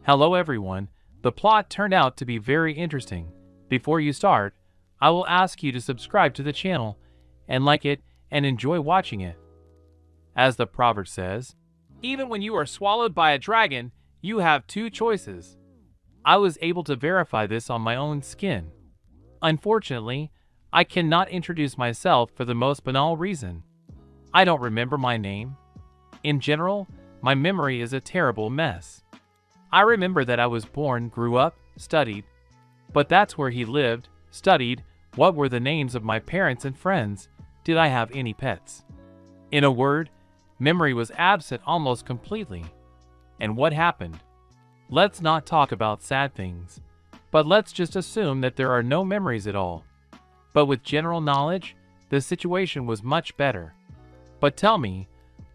Hello everyone, the plot turned out to be very interesting. Before you start, I will ask you to subscribe to the channel and like it and enjoy watching it. As the proverb says, even when you are swallowed by a dragon, you have two choices. I was able to verify this on my own skin. Unfortunately, I cannot introduce myself for the most banal reason. I don't remember my name. In general, my memory is a terrible mess. I remember that I was born, grew up, studied. But that's where he lived, studied. What were the names of my parents and friends? Did I have any pets? In a word, memory was absent almost completely. And what happened? Let's not talk about sad things, but let's just assume that there are no memories at all. But with general knowledge, the situation was much better. But tell me,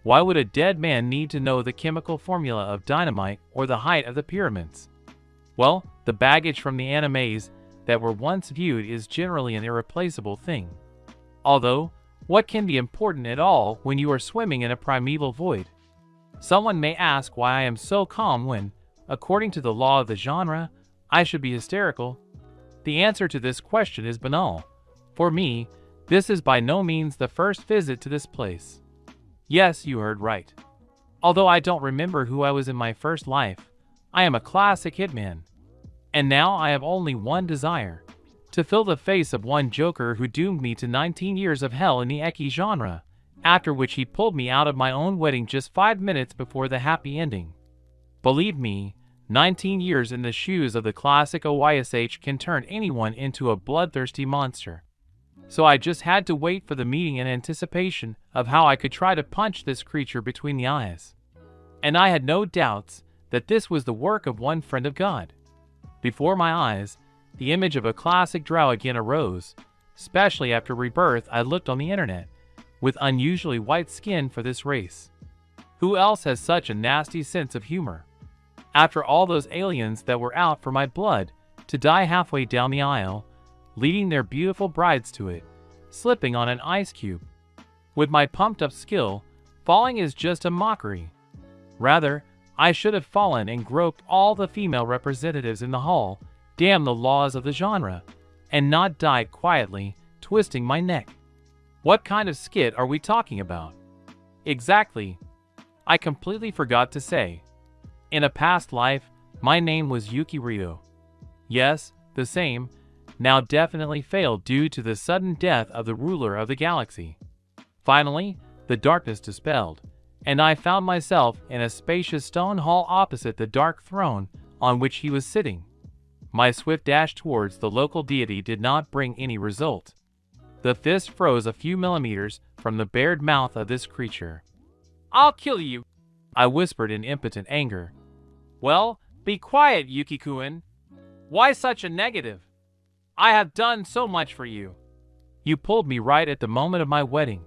why would a dead man need to know the chemical formula of dynamite or the height of the pyramids? Well, the baggage from the animes that were once viewed is generally an irreplaceable thing. Although, what can be important at all when you are swimming in a primeval void? Someone may ask why I am so calm when, according to the law of the genre, I should be hysterical. The answer to this question is banal. For me, this is by no means the first visit to this place. Yes, you heard right. Although I don't remember who I was in my first life, I am a classic hitman. And now I have only one desire: to fill the face of one joker who doomed me to 19 years of hell in the ecchi genre, after which he pulled me out of my own wedding just 5 minutes before the happy ending. Believe me, 19 years in the shoes of the classic OYSH can turn anyone into a bloodthirsty monster. So I just had to wait for the meeting in anticipation of how I could try to punch this creature between the eyes. And I had no doubts that this was the work of one friend of God. Before my eyes, the image of a classic drow again arose. Especially after rebirth, I looked on the internet, with unusually white skin for this race. Who else has such a nasty sense of humor? After all those aliens that were out for my blood, to die halfway down the aisle, leading their beautiful brides to it, slipping on an ice cube. With my pumped-up skill, falling is just a mockery. Rather, I should have fallen and groped all the female representatives in the hall, damn the laws of the genre, and not died quietly, twisting my neck. What kind of skit are we talking about? Exactly. I completely forgot to say. In a past life, my name was Yukirito. Yes, the same, now definitely failed due to the sudden death of the ruler of the galaxy. Finally, the darkness dispelled, and I found myself in a spacious stone hall opposite the dark throne on which he was sitting. My swift dash towards the local deity did not bring any result. The fist froze a few millimeters from the bared mouth of this creature. "I'll kill you," I whispered in impotent anger. "Well, be quiet, Yuki-kun. Why such a negative? I have done so much for you. You pulled me right at the moment of my wedding.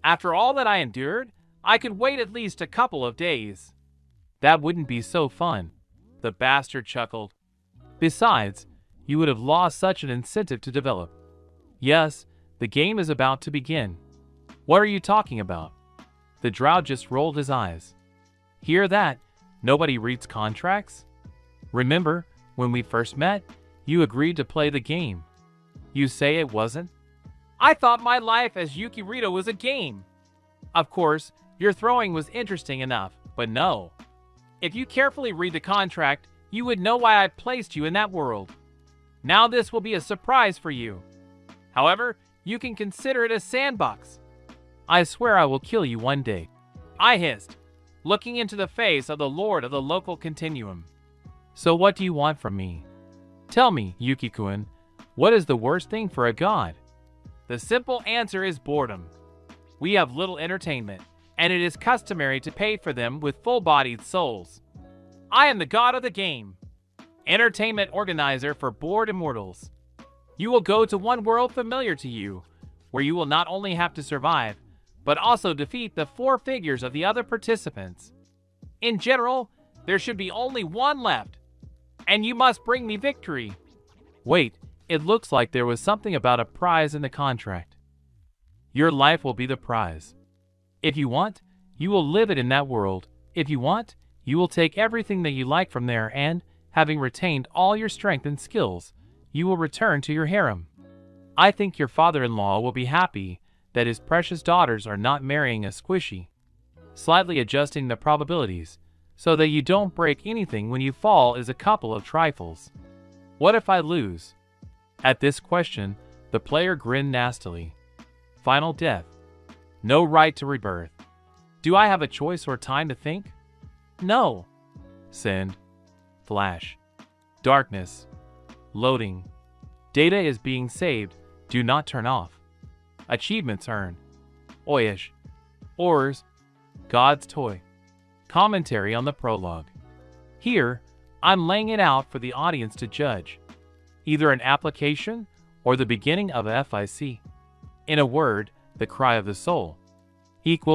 After all that I endured, I could wait at least a couple of days." "That wouldn't be so fun," the bastard chuckled. "Besides, you would have lost such an incentive to develop." "Yes, the game is about to begin." "What are you talking about?" The drow just rolled his eyes. "Hear that? Nobody reads contracts? Remember, when we first met, you agreed to play the game. You say it wasn't?" "I thought my life as Yukirito was a game." "Of course, your throwing was interesting enough, but no. If you carefully read the contract, you would know why I placed you in that world. Now this will be a surprise for you. However, you can consider it a sandbox." "I swear I will kill you one day," I hissed, looking into the face of the lord of the local continuum. "So what do you want from me? Tell me, Yuki-kun, what is the worst thing for a god?" "The simple answer is boredom. We have little entertainment, and it is customary to pay for them with full-bodied souls. I am the god of the game, entertainment organizer for bored immortals. You will go to one world familiar to you, where you will not only have to survive, but also defeat the 4 figures of the other participants. In general, there should be only one left, and you must bring me victory." "Wait, it looks like there was something about a prize in the contract." "Your life will be the prize. If you want, you will live it in that world. If you want, You will take everything that you like from there and, having retained all your strength and skills, you will return to your harem. I think your father-in-law will be happy that his precious daughters are not marrying a squishy. Slightly adjusting the probabilities, so that you don't break anything when you fall is a couple of trifles. What if I lose? At this question, the player grinned nastily. Final death. No right to rebirth. Do I have a choice or time to think? No. Send. Flash. Darkness. Loading. Data is being saved. Do not turn off. Achievements earned. Oyish. Ors. God's toy. Commentary on the prologue. Here, I'm laying it out for the audience to judge. Either an application or the beginning of a FIC. In a word, the cry of the soul. Chapter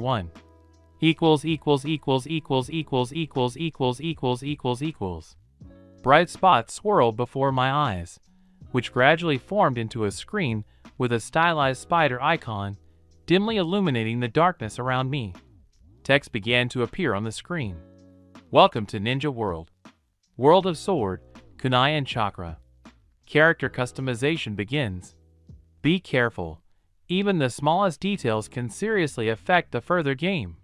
1. Bright spots swirled before my eyes, which gradually formed into a screen with a stylized spider icon, dimly illuminating the darkness around me. Text began to appear on the screen. Welcome to Ninja World. World of Sword, Kunai and Chakra. Character customization begins. Be careful. Even the smallest details can seriously affect the further game.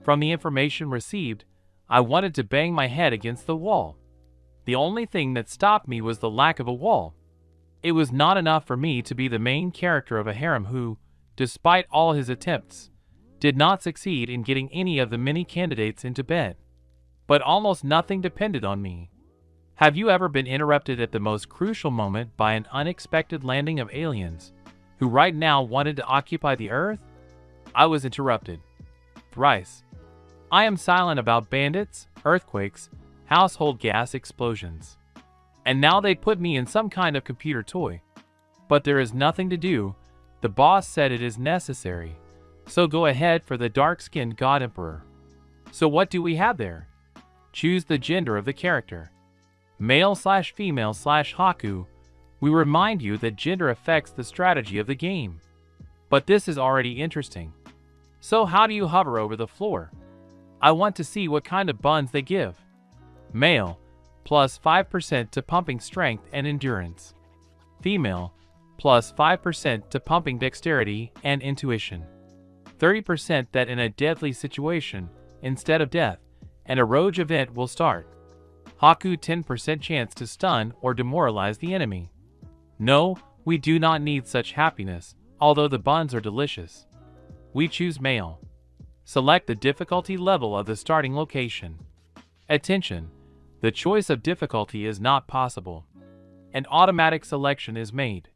From the information received, I wanted to bang my head against the wall. The only thing that stopped me was the lack of a wall. It was not enough for me to be the main character of a harem who, despite all his attempts, did not succeed in getting any of the many candidates into bed. But almost nothing depended on me. Have you ever been interrupted at the most crucial moment by an unexpected landing of aliens, who right now wanted to occupy the Earth? I was interrupted. Thrice. I am silent about bandits, earthquakes, household gas explosions. And now they put me in some kind of computer toy. But there is nothing to do. The boss said it is necessary. So go ahead for the dark-skinned God Emperor. So what do we have there? Choose the gender of the character. Male/female/Haku. We remind you that gender affects the strategy of the game. But this is already interesting. So how do you hover over the floor? I want to see what kind of buns they give. Male, plus 5% to pumping strength and endurance. Female, plus 5% to pumping dexterity and intuition. 30% that in a deadly situation, instead of death, and a rogue event will start. Haku 10% chance to stun or demoralize the enemy. No, we do not need such happiness, although the buns are delicious. We choose male. Select the difficulty level of the starting location. Attention, the choice of difficulty is not possible. An automatic selection is made.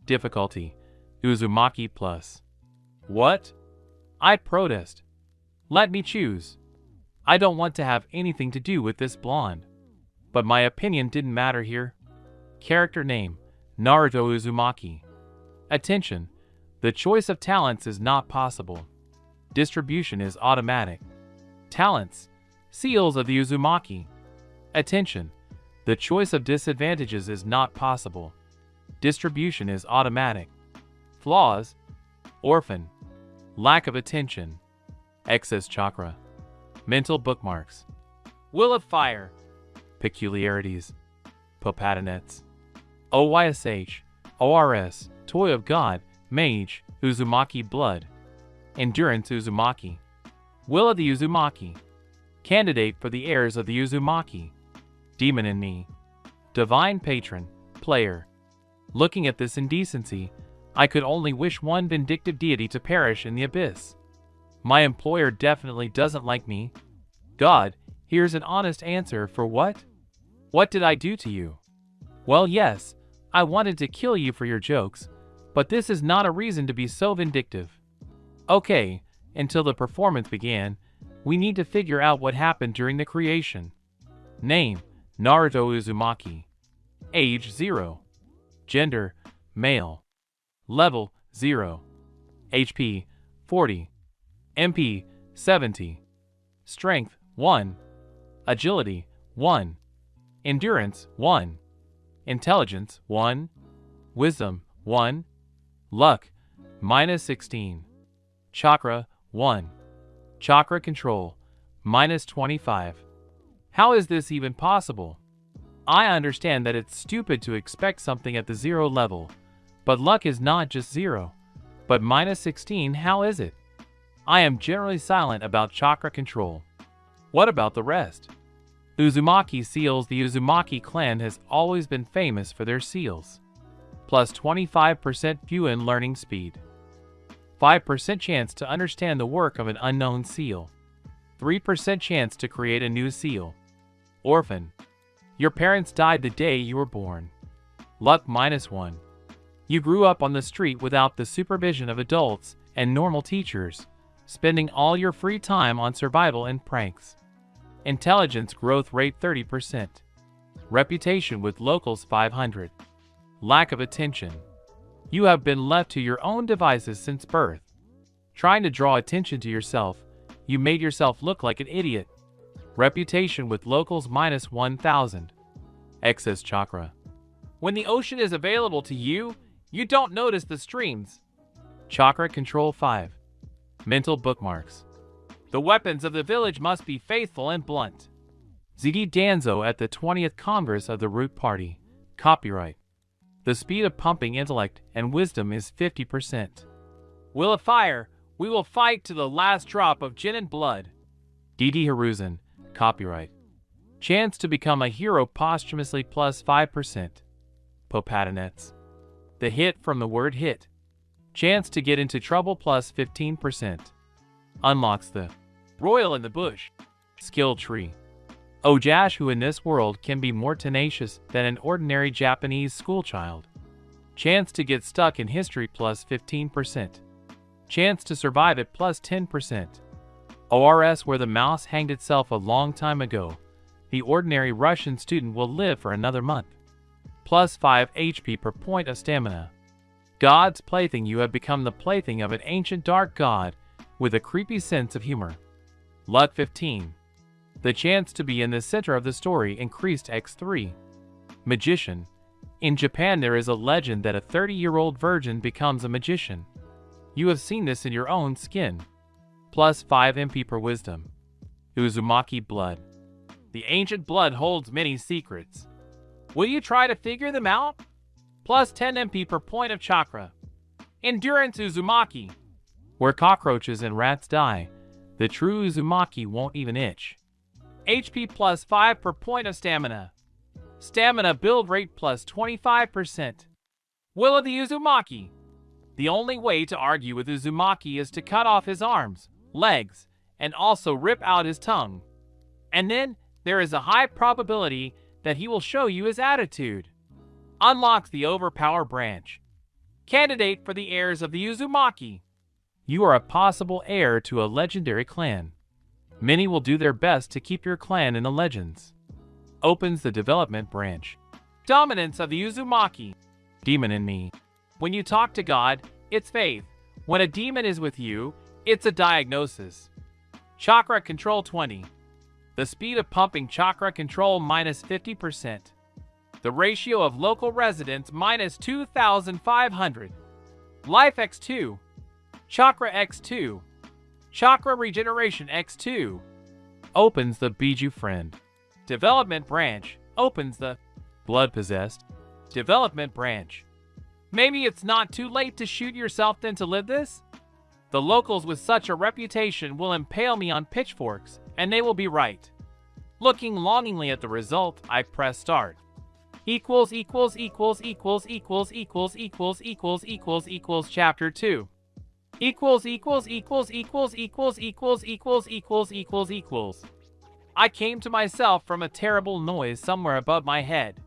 Difficulty, Uzumaki plus. What? I protest. Let me choose. I don't want to have anything to do with this blonde. But my opinion didn't matter here. Character name, Naruto Uzumaki. Attention, the choice of talents is not possible. Distribution is automatic. Talents, seals of the Uzumaki. Attention, the choice of disadvantages is not possible. Distribution is automatic. Flaws, orphan. Lack of attention. Excess chakra. Mental bookmarks. Will of fire. Peculiarities. Popatinets. OYSH. ORS. Toy of God. Mage. Uzumaki blood. Endurance Uzumaki. Will of the Uzumaki. Candidate for the heirs of the Uzumaki. Demon in me. Divine patron. Player. Looking at this indecency, I could only wish one vindictive deity to perish in the abyss. My employer definitely doesn't like me. God, here's an honest answer for what? What did I do to you? Well, yes, I wanted to kill you for your jokes, but this is not a reason to be so vindictive. Okay, until the performance began, we need to figure out what happened during the creation. Name, Naruto Uzumaki. Age, 0. Gender, male. Level, 0. HP, 40. MP, 70. Strength, 1. Agility, 1. Endurance, 1. Intelligence, 1. Wisdom, 1. Luck, -16. Chakra 1. Chakra control minus 25. How is this even possible? I understand that it's stupid to expect something at the 0 level, but luck is not just 0. But minus 16, how is it? I am generally silent about chakra control. What about the rest? Uzumaki seals. The Uzumaki clan has always been famous for their seals. Plus 25% Fuin learning speed. 5% chance to understand the work of an unknown seal. 3% chance to create a new seal. Orphan. Your parents died the day you were born. Luck minus 1. You grew up on the street without the supervision of adults and normal teachers, spending all your free time on survival and pranks. Intelligence growth rate 30%. Reputation with locals 500. Lack of attention. You have been left to your own devices since birth. Trying to draw attention to yourself, you made yourself look like an idiot. Reputation with locals minus 1000. Excess chakra. When the ocean is available to you, you don't notice the streams. Chakra control 5. Mental bookmarks. The weapons of the village must be faithful and blunt. Ziggy Danzo at the 20th Congress of the Root Party. Copyright. The speed of pumping intellect and wisdom is 50%. Will of fire, we will fight to the last drop of gin and blood. D.D. Hiruzen. Copyright. Chance to become a hero posthumously plus 5%. Popatinets. The hit from the word hit. Chance to get into trouble plus 15%. Unlocks the Royal in the Bush. Skill tree. Ojash who in this world can be more tenacious than an ordinary Japanese schoolchild. Chance to get stuck in history plus 15%. Chance to survive it plus 10%. ORS where the mouse hanged itself a long time ago. The ordinary Russian student will live for another month. Plus 5 HP per point of stamina. God's plaything. You have become the plaything of an ancient dark god with a creepy sense of humor. Luck 15. The chance to be in the center of the story increased x3. Magician. In Japan there is a legend that a 30-year-old virgin becomes a magician. You have seen this in your own skin. Plus 5 MP per wisdom. Uzumaki blood. The ancient blood holds many secrets. Will you try to figure them out? Plus 10 MP per point of chakra. Endurance Uzumaki. Where cockroaches and rats die, the true Uzumaki won't even itch. HP plus 5 per point of stamina. Stamina build rate plus 25%. Will of the Uzumaki. The only way to argue with Uzumaki is to cut off his arms, legs, and also rip out his tongue. And then there is a high probability that he will show you his attitude. Unlocks the Overpower branch. Candidate for the heirs of the Uzumaki. You are a possible heir to a legendary clan. Many will do their best to keep your clan in the legends. Opens the development branch. Dominance of the Uzumaki. Demon in me. When you talk to God, it's faith. When a demon is with you, it's a diagnosis. Chakra control 20. The speed of pumping chakra control minus 50%. The ratio of local residents minus 2,500. Life x2. Chakra x2. Chakra regeneration x2. Opens the Biju friend. Development branch. Opens the blood possessed. Development branch. Maybe it's not too late to shoot yourself than to live this? The locals with such a reputation will impale me on pitchforks, and they will be right. Looking longingly at the result, I press start. Equals chapter 2. I came to myself from a terrible noise somewhere above my head.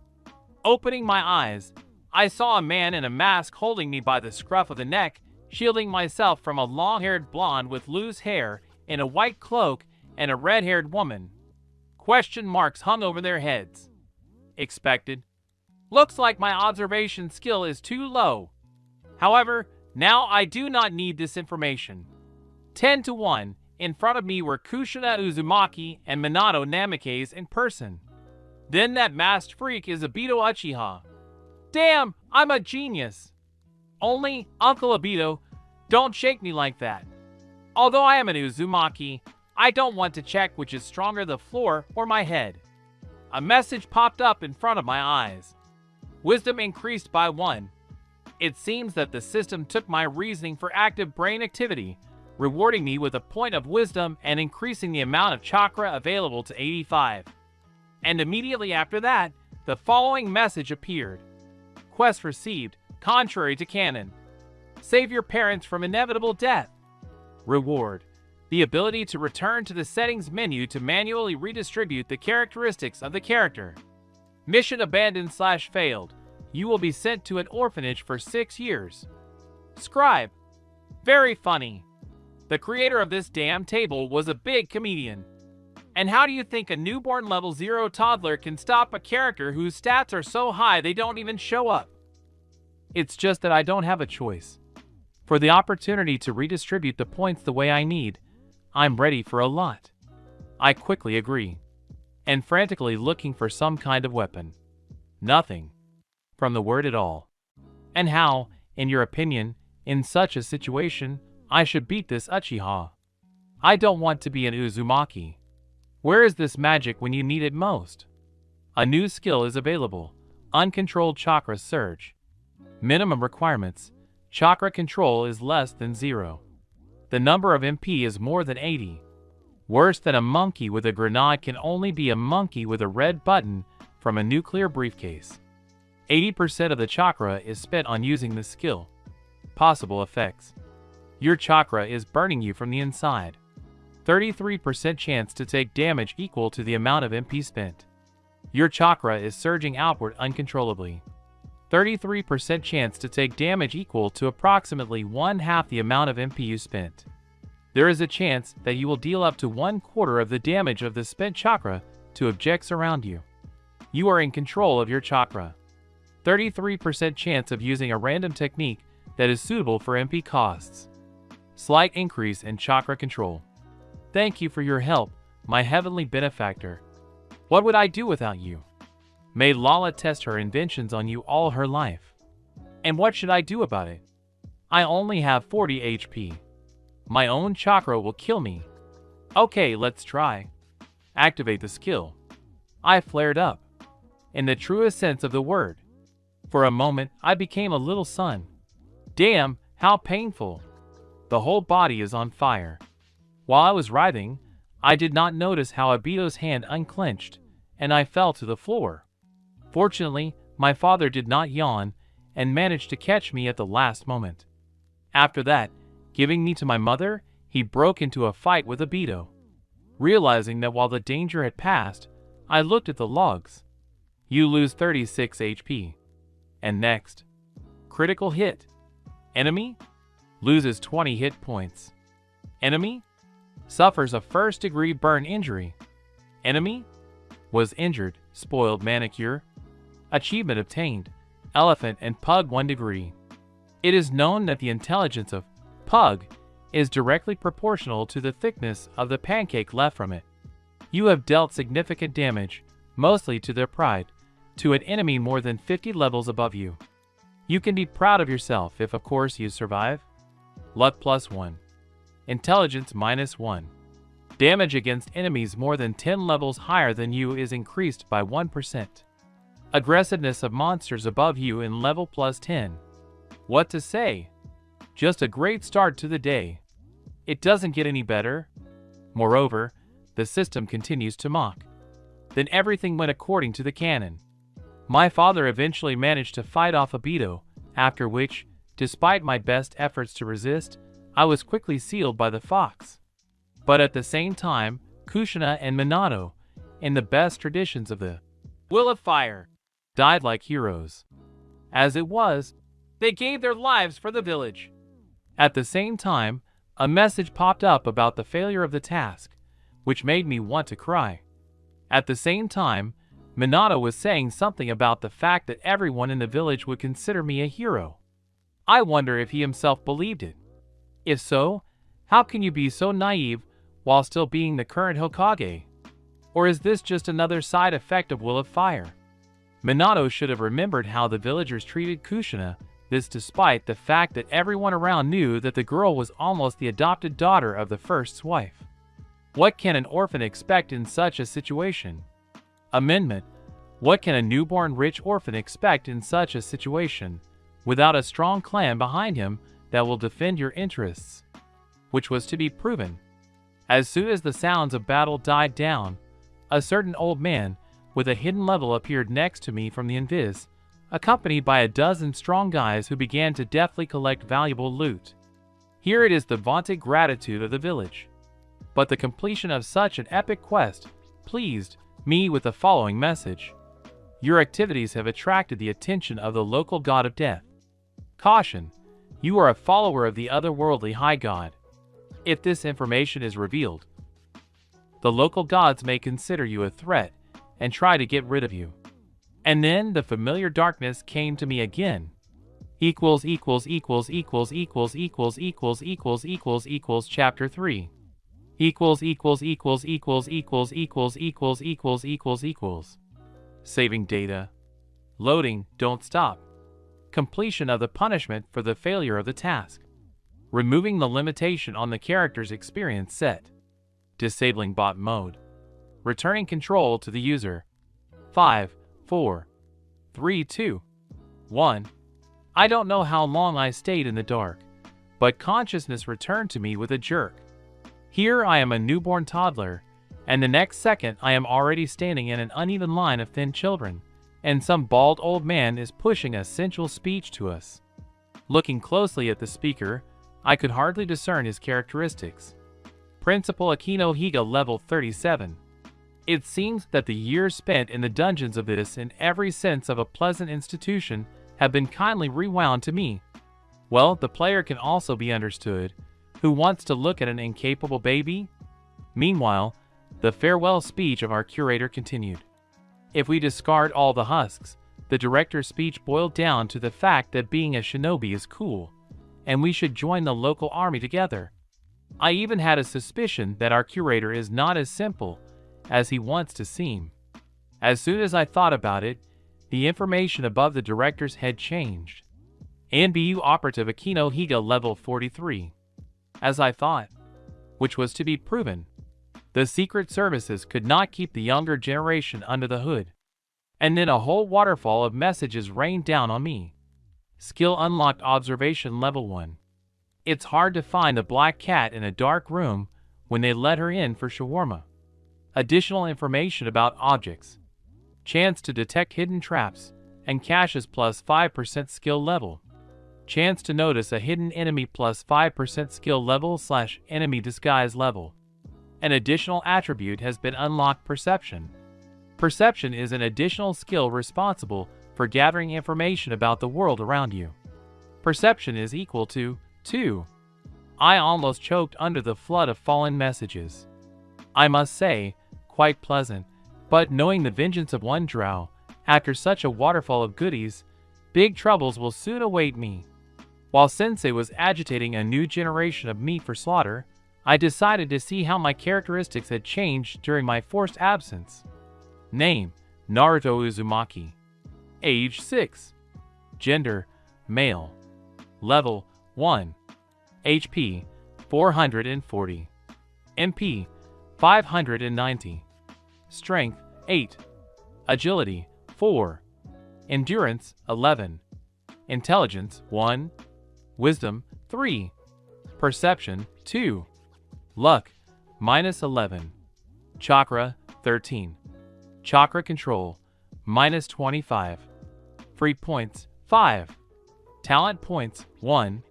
Opening my eyes, I saw a man in a mask holding me by the scruff of the neck, shielding myself from a long-haired blonde with loose hair in a white cloak and a red-haired woman. Question marks hung over their heads. Expected. Looks like my observation skill is too low. However, now I do not need this information. 10-1, in front of me were Kushina Uzumaki and Minato Namikaze in person. Then that masked freak is Obito Uchiha. Damn, I'm a genius. Only, Uncle Obito, don't shake me like that. Although I am an uzumaki, I don't want to check which is stronger, the floor or my head. A message popped up in front of my eyes. Wisdom increased by 1. It seems that the system took my reasoning for active brain activity, rewarding me with a point of wisdom and increasing the amount of chakra available to 85. And immediately after that, the following message appeared. Quest received, contrary to canon. Save your parents from inevitable death. Reward. The ability to return to the settings menu to manually redistribute the characteristics of the character. Mission abandoned/failed. You will be sent to an orphanage for 6 years. Scribe. Very funny. The creator of this damn table was a big comedian. And how do you think a newborn level 0 toddler can stop a character whose stats are so high they don't even show up? It's just that I don't have a choice. For the opportunity to redistribute the points the way I need, I'm ready for a lot. I quickly agree. And frantically looking for some kind of weapon. Nothing. From the word at all. And how, in your opinion, in such a situation, I should beat this Uchiha? I don't want to be an Uzumaki. Where is this magic when you need it most? A new skill is available. Uncontrolled chakra surge. Minimum requirements. Chakra control is less than 0. The number of MP is more than 80. Worse than a monkey with a grenade can only be a monkey with a red button from a nuclear briefcase. 80% of the chakra is spent on using this skill. Possible effects. Your chakra is burning you from the inside. 33% chance to take damage equal to the amount of MP spent. Your chakra is surging outward uncontrollably. 33% chance to take damage equal to approximately 1/2 the amount of MP you spent. There is a chance that you will deal up to 1/4 of the damage of the spent chakra to objects around you. You are in control of your chakra. 33% chance of using a random technique that is suitable for MP costs. Slight increase in chakra control. Thank you for your help, my heavenly benefactor. What would I do without you? May Lala test her inventions on you all her life. And what should I do about it? I only have 40 HP. My own chakra will kill me. Okay, let's try. Activate the skill. I flared up. In the truest sense of the word. For a moment, I became a little sun. Damn, how painful. The whole body is on fire. While I was writhing, I did not notice how Abito's hand unclenched, and I fell to the floor. Fortunately, my father did not yawn and managed to catch me at the last moment. After that, giving me to my mother, he broke into a fight with Abito. Realizing that while the danger had passed, I looked at the logs. You lose 36 HP. And next. Critical hit. Enemy? Loses 20 hit points. Enemy? Suffers a first-degree burn injury. Enemy? Was injured, spoiled manicure. Achievement obtained. Elephant and Pug 1 degree. It is known that the intelligence of Pug is directly proportional to the thickness of the pancake left from it. You have dealt significant damage, mostly to their pride, to an enemy more than 50 levels above you. You can be proud of yourself if, of course, you survive. Luck +1. Intelligence -1. Damage against enemies more than 10 levels higher than you is increased by 1%. Aggressiveness of monsters above you in level +10. What to say? Just a great start to the day. It doesn't get any better. Moreover, the system continues to mock. Then everything went according to the canon. My father eventually managed to fight off Abito, after which, despite my best efforts to resist, I was quickly sealed by the fox. But at the same time, Kushina and Minato, in the best traditions of the Will of Fire, died like heroes. As it was, they gave their lives for the village. At the same time, a message popped up about the failure of the task, which made me want to cry. At the same time, Minato was saying something about the fact that everyone in the village would consider me a hero. I wonder if he himself believed it. If so, how can you be so naive while still being the current Hokage? Or is this just another side effect of Will of Fire? Minato should have remembered how the villagers treated Kushina This despite the fact that everyone around knew that the girl was almost the adopted daughter of the first's wife. What can an orphan expect in such a situation? Amendment. What can a newborn rich orphan expect in such a situation, without a strong clan behind him that will defend your interests? Which was to be proven. As soon as the sounds of battle died down, a certain old man with a hidden level appeared next to me from the invis, accompanied by a dozen strong guys who began to deftly collect valuable loot. Here it is the vaunted gratitude of the village. But the completion of such an epic quest pleased me with the following message. Your activities have attracted the attention of the local god of death. Caution, you are a follower of the otherworldly high god. If this information is revealed, the local gods may consider you a threat and try to get rid of you. And then the familiar darkness came to me again. Chapter 3. Saving data. Loading, don't stop. Completion of the punishment for the failure of the task. Removing the limitation on the character's experience set. Disabling bot mode. Returning control to the user. 5, 4, 3, 2, 1. I don't know how long I stayed in the dark, but consciousness returned to me with a jerk. Here I am a newborn toddler, and the next second I am already standing in an uneven line of thin children, and some bald old man is pushing a sensual speech to us. Looking closely at the speaker, I could hardly discern his characteristics. Principal Akino Higa level 37. It seems that the years spent in the dungeons of this in every sense of a pleasant institution have been kindly rewound to me. Well, the player can also be understood. Who wants to look at an incapable baby? Meanwhile, the farewell speech of our curator continued. If we discard all the husks, the director's speech boiled down to the fact that being a shinobi is cool, and we should join the local army together. I even had a suspicion that our curator is not as simple as he wants to seem. As soon as I thought about it, the information above the director's head changed. NBU Operative Akino Higa level 43. As I thought, which was to be proven. The secret services could not keep the younger generation under the hood. And then a whole waterfall of messages rained down on me. Skill unlocked observation level 1. It's hard to find a black cat in a dark room when they let her in for shawarma. Additional information about objects. Chance to detect hidden traps and caches plus 5% skill level. Chance to notice a hidden enemy plus 5% skill level / enemy disguise level. An additional attribute has been unlocked, perception. Perception is an additional skill responsible for gathering information about the world around you. Perception is equal to 2. I almost choked under the flood of fallen messages. I must say, quite pleasant, but knowing the vengeance of one drow, after such a waterfall of goodies, big troubles will soon await me. While Sensei was agitating a new generation of meat for slaughter, I decided to see how my characteristics had changed during my forced absence. Name, Naruto Uzumaki. Age 6. Gender, male. Level 1. HP, 440. MP, 590. Strength, 8. Agility, 4. Endurance, 11. Intelligence, 1. Wisdom, 3. Perception, 2. Luck, -11. Chakra, 13. Chakra control, -25. Free points, 5. Talent points, 1.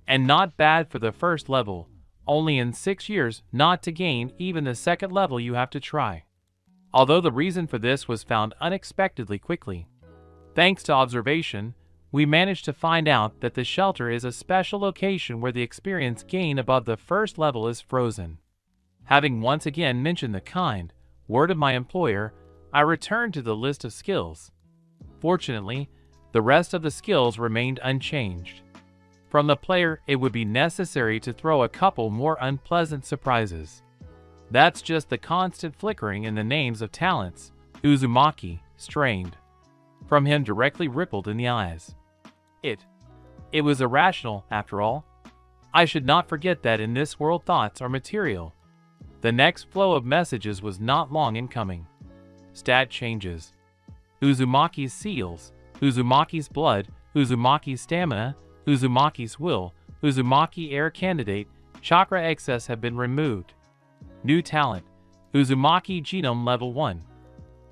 And not bad for the first level. Only in 6 years not to gain even the second level you have to try. Although the reason for this was found unexpectedly quickly. Thanks to observation, we managed to find out that the shelter is a special location where the experience gain above the first level is frozen. Having once again mentioned the kind word of my employer, I returned to the list of skills. Fortunately, the rest of the skills remained unchanged. From the player, it would be necessary to throw a couple more unpleasant surprises. That's just the constant flickering in the names of talents. Uzumaki, strained. From him directly rippled in the eyes. It. It was irrational, after all. I should not forget that in this world thoughts are material. The next flow of messages was not long in coming. Stat changes. Uzumaki's seals, Uzumaki's blood, Uzumaki's stamina, Uzumaki's will, Uzumaki air candidate, chakra excess have been removed. New talent, Uzumaki genome level 1.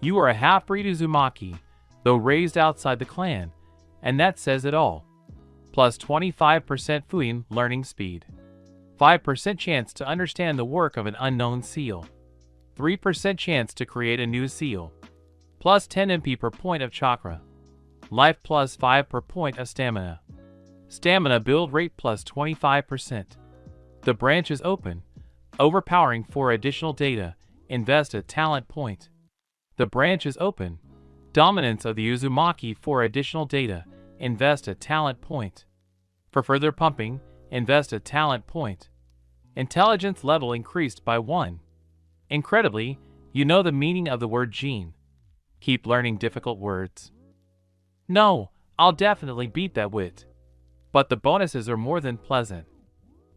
You are a half-breed Uzumaki, though raised outside the clan, and that says it all. Plus 25% Fuin learning speed. 5% chance to understand the work of an unknown seal. 3% chance to create a new seal. Plus 10 MP per point of chakra. Life plus 5 per point of stamina. Stamina build rate plus 25%. The branch is open. Overpowering for additional data. Invest a talent point. The branch is open. Dominance of the Uzumaki for additional data. Invest a talent point. For further pumping, invest a talent point. Intelligence level increased by 1. Incredibly, you know the meaning of the word gene. Keep learning difficult words. No, I'll definitely beat that wit. But the bonuses are more than pleasant.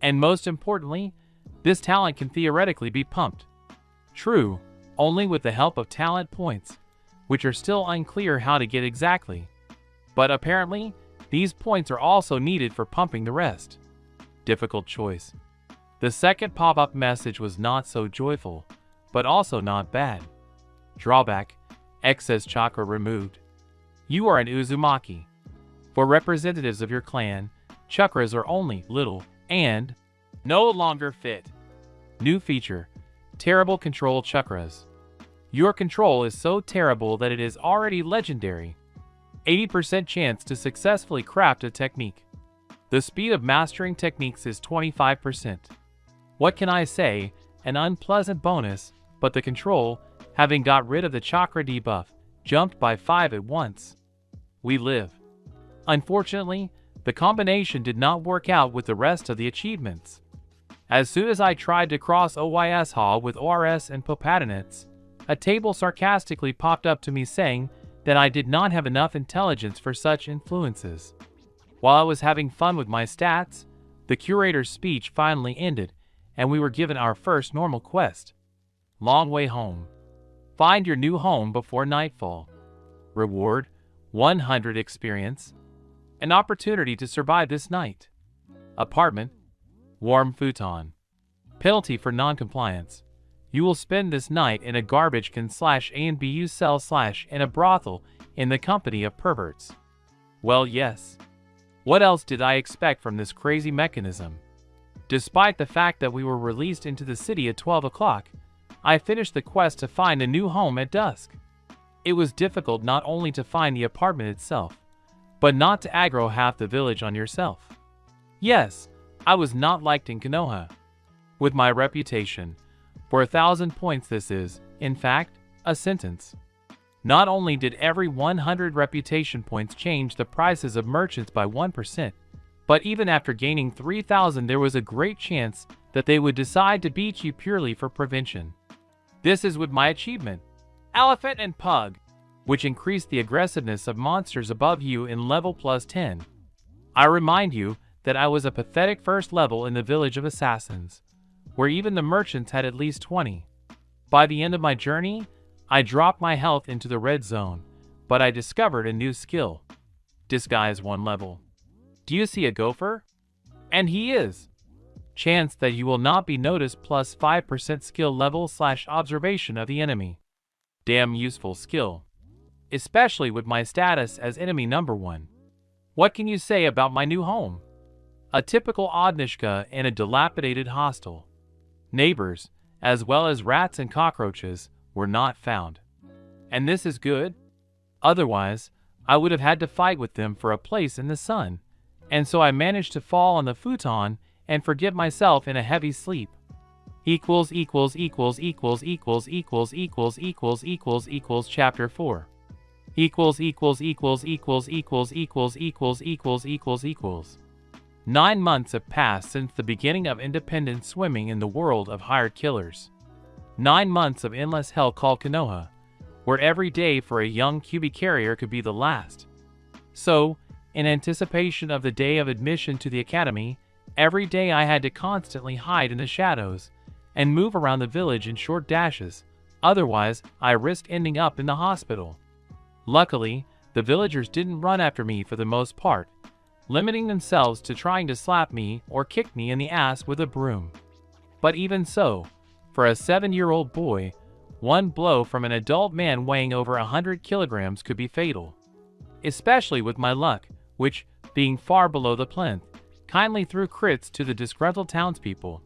And most importantly, this talent can theoretically be pumped. True, only with the help of talent points, which are still unclear how to get exactly. But apparently, these points are also needed for pumping the rest. Difficult choice. The second pop-up message was not so joyful, but also not bad. Drawback, excess chakra removed. You are an Uzumaki. For representatives of your clan, chakras are only little and no longer fit. New feature, terrible control chakras. Your control is so terrible that it is already legendary. 80% chance to successfully craft a technique. The speed of mastering techniques is 25%. What can I say, an unpleasant bonus, but the control, having got rid of the chakra debuff, jumped by 5 at once. We live. Unfortunately, the combination did not work out with the rest of the achievements. As soon as I tried to cross OYS Hall with ORS and Popatinets, a table sarcastically popped up to me saying that I did not have enough intelligence for such influences. While I was having fun with my stats, the curator's speech finally ended, and we were given our first normal quest. Long way home. Find your new home before nightfall. Reward, 100 experience. An opportunity to survive this night. Apartment, warm futon. Penalty for non-compliance. You will spend this night in a garbage can /A&BU cell / in a brothel in the company of perverts. Well, yes. What else did I expect from this crazy mechanism? Despite the fact that we were released into the city at 12 o'clock, I finished the quest to find a new home at dusk. It was difficult not only to find the apartment itself, but not to aggro half the village on yourself. Yes, I was not liked in Konoha. With my reputation, for 1,000 points this is, in fact, a sentence. Not only did every 100 reputation points change the prices of merchants by 1%, but even after gaining 3,000 there was a great chance that they would decide to beat you purely for prevention. This is with my achievement, Elephant and Pug, which increased the aggressiveness of monsters above you in level plus 10. I remind you that I was a pathetic first level in the village of assassins, where even the merchants had at least 20. By the end of my journey, I dropped my health into the red zone, but I discovered a new skill. Disguise 1 level. Do you see a gopher? And he is. Chance that you will not be noticed plus 5% skill level / observation of the enemy. Damn useful skill. Especially with my status as enemy number 1. What can you say about my new home? A typical Odnishka in a dilapidated hostel. Neighbors, as well as rats and cockroaches, were not found. And this is good? Otherwise, I would have had to fight with them for a place in the sun, and so I managed to fall on the futon and forget myself in a heavy sleep. Chapter 4. 9 months have passed since the beginning of independent swimming in the world of hired killers. 9 months of endless hell called Konoha, where every day for a young QB carrier could be the last. So, In anticipation of the day of admission to the academy, every day I had to constantly hide in the shadows and move around the village in short dashes, otherwise I risked ending up in the hospital. Luckily, the villagers didn't run after me for the most part, limiting themselves to trying to slap me or kick me in the ass with a broom. But even so, for a 7-year-old boy, one blow from an adult man weighing over 100 kilograms could be fatal. Especially with my luck, which, being far below the plinth, kindly threw crits to the disgruntled townspeople.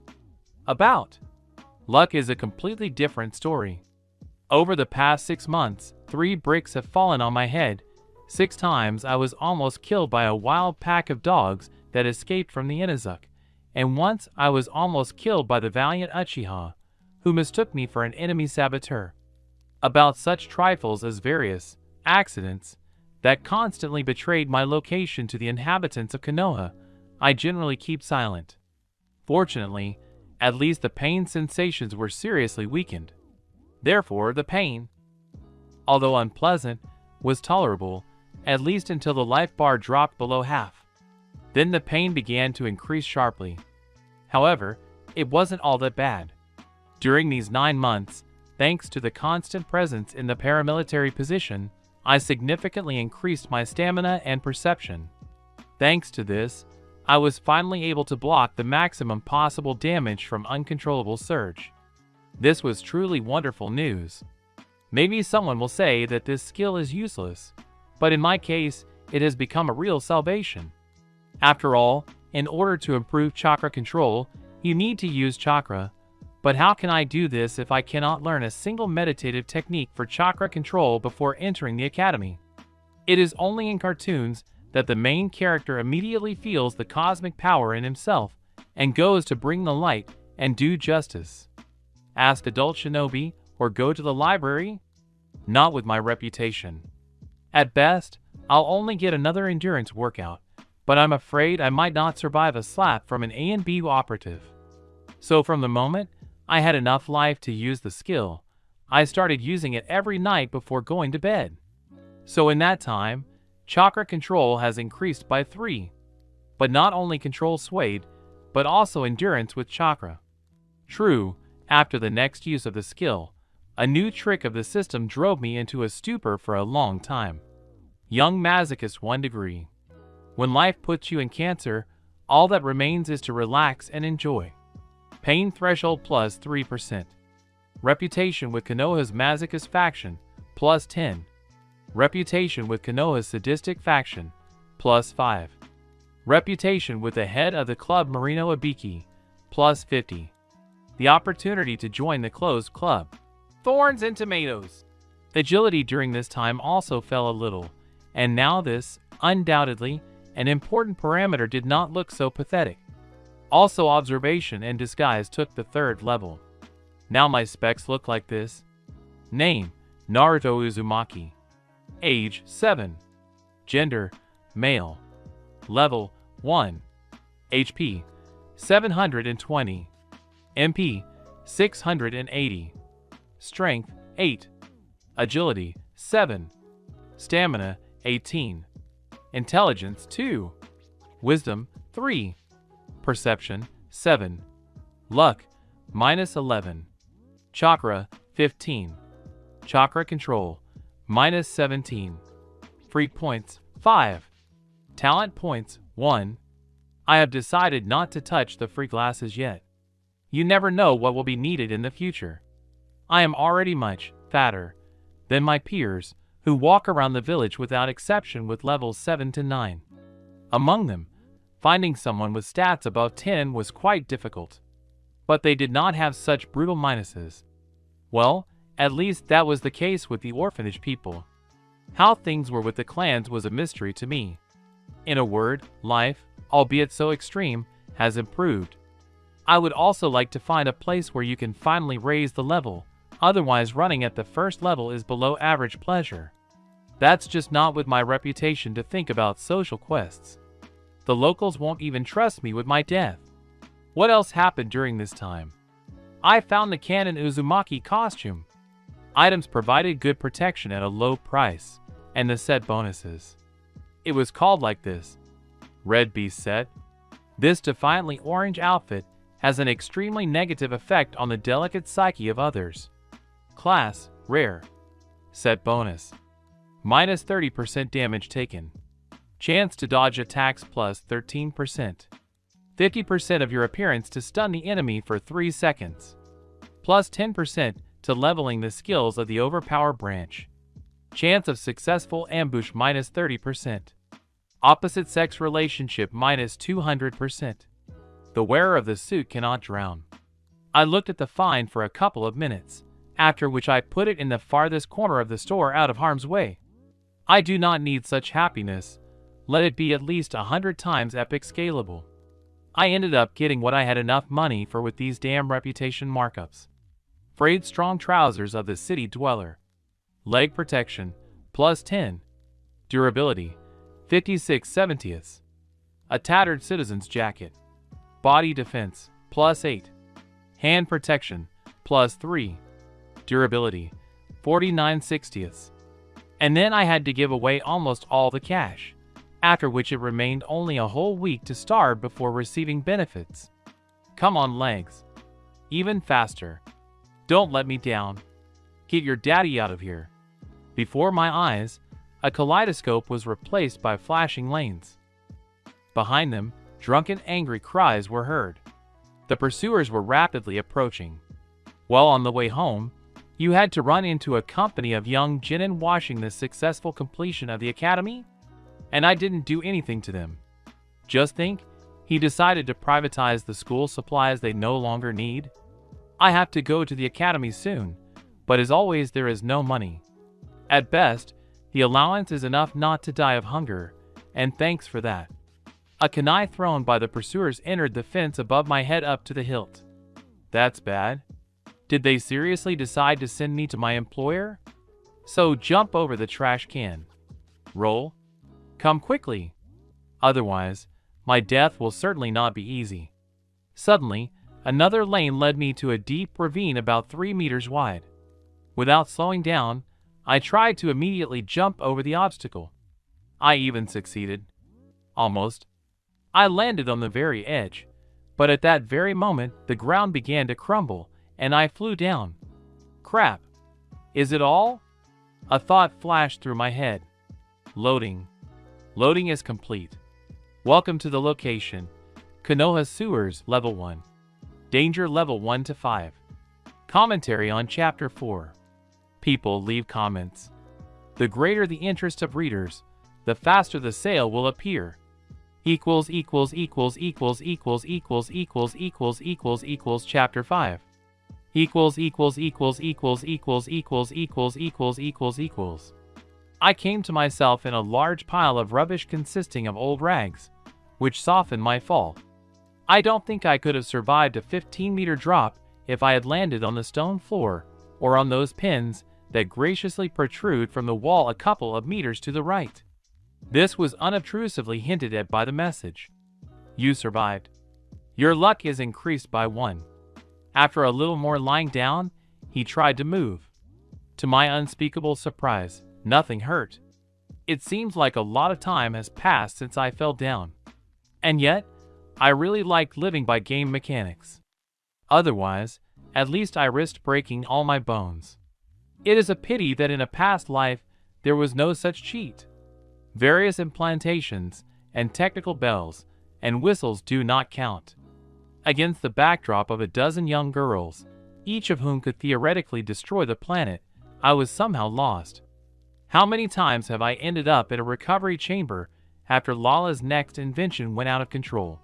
Luck is a completely different story. Over the past 6 months, 3 bricks have fallen on my head. 6 times I was almost killed by a wild pack of dogs that escaped from the Inazuk, and once I was almost killed by the valiant Uchiha, who mistook me for an enemy saboteur. About such trifles as various accidents that constantly betrayed my location to the inhabitants of Konoha, I generally keep silent. Fortunately, at least the pain sensations were seriously weakened. Therefore, the pain, although unpleasant, was tolerable, at least until the life bar dropped below half. Then the pain began to increase sharply. However, it wasn't all that bad. During these 9 months, thanks to the constant presence in the paramilitary position, I significantly increased my stamina and perception. Thanks to this, I was finally able to block the maximum possible damage from uncontrollable surge. This was truly wonderful news. Maybe someone will say that this skill is useless, but in my case, it has become a real salvation. After all, in order to improve chakra control, you need to use chakra. But how can I do this if I cannot learn a single meditative technique for chakra control before entering the academy? It is only in cartoons that the main character immediately feels the cosmic power in himself and goes to bring the light and do justice. Ask adult shinobi or go to the library? Not with my reputation. At best, I'll only get another endurance workout, but I'm afraid I might not survive a slap from an A and B operative. So from the moment I had enough life to use the skill, I started using it every night before going to bed. So in that time, chakra control has increased by 3. But not only control swayed, but also endurance with chakra. True, after the next use of the skill, a new trick of the system drove me into a stupor for a long time. Young masochist 1 degree. When life puts you in cancer, all that remains is to relax and enjoy. Pain threshold plus 3%. Reputation with Konoha's masochist faction plus 10. Reputation with Konoha's sadistic faction plus 5. Reputation with the head of the club Marino Abiki plus 50. The opportunity to join the closed club. Thorns and tomatoes. Agility during this time also fell a little, and now this, undoubtedly, an important parameter did not look so pathetic. Also observation and disguise took the 3rd level. Now my specs look like this. Name, Naruto Uzumaki. Age, 7. Gender, male. Level, 1. HP, 720. MP, 680. Strength, 8. Agility, 7. Stamina, 18. Intelligence, 2. Wisdom, 3. Perception, 7. Luck, minus 11. Chakra, 15. Chakra control, minus 17. Freak points, 5. Talent points, 1. I have decided not to touch the free glasses yet. You never know what will be needed in the future. I am already much fatter than my peers who walk around the village without exception with levels 7 to 9. Among them, finding someone with stats above 10 was quite difficult. But they did not have such brutal minuses. Well, at least that was the case with the orphanage people. How things were with the clans was a mystery to me. In a word, life, albeit so extreme, has improved. I would also like to find a place where you can finally raise the level, otherwise running at the first level is below average pleasure. That's just not with my reputation to think about social quests. The locals won't even trust me with my death. What else happened during this time? I found the canon Uzumaki costume. Items provided good protection at a low price, and the set bonuses. It was called like this. Red Beast said. This defiantly orange outfit has an extremely negative effect on the delicate psyche of others. Class, rare. Set bonus. Minus 30% damage taken. Chance to dodge attacks plus 13%. 50% of your appearance to stun the enemy for 3 seconds. Plus 10% to leveling the skills of the overpower branch. Chance of successful ambush minus 30%. Opposite sex relationship minus 200%. The wearer of the suit cannot drown. I looked at the find for a couple of minutes, after which I put it in the farthest corner of the store out of harm's way. I do not need such happiness. Let it be at least 100 times epic scalable. I ended up getting what I had enough money for with these damn reputation markups. Frayed strong trousers of the city dweller. Leg protection, plus 10. Durability, 56/70. A tattered citizen's jacket. Body defense, plus 8. Hand protection, plus 3. Durability, 49/60. And then I had to give away almost all the cash, after which it remained only a whole week to starve before receiving benefits. Come on, legs. Even faster. Don't let me down. Get your daddy out of here. Before my eyes, a kaleidoscope was replaced by flashing lanes. Behind them, drunken, angry cries were heard. The pursuers were rapidly approaching. While on the way home, you had to run into a company of young genin watching the successful completion of the academy, and I didn't do anything to them. Just think, he decided to privatize the school supplies they no longer need. I have to go to the academy soon, but as always there is no money. At best, the allowance is enough not to die of hunger, and thanks for that. A kunai thrown by the pursuers entered the fence above my head up to the hilt. That's bad. Did they seriously decide to send me to my employer? So jump over the trash can. Roll. Come quickly. Otherwise, my death will certainly not be easy. Suddenly, another lane led me to a deep ravine about 3 meters wide. Without slowing down, I tried to immediately jump over the obstacle. I even succeeded. Almost. I landed on the very edge, but at that very moment the ground began to crumble, and I flew down. Crap. Is it all? A thought flashed through my head. Loading. Loading is complete. Welcome to the location. Konoha Sewers Level 1. Danger Level 1 to 5. Commentary on Chapter 4. People leave comments. The greater the interest of readers, the faster the sale will appear. Equals Chapter 5. I came to myself in a large pile of rubbish consisting of old rags, which softened my fall. I don't think I could have survived a 15-meter drop if I had landed on the stone floor or on those pins that graciously protrude from the wall a couple of meters to the right. This was unobtrusively hinted at by the message. You survived. Your luck is increased by 1. After a little more lying down, he tried to move. To my unspeakable surprise, nothing hurt. It seems like a lot of time has passed since I fell down. And yet, I really liked living by game mechanics. Otherwise, at least I risked breaking all my bones. It is a pity that in a past life, there was no such cheat. Various implantations, and technical bells, and whistles do not count. Against the backdrop of a dozen young girls, each of whom could theoretically destroy the planet, I was somehow lost. How many times have I ended up in a recovery chamber after Lala's next invention went out of control?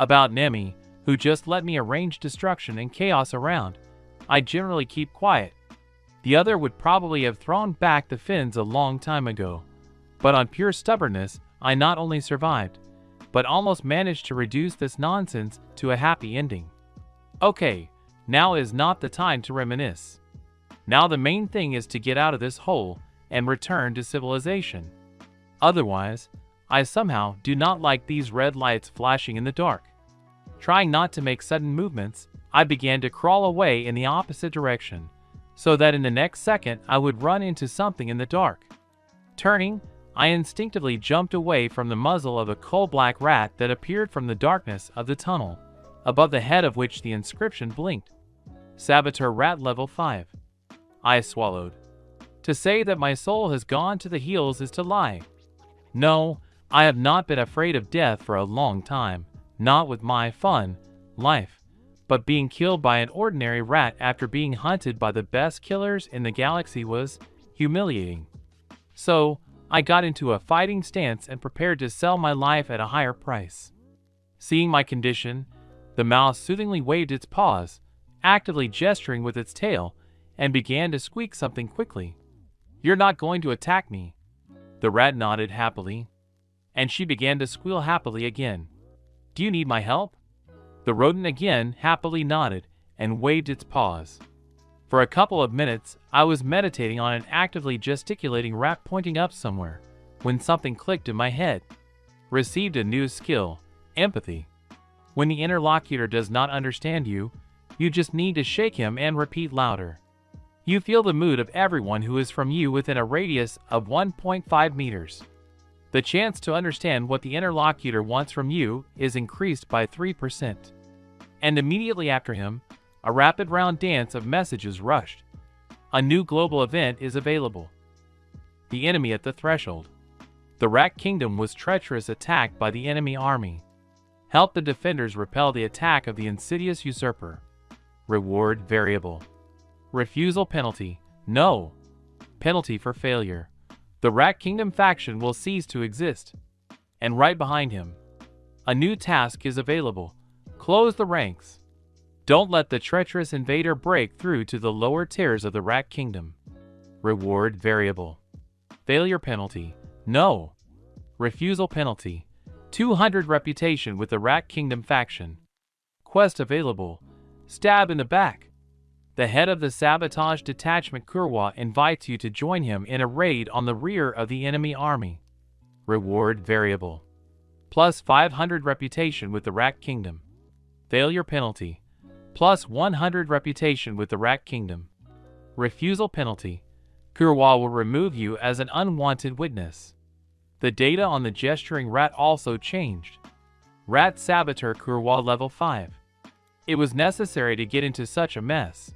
About Nemi, who just let me arrange destruction and chaos around, I generally keep quiet. The other would probably have thrown back the fins a long time ago. But on pure stubbornness, I not only survived, but almost managed to reduce this nonsense to a happy ending. Okay, now is not the time to reminisce. Now the main thing is to get out of this hole and return to civilization. Otherwise, I somehow do not like these red lights flashing in the dark. Trying not to make sudden movements, I began to crawl away in the opposite direction, so that in the next second I would run into something in the dark. Turning, I instinctively jumped away from the muzzle of a coal-black rat that appeared from the darkness of the tunnel, above the head of which the inscription blinked. Saboteur Rat Level 5. I swallowed. To say that my soul has gone to the heels is to lie. No, I have not been afraid of death for a long time, not with my fun life, but being killed by an ordinary rat after being hunted by the best killers in the galaxy was humiliating. So, I got into a fighting stance and prepared to sell my life at a higher price. Seeing my condition, the mouse soothingly waved its paws, actively gesturing with its tail, and began to squeak something quickly. "You're not going to attack me." The rat nodded happily, and she began to squeal happily again. "Do you need my help?" The rodent again happily nodded and waved its paws. For a couple of minutes, I was meditating on an actively gesticulating rat pointing up somewhere, when something clicked in my head. Received a new skill, empathy. When the interlocutor does not understand you, you just need to shake him and repeat louder. You feel the mood of everyone who is from you within a radius of 1.5 meters. The chance to understand what the interlocutor wants from you is increased by 3%. And immediately after him, a rapid round dance of messages rushed. A new global event is available. The enemy at the threshold. The Rat Kingdom was treacherous attack by the enemy army. Help the defenders repel the attack of the insidious usurper. Reward variable. Refusal penalty. No. Penalty for failure. The Rat Kingdom faction will cease to exist. And right behind him, a new task is available. Close the ranks. Don't let the treacherous invader break through to the lower tiers of the Rat Kingdom. Reward variable. Failure penalty. No. Refusal penalty. 200 reputation with the Rat Kingdom faction. Quest available. Stab in the back. The head of the sabotage detachment Kurwa invites you to join him in a raid on the rear of the enemy army. Reward variable. Plus 500 reputation with the Rat Kingdom. Failure penalty. Plus 100 reputation with the Rat Kingdom. Refusal penalty. Kurwa will remove you as an unwanted witness. The data on the gesturing rat also changed. Rat Saboteur Kurwa Level 5. It was necessary to get into such a mess.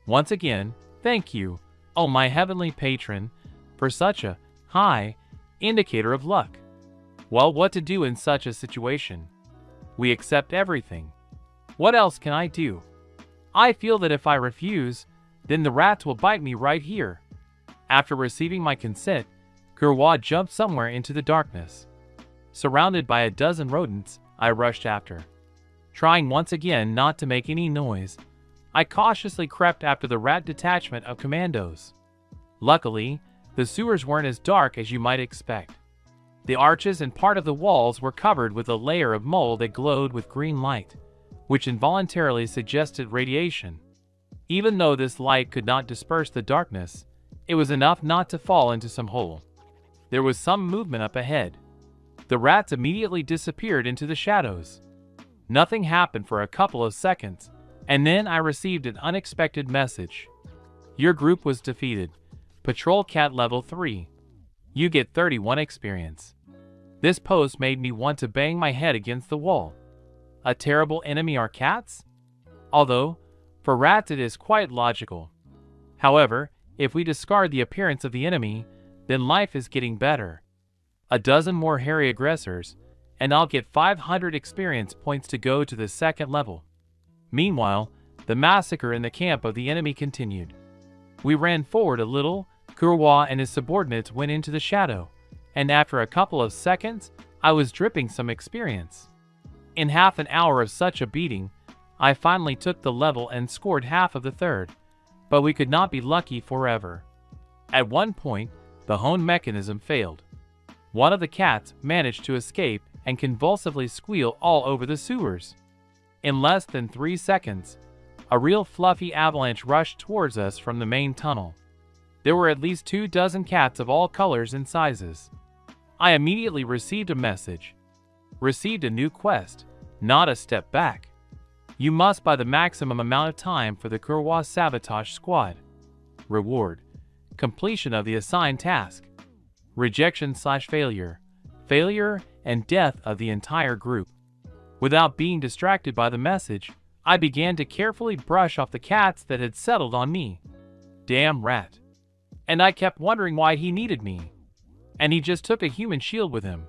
Once again, thank you, oh my heavenly patron, for such a high indicator of luck. Well, what to do in such a situation? We accept everything. What else can I do? I feel that if I refuse, then the rats will bite me right here. After receiving my consent, Kurwa jumped somewhere into the darkness. Surrounded by a dozen rodents, I rushed after. Trying once again not to make any noise, I cautiously crept after the rat detachment of commandos. Luckily, the sewers weren't as dark as you might expect. The arches and part of the walls were covered with a layer of mold that glowed with green light, which involuntarily suggested radiation. Even though this light could not disperse the darkness, it was enough not to fall into some hole. There was some movement up ahead. The rats immediately disappeared into the shadows. Nothing happened for a couple of seconds, and then I received an unexpected message. Your group was defeated. Patrol Cat Level 3. You get 31 experience. This post made me want to bang my head against the wall. A terrible enemy are cats? Although, for rats it is quite logical. However, if we discard the appearance of the enemy, then life is getting better. A dozen more hairy aggressors, and I'll get 500 experience points to go to the second level. Meanwhile, the massacre in the camp of the enemy continued. We ran forward a little, Kurwa and his subordinates went into the shadow, and after a couple of seconds, I was dripping some experience. In half an hour of such a beating, I finally took the level and scored half of the third, but we could not be lucky forever. At one point, the hone mechanism failed. One of the cats managed to escape and convulsively squeal all over the sewers. In less than 3 seconds, a real fluffy avalanche rushed towards us from the main tunnel. There were at least 24 cats of all colors and sizes. I immediately received a message. Received a new quest, not a step back. You must buy the maximum amount of time for the Kurwa Sabotage Squad. Reward: completion of the assigned task. rejection/failure, failure and death of the entire group. Without being distracted by the message, I began to carefully brush off the cats that had settled on me. Damn rat. And I kept wondering why he needed me. And he just took a human shield with him.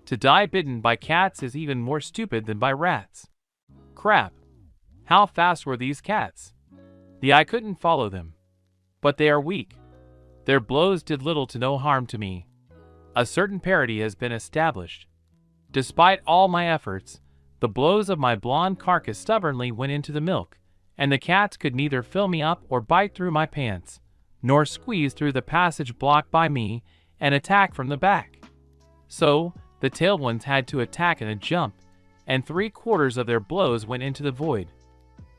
To die bitten by cats is even more stupid than by rats. Crap. How fast were these cats? I couldn't follow them. But they are weak. Their blows did little to no harm to me. A certain parity has been established. Despite all my efforts, the blows of my blonde carcass stubbornly went into the milk, and the cats could neither fill me up or bite through my pants, nor squeeze through the passage blocked by me and attack from the back. So, the tailed ones had to attack in a jump, and 3/4 of their blows went into the void.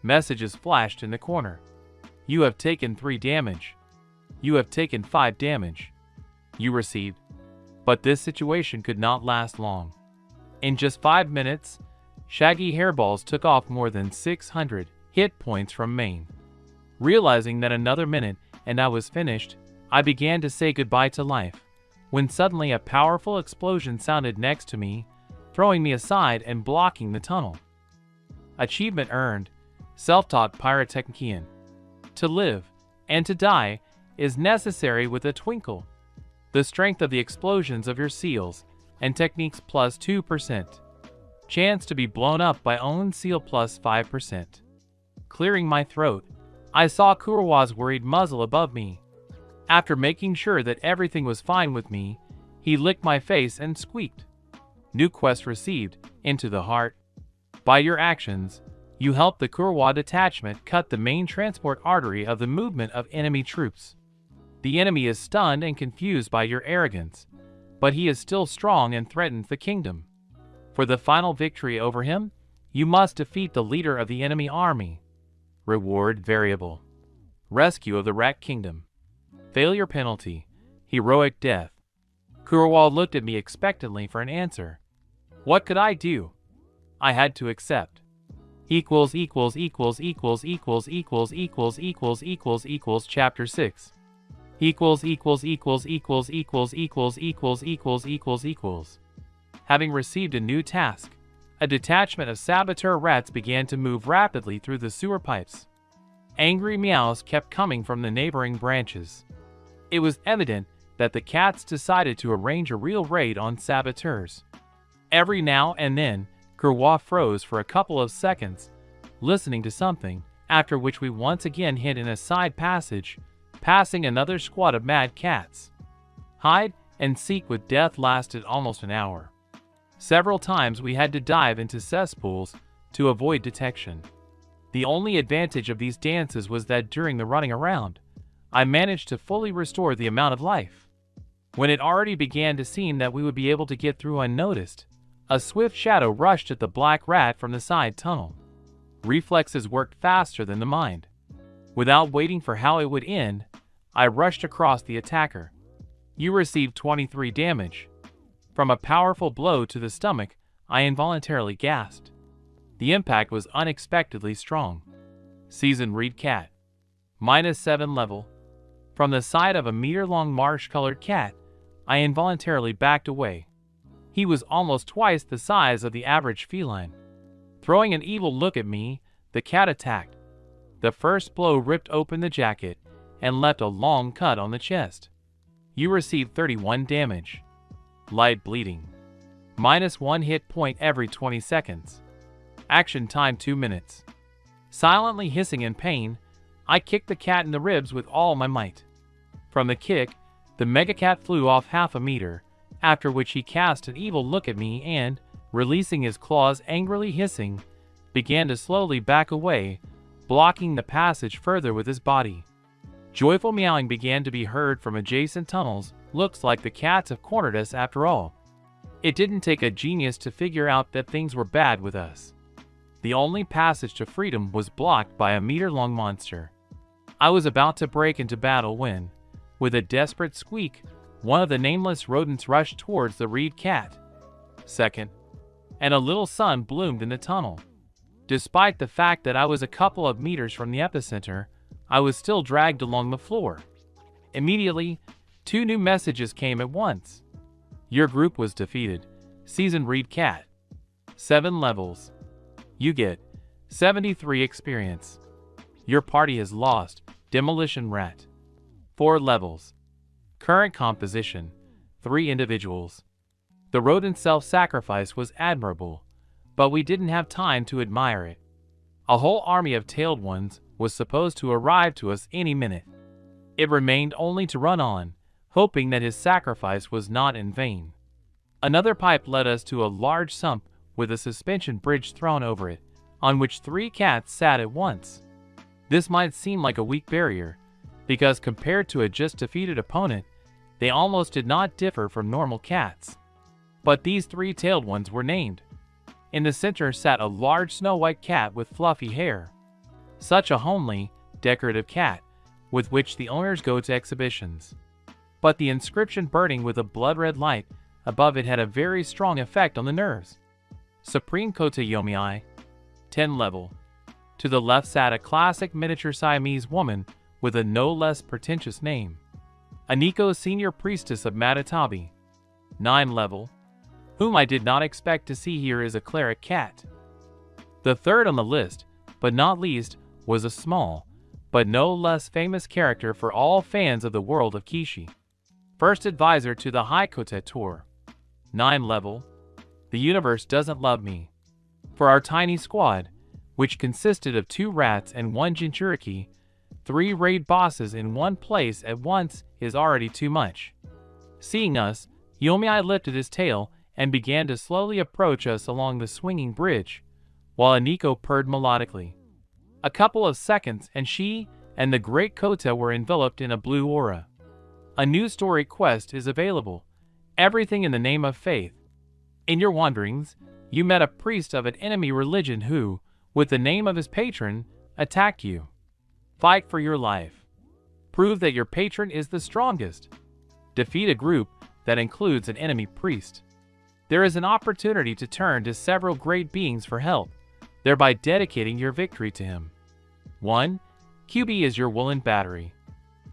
Messages flashed in the corner. You have taken 3 damage. You have taken 5 damage. You received. But this situation could not last long. In just 5 minutes, shaggy hairballs took off more than 600 hit points from Maine. Realizing that another minute and I was finished, I began to say goodbye to life, when suddenly a powerful explosion sounded next to me, throwing me aside and blocking the tunnel. Achievement earned, self-taught pyrotechnician. To live, and to die, is necessary with a twinkle. The strength of the explosions of your seals and techniques plus 2%. Chance to be blown up by own seal plus 5%. Clearing my throat, I saw Kurowa's worried muzzle above me. After making sure that everything was fine with me, he licked my face and squeaked. New quest received, Into the Heart. By your actions, you helped the Kurowa detachment cut the main transport artery of the movement of enemy troops. The enemy is stunned and confused by your arrogance, but he is still strong and threatens the kingdom. For the final victory over him, you must defeat the leader of the enemy army. Reward variable. Rescue of the Rat Kingdom. Failure penalty. Heroic death. Kurowa looked at me expectantly for an answer. What could I do? I had to accept. Chapter 6. Having received a new task, a detachment of saboteur rats began to move rapidly through the sewer pipes. Angry meows kept coming from the neighboring branches. It was evident that the cats decided to arrange a real raid on saboteurs. Every now and then, Kurowa froze for a couple of seconds, listening to something, after which we once again hid in a side passage, passing another squad of mad cats. Hide and seek with death lasted almost an hour. Several times we had to dive into cesspools to avoid detection. The only advantage of these dances was that during the running around, I managed to fully restore the amount of life. When it already began to seem that we would be able to get through unnoticed, a swift shadow rushed at the black rat from the side tunnel. Reflexes worked faster than the mind. Without waiting for how it would end, I rushed across the attacker. You received 23 damage. From a powerful blow to the stomach, I involuntarily gasped. The impact was unexpectedly strong. Seasoned Reed Cat. -7 level. From the side of a meter-long marsh-colored cat, I involuntarily backed away. He was almost twice the size of the average feline. Throwing an evil look at me, the cat attacked. The first blow ripped open the jacket and left a long cut on the chest. You received 31 damage. Light bleeding. -1 hit point every 20 seconds. Action time 2 minutes. Silently hissing in pain, I kicked the cat in the ribs with all my might. From the kick, the mega cat flew off half a meter, after which he cast an evil look at me and, releasing his claws angrily hissing, began to slowly back away, blocking the passage further with his body. Joyful meowing began to be heard from adjacent tunnels. Looks like the cats have cornered us after all. It didn't take a genius to figure out that things were bad with us. The only passage to freedom was blocked by a meter-long monster. I was about to break into battle when, with a desperate squeak, one of the nameless rodents rushed towards the reed cat. Second, and a little sun bloomed in the tunnel. Despite the fact that I was a couple of meters from the epicenter, I was still dragged along the floor. Immediately, 2 new messages came at once. Your group was defeated. Season Read Cat. 7 levels. You get 73 experience. Your party has lost. Demolition Rat. 4 levels. Current composition. 3 individuals. The rodent self-sacrifice was admirable, but we didn't have time to admire it. A whole army of tailed ones was supposed to arrive to us any minute. It remained only to run on, hoping that his sacrifice was not in vain. Another pipe led us to a large sump with a suspension bridge thrown over it, on which 3 cats sat at once. This might seem like a weak barrier, because compared to a just defeated opponent, they almost did not differ from normal cats. But these 3 tailed ones were named. In the center sat a large snow-white cat with fluffy hair. Such a homely, decorative cat, with which the owners go to exhibitions. But the inscription burning with a blood-red light above it had a very strong effect on the nerves. Supreme Kote Yomiai. 10 level. To the left sat a classic miniature Siamese woman with a no less pretentious name. Aniko, Senior Priestess of Matatabi. 9 level. Whom I did not expect to see here is a cleric cat. The third on the list, but not least, was a small, but no less famous character for all fans of the world of Kishi. First advisor to the High Kote Tour. 9 level. The universe doesn't love me. For our tiny squad, which consisted of 2 rats and 1 Jinchuriki, 3 raid bosses in one place at once is already too much. Seeing us, Yomiai lifted his tail and began to slowly approach us along the swinging bridge, while Aniko purred melodically. A couple of seconds and she and the great Kota were enveloped in a blue aura. A new story quest is available. Everything in the name of faith. In your wanderings, you met a priest of an enemy religion who, with the name of his patron, attacked you. Fight for your life. Prove that your patron is the strongest. Defeat a group that includes an enemy priest. There is an opportunity to turn to several great beings for help, thereby dedicating your victory to him. 1. QB is your woolen battery.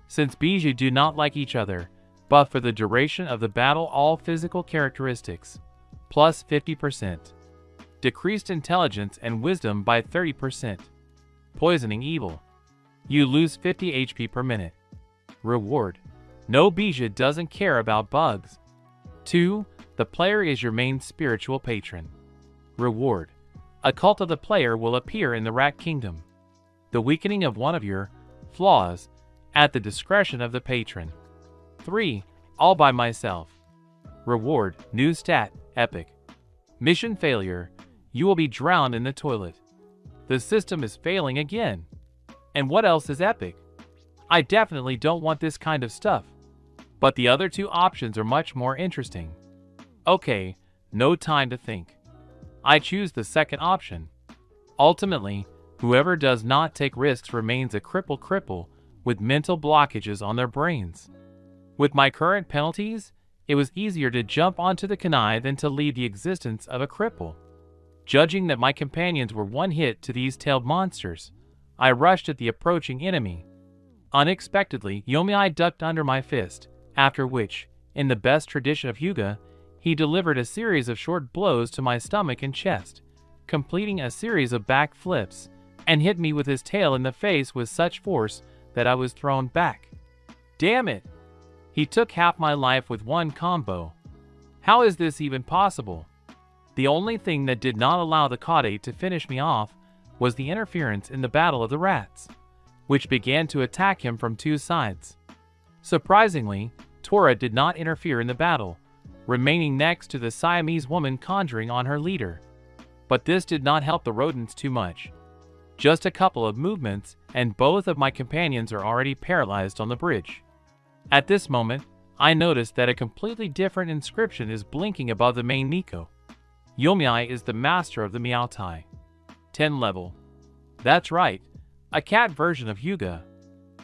Since Bijou do not like each other, buff for the duration of the battle all physical characteristics, plus 50%. Decreased intelligence and wisdom by 30%. Poisoning evil. You lose 50 HP per minute. Reward. No Bijou doesn't care about bugs. 2. The player is your main spiritual patron. Reward. A cult of the player will appear in the Rat Kingdom. The weakening of one of your flaws at the discretion of the patron. 3. All by myself. Reward. New stat. Epic. Mission failure. You will be drowned in the toilet. The system is failing again. And what else is epic? I definitely don't want this kind of stuff. But the other 2 options are much more interesting. Okay, no time to think. I choose the second option. Ultimately, whoever does not take risks remains a cripple with mental blockages on their brains. With my current penalties, it was easier to jump onto the Kanai than to leave the existence of a cripple. Judging that my companions were one hit to these tailed monsters, I rushed at the approaching enemy. Unexpectedly, Yomiai ducked under my fist, after which, in the best tradition of Hyuga, he delivered a series of short blows to my stomach and chest, completing a series of back flips, and hit me with his tail in the face with such force that I was thrown back. Damn it! He took half my life with one combo. How is this even possible? The only thing that did not allow the Kade to finish me off was the interference in the Battle of the Rats, which began to attack him from 2 sides. Surprisingly, Tora did not interfere in the battle, remaining next to the Siamese woman conjuring on her leader. But this did not help the rodents too much. Just a couple of movements, and both of my companions are already paralyzed on the bridge. At this moment, I noticed that a completely different inscription is blinking above the main Nico. Yomiai is the master of the Miaotai. 10 level. That's right, a cat version of Hyuga.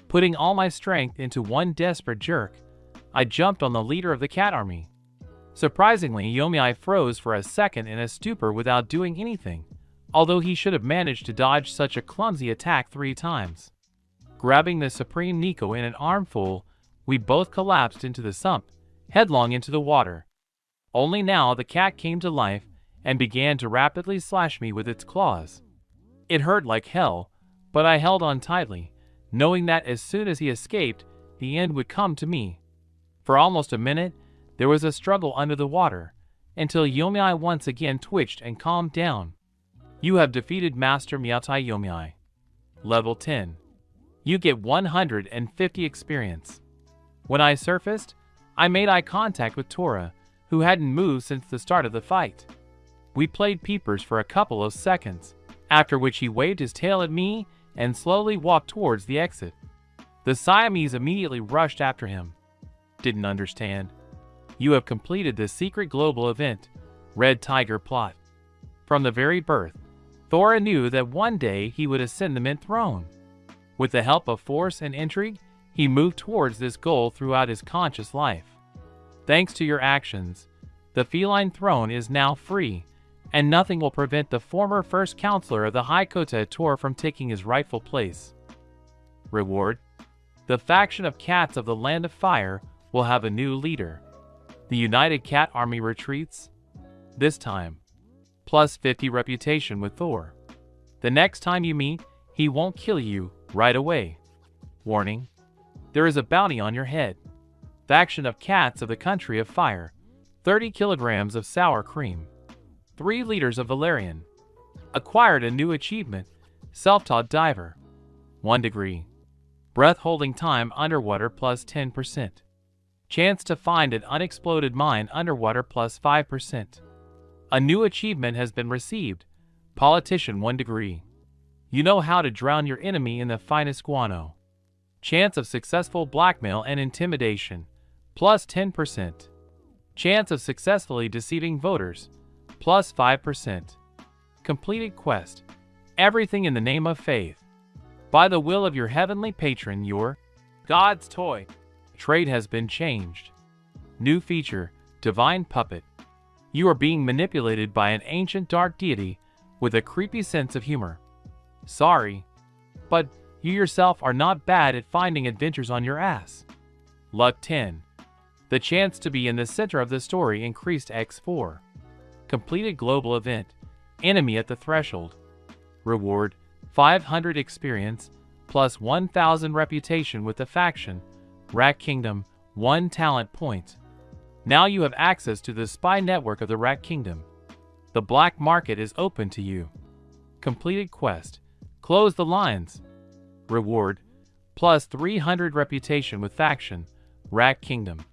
Putting all my strength into one desperate jerk, I jumped on the leader of the cat army. Surprisingly, Yomiai froze for a second in a stupor without doing anything, although he should have managed to dodge such a clumsy attack 3 times. Grabbing the Supreme Nico in an armful, We both collapsed into the sump, headlong into the water. Only now the cat came to life and began to rapidly slash me with its claws. It hurt like hell, but I held on tightly, knowing that as soon as he escaped, the end would come to me. For almost a minute, there was a struggle under the water, until Yomiai once again twitched and calmed down. You have defeated Master Miatai Yomiai. Level 10. You get 150 experience. When I surfaced, I made eye contact with Tora, who hadn't moved since the start of the fight. We played peepers for a couple of seconds, after which he waved his tail at me and slowly walked towards the exit. The Siamese immediately rushed after him. Didn't understand. You have completed the secret global event, Red Tiger plot. From the very birth, Thora knew that one day he would ascend the Mint Throne. With the help of force and intrigue, he moved towards this goal throughout his conscious life. Thanks to your actions, the feline throne is now free, and nothing will prevent the former first counselor of the High Kota Tor from taking his rightful place. Reward: the faction of cats of the Land of Fire will have a new leader. The United Cat Army retreats. This time, plus 50 reputation with Thor. The next time you meet, he won't kill you right away. Warning: there is a bounty on your head. Faction of cats of the Country of Fire. 30 kilograms of sour cream. 3 liters of valerian. Acquired a new achievement, self-taught diver. 1 degree. Breath holding time underwater plus 10%. Chance to find an unexploded mine underwater plus 5%. A new achievement has been received, politician 1 degree. You know how to drown your enemy in the finest guano. Chance of successful blackmail and intimidation, plus 10%. Chance of successfully deceiving voters, plus 5%. Completed quest, everything in the name of faith. By the will of your heavenly patron, your God's toy. Trade has been changed. New feature, Divine Puppet. You are being manipulated by an ancient dark deity with a creepy sense of humor. Sorry, but you yourself are not bad at finding adventures on your ass. Luck 10. The chance to be in the center of the story increased x4. Completed global event, enemy at the threshold. Reward, 500 experience, plus 1000 reputation with the faction. Rat Kingdom, 1 talent point. Now you have access to the spy network of the Rat Kingdom. The black market is open to you. Completed quest, close the lines. Reward, plus 300 reputation with faction, Rat Kingdom.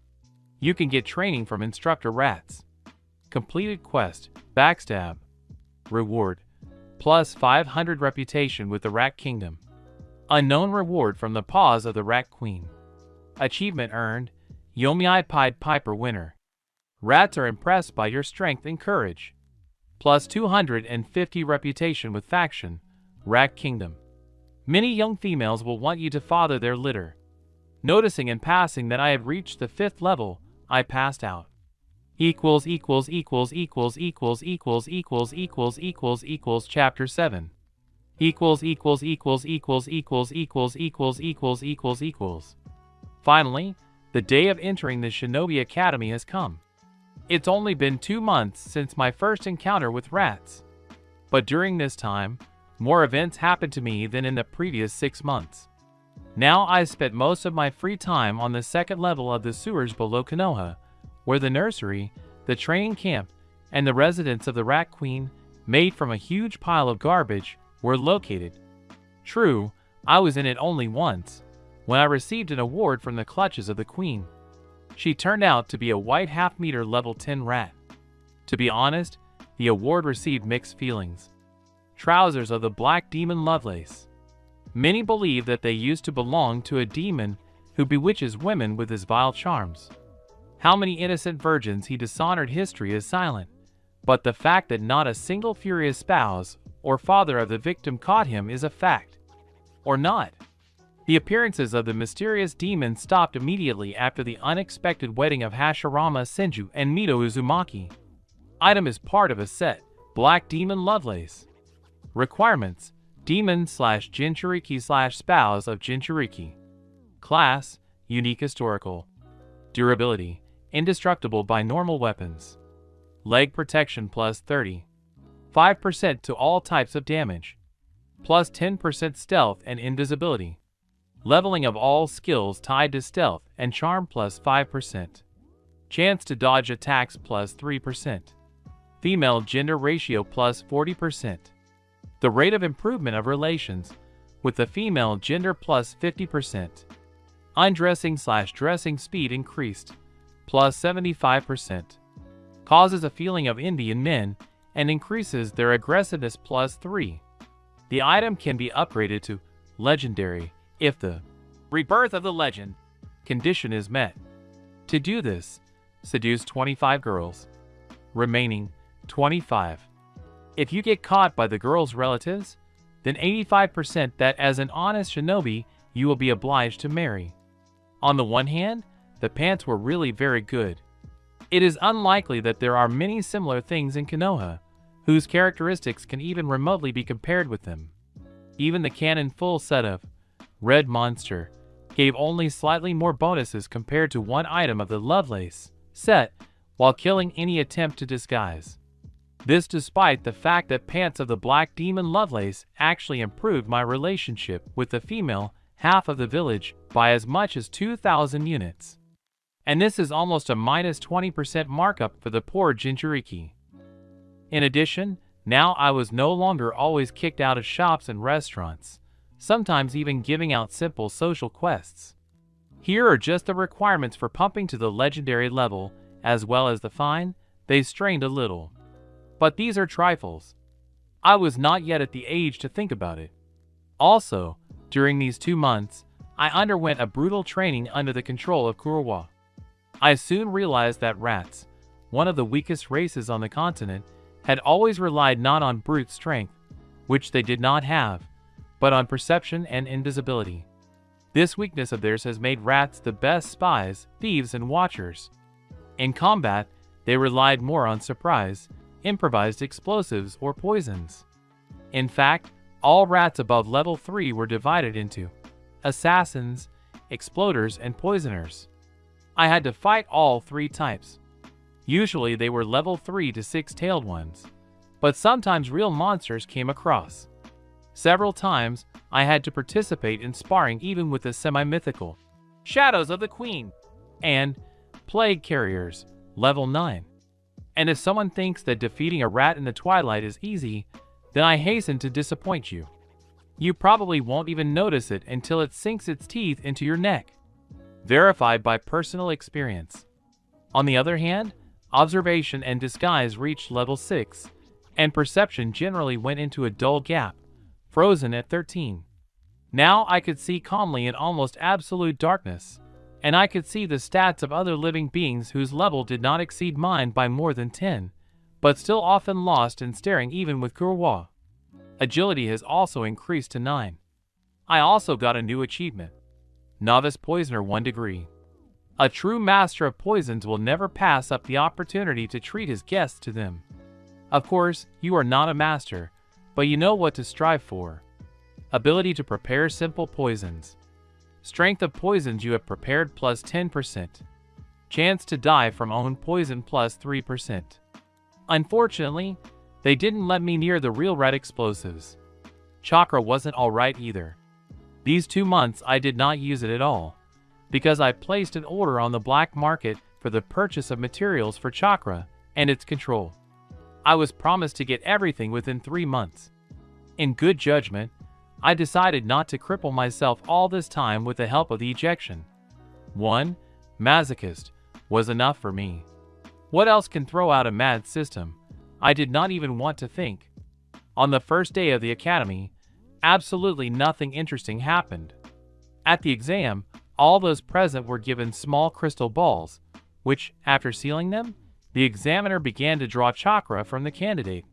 You can get training from instructor rats. Completed quest, backstab. Reward, plus 500 reputation with the Rat Kingdom. Unknown reward from the paws of the Rat Queen. Achievement earned, Yomiai Pied Piper winner. Rats are impressed by your strength and courage. Plus 250 reputation with faction, Rat Kingdom. Many young females will want you to father their litter. Noticing in passing that I had reached the 5th level, I passed out. Chapter 7. Finally, the day of entering the Shinobi Academy has come. It's only been 2 months since my first encounter with rats. But during this time, more events happened to me than in the previous 6 months. Now I spent most of my free time on the 2nd level of the sewers below Konoha, where the nursery, the training camp, and the residence of the Rat Queen, made from a huge pile of garbage, were located. True, I was in it only once, when I received an award from the clutches of the Queen. She turned out to be a white half-meter level 10 rat. To be honest, the award received mixed feelings. Trousers of the Black Demon Lovelace. Many believe that they used to belong to a demon who bewitches women with his vile charms. How many innocent virgins he dishonored history is silent, but the fact that not a single furious spouse or father of the victim caught him is a fact. Or not. The appearances of the mysterious demon stopped immediately after the unexpected wedding of Hashirama Senju and Mito Uzumaki. Item is part of a set, Black Demon Lovelace. Requirements: Demon/Jinchuriki/Spouse of Jinchuriki. Class: unique historical. Durability, indestructible by normal weapons. Leg protection plus 30. 5% to all types of damage. Plus 10% stealth and invisibility. Leveling of all skills tied to stealth and charm plus 5%. Chance to dodge attacks plus 3%. Female gender ratio plus 40%. The rate of improvement of relations with the female gender plus 50%. Undressing/dressing speed increased plus 75%. Causes a feeling of envy in men and increases their aggressiveness plus 3. The item can be upgraded to legendary if the rebirth of the legend condition is met. To do this, seduce 25 girls. Remaining 25. If you get caught by the girl's relatives, then 85% that as an honest shinobi you will be obliged to marry. On the one hand, the pants were really very good. It is unlikely that there are many similar things in Konoha, whose characteristics can even remotely be compared with them. Even the canon full set of Red Monster gave only slightly more bonuses compared to one item of the Lovelace set, while killing any attempt to disguise. This despite the fact that pants of the Black Demon Lovelace actually improved my relationship with the female half of the village by as much as 2,000 units. And this is almost a minus 20% markup for the poor Jinchuriki. In addition, now I was no longer always kicked out of shops and restaurants, sometimes even giving out simple social quests. Here are just the requirements for pumping to the legendary level, as well as the fine. They strained a little. But these are trifles. I was not yet at the age to think about it. Also, during these 2 months, I underwent a brutal training under the control of Kurama. I soon realized that rats, one of the weakest races on the continent, had always relied not on brute strength, which they did not have, but on perception and invisibility. This weakness of theirs has made rats the best spies, thieves, and watchers. In combat, they relied more on surprise, improvised explosives, or poisons. In fact, all rats above level 3 were divided into assassins, exploders, and poisoners. I had to fight all 3 types. Usually they were level 3 to 6-tailed ones, but sometimes real monsters came across. Several times, I had to participate in sparring even with the semi-mythical Shadows of the Queen and Plague Carriers, level 9. And if someone thinks that defeating a rat in the twilight is easy, then I hasten to disappoint you. You probably won't even notice it until it sinks its teeth into your neck. Verified by personal experience. On the other hand, observation and disguise reached level 6, and perception generally went into a dull gap, frozen at 13. Now I could see calmly in almost absolute darkness, and I could see the stats of other living beings whose level did not exceed mine by more than 10, but still often lost in staring even with Kurama. Agility has also increased to 9. I also got a new achievement. Novice Poisoner 1 degree. A true master of poisons will never pass up the opportunity to treat his guests to them. Of course, you are not a master, but you know what to strive for. Ability to prepare simple poisons. Strength of poisons you have prepared plus 10%. Chance to die from own poison plus 3%. Unfortunately, they didn't let me near the real red explosives. Chakra wasn't alright either. These 2 months I did not use it at all, because I placed an order on the black market for the purchase of materials for chakra and its control. I was promised to get everything within 3 months. In good judgment, I decided not to cripple myself all this time with the help of the ejection. 1. Masochist was enough for me. What else can throw out a mad system? I did not even want to think. On the first day of the academy, absolutely nothing interesting happened. At the exam, all those present were given small crystal balls, which, after sealing them, the examiner began to draw chakra from the candidate.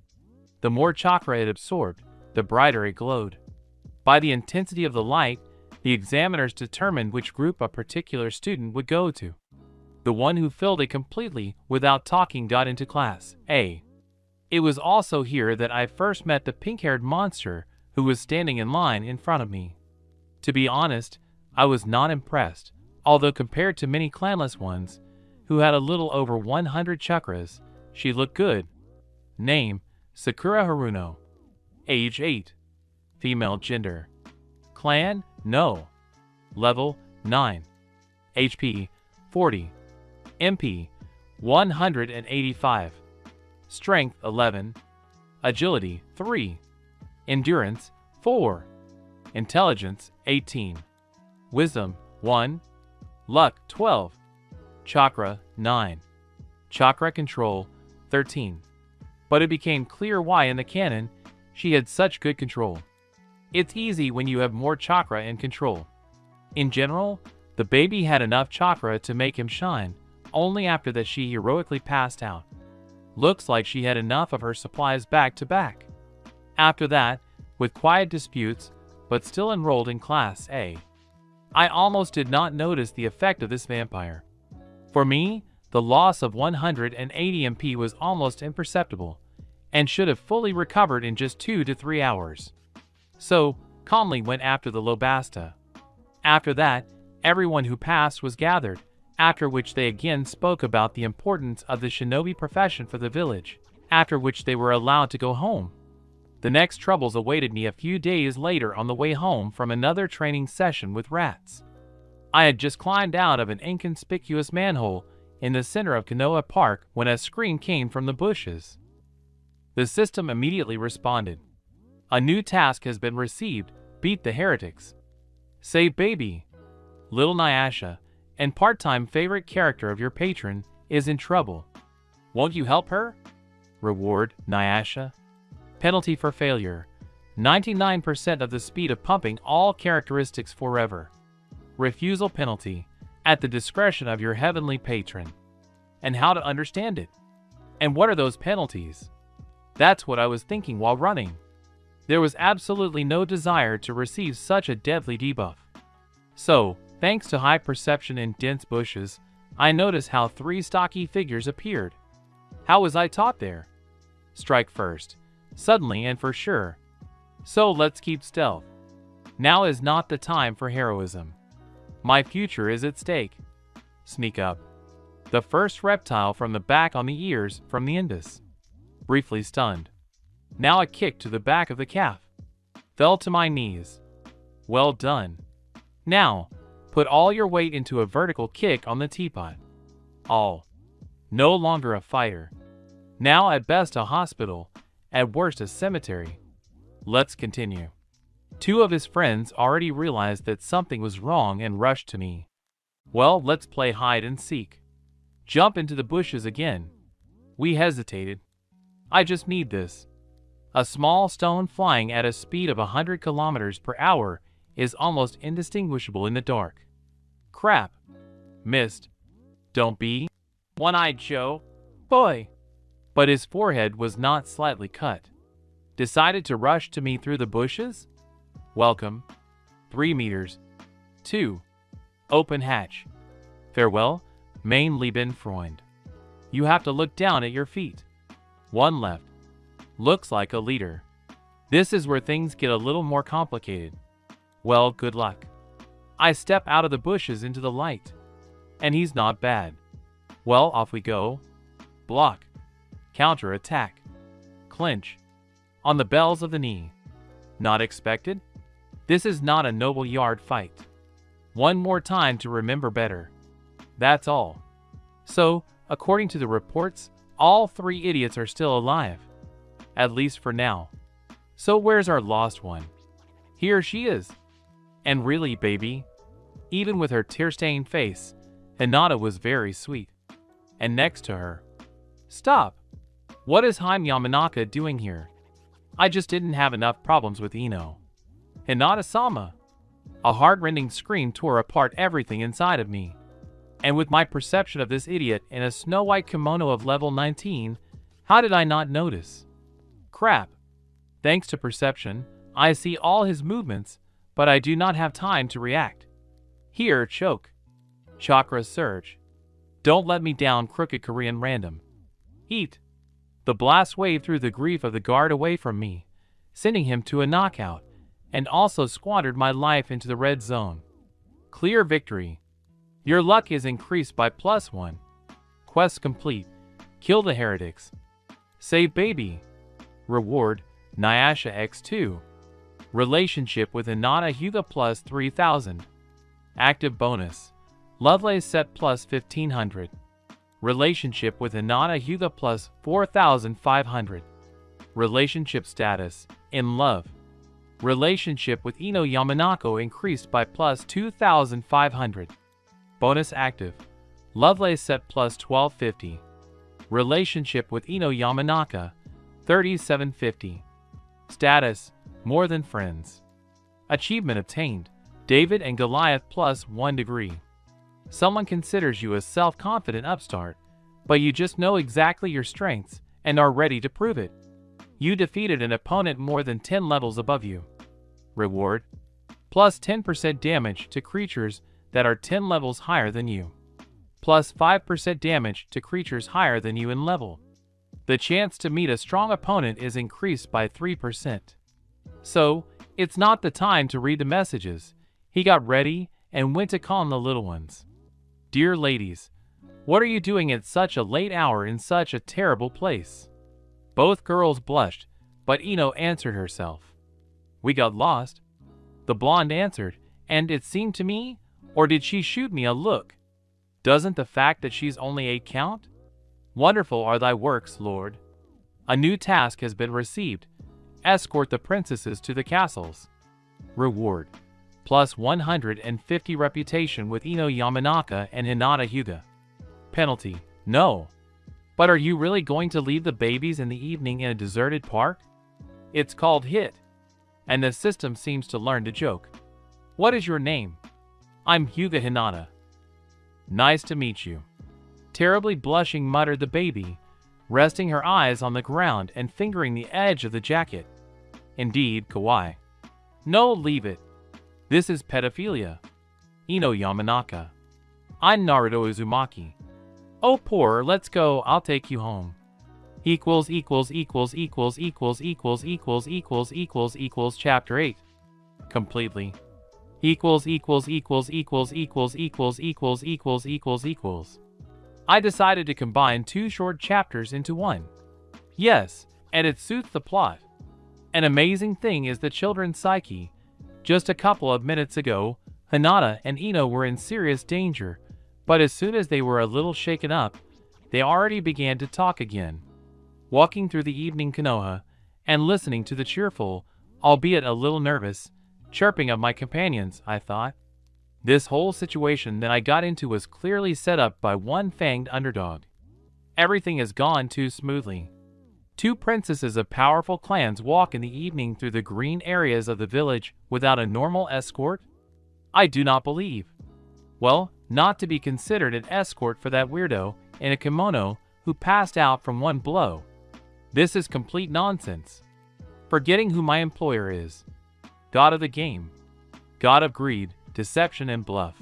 The more chakra it absorbed, the brighter it glowed. By the intensity of the light, the examiners determined which group a particular student would go to. The one who filled it completely without talking got into class A. It was also here that I first met the pink-haired monster who was standing in line in front of me. To be honest, I was not impressed, Although compared to many clanless ones, who had a little over 100 chakras, she looked good. Name: Sakura Haruno. Age 8. Female gender. Clan: No. Level: 9. HP: 40. MP: 185. Strength: 11. Agility: 3. Endurance: 4. Intelligence: 18. Wisdom: 1. Luck: 12. Chakra: 9. Chakra control: 13. But it became clear why in the canon she had such good control. It's easy when you have more chakra and control. In general, the baby had enough chakra to make him shine, only after that she heroically passed out. Looks like she had enough of her supplies back to back. After that, with quiet disputes, but still enrolled in Class A, I almost did not notice the effect of this vampire. For me, the loss of 180 MP was almost imperceptible, and should have fully recovered in just 2 to 3 hours. So, calmly went after the Lobasta. After that, everyone who passed was gathered, after which they again spoke about the importance of the shinobi profession for the village, after which they were allowed to go home. The next troubles awaited me a few days later on the way home from another training session with rats. I had just climbed out of an inconspicuous manhole in the center of Konoha Park when a scream came from the bushes. The system immediately responded. A new task has been received: beat the heretics. Save baby. Little Nyasha, and part-time favorite character of your patron, is in trouble. Won't you help her? Reward: Nyasha. Penalty for failure: 99% of the speed of pumping all characteristics forever. Refusal penalty: at the discretion of your heavenly patron. And how to understand it? And what are those penalties? That's what I was thinking while running. There was absolutely no desire to receive such a deadly debuff. So, thanks to high perception in dense bushes, I noticed how 3 stocky figures appeared. How was I taught there? Strike first, suddenly and for sure. So let's keep stealth. Now is not the time for heroism. My future is at stake. Sneak up. The first reptile from the back on the ears from the Indus. Briefly stunned. Now a kick to the back of the calf. Fell to my knees. Well done. Now, put all your weight into a vertical kick on the teapot. All. No longer a fighter. Now at best a hospital, at worst a cemetery. Let's continue. 2 of his friends already realized that something was wrong and rushed to me. Well, let's play hide and seek. Jump into the bushes again. We hesitated. I just need this. A small stone flying at a speed of 100 kilometers per hour is almost indistinguishable in the dark. Crap. Missed. Don't be one-eyed Joe. Boy. But his forehead was not slightly cut. Decided to rush to me through the bushes? Welcome. 3 meters. 2. Open hatch. Farewell, mein lieben Freund. You have to look down at your feet. 1 left. Looks like a leader. This is where things get a little more complicated. Well, good luck. I step out of the bushes into the light. And he's not bad. Well, off we go. Block. Counter attack. Clinch. On the bells of the knee. Not expected? This is not a noble yard fight. 1 more time to remember better. That's all. So, according to the reports, all 3 idiots are still alive. At least for now. So where's our lost one? Here she is. And really, baby, even with her tear-stained face, Hinata was very sweet. And next to her. Stop! What is Haim Yamanaka doing here? I just didn't have enough problems with Ino. Hinata-sama! A heart-rending scream tore apart everything inside of me. And with my perception of this idiot in a snow-white kimono of level 19, how did I not notice? Crap. Thanks to perception, I see all his movements, but I do not have time to react. Here, choke. Chakra surge. Don't let me down, crooked Korean random. Eat. The blast waved through the grief of the guard away from me, sending him to a knockout, and also squandered my life into the red zone. Clear victory. Your luck is increased by +1. Quest complete. Kill the heretics. Save baby. Reward, Nyasha X2. Relationship with Hinata Hyuga plus 3000. Active bonus. Lovelace set plus 1500. Relationship with Hinata Hyuga plus 4500. Relationship status, in love. Relationship with Ino Yamanako increased by plus 2500. Bonus active. Lovelace set plus 1250. Relationship with Ino Yamanaka, 3750. Status, more than friends. Achievement obtained. David and Goliath plus 1 degree. Someone considers you a self-confident upstart, but you just know exactly your strengths and are ready to prove it. You defeated an opponent more than 10 levels above you. Reward, plus 10% damage to creatures that are 10 levels higher than you. Plus 5% damage to creatures higher than you in level. The chance to meet a strong opponent is increased by 3%. So, it's not the time to read the messages. He got ready and went to calm the little ones. Dear ladies, what are you doing at such a late hour in such a terrible place? Both girls blushed, but Ino answered herself. We got lost. The blonde answered, and it seemed to me, or did she shoot me a look? Doesn't the fact that she's only 8 count? Wonderful are thy works, Lord. A new task has been received. Escort the princesses to the castles. Reward, plus 150 reputation with Ino Yamanaka and Hinata Hyuga. Penalty, no. But are you really going to leave the babies in the evening in a deserted park? It's called hit. And the system seems to learn to joke. What is your name? I'm Hyuga Hinata. Nice to meet you. Terribly blushing muttered the baby, resting her eyes on the ground and fingering the edge of the jacket. Indeed, kawaii. No, leave it. This is pedophilia. Ino Yamanaka. I'm Naruto Uzumaki. Oh, poor, let's go, I'll take you home. Chapter 8. Completely. I decided to combine 2 short chapters into one. Yes, and it suits the plot. An amazing thing is the children's psyche. Just a couple of minutes ago, Hinata and Ino were in serious danger, but as soon as they were a little shaken up, they already began to talk again. Walking through the evening Konoha, and listening to the cheerful, albeit a little nervous, chirping of my companions, I thought, this whole situation that I got into was clearly set up by one-fanged underdog. Everything has gone too smoothly. 2 princesses of powerful clans walk in the evening through the green areas of the village without a normal escort? I do not believe. Well, not to be considered an escort for that weirdo in a kimono who passed out from one blow. This is complete nonsense. Forgetting who my employer is. God of the game. God of greed, deception and bluff.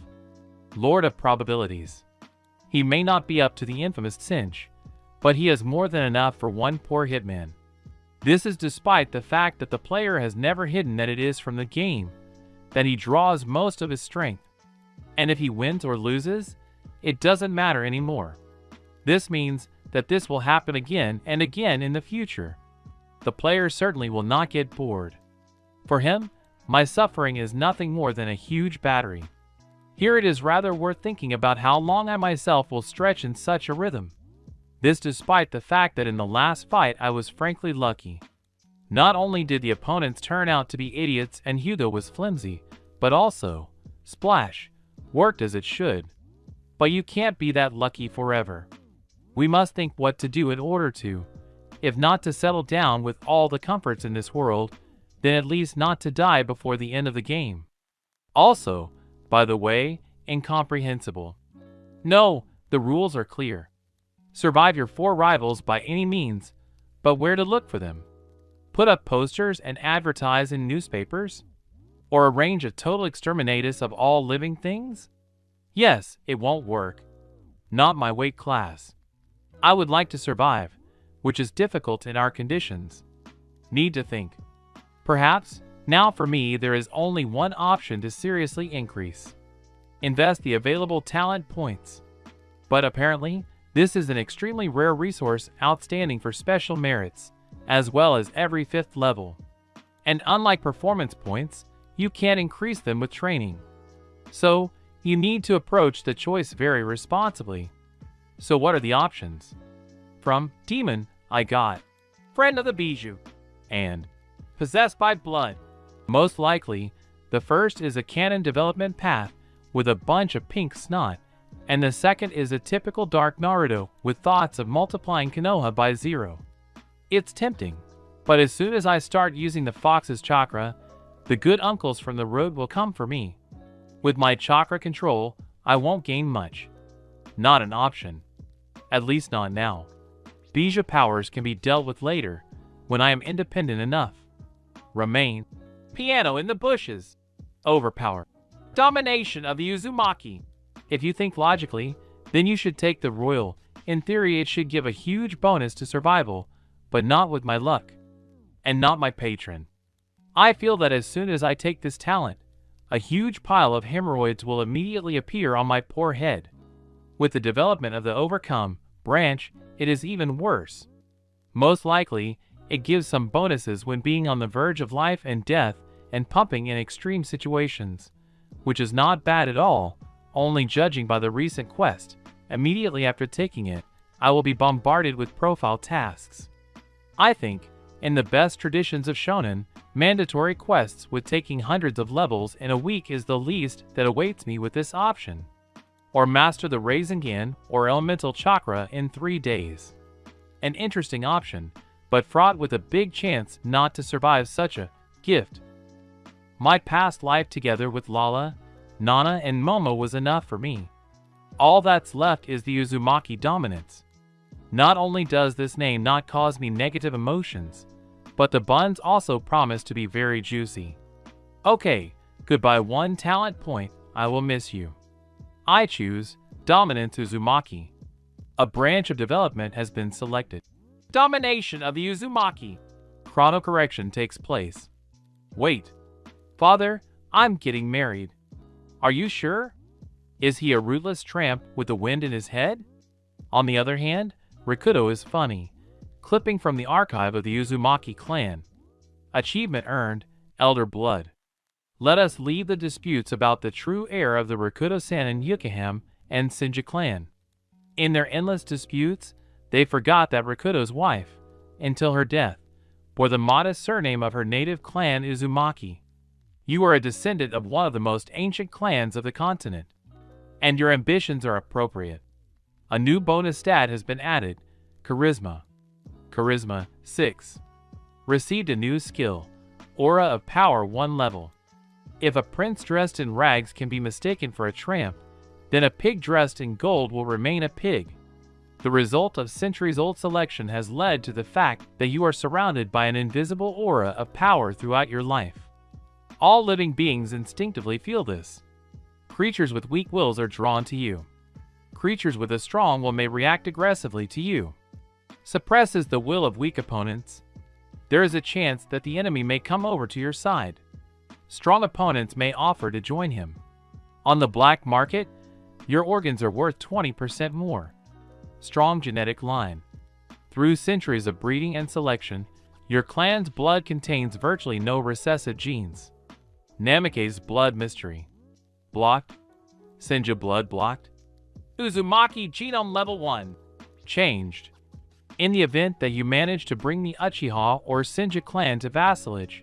Lord of probabilities. He may not be up to the infamous cinch, but he is more than enough for one poor hitman. This is despite the fact that the player has never hidden that it is from the game that he draws most of his strength. And if he wins or loses, it doesn't matter anymore. This means that this will happen again and again in the future. The player certainly will not get bored. For him, my suffering is nothing more than a huge battery. Here it is rather worth thinking about how long I myself will stretch in such a rhythm. This despite the fact that in the last fight I was frankly lucky. Not only did the opponents turn out to be idiots and Hyuga was flimsy, but also, splash, worked as it should. But you can't be that lucky forever. We must think what to do in order to, if not to settle down with all the comforts in this world, then at least not to die before the end of the game. Also, by the way, incomprehensible. No, the rules are clear. Survive your 4 rivals by any means, but where to look for them? Put up posters and advertise in newspapers? Or arrange a total exterminatus of all living things? Yes, it won't work. Not my weight class. I would like to survive, which is difficult in our conditions. Need to think. Perhaps, now for me there is only one option to seriously increase. Invest the available talent points. But apparently, this is an extremely rare resource outstanding for special merits, as well as every 5th level. And unlike performance points, you can't increase them with training. So, you need to approach the choice very responsibly. So what are the options? From Demon, I got Friend of the Bijou, and Possessed by Blood. Most likely, the first is a canon development path with a bunch of pink snot, and the second is a typical dark Naruto with thoughts of multiplying Konoha by 0. It's tempting, but as soon as I start using the fox's chakra, the good uncles from the road will come for me. With my chakra control, I won't gain much. Not an option. At least not now. Bijou powers can be dealt with later, when I am independent enough. Remain. Piano in the bushes. Overpower. Domination of the Uzumaki. If you think logically, then you should take the royal. In theory, it should give a huge bonus to survival, but not with my luck. And not my patron. I feel that as soon as I take this talent, a huge pile of hemorrhoids will immediately appear on my poor head. With the development of the Overcome branch, it is even worse. Most likely, it gives some bonuses when being on the verge of life and death and pumping in extreme situations, which is not bad at all, only judging by the recent quest. Immediately after taking it, I will be bombarded with profile tasks. I think, in the best traditions of shonen, mandatory quests with taking hundreds of levels in a week is the least that awaits me with this option. Or master the Rasengan or Elemental Chakra in 3 days. An interesting option, but fraught with a big chance not to survive such a gift. My past life together with Lala, Nana, and Momo was enough for me. All that's left is the Uzumaki dominance. Not only does this name not cause me negative emotions, but the buns also promise to be very juicy. Okay, goodbye 1 talent point, I will miss you. I choose Dominance Uzumaki. A branch of development has been selected. Domination of the Uzumaki. Chrono correction takes place. Wait. Father, I'm getting married. Are you sure? Is he a rootless tramp with the wind in his head? On the other hand, Rikudo is funny. Clipping from the archive of the Uzumaki clan. Achievement earned, Elder Blood. Let us leave the disputes about the true heir of the Rikudo-san and Yukiham and Shinja clan. In their endless disputes, they forgot that Rikudo's wife, until her death, bore the modest surname of her native clan Uzumaki. You are a descendant of one of the most ancient clans of the continent, and your ambitions are appropriate. A new bonus stat has been added, Charisma. Charisma 6. Received a new skill, Aura of Power 1 level. If a prince dressed in rags can be mistaken for a tramp, then a pig dressed in gold will remain a pig. The result of centuries-old selection has led to the fact that you are surrounded by an invisible aura of power throughout your life. All living beings instinctively feel this. Creatures with weak wills are drawn to you. Creatures with a strong will may react aggressively to you. Suppresses the will of weak opponents. There is a chance that the enemy may come over to your side. Strong opponents may offer to join him. On the black market, your organs are worth 20% more. Strong genetic line. Through centuries of breeding and selection, your clan's blood contains virtually no recessive genes. Namikaze's blood mystery. Blocked. Shinja blood blocked. Uzumaki genome level 1. Changed. In the event that you manage to bring the Uchiha or Shinja clan to vassalage,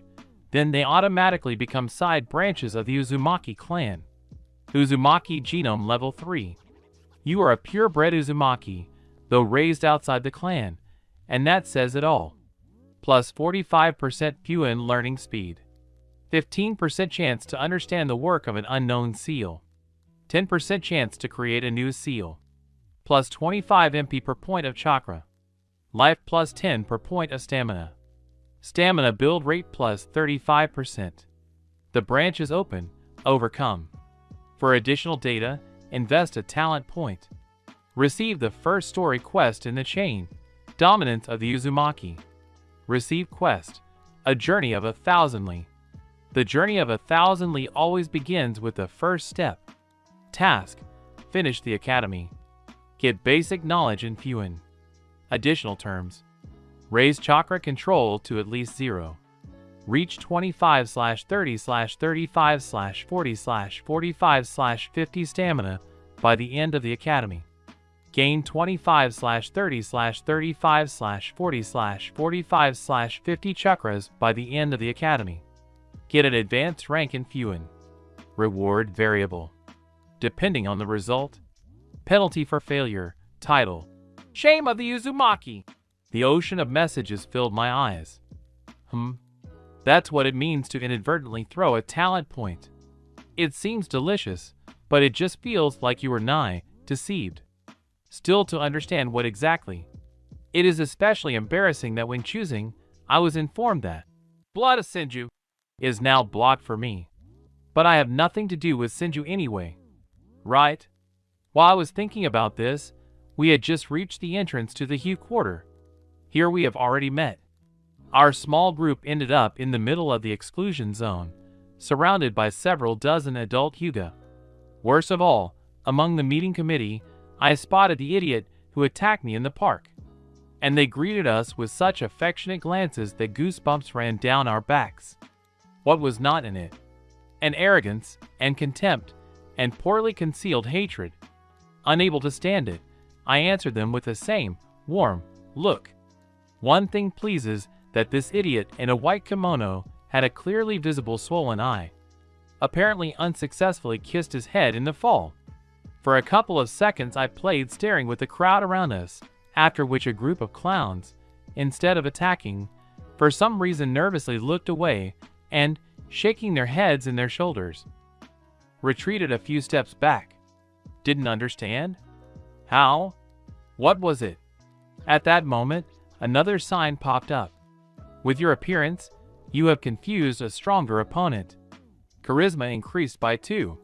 then they automatically become side branches of the Uzumaki clan. Uzumaki genome level 3. You are a purebred Uzumaki, though raised outside the clan, and that says it all. Plus 45% Puin learning speed. 15% chance to understand the work of an unknown seal. 10% chance to create a new seal. Plus 25 MP per point of chakra. Life plus 10 per point of stamina. Stamina build rate plus 35%. The branch is open, overcome. For additional data, invest a talent point. Receive the first story quest in the chain, Dominance of the Uzumaki. Receive quest, A Journey of 1,000 Li. The journey of 1,000 Li always begins with the first step. Task: finish the academy. Get basic knowledge in Fuin. Additional terms: raise chakra control to at least 0. Reach 25/30/35/40/45/50 stamina by the end of the academy. Gain 25/30/35/40/45/50 chakras by the end of the academy. Get an advanced rank in Fuin. Reward variable, depending on the result. Penalty for failure. Title: Shame of the Uzumaki. The ocean of messages filled my eyes. That's what it means to inadvertently throw a talent point. It seems delicious, but it just feels like you were nigh deceived. Still to understand what exactly. It is especially embarrassing that when choosing, I was informed that Blood of Senju is now blocked for me. But I have nothing to do with Senju anyway. Right? While I was thinking about this, we had just reached the entrance to the Hugh Quarter. Here we have already met. Our small group ended up in the middle of the exclusion zone, surrounded by several dozen adult Hyuga. Worst of all, among the meeting committee, I spotted the idiot who attacked me in the park. And they greeted us with such affectionate glances that goosebumps ran down our backs. What was not in it? An arrogance and contempt and poorly concealed hatred. Unable to stand it, I answered them with the same warm look. One thing pleases, that this idiot in a white kimono had a clearly visible swollen eye. Apparently unsuccessfully kissed his head in the fall. For a couple of seconds I played staring with the crowd around us, after which a group of clowns, instead of attacking, for some reason nervously looked away and, shaking their heads and their shoulders, retreated a few steps back. Didn't understand? How? What was it? At that moment, another sign popped up. With your appearance, you have confused a stronger opponent. Charisma increased by 2.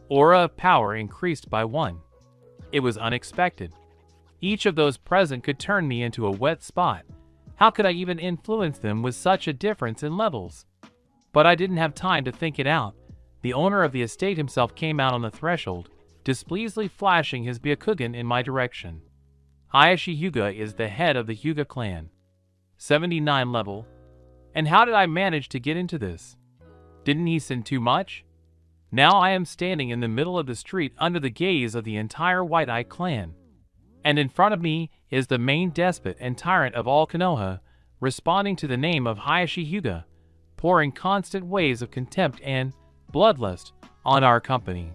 Aura of power increased by 1. It was unexpected. Each of those present could turn me into a wet spot. How could I even influence them with such a difference in levels? But I didn't have time to think it out. The owner of the estate himself came out on the threshold, displeasedly flashing his Byakugan in my direction. Hayashi Hyuga is the head of the Hyuga clan. 79 level. And how did I manage to get into this? Didn't he send too much? Now I am standing in the middle of the street under the gaze of the entire White-Eye clan. And in front of me is the main despot and tyrant of all Konoha, responding to the name of Hayashi Hyuga, pouring constant waves of contempt and bloodlust on our company.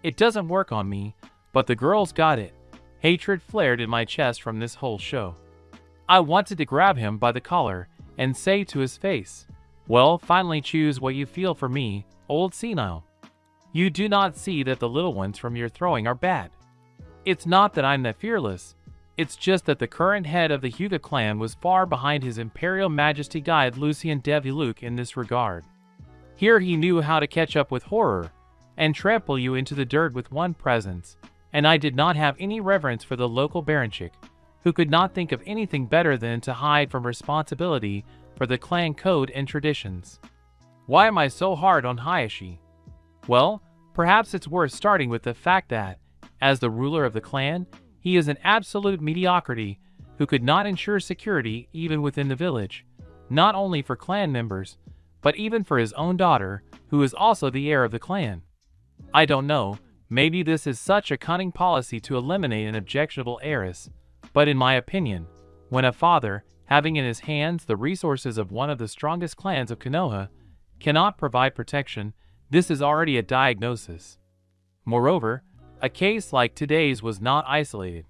It doesn't work on me, but the girls got it. Hatred flared in my chest from this whole show. I wanted to grab him by the collar and say to his face, "Well, finally choose what you feel for me, old senile. You do not see that the little ones from your throwing are bad. It's not that I'm that fearless, it's just that the current head of the Hyuga clan was far behind his Imperial Majesty guide Lucien Deviluc in this regard. Here he knew how to catch up with horror and trample you into the dirt with one presence, and I did not have any reverence for the local baronchick, who could not think of anything better than to hide from responsibility for the clan code and traditions. Why am I so hard on Hayashi? Well, perhaps it's worth starting with the fact that, as the ruler of the clan, he is an absolute mediocrity who could not ensure security even within the village, not only for clan members, but even for his own daughter, who is also the heir of the clan. I don't know, maybe this is such a cunning policy to eliminate an objectionable heiress, but in my opinion, when a father, having in his hands the resources of one of the strongest clans of Konoha, cannot provide protection, this is already a diagnosis. Moreover, a case like today's was not isolated.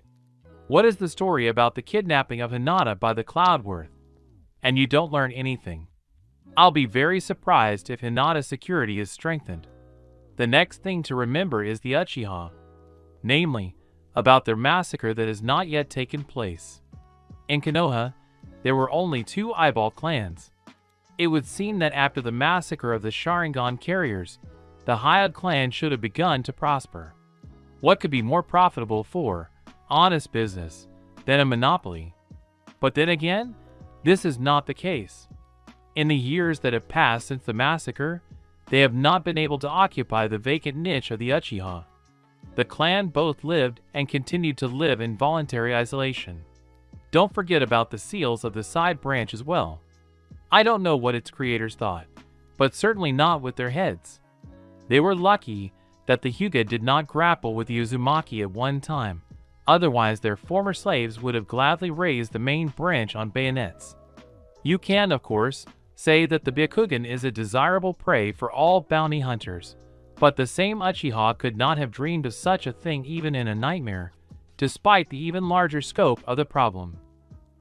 What is the story about the kidnapping of Hinata by the Cloudworth? And you don't learn anything. I'll be very surprised if Hinata's security is strengthened. The next thing to remember is the Uchiha, namely, about their massacre that has not yet taken place. In Konoha, there were only 2 eyeball clans. It would seem that after the massacre of the Sharingan carriers, the Hyuga clan should have begun to prosper. What could be more profitable for honest business than a monopoly? But then again, this is not the case. In the years that have passed since the massacre, they have not been able to occupy the vacant niche of the Uchiha. The clan both lived and continued to live in voluntary isolation. Don't forget about the seals of the side branch as well. I don't know what its creators thought, but certainly not with their heads. They were lucky that the Hyuga did not grapple with the Uzumaki at one time, otherwise their former slaves would have gladly raised the main branch on bayonets. You can, of course, say that the Byakugan is a desirable prey for all bounty hunters, but the same Uchiha could not have dreamed of such a thing even in a nightmare, despite the even larger scope of the problem.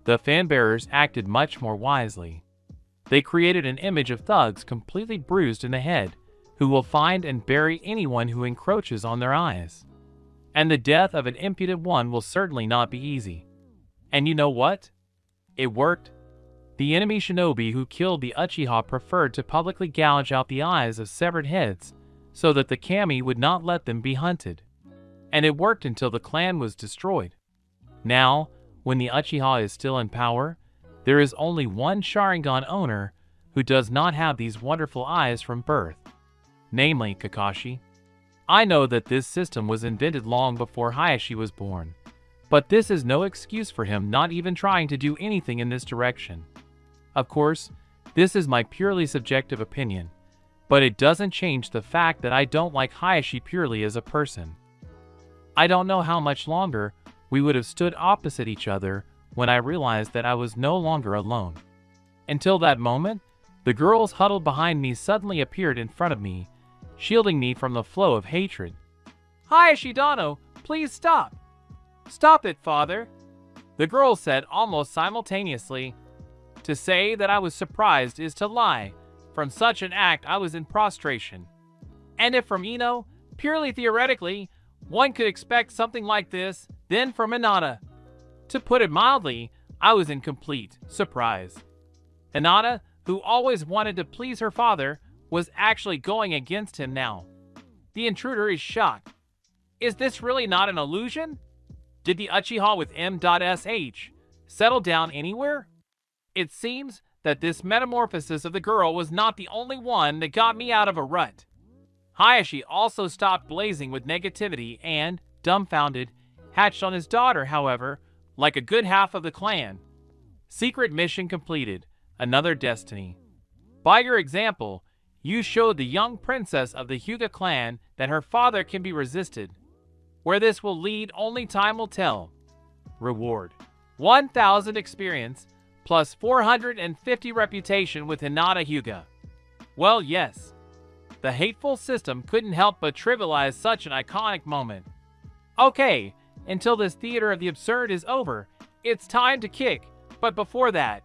The fanbearers acted much more wisely. They created an image of thugs completely bruised in the head, who will find and bury anyone who encroaches on their eyes. And the death of an impudent one will certainly not be easy. And you know what? It worked. The enemy shinobi who killed the Uchiha preferred to publicly gouge out the eyes of severed heads so that the kami would not let them be hunted. And it worked until the clan was destroyed. Now, when the Uchiha is still in power, there is only one Sharingan owner who does not have these wonderful eyes from birth, namely Kakashi. I know that this system was invented long before Hayashi was born, but this is no excuse for him not even trying to do anything in this direction. Of course, this is my purely subjective opinion, but it doesn't change the fact that I don't like Hayashi purely as a person. I don't know how much longer we would have stood opposite each other when I realized that I was no longer alone. Until that moment, the girls huddled behind me suddenly appeared in front of me, shielding me from the flow of hatred. "Hayashi Dano, please stop!" "Stop it, father!" the girls said almost simultaneously. To say that I was surprised is to lie. From such an act I was in prostration. And if from Ino, purely theoretically, one could expect something like this, then from Hinata. To put it mildly, I was in complete surprise. Hinata, who always wanted to please her father, was actually going against him now. The intruder is shocked. Is this really not an illusion? Did the Uchiha with M.SH settle down anywhere? It seems that this metamorphosis of the girl was not the only one that got me out of a rut. Hayashi also stopped blazing with negativity and, dumbfounded, hatched on his daughter, however, like a good half of the clan. Secret mission completed. Another destiny. By your example, you showed the young princess of the Hyuga clan that her father can be resisted. Where this will lead, only time will tell. Reward: 1,000 experience, plus 450 reputation with Hinata Hyuga. Well, yes. The hateful system couldn't help but trivialize such an iconic moment. Okay, until this theater of the absurd is over, it's time to kick, but before that,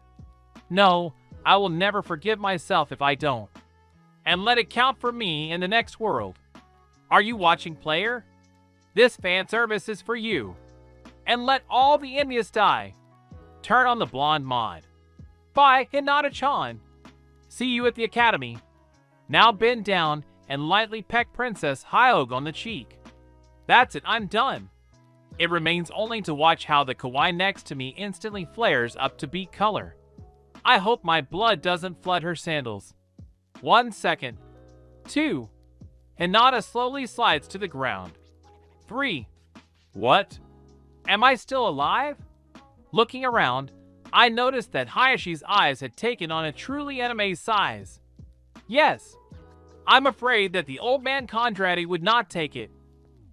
no, I will never forgive myself if I don't. And let it count for me in the next world. Are you watching, player? This fan service is for you. And let all the envious die. Turn on the blonde mod. Bye, Hinata-chan. See you at the academy. Now bend down and lightly peck Princess Hyog on the cheek. That's it, I'm done. It remains only to watch how the kawaii next to me instantly flares up to beet color. I hope my blood doesn't flood her sandals. 1 second. 2. Hinata slowly slides to the ground. 3. What? Am I still alive? Looking around, I noticed that Hayashi's eyes had taken on a truly anime size. Yes, I'm afraid that the old man Kondrati would not take it.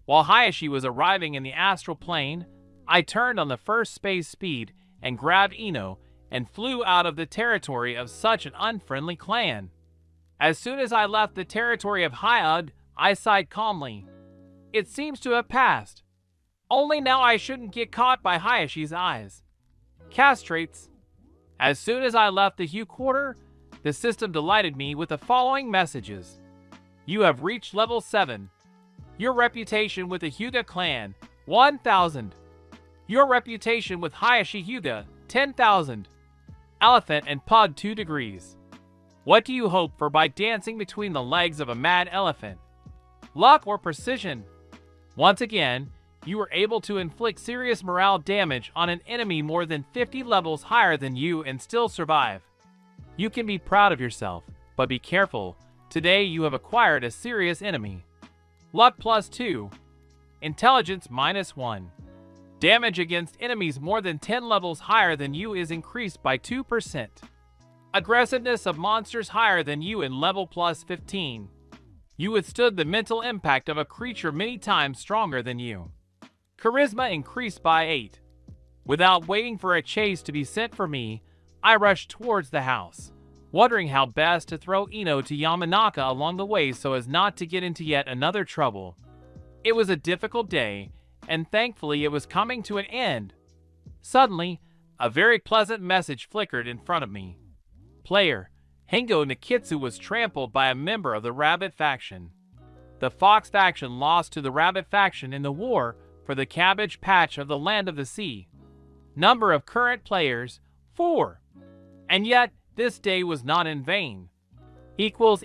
While Hayashi was arriving in the astral plane, I turned on the first space speed and grabbed Ino and flew out of the territory of such an unfriendly clan. As soon as I left the territory of Hyod, I sighed calmly. It seems to have passed. Only now I shouldn't get caught by Hayashi's eyes. Castrates. As soon as I left the Hue Quarter, the system delighted me with the following messages. You have reached level 7. Your reputation with the Hyuga clan, 1,000. Your reputation with Hayashi Hyuga, 10,000. Elephant and Pug 2 degrees. What do you hope for by dancing between the legs of a mad elephant? Luck or precision? Once again, you were able to inflict serious morale damage on an enemy more than 50 levels higher than you and still survive. You can be proud of yourself, but be careful. Today you have acquired a serious enemy. Luck plus 2. Intelligence -1. Damage against enemies more than 10 levels higher than you is increased by 2%. Aggressiveness of monsters higher than you in level +15. You withstood the mental impact of a creature many times stronger than you. Charisma increased by 8. Without waiting for a chase to be sent for me, I rushed towards the house, wondering how best to throw Ino to Yamanaka along the way so as not to get into yet another trouble. It was a difficult day, and thankfully it was coming to an end. Suddenly, a very pleasant message flickered in front of me. Player, Hengo Nikitsu was trampled by a member of the Rabbit faction. The Fox faction lost to the Rabbit faction in the war for the Cabbage Patch of the Land of the Sea. Number of current players, 4. And yet, this day was not in vain. Chapter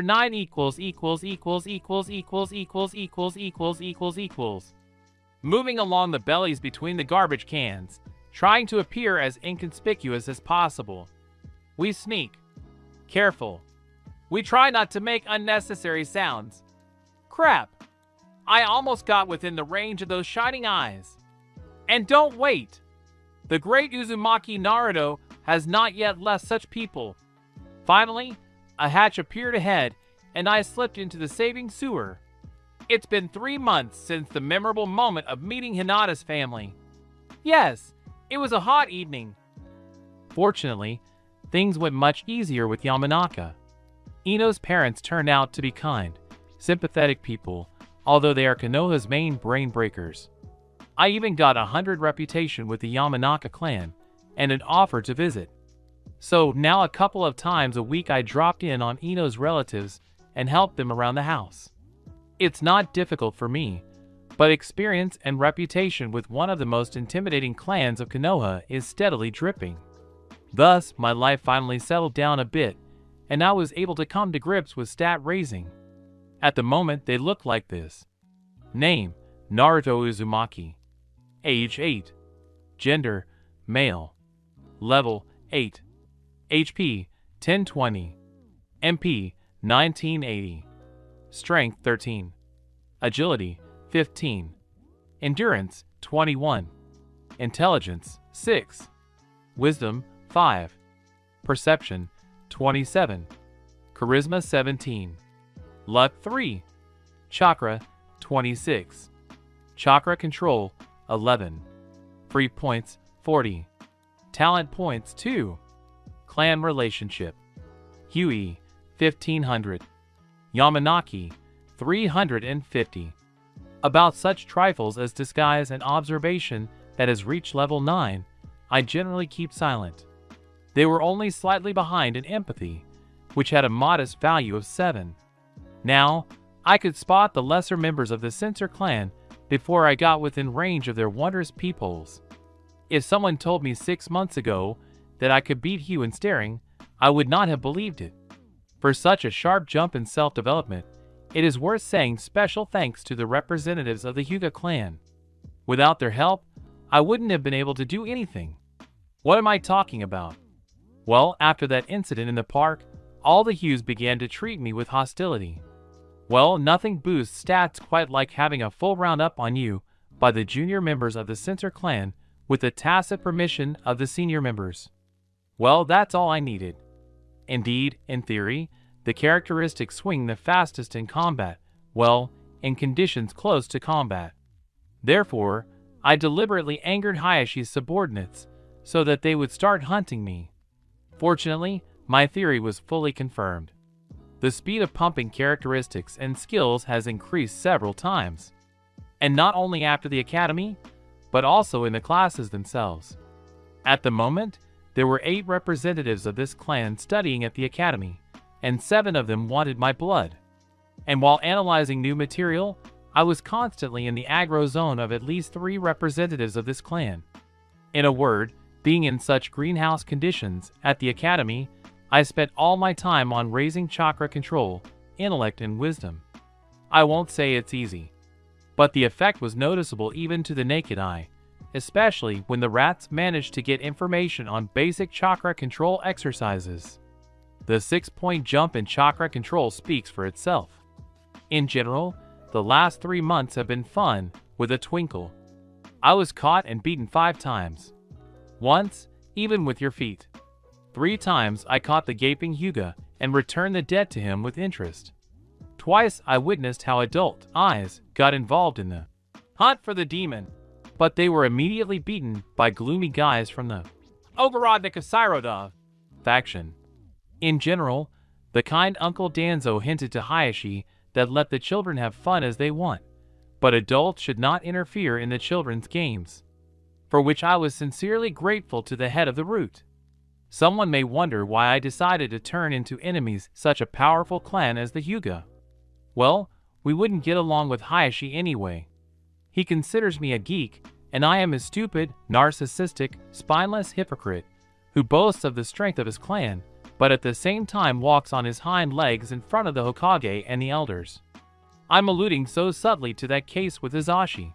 9 Moving along the bellies between the garbage cans, trying to appear as inconspicuous as possible. We sneak. Careful. We try not to make unnecessary sounds. Crap. I almost got within the range of those shining eyes. And don't wait. The great Uzumaki Naruto has not yet left such people. Finally, a hatch appeared ahead, and I slipped into the saving sewer. It's been 3 months since the memorable moment of meeting Hinata's family. Yes, it was a hot evening. Fortunately, things went much easier with Yamanaka. Ino's parents turned out to be kind, sympathetic people, although they are Konoha's main brain breakers. I even got a 100 reputation with the Yamanaka clan, and an offer to visit. So now a couple of times a week I dropped in on Ino's relatives and helped them around the house. It's not difficult for me, but experience and reputation with one of the most intimidating clans of Konoha is steadily dripping. Thus, my life finally settled down a bit, and I was able to come to grips with stat raising. At the moment, they look like this. Name, Naruto Uzumaki. Age 8. Gender, male. Level 8. HP 1020. MP 1980. Strength 13. Agility 15. Endurance 21. Intelligence 6. Wisdom 5. Perception 27. Charisma 17. Luck 3. Chakra 26. Chakra control 11. Free points 40. Talent points 2. Clan relationship. Huey 1500. Yamanaki 350. About such trifles as disguise and observation that has reached level 9, I generally keep silent. They were only slightly behind in empathy, which had a modest value of 7. Now, I could spot the lesser members of the Censor clan before I got within range of their wondrous peepholes. If someone told me 6 months ago that I could beat Hugh in staring, I would not have believed it. For such a sharp jump in self-development, it is worth saying special thanks to the representatives of the Hyuga clan. Without their help, I wouldn't have been able to do anything. What am I talking about? Well, after that incident in the park, all the Hughes began to treat me with hostility. Well, nothing boosts stats quite like having a full round-up on you by the junior members of the Censor clan with the tacit permission of the senior members. Well, that's all I needed. Indeed, in theory, the characteristics swing the fastest in combat, well, in conditions close to combat. Therefore, I deliberately angered Hayashi's subordinates so that they would start hunting me. Fortunately, my theory was fully confirmed. The speed of pumping characteristics and skills has increased several times. And not only after the academy, but also in the classes themselves. At the moment, there were 8 representatives of this clan studying at the academy, and 7 of them wanted my blood. And while analyzing new material, I was constantly in the aggro zone of at least 3 representatives of this clan. In a word, being in such greenhouse conditions at the academy, I spent all my time on raising chakra control, intellect, and wisdom. I won't say it's easy, but the effect was noticeable even to the naked eye, especially when the rats managed to get information on basic chakra control exercises. The 6-point jump in chakra control speaks for itself. In general, the last 3 months have been fun, with a twinkle. I was caught and beaten 5 times. Once, even with your feet. 3 times I caught the gaping Hyuga and returned the debt to him with interest. Twice I witnessed how adult eyes got involved in the hunt for the demon, but they were immediately beaten by gloomy guys from the Ogorod Nikasairoda faction. In general, the kind Uncle Danzo hinted to Hayashi that let the children have fun as they want, but adults should not interfere in the children's games, for which I was sincerely grateful to the head of the root. Someone may wonder why I decided to turn into enemies such a powerful clan as the Hyuga. Well, we wouldn't get along with Hayashi anyway. He considers me a geek, and I am a stupid, narcissistic, spineless hypocrite who boasts of the strength of his clan, but at the same time walks on his hind legs in front of the Hokage and the elders. I'm alluding so subtly to that case with Izashi.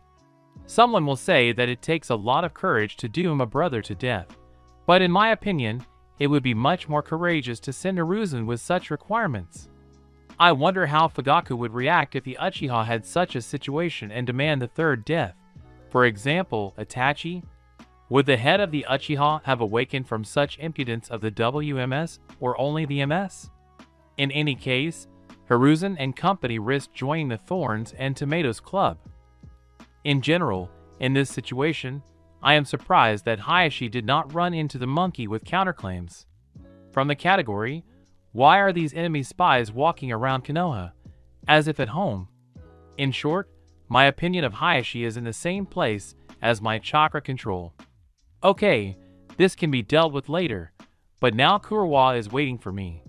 Someone will say that it takes a lot of courage to doom a brother to death, but in my opinion, it would be much more courageous to send Hiruzen with such requirements. I wonder how Fugaku would react if the Uchiha had such a situation and demand the third death. For example, Itachi. Would the head of the Uchiha have awakened from such impudence of the WMS, or only the MS? In any case, Hiruzen and company risked joining the Thorns and Tomatoes Club. In general, in this situation, I am surprised that Hayashi did not run into the monkey with counterclaims. From the category, why are these enemy spies walking around Konoha, as if at home? In short, my opinion of Hayashi is in the same place as my chakra control. Okay, this can be dealt with later, but now Kurowa is waiting for me.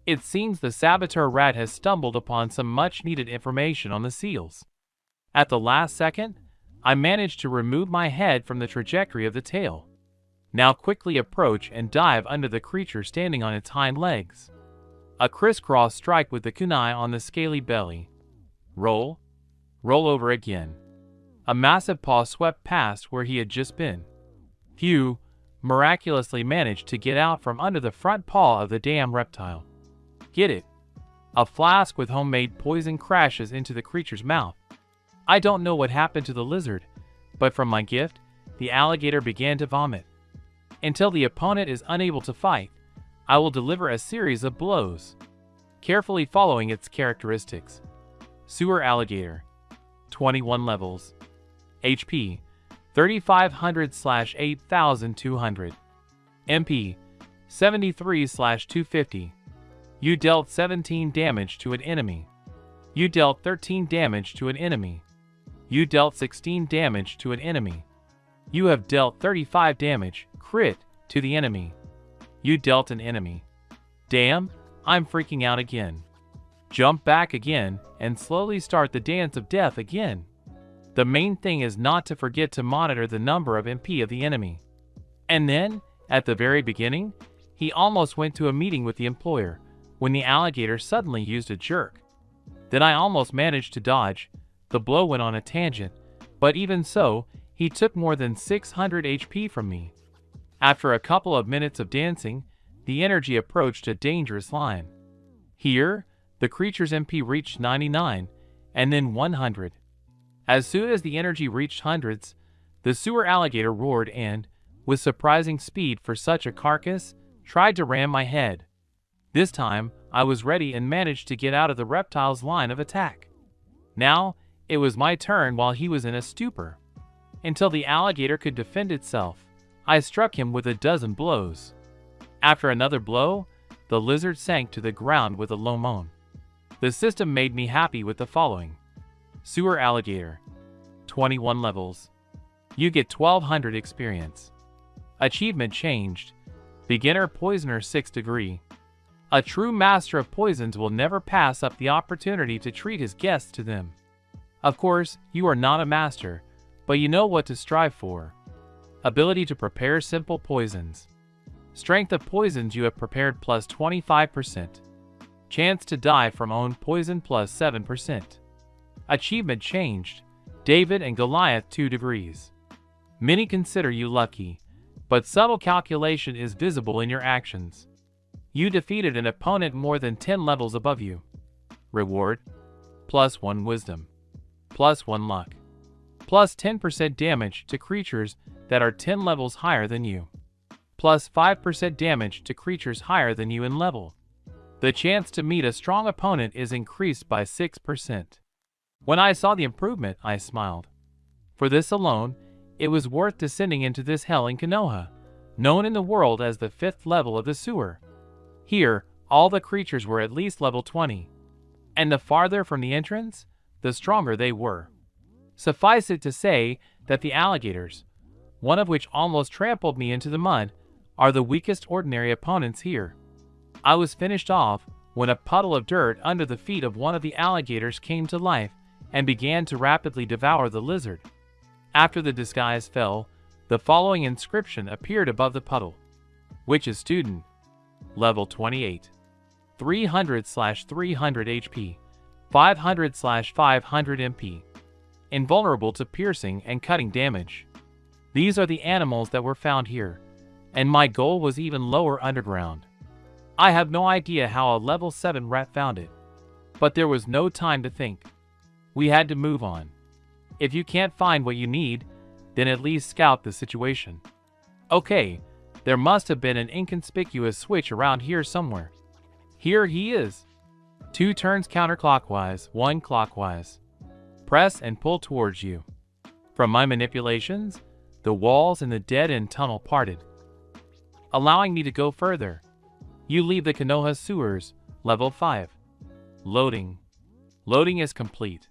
It seems the saboteur rat has stumbled upon some much-needed information on the seals. At the last second, I managed to remove my head from the trajectory of the tail. Now quickly approach and dive under the creature standing on its hind legs. A crisscross strike with the kunai on the scaly belly. Roll. Roll over again. A massive paw swept past where he had just been. Phew, miraculously managed to get out from under the front paw of the damn reptile. Get it? A flask with homemade poison crashes into the creature's mouth. I don't know what happened to the lizard, but from my gift, the alligator began to vomit. Until the opponent is unable to fight, I will deliver a series of blows, carefully following its characteristics. Sewer alligator. 21 levels. HP. 3500/8200. MP. 73/250. You dealt 17 damage to an enemy. You dealt 13 damage to an enemy. You dealt 16 damage to an enemy. You have dealt 35 damage, crit, to the enemy. You dealt an enemy. Damn, I'm freaking out again. Jump back again and slowly start the dance of death again. The main thing is not to forget to monitor the number of MP of the enemy. And then, at the very beginning, he almost went to a meeting with the employer when the alligator suddenly used a jerk. Then I almost managed to dodge. The blow went on a tangent, but even so, he took more than 600 HP from me. After a couple of minutes of dancing, the energy approached a dangerous line. Here, the creature's MP reached 99, and then 100. As soon as the energy reached hundreds, the sewer alligator roared and, with surprising speed for such a carcass, tried to ram my head. This time, I was ready and managed to get out of the reptile's line of attack. Now, it was my turn while he was in a stupor. Until the alligator could defend itself, I struck him with a dozen blows. After another blow, the lizard sank to the ground with a low moan. The system made me happy with the following. Sewer alligator. 21 levels. You get 1200 experience. Achievement changed. Beginner poisoner 6 degree. A true master of poisons will never pass up the opportunity to treat his guests to them. Of course, you are not a master, but you know what to strive for. Ability to prepare simple poisons. Strength of poisons you have prepared plus 25%. Chance to die from own poison plus 7%. Achievement changed. David and Goliath 2 degrees. Many consider you lucky, but subtle calculation is visible in your actions. You defeated an opponent more than 10 levels above you. Reward: +1 wisdom, +1 luck, plus 10% damage to creatures that are 10 levels higher than you, plus 5% damage to creatures higher than you in level. The chance to meet a strong opponent is increased by 6%. When I saw the improvement, I smiled. For this alone, it was worth descending into this hell in Konoha, known in the world as the 5th level of the sewer. Here, all the creatures were at least level 20. And the farther from the entrance, the stronger they were. Suffice it to say that the alligators, one of which almost trampled me into the mud, are the weakest ordinary opponents here. I was finished off when a puddle of dirt under the feet of one of the alligators came to life and began to rapidly devour the lizard. After the disguise fell, the following inscription appeared above the puddle. Witch's Student, Level 28. 300/300 HP, 500/500 MP. Invulnerable to piercing and cutting damage. These are the animals that were found here, and my goal was even lower underground. I have no idea how a level 7 rat found it, but there was no time to think. We had to move on. If you can't find what you need, then at least scout the situation. Okay, there must have been an inconspicuous switch around here somewhere. Here he is. 2 turns counterclockwise, 1 clockwise. Press and pull towards you. From my manipulations, the walls in the dead-end tunnel parted, allowing me to go further. You leave the Konoha sewers, level 5. Loading. Loading is complete.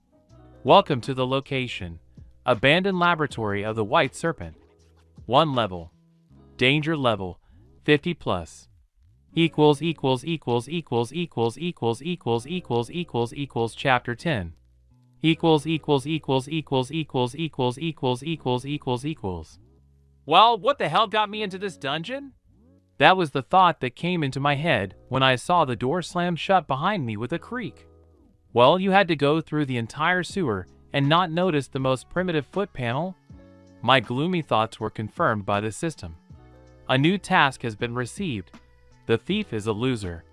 Welcome to the location. Abandoned laboratory of the White Serpent. 1 level. Danger level 50 plus. Chapter 10. Well, what the hell got me into this dungeon? That was the thought that came into my head when I saw the door slam shut behind me with a creak. Well, you had to go through the entire sewer and not notice the most primitive foot panel? My gloomy thoughts were confirmed by the system. A new task has been received. The thief is a loser.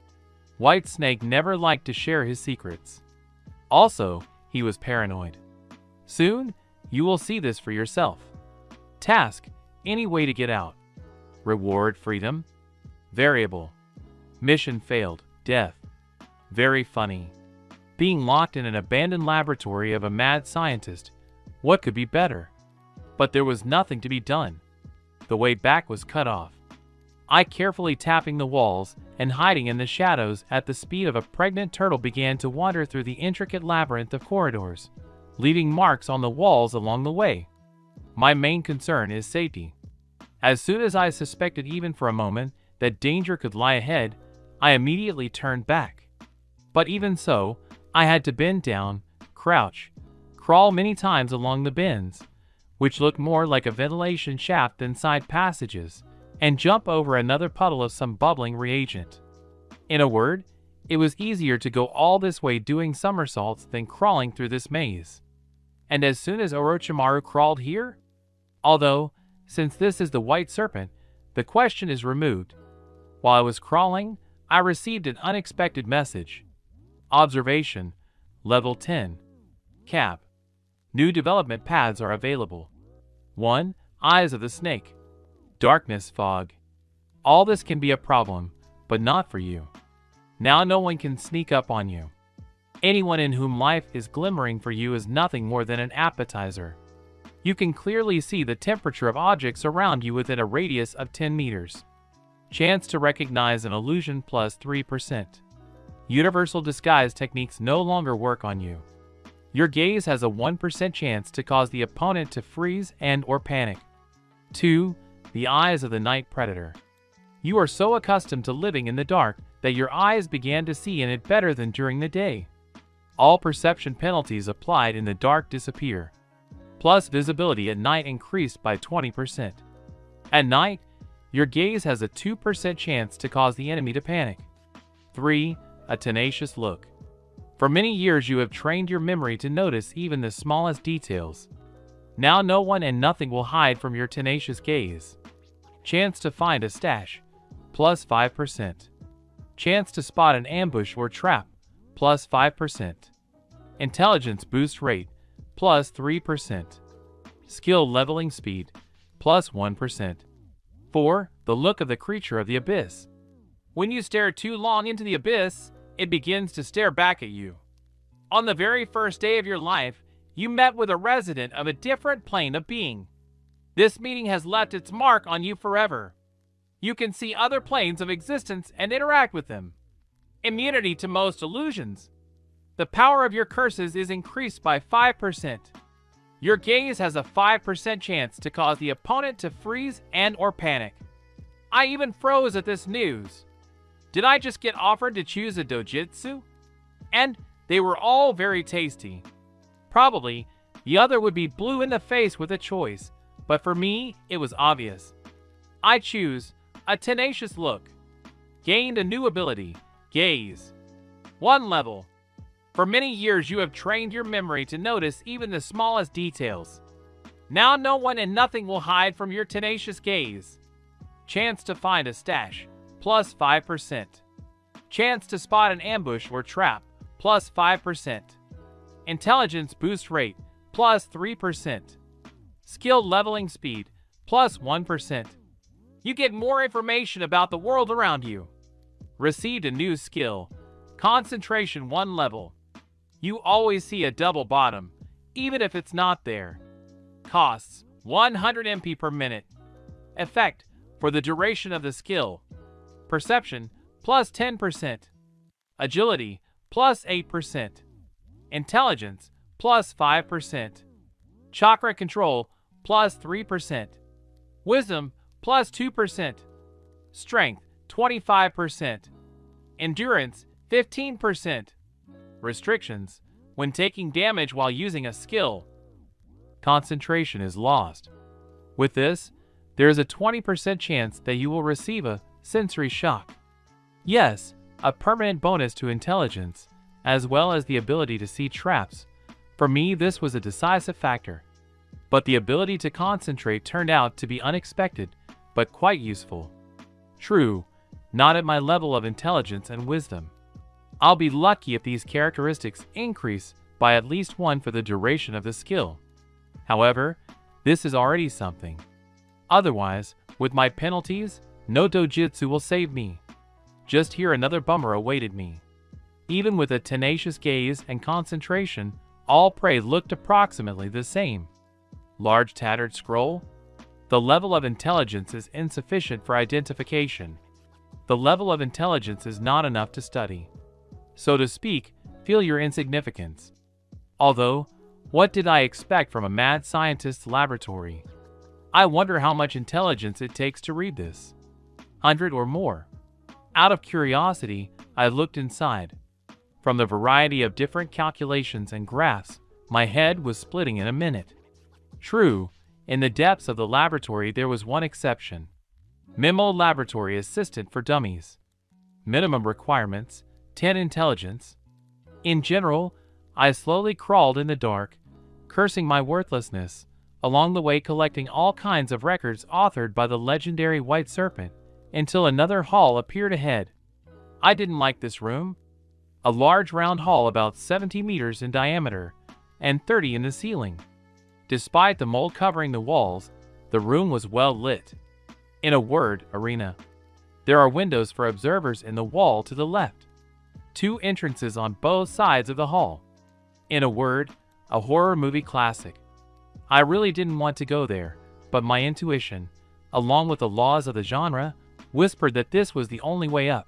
White Snake never liked to share his secrets. Also, he was paranoid. Soon, you will see this for yourself. Task: any way to get out. Reward: freedom. Variable: mission failed, death. Very funny. Being locked in an abandoned laboratory of a mad scientist. What could be better? But there was nothing to be done. The way back was cut off. I, carefully tapping the walls and hiding in the shadows at the speed of a pregnant turtle, began to wander through the intricate labyrinth of corridors, leaving marks on the walls along the way. My main concern is safety. As soon as I suspected even for a moment that danger could lie ahead, I immediately turned back. But even so, I had to bend down, crouch, crawl many times along the bends, which looked more like a ventilation shaft than side passages, and jump over another puddle of some bubbling reagent. In a word, it was easier to go all this way doing somersaults than crawling through this maze. And as soon as Orochimaru crawled here? Although, since this is the White Serpent, the question is removed. While I was crawling, I received an unexpected message. Observation, level 10. Cap. New development paths are available. 1. Eyes of the Snake. Darkness fog. All this can be a problem, but not for you. Now no one can sneak up on you. Anyone in whom life is glimmering for you is nothing more than an appetizer. You can clearly see the temperature of objects around you within a radius of 10 meters. Chance to recognize an illusion plus 3%. Universal disguise techniques no longer work on you. Your gaze has a 1% chance to cause the opponent to freeze and/or panic. 2. The eyes of the night predator. You are so accustomed to living in the dark that your eyes began to see in it better than during the day. All perception penalties applied in the dark disappear. Plus visibility at night increased by 20%. At night, your gaze has a 2% chance to cause the enemy to panic. 3. A tenacious look. For many years you have trained your memory to notice even the smallest details. Now no one and nothing will hide from your tenacious gaze. Chance to find a stash, plus 5%. Chance to spot an ambush or trap, plus 5%. Intelligence boost rate, plus 3%. Skill leveling speed, plus 1%. 4. The look of the creature of the abyss. When you stare too long into the abyss, it begins to stare back at you. On the very first day of your life, you met with a resident of a different plane of being. This meeting has left its mark on you forever. You can see other planes of existence and interact with them. Immunity to most illusions. The power of your curses is increased by 5%. Your gaze has a 5% chance to cause the opponent to freeze and/or panic. I even froze at this news. Did I just get offered to choose a dojutsu? And they were all very tasty. Probably, the other would be blue in the face with a choice, but for me, it was obvious. I choose a tenacious look. Gained a new ability, gaze. 1 level. For many years you have trained your memory to notice even the smallest details. Now no one and nothing will hide from your tenacious gaze. Chance to find a stash, plus 5%. Chance to spot an ambush or trap, plus 5%. Intelligence boost rate, plus 3%. Skill leveling speed, plus 1%. You get more information about the world around you. Received a new skill, concentration 1 level. You always see a double bottom, even if it's not there. Costs 100 MP per minute. Effect for the duration of the skill. Perception plus 10%. Agility plus 8%. Intelligence plus 5%. Chakra control plus 3%. Wisdom plus 2%. Strength 25%. Endurance 15%. Restrictions when taking damage while using a skill. Concentration is lost. With this, there is a 20% chance that you will receive a sensory shock. Yes, a permanent bonus to intelligence, as well as the ability to see traps. For me, this was a decisive factor. But the ability to concentrate turned out to be unexpected, but quite useful. True, not at my level of intelligence and wisdom. I'll be lucky if these characteristics increase by at least 1 for the duration of the skill. However, this is already something. Otherwise, with my penalties, no dojutsu will save me. Just here another bummer awaited me. Even with a tenacious gaze and concentration, all prey looked approximately the same. Large tattered scroll? The level of intelligence is insufficient for identification. The level of intelligence is not enough to study. So to speak, feel your insignificance. Although, what did I expect from a mad scientist's laboratory? I wonder how much intelligence it takes to read this. 100 or more. Out of curiosity, I looked inside. From the variety of different calculations and graphs, my head was splitting in a minute. True, in the depths of the laboratory there was one exception. Memo Laboratory Assistant for Dummies. Minimum requirements, 10 intelligence. In general, I slowly crawled in the dark, cursing my worthlessness, along the way collecting all kinds of records authored by the legendary White Serpent, until another hall appeared ahead. I didn't like this room. A large round hall about 70 meters in diameter, and 30 in the ceiling. Despite the mold covering the walls, the room was well lit. In a word, arena. There are windows for observers in the wall to the left. 2 entrances on both sides of the hall. In a word, a horror movie classic. I really didn't want to go there, but my intuition, along with the laws of the genre, whispered that this was the only way up.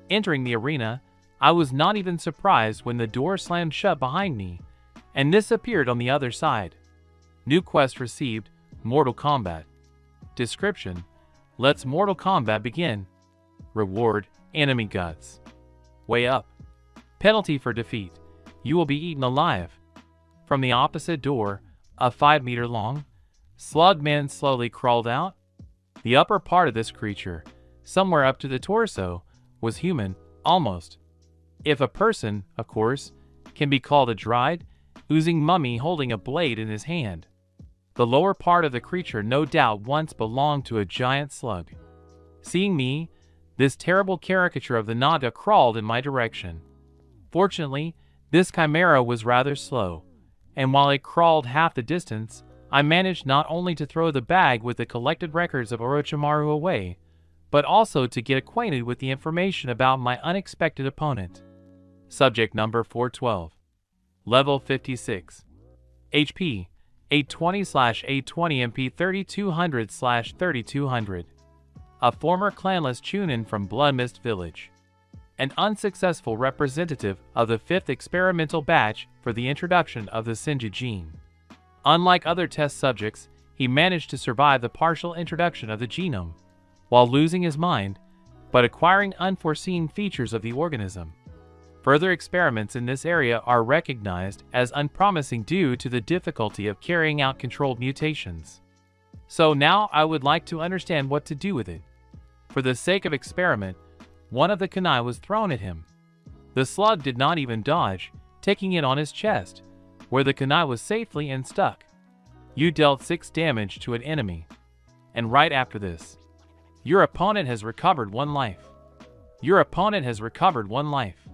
Entering the arena, I was not even surprised when the door slammed shut behind me, and this appeared on the other side. New quest received, Mortal Kombat. Description: Let's Mortal Kombat begin. Reward: enemy guts. Way up. Penalty for defeat: you will be eaten alive. From the opposite door, a 5-meter-long slug man slowly crawled out. The upper part of this creature, somewhere up to the torso, was human, almost. If a person, of course, can be called a dried, oozing mummy holding a blade in his hand. The lower part of the creature no doubt once belonged to a giant slug. Seeing me, this terrible caricature of the Naga crawled in my direction. Fortunately, this chimera was rather slow, and while it crawled half the distance, I managed not only to throw the bag with the collected records of Orochimaru away, but also to get acquainted with the information about my unexpected opponent. Subject number 412. Level 56. HP 820/820 MP 3200/3200. A former clanless Chunin from Blood Mist Village. An unsuccessful representative of the 5th experimental batch for the introduction of the Senju gene. Unlike other test subjects, he managed to survive the partial introduction of the genome, while losing his mind, but acquiring unforeseen features of the organism. Further experiments in this area are recognized as unpromising due to the difficulty of carrying out controlled mutations. So now I would like to understand what to do with it. For the sake of experiment, one of the kunai was thrown at him. The slug did not even dodge, taking it on his chest, where the kunai was safely and stuck. You dealt 6 damage to an enemy. And right after this, your opponent has recovered 1 life. Your opponent has recovered 1 life.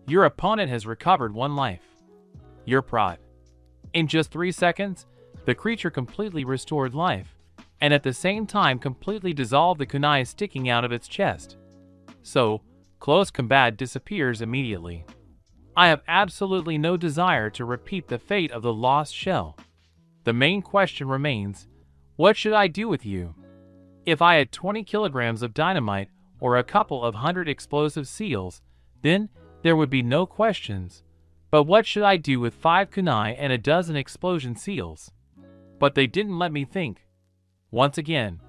Your opponent has recovered 1 life. Your prod. In just 3 seconds, the creature completely restored life, and at the same time completely dissolved the kunai sticking out of its chest. So, close combat disappears immediately. I have absolutely no desire to repeat the fate of the lost shell. The main question remains, what should I do with you? If I had 20 kilograms of dynamite or a couple of 100 explosive seals, then there would be no questions. But what should I do with 5 kunai and a dozen explosion seals? But they didn't let me think. Once again,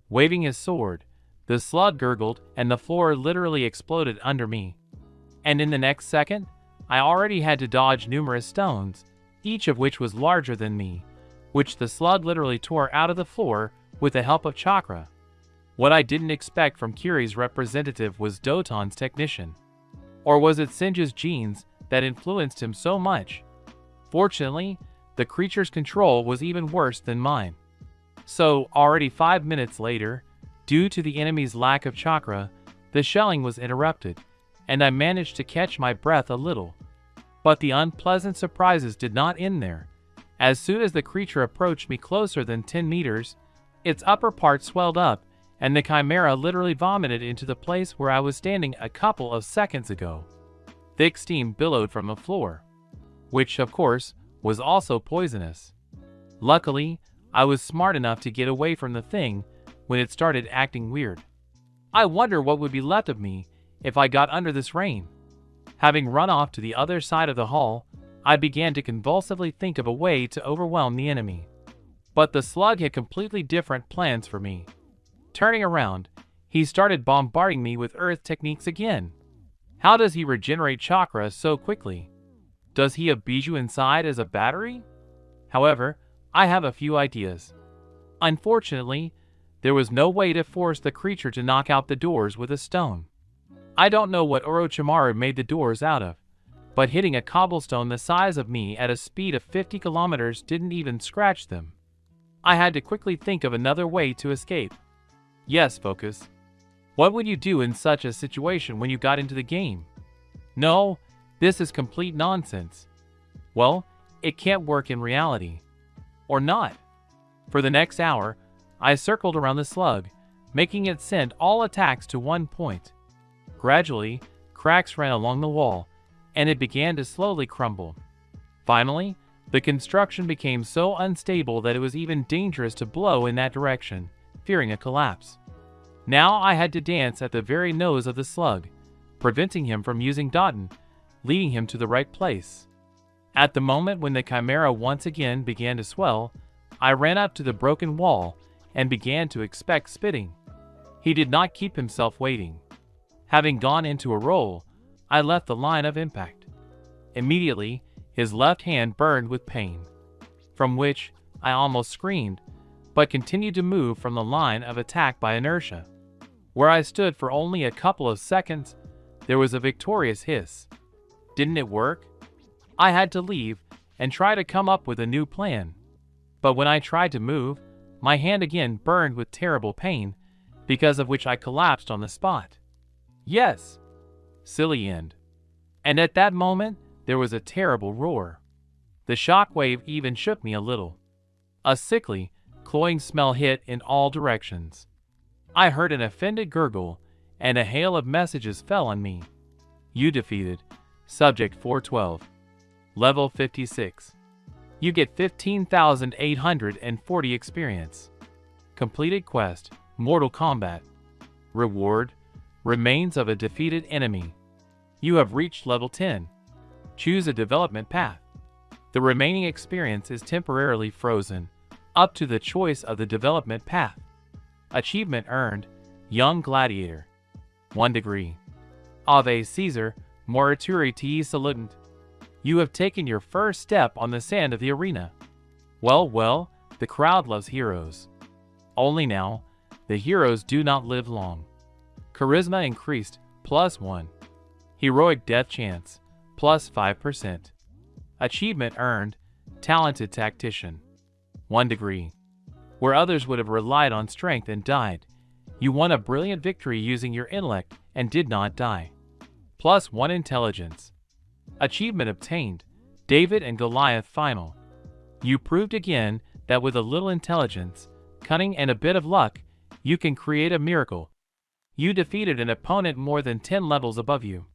waving his sword, the slug gurgled and the floor literally exploded under me. And in the next second, I already had to dodge numerous stones, each of which was larger than me, which the slug literally tore out of the floor with the help of chakra. What I didn't expect from Kiri's representative was Doton's technician. Or was it Senju's genes that influenced him so much? Fortunately, the creature's control was even worse than mine. So, already 5 minutes later, due to the enemy's lack of chakra, the shelling was interrupted, and I managed to catch my breath a little. But the unpleasant surprises did not end there. As soon as the creature approached me closer than 10 meters, its upper part swelled up, and the chimera literally vomited into the place where I was standing a couple of seconds ago. Thick steam billowed from the floor, which, of course, was also poisonous. Luckily, I was smart enough to get away from the thing when it started acting weird. I wonder what would be left of me if I got under this rain. Having run off to the other side of the hall, I began to convulsively think of a way to overwhelm the enemy. But the slug had completely different plans for me. Turning around, he started bombarding me with earth techniques again. How does he regenerate chakra so quickly? Does he have Bijou inside as a battery? However, I have a few ideas. Unfortunately, there was no way to force the creature to knock out the doors with a stone. I don't know what Orochimaru made the doors out of, but hitting a cobblestone the size of me at a speed of 50 kilometers didn't even scratch them. I had to quickly think of another way to escape. Yes, Focus. What would you do in such a situation when you got into the game? No, this is complete nonsense. Well, it can't work in reality. Or not. For the next hour, I circled around the slug, making it send all attacks to one point. Gradually, cracks ran along the wall, and it began to slowly crumble. Finally, the construction became so unstable that it was even dangerous to blow in that direction, fearing a collapse. Now I had to dance at the very nose of the slug, preventing him from using Doton, leading him to the right place. At the moment when the chimera once again began to swell, I ran up to the broken wall and began to expect spitting. He did not keep himself waiting. Having gone into a roll, I left the line of impact. Immediately, his left hand burned with pain, from which I almost screamed, but continued to move from the line of attack by inertia. Where I stood for only a couple of seconds, there was a victorious hiss. Didn't it work? I had to leave and try to come up with a new plan. But when I tried to move, my hand again burned with terrible pain because of which I collapsed on the spot. Yes. Silly end. And at that moment, there was a terrible roar. The shockwave even shook me a little. A sickly, cloying smell hit in all directions. I heard an offended gurgle, and a hail of messages fell on me. You defeated. Subject 412. Level 56. You get 15,840 experience. Completed quest, Mortal Kombat. Reward, remains of a defeated enemy. You have reached level 10. Choose a development path. The remaining experience is temporarily frozen, up to the choice of the development path. Achievement earned, Young Gladiator. 1 degree. Ave Caesar, morituri te salutant. You have taken your first step on the sand of the arena. Well, the crowd loves heroes. Only now, the heroes do not live long. Charisma increased, +1. Heroic death chance, +5%. Achievement earned, Talented Tactician. 1 degree. Where others would have relied on strength and died, you won a brilliant victory using your intellect and did not die. +1 Intelligence. Achievement obtained, David and Goliath Final. You proved again that with a little intelligence, cunning and a bit of luck, you can create a miracle. You defeated an opponent more than 10 levels above you.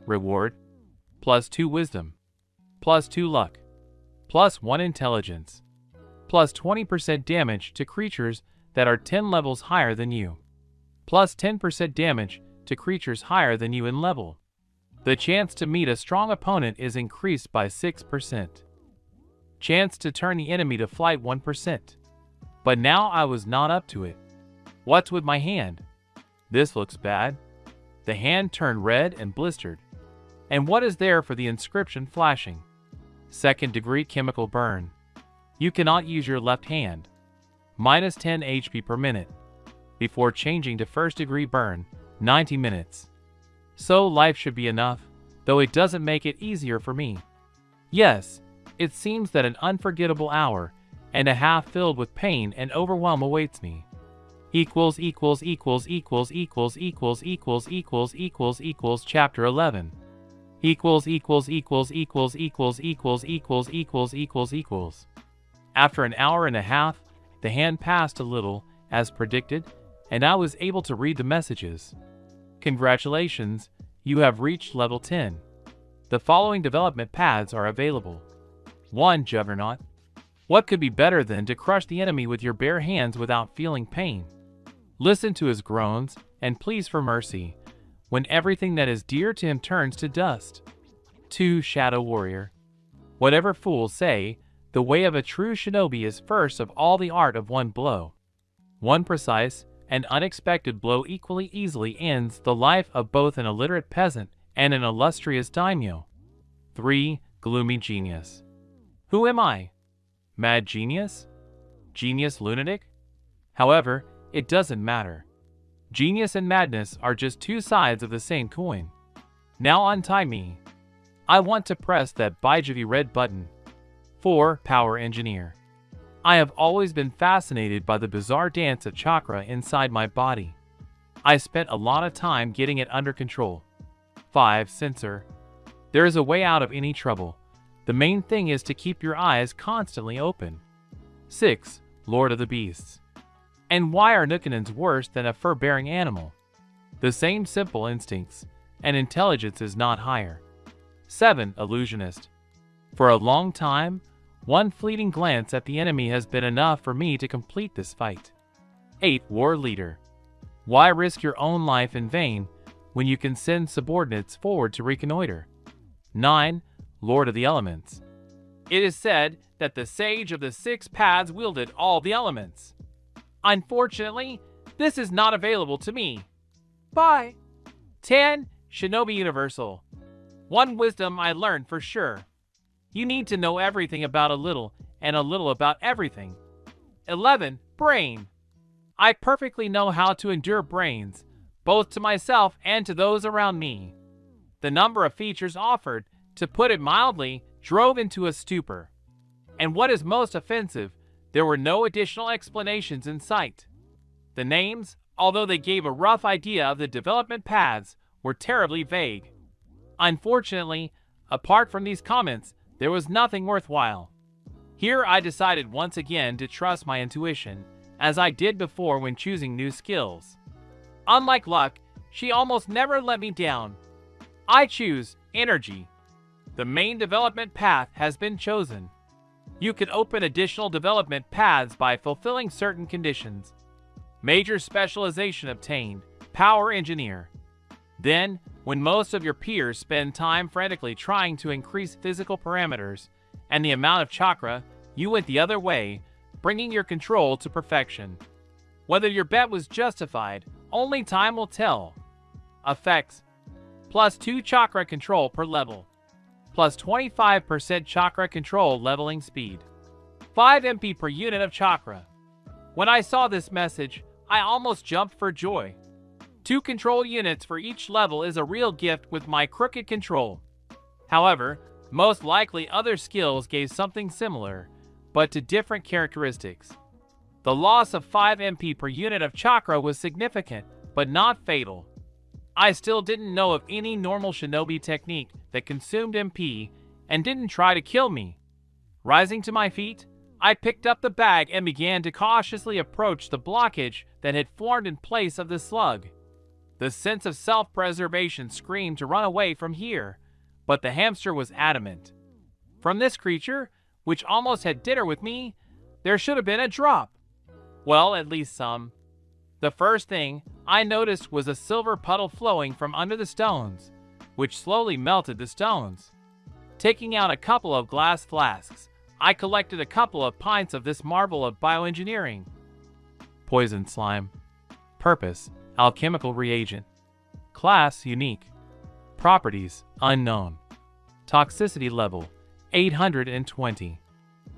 Reward, +2 Wisdom, +2 Luck, +1 Intelligence, +20% damage to creatures that are 10 levels higher than you, +10% damage to creatures higher than you in level. The chance to meet a strong opponent is increased by 6%. Chance to turn the enemy to flight 1%. But now I was not up to it. What's with my hand? This looks bad. The hand turned red and blistered. And what is there for the inscription flashing? 2nd degree chemical burn. You cannot use your left hand. -10 HP per minute. Before changing to 1st degree burn, 90 minutes. So life should be enough, though it doesn't make it easier for me. Yes, it seems that an unforgettable hour and a half filled with pain and overwhelm awaits me. Chapter 11. After an hour and a half, the hand passed a little, as predicted, and I was able to read the messages. Congratulations, you have reached level 10. The following development paths are available. 1. Juggernaut. What could be better than to crush the enemy with your bare hands without feeling pain? Listen to his groans and pleas for mercy, when everything that is dear to him turns to dust. 2. Shadow Warrior. Whatever fools say, the way of a true shinobi is first of all the art of one blow. One precise and unexpected blow equally easily ends the life of both an illiterate peasant and an illustrious daimyo. 3. Gloomy Genius. Who am I? Mad genius? Genius lunatic? However, it doesn't matter. Genius and madness are just two sides of the same coin. Now untie me. I want to press that Bijouvi red button. 4. Power Engineer. I have always been fascinated by the bizarre dance of chakra inside my body. I spent a lot of time getting it under control. 5. Censor. There is a way out of any trouble. The main thing is to keep your eyes constantly open. 6. Lord of the Beasts. And why are Nukanins worse than a fur-bearing animal? The same simple instincts, and intelligence is not higher. 7. Illusionist. For a long time, one fleeting glance at the enemy has been enough for me to complete this fight. 8. War Leader. Why risk your own life in vain when you can send subordinates forward to reconnoiter? 9. Lord of the Elements. It is said that the Sage of the Six Paths wielded all the elements. Unfortunately, this is not available to me. Bye. 10. Shinobi Universal. One wisdom I learned for sure. You need to know everything about a little, and a little about everything. 11. Brain. I perfectly know how to endure brains, both to myself and to those around me. The number of features offered, to put it mildly, drove into a stupor. And what is most offensive, there were no additional explanations in sight. The names, although they gave a rough idea of the development paths, were terribly vague. Unfortunately, apart from these comments, there was nothing worthwhile. Here I decided once again to trust my intuition, as I did before when choosing new skills. Unlike luck, she almost never let me down. I choose energy. The main development path has been chosen. You can open additional development paths by fulfilling certain conditions. Major specialization obtained, power engineer. Then, when most of your peers spend time frantically trying to increase physical parameters and the amount of chakra, you went the other way, bringing your control to perfection. Whether your bet was justified, only time will tell. Effects: plus 2 chakra control per level, plus 25% chakra control leveling speed, 5 MP per unit of chakra. When I saw this message, I almost jumped for joy. 2 control units for each level is a real gift with my crooked control. However, most likely other skills gave something similar, but to different characteristics. The loss of 5 MP per unit of chakra was significant, but not fatal. I still didn't know of any normal shinobi technique that consumed MP and didn't try to kill me. Rising to my feet, I picked up the bag and began to cautiously approach the blockage that had formed in place of the slug. The sense of self-preservation screamed to run away from here, but the hamster was adamant. From this creature, which almost had dinner with me, there should have been a drop. Well, at least some. The first thing I noticed was a silver puddle flowing from under the stones, which slowly melted the stones. Taking out a couple of glass flasks, I collected a couple of pints of this marvel of bioengineering. Poison slime. Purpose: alchemical reagent. Class: unique. Properties: unknown. Toxicity level: 820.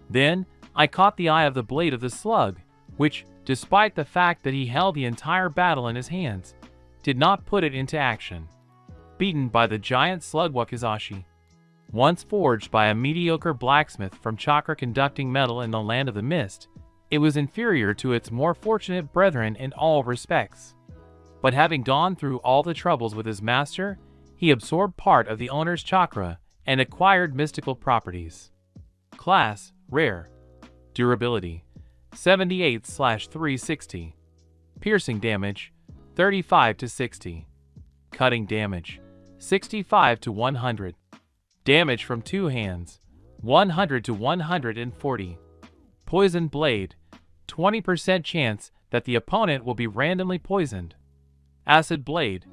Then, I caught the eye of the blade of the slug, which, despite the fact that he held the entire battle in his hands, did not put it into action. Beaten by the giant slug wakizashi. Once forged by a mediocre blacksmith from chakra-conducting metal in the land of the mist, it was inferior to its more fortunate brethren in all respects. But having gone through all the troubles with his master, he absorbed part of the owner's chakra and acquired mystical properties. Class: rare. Durability: 78/360. Piercing damage: 35 to 60. Cutting damage: 65 to 100. Damage from 2 hands: 100 to 140. Poison blade: 20% chance that the opponent will be randomly poisoned. Acid blade: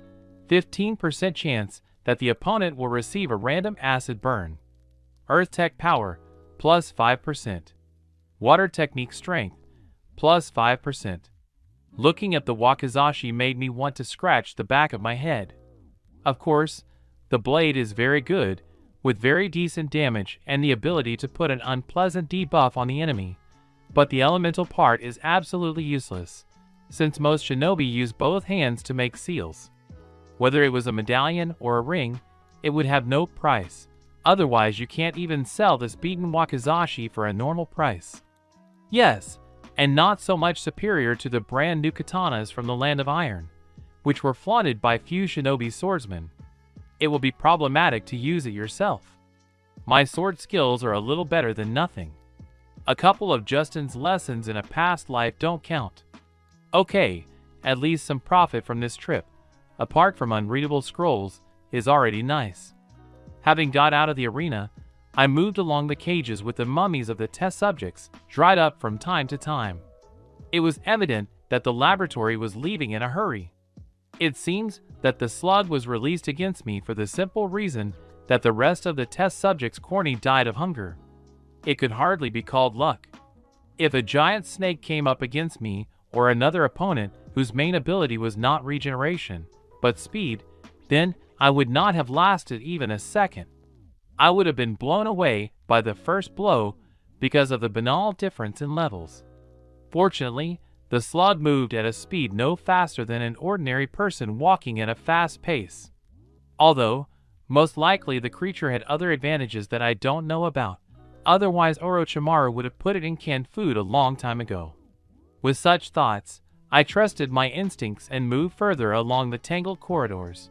15% chance that the opponent will receive a random acid burn. Earth tech power: plus 5%. Water technique strength: plus 5%. Looking at the wakizashi made me want to scratch the back of my head. Of course, the blade is very good, with very decent damage and the ability to put an unpleasant debuff on the enemy, but the elemental part is absolutely useless, since most shinobi use both hands to make seals. Whether it was a medallion or a ring, it would have no price. Otherwise, you can't even sell this beaten wakizashi for a normal price. Yes, and not so much superior to the brand new katanas from the Land of Iron, which were flaunted by few shinobi swordsmen. It will be problematic to use it yourself. My sword skills are a little better than nothing. A couple of Justin's lessons in a past life don't count. Okay, at least some profit from this trip, apart from unreadable scrolls, is already nice. Having got out of the arena, I moved along the cages with the mummies of the test subjects dried up from time to time. It was evident that the laboratory was leaving in a hurry. It seems that the slug was released against me for the simple reason that the rest of the test subjects' corny died of hunger. It could hardly be called luck. If a giant snake came up against me or another opponent whose main ability was not regeneration, but speed, then I would not have lasted even a second. I would have been blown away by the first blow because of the banal difference in levels. Fortunately, the slug moved at a speed no faster than an ordinary person walking at a fast pace. Although, most likely the creature had other advantages that I don't know about, otherwise Orochimaru would have put it in canned food a long time ago. With such thoughts, I trusted my instincts and moved further along the tangled corridors.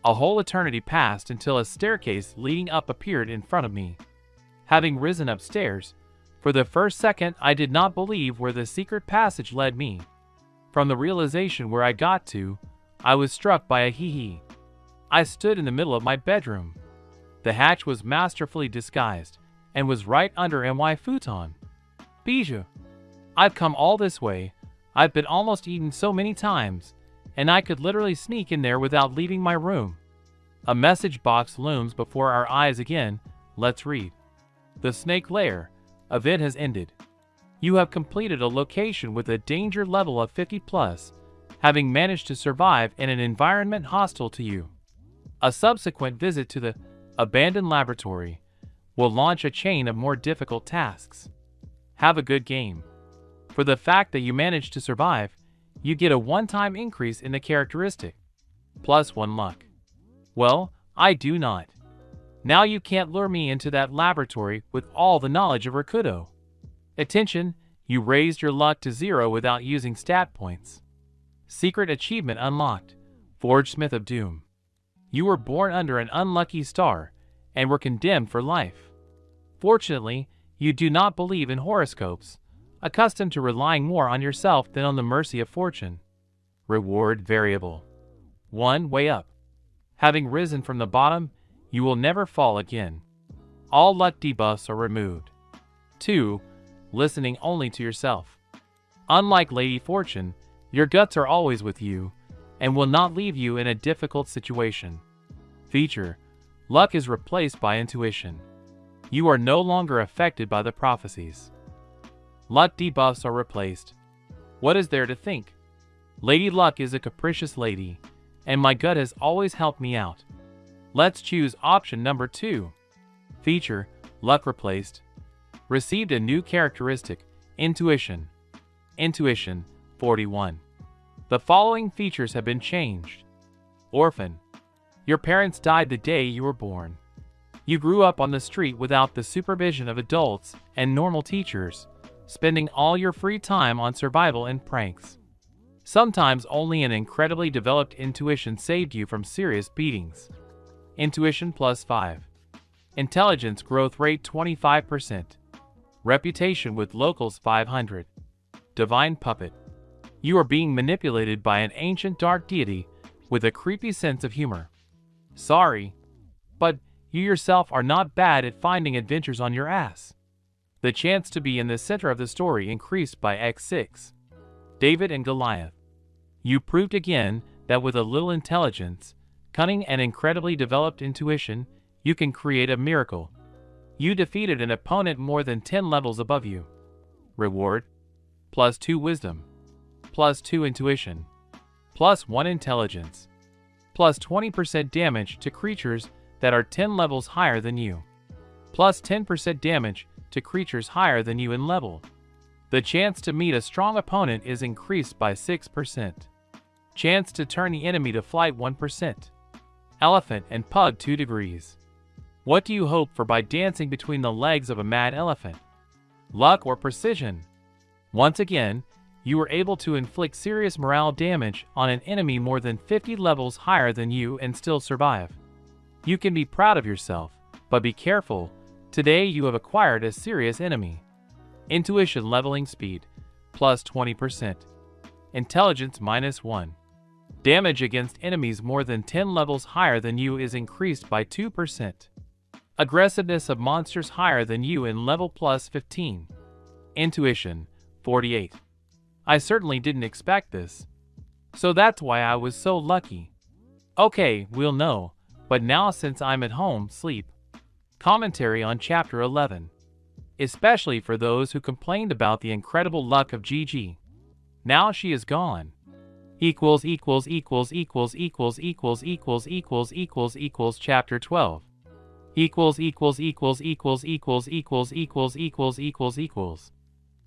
A whole eternity passed until a staircase leading up appeared in front of me. Having risen upstairs, for the first second I did not believe where the secret passage led me. From the realization where I got to, I was struck by a hee-hee. I stood in the middle of my bedroom. The hatch was masterfully disguised and was right under my futon. Bijou. I've come all this way. I've been almost eaten so many times, and I could literally sneak in there without leaving my room. A message box looms before our eyes again. Let's read. The snake lair of it has ended. You have completed a location with a danger level of 50+, having managed to survive in an environment hostile to you. A subsequent visit to the abandoned laboratory will launch a chain of more difficult tasks. Have a good game. For the fact that you managed to survive, you get a one-time increase in the characteristic. +1 luck. Well, I do not. Now you can't lure me into that laboratory with all the knowledge of Rakudo. Attention, you raised your luck to 0 without using stat points. Secret achievement unlocked. Forge Smith of Doom. You were born under an unlucky star and were condemned for life. Fortunately, you do not believe in horoscopes, accustomed to relying more on yourself than on the mercy of fortune. Reward variable. 1 way up. Having risen from the bottom, you will never fall again. All luck debuffs are removed. 2. Listening only to yourself. Unlike Lady Fortune, your guts are always with you and will not leave you in a difficult situation. Feature. Luck is replaced by intuition. You are no longer affected by the prophecies. Luck debuffs are replaced. What is there to think? Lady Luck is a capricious lady, and my gut has always helped me out. Let's choose option number 2. Feature. Luck replaced. Received a new characteristic, Intuition. Intuition, 41. The following features have been changed. Orphan. Your parents died the day you were born. You grew up on the street without the supervision of adults and normal teachers, spending all your free time on survival and pranks. Sometimes only an incredibly developed intuition saved you from serious beatings. Intuition +5. Intelligence growth rate 25%. Reputation with locals 500. Divine Puppet. You are being manipulated by an ancient dark deity with a creepy sense of humor. Sorry, but you yourself are not bad at finding adventures on your ass. The chance to be in the center of the story increased by x6. David and Goliath. You proved again that with a little intelligence, cunning and incredibly developed intuition, you can create a miracle. You defeated an opponent more than 10 levels above you. Reward. +2 wisdom. +2 intuition. +1 intelligence. +20% damage to creatures that are 10 levels higher than you. +10% damage to creatures higher than you in level. The chance to meet a strong opponent is increased by 6%. Chance to turn the enemy to flight 1%. Elephant and pug 2 degrees. What do you hope for by dancing between the legs of a mad elephant? Luck or precision? Once again, you were able to inflict serious morale damage on an enemy more than 50 levels higher than you and still survive. You can be proud of yourself, but be careful. Today you have acquired a serious enemy. Intuition leveling speed, +20%. Intelligence -1. Damage against enemies more than 10 levels higher than you is increased by 2%. Aggressiveness of monsters higher than you in level +15. Intuition, 48. I certainly didn't expect this. So that's why I was so lucky. Okay, we'll know, but now since I'm at home, sleep. Commentary on Chapter 11. Especially for those who complained about the incredible luck of Gigi. Now she is gone. Chapter 12.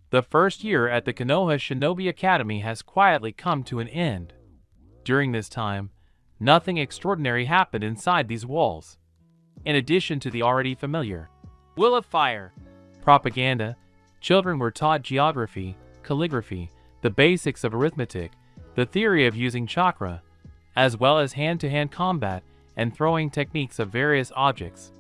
The first year at the Konoha Shinobi Academy has quietly come to an end. During this time, nothing extraordinary happened inside these walls. In addition to the already familiar Will of Fire propaganda, children were taught geography, calligraphy, the basics of arithmetic, the theory of using chakra, as well as hand-to-hand combat and throwing techniques of various objects.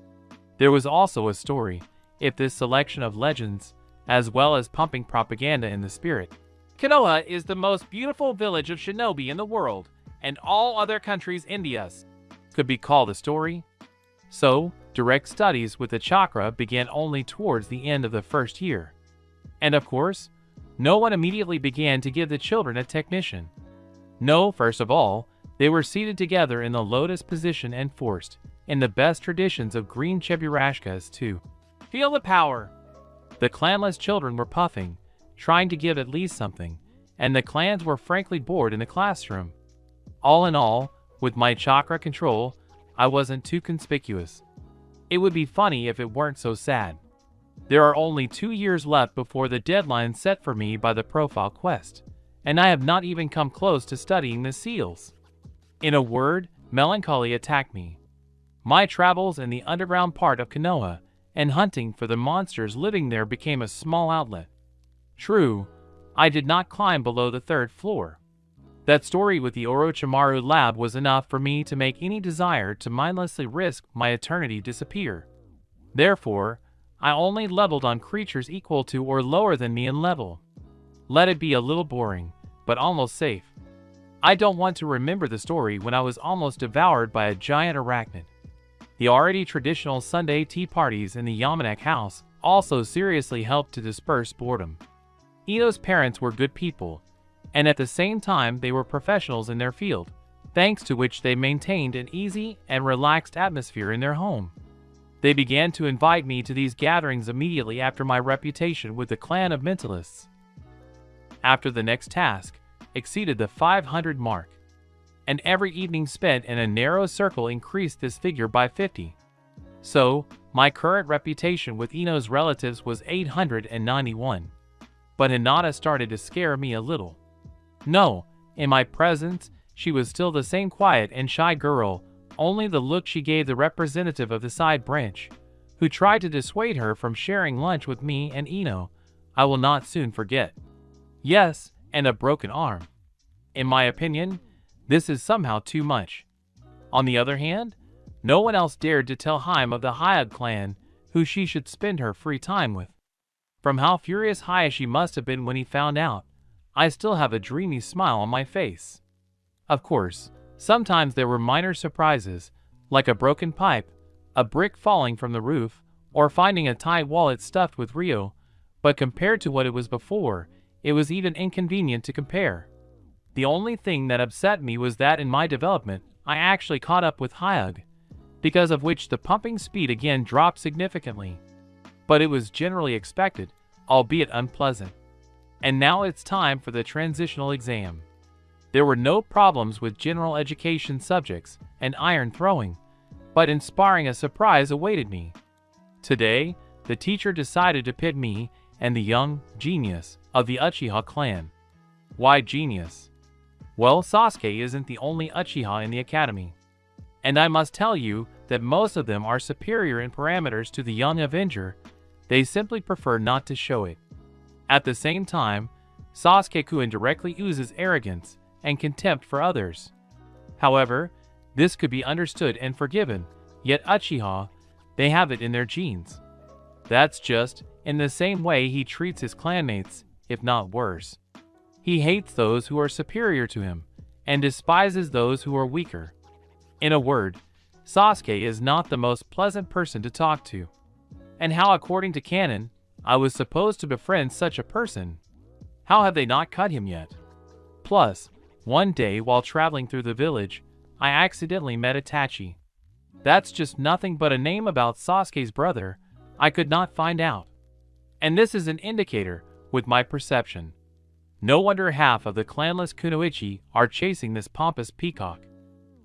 There was also a story, if this selection of legends, as well as pumping propaganda in the spirit. Konoha is the most beautiful village of shinobi in the world, and all other countries India's could be called a story. So, direct studies with the chakra began only towards the end of the first year. And of course, no one immediately began to give the children a technician. No, first of all, they were seated together in the lotus position and forced, in the best traditions of green cheburashkas, to feel the power. The clanless children were puffing, trying to give at least something, and the clans were frankly bored in the classroom. All in all, with my chakra control, I wasn't too conspicuous. It would be funny if it weren't so sad. There are only 2 years left before the deadline set for me by the profile quest, and I have not even come close to studying the seals. In a word, melancholy attacked me. My travels in the underground part of Konoha and hunting for the monsters living there became a small outlet. True, I did not climb below the 3rd floor. That story with the Orochimaru lab was enough for me to make any desire to mindlessly risk my eternity disappear. Therefore, I only leveled on creatures equal to or lower than me in level. Let it be a little boring, but almost safe. I don't want to remember the story when I was almost devoured by a giant arachnid. The already traditional Sunday tea parties in the Yamanak house also seriously helped to disperse boredom. Ito's parents were good people, and at the same time they were professionals in their field, thanks to which they maintained an easy and relaxed atmosphere in their home. They began to invite me to these gatherings immediately after my reputation with the clan of mentalists. After the next task exceeded the 500 mark, and every evening spent in a narrow circle increased this figure by 50. So, my current reputation with Ino's relatives was 891. But Hinata started to scare me a little. No, in my presence, she was still the same quiet and shy girl, only the look she gave the representative of the side branch, who tried to dissuade her from sharing lunch with me and Ino, I will not soon forget. Yes, and a broken arm. In my opinion, this is somehow too much. On the other hand, no one else dared to tell Haim of the Hyug clan who she should spend her free time with. From how furious Hayashi must have been when he found out, I still have a dreamy smile on my face. Of course, sometimes there were minor surprises, like a broken pipe, a brick falling from the roof, or finding a tight wallet stuffed with Rio, but compared to what it was before, it was even inconvenient to compare. The only thing that upset me was that in my development, I actually caught up with Hyug, because of which the pumping speed again dropped significantly. But it was generally expected, albeit unpleasant. And now it's time for the transitional exam. There were no problems with general education subjects and iron throwing, but inspiring a surprise awaited me. Today, the teacher decided to pit me and the young genius of the Uchiha clan. Why genius? Well, Sasuke isn't the only Uchiha in the academy. And I must tell you that most of them are superior in parameters to the young Avenger. They simply prefer not to show it. At the same time, Sasuke-kun indirectly oozes arrogance and contempt for others. However, this could be understood and forgiven, yet Uchiha, they have it in their genes. That's just in the same way he treats his clanmates, if not worse. He hates those who are superior to him, and despises those who are weaker. In a word, Sasuke is not the most pleasant person to talk to. And how, according to canon, I was supposed to befriend such a person? How have they not cut him yet? Plus, one day while traveling through the village, I accidentally met Itachi. That's just nothing but a name about Sasuke's brother I could not find out. And this is an indicator with my perception. No wonder half of the clanless kunoichi are chasing this pompous peacock.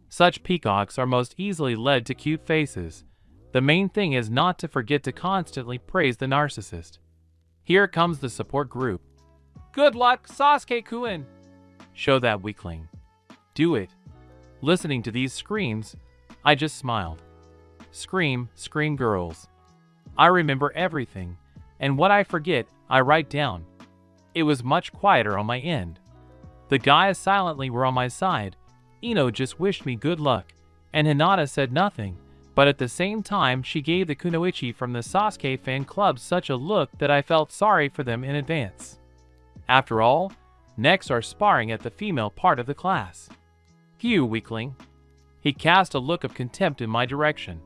Such peacocks are most easily led to cute faces. The main thing is not to forget to constantly praise the narcissist. Here comes the support group. Good luck, Sasuke-kun! Show that weakling. Do it. Listening to these screams, I just smiled. Scream, scream girls. I remember everything, and what I forget, I write down. it was much quieter on my end. The guys silently were on my side. Ino just wished me good luck, and Hinata said nothing, but at the same time she gave the kunoichi from the Sasuke fan club such a look that I felt sorry for them in advance. After all, next are sparring at the female part of the class. "You weakling." He cast a look of contempt in my direction.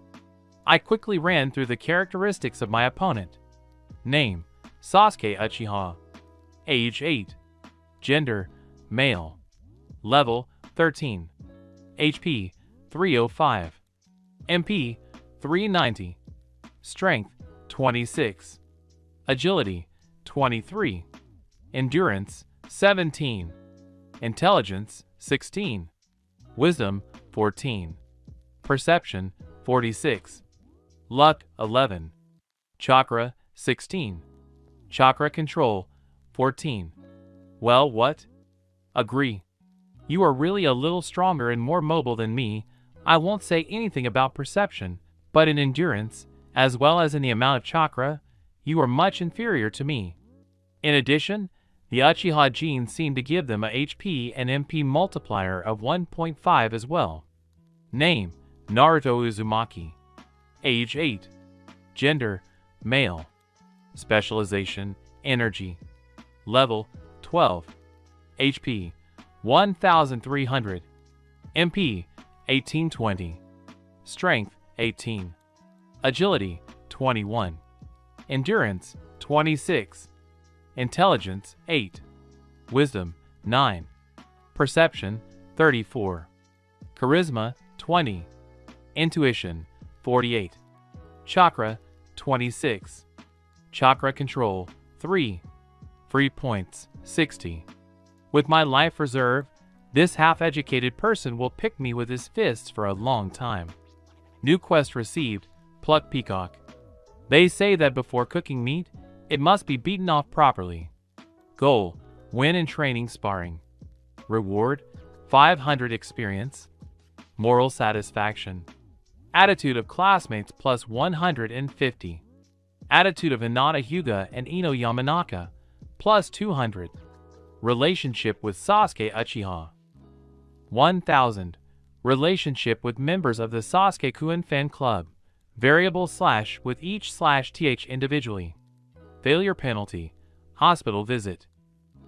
I quickly ran through the characteristics of my opponent. Name: Sasuke Uchiha. Age 8. Gender: male. Level: 13. HP: 305. MP: 390. Strength: 26. Agility: 23. Endurance: 17. Intelligence: 16. Wisdom: 14. Perception: 46. Luck: 11. Chakra: 16. Chakra control: 14. Well, what? Agree. You are really a little stronger and more mobile than me. I won't say anything about perception, but in endurance, as well as in the amount of chakra, you are much inferior to me. In addition, the Uchiha genes seem to give them a HP and MP multiplier of 1.5 as well. Name: Naruto Uzumaki. Age 8. Gender: male. Specialization: energy. Level: 12. HP: 1300. MP: 1820. Strength: 18. Agility: 21. Endurance: 26. Intelligence: 8. Wisdom: 9. Perception: 34. Charisma: 20. Intuition: 48. Chakra: 26. Chakra control: 3. Free points: 60. With my life reserve, this half-educated person will pick me with his fists for a long time. New quest received: Pluck Peacock. They say that before cooking meat, it must be beaten off properly. Goal: win in training sparring. Reward: 500 experience. Moral satisfaction. Attitude of classmates plus 150. Attitude of Hinata Hyuga and Ino Yamanaka plus 200. Relationship with Sasuke Uchiha 1000. Relationship with members of the Sasuke Kun fan club. Variable / with each / th individually. Failure penalty: hospital visit.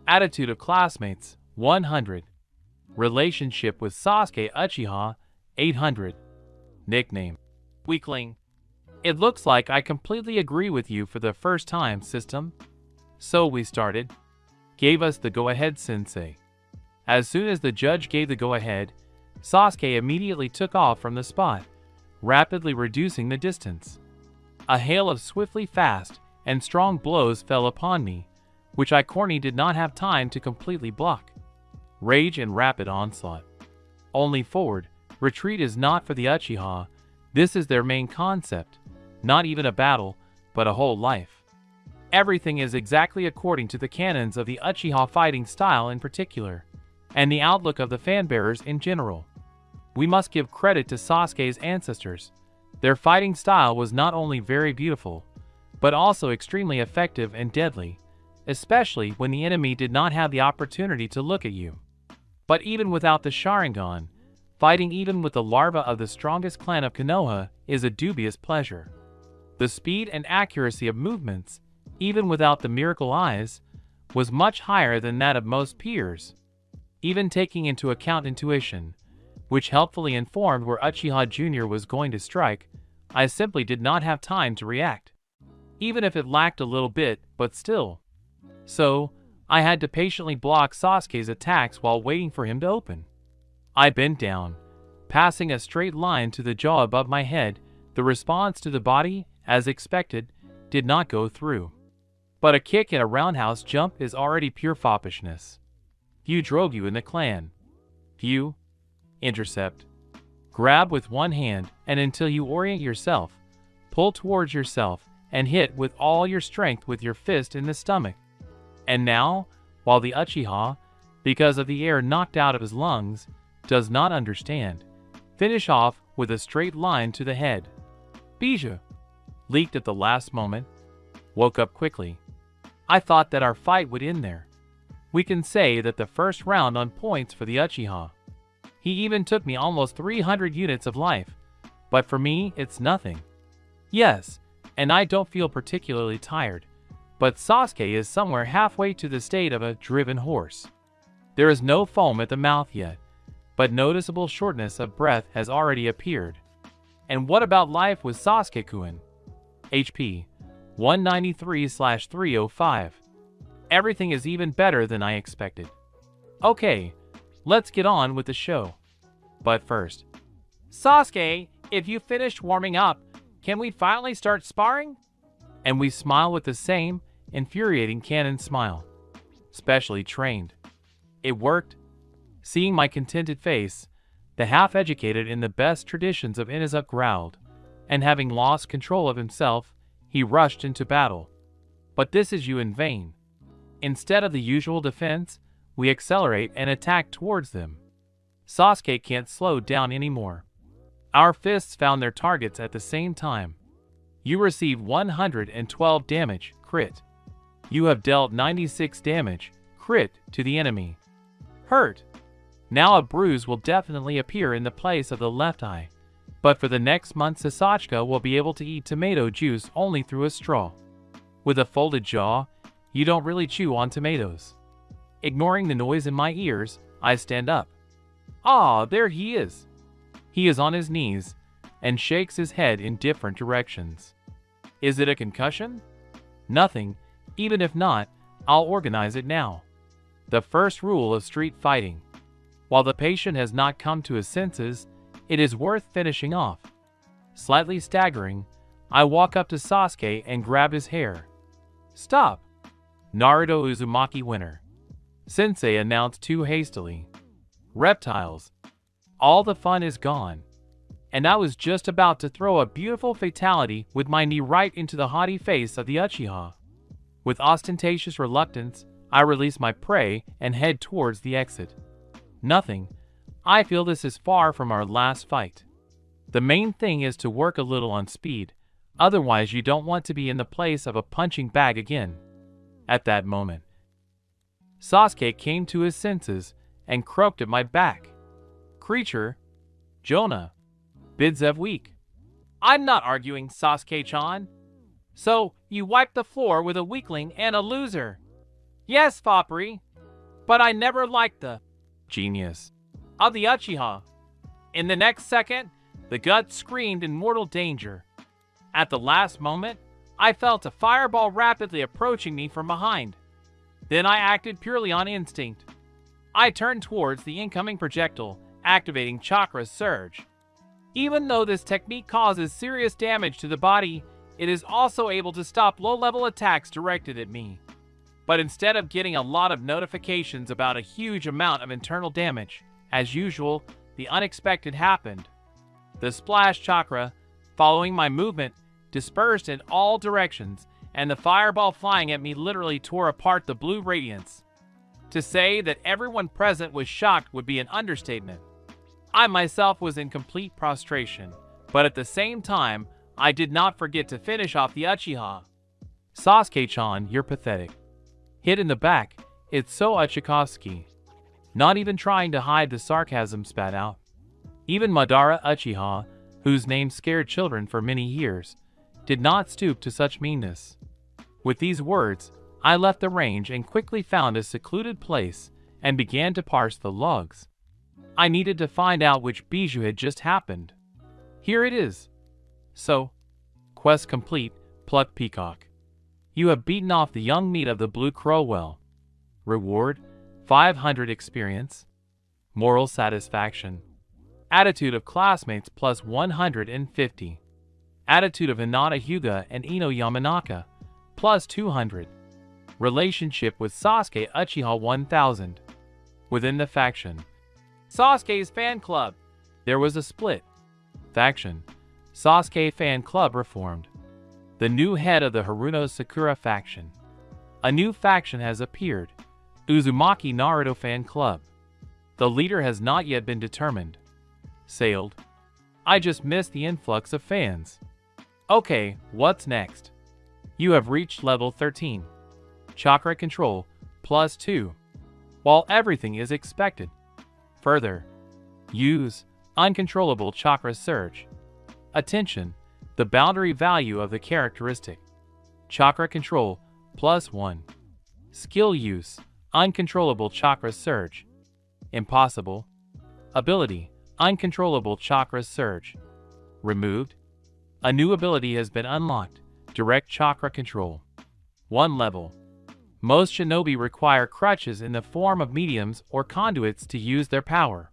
Attitude of classmates 100. Relationship with Sasuke Uchiha 800. Nickname: weakling. It looks like I completely agree with you for the first time, system. So we started. Gave us the go-ahead, sensei. As soon as the judge gave the go-ahead, Sasuke immediately took off from the spot, rapidly reducing the distance. A hail of swiftly fast and strong blows fell upon me, which I corny did not have time to completely block. Rage and rapid onslaught. Only forward, retreat is not for the Uchiha. This is their main concept, not even a battle, but a whole life. Everything is exactly according to the canons of the Uchiha fighting style in particular, and the outlook of the fanbearers in general. We must give credit to Sasuke's ancestors. Their fighting style was not only very beautiful, but also extremely effective and deadly, especially when the enemy did not have the opportunity to look at you. But even without the Sharingan, fighting even with the larva of the strongest clan of Konoha is a dubious pleasure. The speed and accuracy of movements, even without the miracle eyes, was much higher than that of most peers. Even taking into account intuition, which helpfully informed where Uchiha Jr. was going to strike, I simply did not have time to react. Even if it lacked a little bit, but still. So, I had to patiently block Sasuke's attacks while waiting for him to open. I bent down, passing a straight line to the jaw above my head. The response to the body, as expected, did not go through. But a kick and a roundhouse jump is already pure foppishness. Few Drogu in the clan. Few. Intercept. Grab with one hand, and until you orient yourself, pull towards yourself, and hit with all your strength with your fist in the stomach. And now, while the Uchiha, because of the air knocked out of his lungs, does not understand, finish off with a straight line to the head. Bijou. Leaked at the last moment. Woke up quickly. I thought that our fight would end there. We can say that the first round on points for the Uchiha. He even took me almost 300 units of life, but for me, it's nothing. Yes, and I don't feel particularly tired, but Sasuke is somewhere halfway to the state of a driven horse. There is no foam at the mouth yet, but noticeable shortness of breath has already appeared. And what about life with Sasuke-kun? HP 193/305. Everything is even better than I expected. Okay, let's get on with the show. But first, Sasuke, if you finished warming up, can we finally start sparring? And we smile with the same infuriating cannon smile. Specially trained. It worked. Seeing my contented face, the half-educated in the best traditions of Inuzuka growled, and having lost control of himself, he rushed into battle. But this is you in vain. Instead of the usual defense, we accelerate and attack towards them. Sasuke can't slow down anymore. Our fists found their targets at the same time. You receive 112 damage, crit. You have dealt 96 damage, crit, to the enemy. Hurt. Now a bruise will definitely appear in the place of the left eye, but for the next month Sasachka will be able to eat tomato juice only through a straw. With a folded jaw, you don't really chew on tomatoes. Ignoring the noise in my ears, I stand up. Ah, there he is. He is on his knees and shakes his head in different directions. Is it a concussion? Nothing. Even if not, I'll organize it now. The first rule of street fighting. While the patient has not come to his senses, it is worth finishing off. Slightly staggering, I walk up to Sasuke and grab his hair. Stop! Naruto Uzumaki winner. Sensei announced too hastily. Reptiles. All the fun is gone. And I was just about to throw a beautiful fatality with my knee right into the haughty face of the Uchiha. With ostentatious reluctance, I release my prey and head towards the exit. Nothing. I feel this is far from our last fight. The main thing is to work a little on speed, otherwise you don't want to be in the place of a punching bag again. At that moment, Sasuke came to his senses and croaked at my back. Creature, Jonah, bids of weak. I'm not arguing, Sasuke-chan. So, you wiped the floor with a weakling and a loser. Yes, Foppery, but I never liked the genius of the Uchiha. In the next second, the gut screamed in mortal danger. At the last moment, I felt a fireball rapidly approaching me from behind. Then I acted purely on instinct. I turned towards the incoming projectile, activating Chakra Surge. Even though this technique causes serious damage to the body, it is also able to stop low-level attacks directed at me. But instead of getting a lot of notifications about a huge amount of internal damage, as usual, the unexpected happened. The splash chakra, following my movement, dispersed in all directions, and the fireball flying at me literally tore apart the blue radiance. To say that everyone present was shocked would be an understatement. I myself was in complete prostration, but at the same time, I did not forget to finish off the Uchiha. Sasuke-chan, you're pathetic. Hit in the back, it's so Uchikovsky. Not even trying to hide the sarcasm spat out. Even Madara Uchiha, whose name scared children for many years, did not stoop to such meanness. With these words, I left the range and quickly found a secluded place and began to parse the logs. I needed to find out which bijou had just happened. Here it is. So, quest complete, plucked peacock. You have beaten off the young meat of the blue crowwell. Reward, 500 experience. Moral satisfaction. Attitude of classmates plus 150. Attitude of Hinata Hyuga and Ino Yamanaka plus 200. Relationship with Sasuke Uchiha 1000. Within the faction. Sasuke's fan club. There was a split. Faction. Sasuke fan club reformed. The new head of the Haruno Sakura faction. A new faction has appeared. Uzumaki Naruto fan club. The leader has not yet been determined. Sailed. I just missed the influx of fans. Okay, what's next? You have reached level 13. Chakra control, plus 2. while everything is expected. Further, use uncontrollable chakra surge. Attention, the boundary value of the characteristic. Chakra control +1. Skill use, uncontrollable chakra surge. Impossible. Ability, uncontrollable chakra surge. Removed. A new ability has been unlocked, direct chakra control. 1 level. Most shinobi require crutches in the form of mediums or conduits to use their power.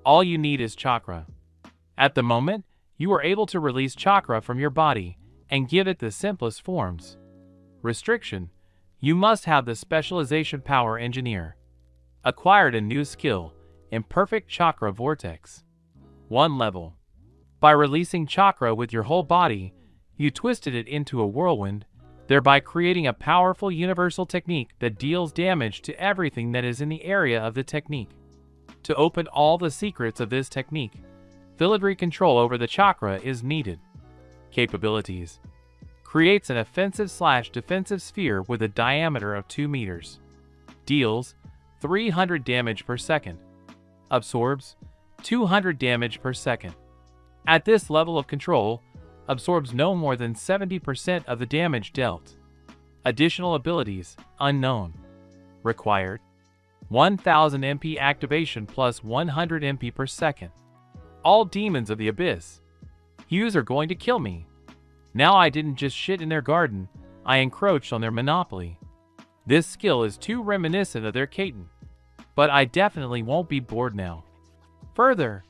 All you need is chakra. At the moment, you are able to release chakra from your body and give it the simplest forms. Restriction: you must have the specialization power engineer. Acquired a new skill, imperfect chakra vortex. 1 level. By releasing chakra with your whole body, you twisted it into a whirlwind, thereby creating a powerful universal technique that deals damage to everything that is in the area of the technique. To open all the secrets of this technique, filigree control over the chakra is needed. Capabilities: creates an offensive/defensive sphere with a diameter of 2 meters. Deals 300 damage per second. Absorbs 200 damage per second. At this level of control, absorbs no more than 70% of the damage dealt. Additional abilities unknown. Required: 1000 MP activation plus 100 MP per second. All demons of the abyss. Yous are going to kill me. Now I didn't just shit in their garden, I encroached on their monopoly. This skill is too reminiscent of their Kaiten. But I definitely won't be bored now. Further,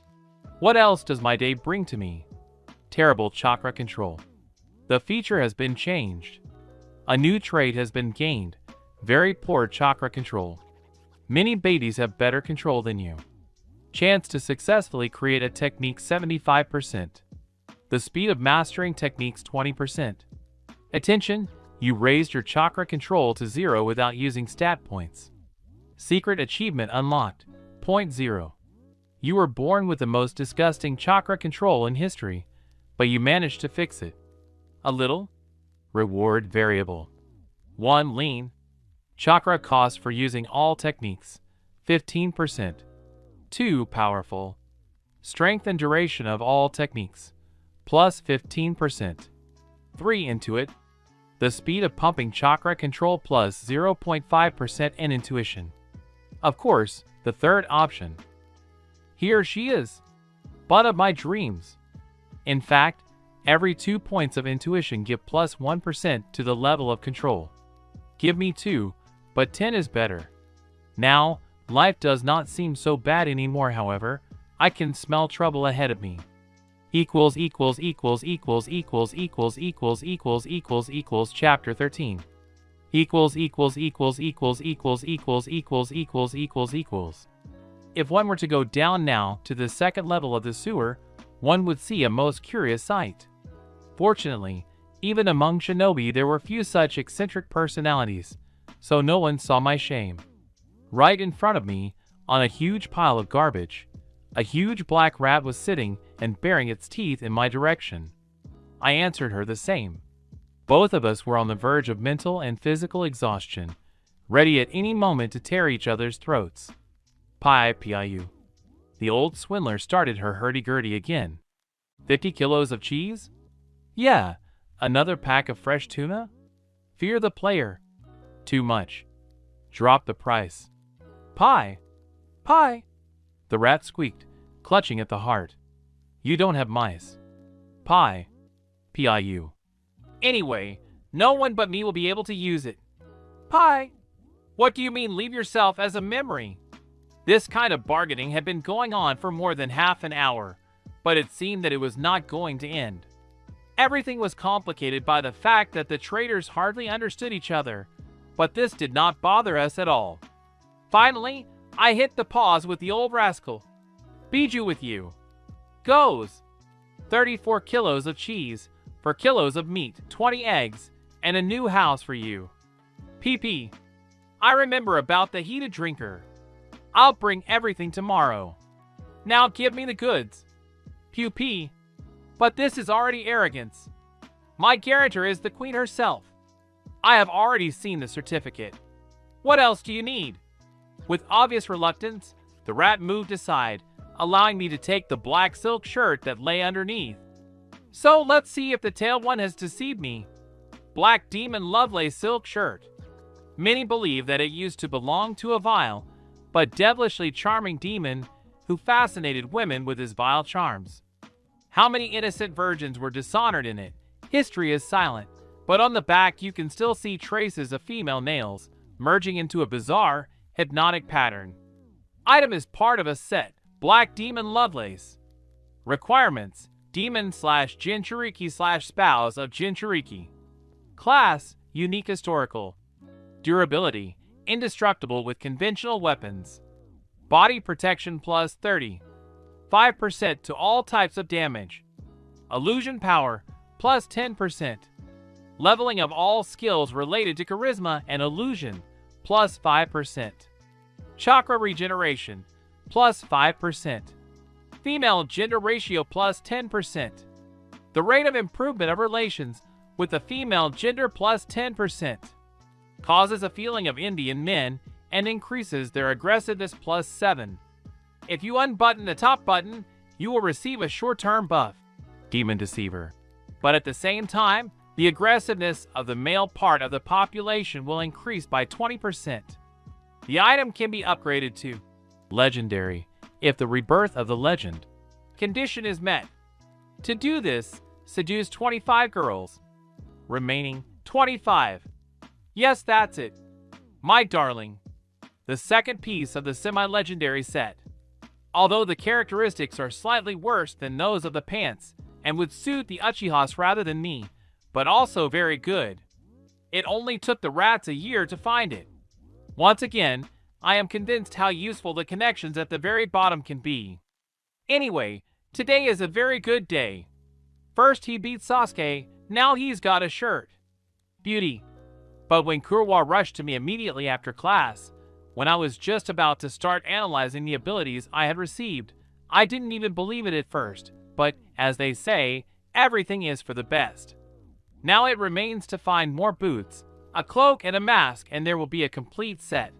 what else does my day bring to me? Terrible chakra control. The feature has been changed. A new trait has been gained. Very poor chakra control. Many baities have better control than you. Chance to successfully create a technique 75%. The speed of mastering techniques 20%. Attention, you raised your chakra control to 0 without using stat points. Secret achievement unlocked, 0.0. You were born with the most disgusting chakra control in history, but you managed to fix it. A little. Reward variable. 1 lean. Chakra cost for using all techniques, 15%. 2 powerful. Strength and duration of all techniques, plus 15%. 3 intuit. The speed of pumping chakra control plus 0.5% and intuition. Of course, the third option. Here she is. Butt of my dreams. In fact, every 2 points of intuition give plus 1% to the level of control. Give me 2, but 10 is better. Now, life does not seem so bad anymore, however. I can smell trouble ahead of me. Chapter 13. If one were to go down now to the second level of the sewer, one would see a most curious sight. Fortunately, even among shinobi there were few such eccentric personalities, so no one saw my shame. Right in front of me, on a huge pile of garbage, a huge black rat was sitting and baring its teeth in my direction. I answered her the same. Both of us were on the verge of mental and physical exhaustion, ready at any moment to tear each other's throats. Piu. The old swindler started her hurdy-gurdy again. 50 kilos of cheese? Yeah. Another pack of fresh tuna? Fear the player. Too much. Drop the price. Pie. The rat squeaked, clutching at the heart. You don't have mice. Pie. Piu. Anyway, no one but me will be able to use it. Pie. What do you mean leave yourself as a memory? This kind of bargaining had been going on for more than half an hour, but it seemed that it was not going to end. Everything was complicated by the fact that the traders hardly understood each other, but this did not bother us at all. Finally, I hit the pause with the old rascal. Bijou with you. Goes. 34 kilos of cheese, for kilos of meat, 20 eggs, and a new house for you. PP. I remember about the heated drinker. I'll bring everything tomorrow. Now give me the goods. Pew pee. But this is already arrogance. My guarantor is the queen herself. I have already seen the certificate. What else do you need? With obvious reluctance, the rat moved aside, allowing me to take the black silk shirt that lay underneath. So let's see if the tail one has deceived me. Black Demon Lovelace silk shirt. Many believe that it used to belong to a vile, but devilishly charming demon who fascinated women with his vile charms. How many innocent virgins were dishonored in it? History is silent, but on the back you can still see traces of female nails, merging into a bizarre, hypnotic pattern. Item is part of a set, Black Demon Lovelace. Requirements: Demon/Jinchuriki/Spouse of Jinchuriki. Class: Unique Historical. Durability: Indestructible with conventional weapons. Body protection plus 30. 5% to all types of damage. Illusion power plus 10%. Leveling of all skills related to charisma and illusion plus 5%. Chakra regeneration plus 5%. Female gender ratio plus 10%. The rate of improvement of relations with the female gender plus 10%. Causes a feeling of envy in men and increases their aggressiveness plus 7. If you unbutton the top button, you will receive a short-term buff, Demon Deceiver. But at the same time, the aggressiveness of the male part of the population will increase by 20%. The item can be upgraded to Legendary if the rebirth of the legend condition is met. To do this, seduce 25 girls. Remaining 25. Yes, that's it. My darling. The second piece of the semi-legendary set. Although the characteristics are slightly worse than those of the pants and would suit the Uchihas rather than me, but also very good. It only took the rats a year to find it. Once again, I am convinced how useful the connections at the very bottom can be. Anyway, today is a very good day. First he beat Sasuke, now he's got a shirt. Beauty. But when Kurwa rushed to me immediately after class, when I was just about to start analyzing the abilities I had received, I didn't even believe it at first, but, as they say, everything is for the best. Now it remains to find more boots, a cloak and a mask, and there will be a complete set.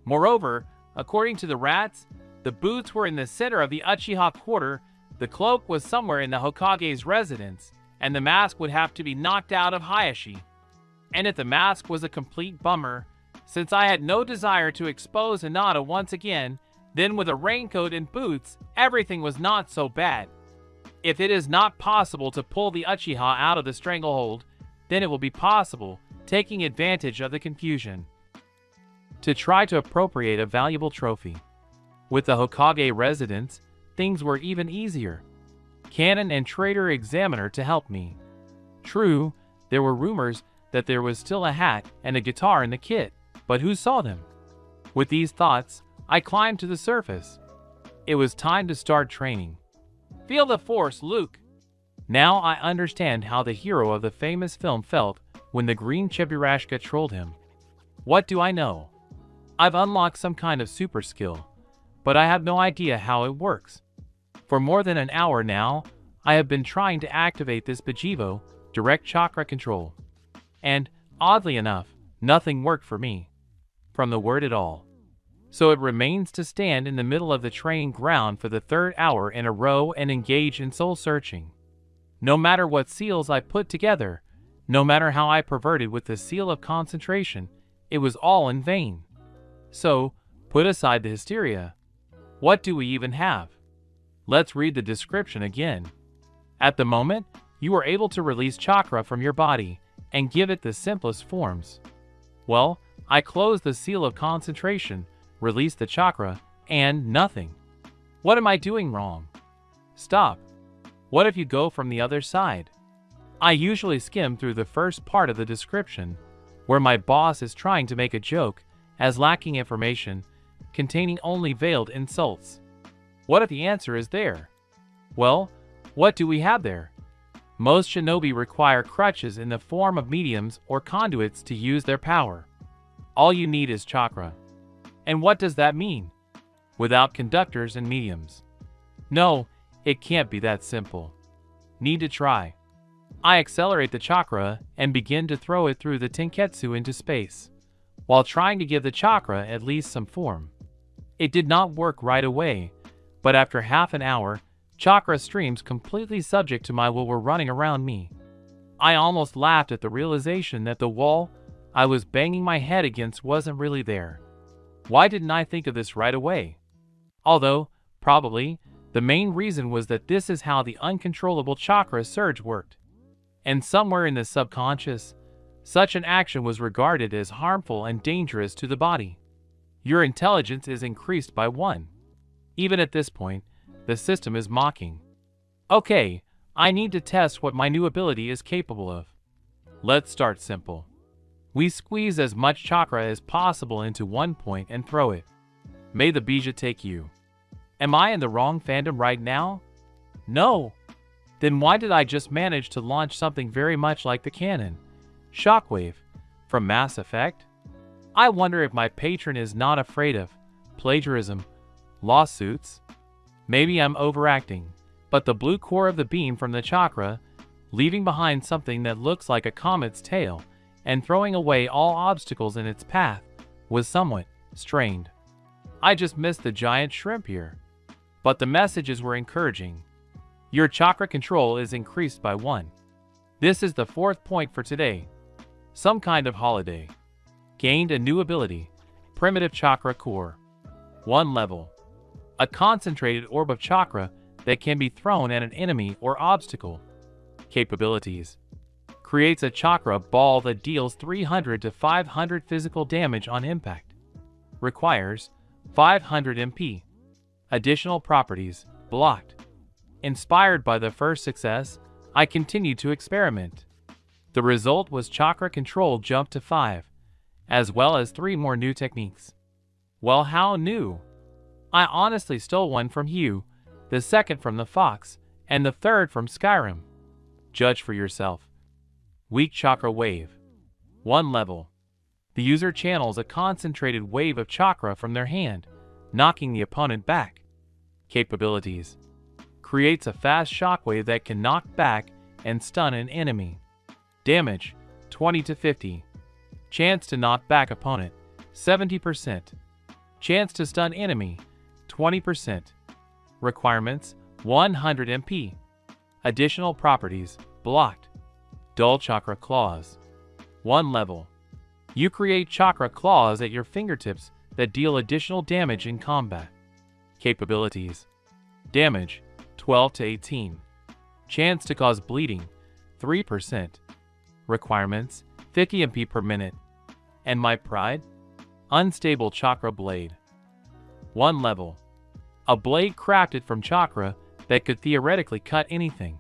Moreover, according to the rats, the boots were in the center of the Uchiha quarter, the cloak was somewhere in the Hokage's residence, and the mask would have to be knocked out of Hayashi. And if the mask was a complete bummer, since I had no desire to expose Hinata once again, then with a raincoat and boots, everything was not so bad. If it is not possible to pull the Uchiha out of the stranglehold, then it will be possible, taking advantage of the confusion, to try to appropriate a valuable trophy. With the Hokage residence, things were even easier. Canon and Trader Examiner to help me. True, there were rumors that there was still a hat and a guitar in the kit, but who saw them? With these thoughts, I climbed to the surface. It was time to start training. Feel the force, Luke. Now I understand how the hero of the famous film felt when the green Chebirashka trolled him. What do I know? I've unlocked some kind of super skill, but I have no idea how it works. For more than an hour now, I have been trying to activate this Pajivo, direct chakra control. And, oddly enough, nothing worked for me. From the word at all. So it remains to stand in the middle of the training ground for the third hour in a row and engage in soul searching. No matter what seals I put together, no matter how I perverted with the seal of concentration, it was all in vain. So, put aside the hysteria. What do we even have? Let's read the description again. At the moment, you are able to release chakra from your body and give it the simplest forms. Well, I close the seal of concentration, release the chakra, and nothing. What am I doing wrong? Stop. What if you go from the other side? I usually skim through the first part of the description, where my boss is trying to make a joke, as lacking information, containing only veiled insults. What if the answer is there? Well, what do we have there? Most shinobi require crutches in the form of mediums or conduits to use their power. All you need is chakra. And what does that mean? Without conductors and mediums. No, it can't be that simple. Need to try. I accelerate the chakra and begin to throw it through the tenketsu into space, while trying to give the chakra at least some form. It did not work right away, but after half an hour, chakra streams completely subject to my will were running around me. I almost laughed at the realization that the wall I was banging my head against wasn't really there. Why didn't I think of this right away? Although, probably, the main reason was that this is how the uncontrollable chakra surge worked. And somewhere in the subconscious, such an action was regarded as harmful and dangerous to the body. Your intelligence is increased by 1. Even at this point, the system is mocking. Okay, I need to test what my new ability is capable of. Let's start simple. We squeeze as much chakra as possible into one point and throw it. May the bija take you. Am I in the wrong fandom right now? No. Then why did I just manage to launch something very much like the cannon, Shockwave, from Mass Effect? I wonder if my patron is not afraid of plagiarism, lawsuits. Maybe I'm overacting, but the blue core of the beam from the chakra, leaving behind something that looks like a comet's tail and throwing away all obstacles in its path, was somewhat strained. I just missed the giant shrimp here. But the messages were encouraging. Your chakra control is increased by 1. This is the 4th point for today. Some kind of holiday. Gained a new ability, Primitive Chakra Core. 1 level. A concentrated orb of chakra that can be thrown at an enemy or obstacle. Capabilities. Creates a chakra ball that deals 300 to 500 physical damage on impact. Requires 500 MP. Additional properties, blocked. Inspired by the first success, I continued to experiment. The result was chakra control jumped to 5, as well as 3 more new techniques. Well, how new? I honestly stole one from you, the second from the Fox, and the third from Skyrim. Judge for yourself. Weak chakra wave. 1 level. The user channels a concentrated wave of chakra from their hand, knocking the opponent back. Capabilities. Creates a fast shockwave that can knock back and stun an enemy. Damage, 20 to 50. Chance to knock back opponent, 70%. Chance to stun enemy, 20%. Requirements, 100 MP. Additional properties, blocked. Dull chakra claws. 1 level. You create chakra claws at your fingertips that deal additional damage in combat. Capabilities. Damage, 12 to 18. Chance to cause bleeding, 3%. Requirements, 50 MP per minute. And my pride? Unstable chakra blade. 1 level. A blade crafted from chakra that could theoretically cut anything.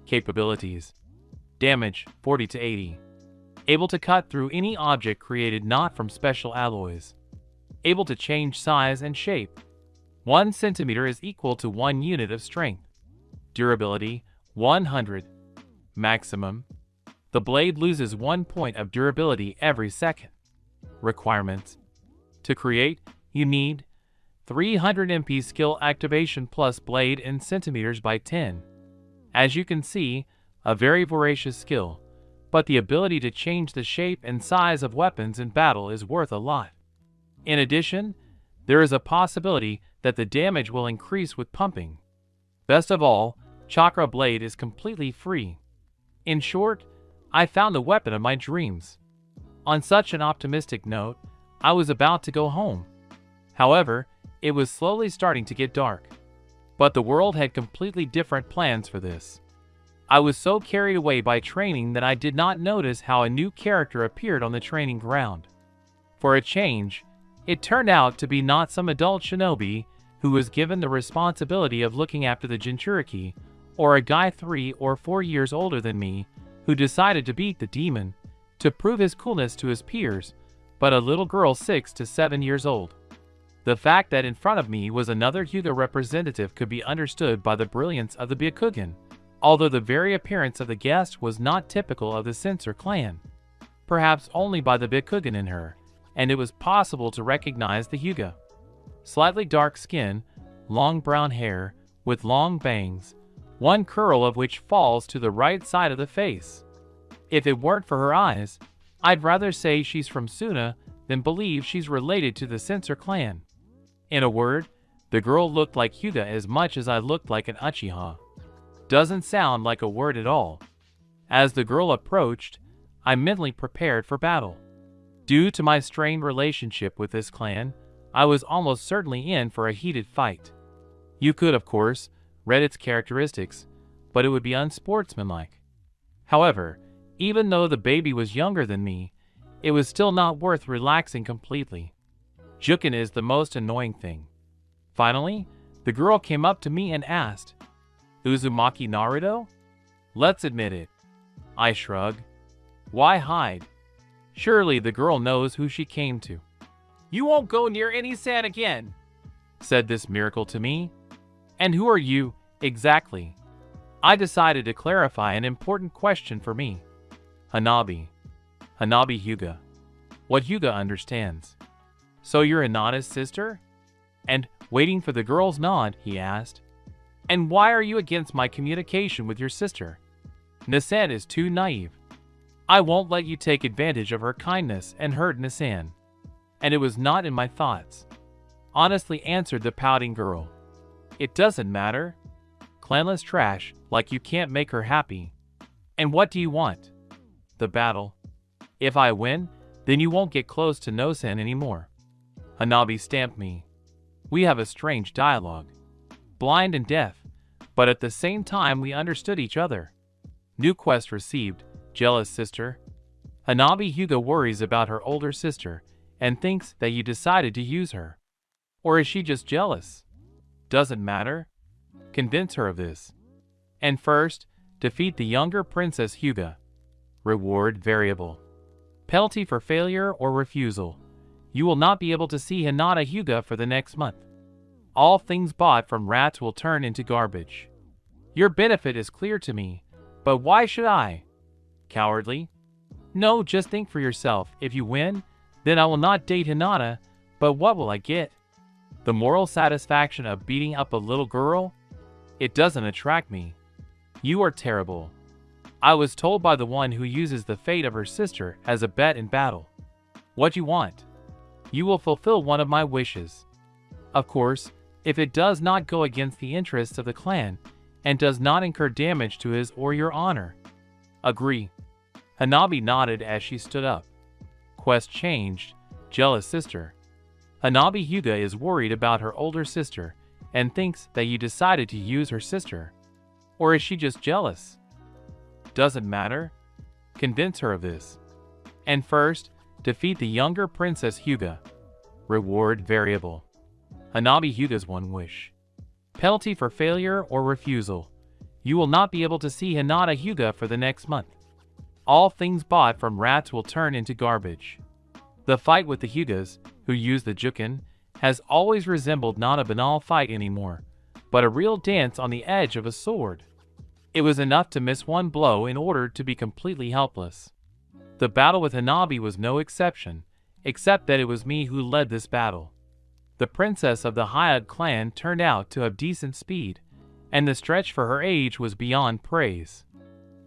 Capabilities. Damage, 40 to 80. Able to cut through any object created not from special alloys. Able to change size and shape. 1 centimeter is equal to 1 unit of strength. Durability, 100. Maximum. The blade loses 1 point of durability every second. Requirements. To create, you need 300 MP skill activation plus blade in centimeters by 10. As you can see, a very voracious skill, but the ability to change the shape and size of weapons in battle is worth a lot. In addition, there is a possibility that the damage will increase with pumping. Best of all, Chakra Blade is completely free. In short, I found the weapon of my dreams. On such an optimistic note, I was about to go home. However, it was slowly starting to get dark. But the world had completely different plans for this. I was so carried away by training that I did not notice how a new character appeared on the training ground. For a change, it turned out to be not some adult shinobi who was given the responsibility of looking after the Jinchuriki, or a guy 3 or 4 years older than me who decided to beat the demon to prove his coolness to his peers, but a little girl 6 to 7 years old. The fact that in front of me was another Hyuga representative could be understood by the brilliance of the Byakugan, although the very appearance of the guest was not typical of the Censor clan. Perhaps only by the Byakugan in her, and it was possible to recognize the Hyuga. Slightly dark skin, long brown hair, with long bangs, one curl of which falls to the right side of the face. If it weren't for her eyes, I'd rather say she's from Suna than believe she's related to the Censor clan. In a word, the girl looked like Hyuga as much as I looked like an Uchiha. Doesn't sound like a word at all. As the girl approached, I mentally prepared for battle. Due to my strained relationship with this clan, I was almost certainly in for a heated fight. You could, of course, read its characteristics, but it would be unsportsmanlike. However, even though the baby was younger than me, it was still not worth relaxing completely. Jukin is the most annoying thing. Finally, the girl came up to me and asked, "Uzumaki Naruto?" Let's admit it. I shrug. Why hide? Surely the girl knows who she came to. "You won't go near any sand again," said this miracle to me. "And who are you, exactly?" I decided to clarify an important question for me. Hanabi. Hanabi Hyuga. What Hyuga understands. "So you're Hinata's sister?" And, waiting for the girl's nod, he asked, "And why are you against my communication with your sister?" Nisan is too naive. I won't let you take advantage of her kindness and hurt Nisan. And it was not in my thoughts. Honestly, answered the pouting girl. "It doesn't matter. Clanless trash, like you can't make her happy. And what do you want?" "The battle. If I win, then you won't get close to Nosan anymore." Hanabi stamped me. We have a strange dialogue. Blind and deaf, but at the same time we understood each other. New quest received, jealous sister. Hanabi Hyuga worries about her older sister and thinks that you decided to use her. Or is she just jealous? Doesn't matter. Convince her of this. And first, defeat the younger Princess Hyuga. Reward variable. Penalty for failure or refusal. You will not be able to see Hinata Hyuga for the next month. All things bought from rats will turn into garbage. Your benefit is clear to me, but why should I? Cowardly? No, just think for yourself. If you win, then I will not date Hinata, but what will I get? The moral satisfaction of beating up a little girl? It doesn't attract me. You are terrible. I was told by the one who uses the fate of her sister as a bet in battle. What you want? You will fulfill one of my wishes. Of course, if it does not go against the interests of the clan, and does not incur damage to his or your honor. Agree. Hanabi nodded as she stood up. Quest changed. Jealous sister. Hanabi Hyuga is worried about her older sister and thinks that you decided to use her sister. Or is she just jealous? Doesn't matter. Convince her of this. And first, defeat the younger Princess Hyuga. Reward variable. Hanabi Hyuga's one wish. Penalty for failure or refusal. You will not be able to see Hinata Hyuga for the next month. All things bought from rats will turn into garbage. The fight with the Hyugas, who use the Jukin, has always resembled not a banal fight anymore, but a real dance on the edge of a sword. It was enough to miss one blow in order to be completely helpless. The battle with Hanabi was no exception, except that it was me who led this battle. The princess of the Hyuga clan turned out to have decent speed, and the stretch for her age was beyond praise.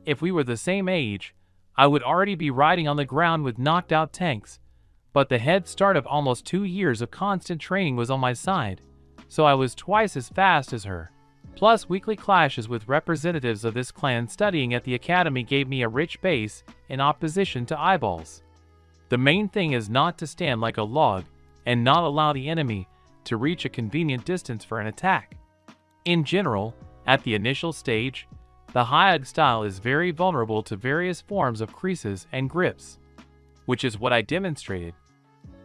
If we were the same age, I would already be riding on the ground with knocked out tanks, but the head start of almost 2 years of constant training was on my side, so I was twice as fast as her. Plus, weekly clashes with representatives of this clan studying at the academy gave me a rich base in opposition to eyeballs. The main thing is not to stand like a log and not allow the enemy to reach a convenient distance for an attack. In general, at the initial stage, the Hyuga style is very vulnerable to various forms of creases and grips, which is what I demonstrated.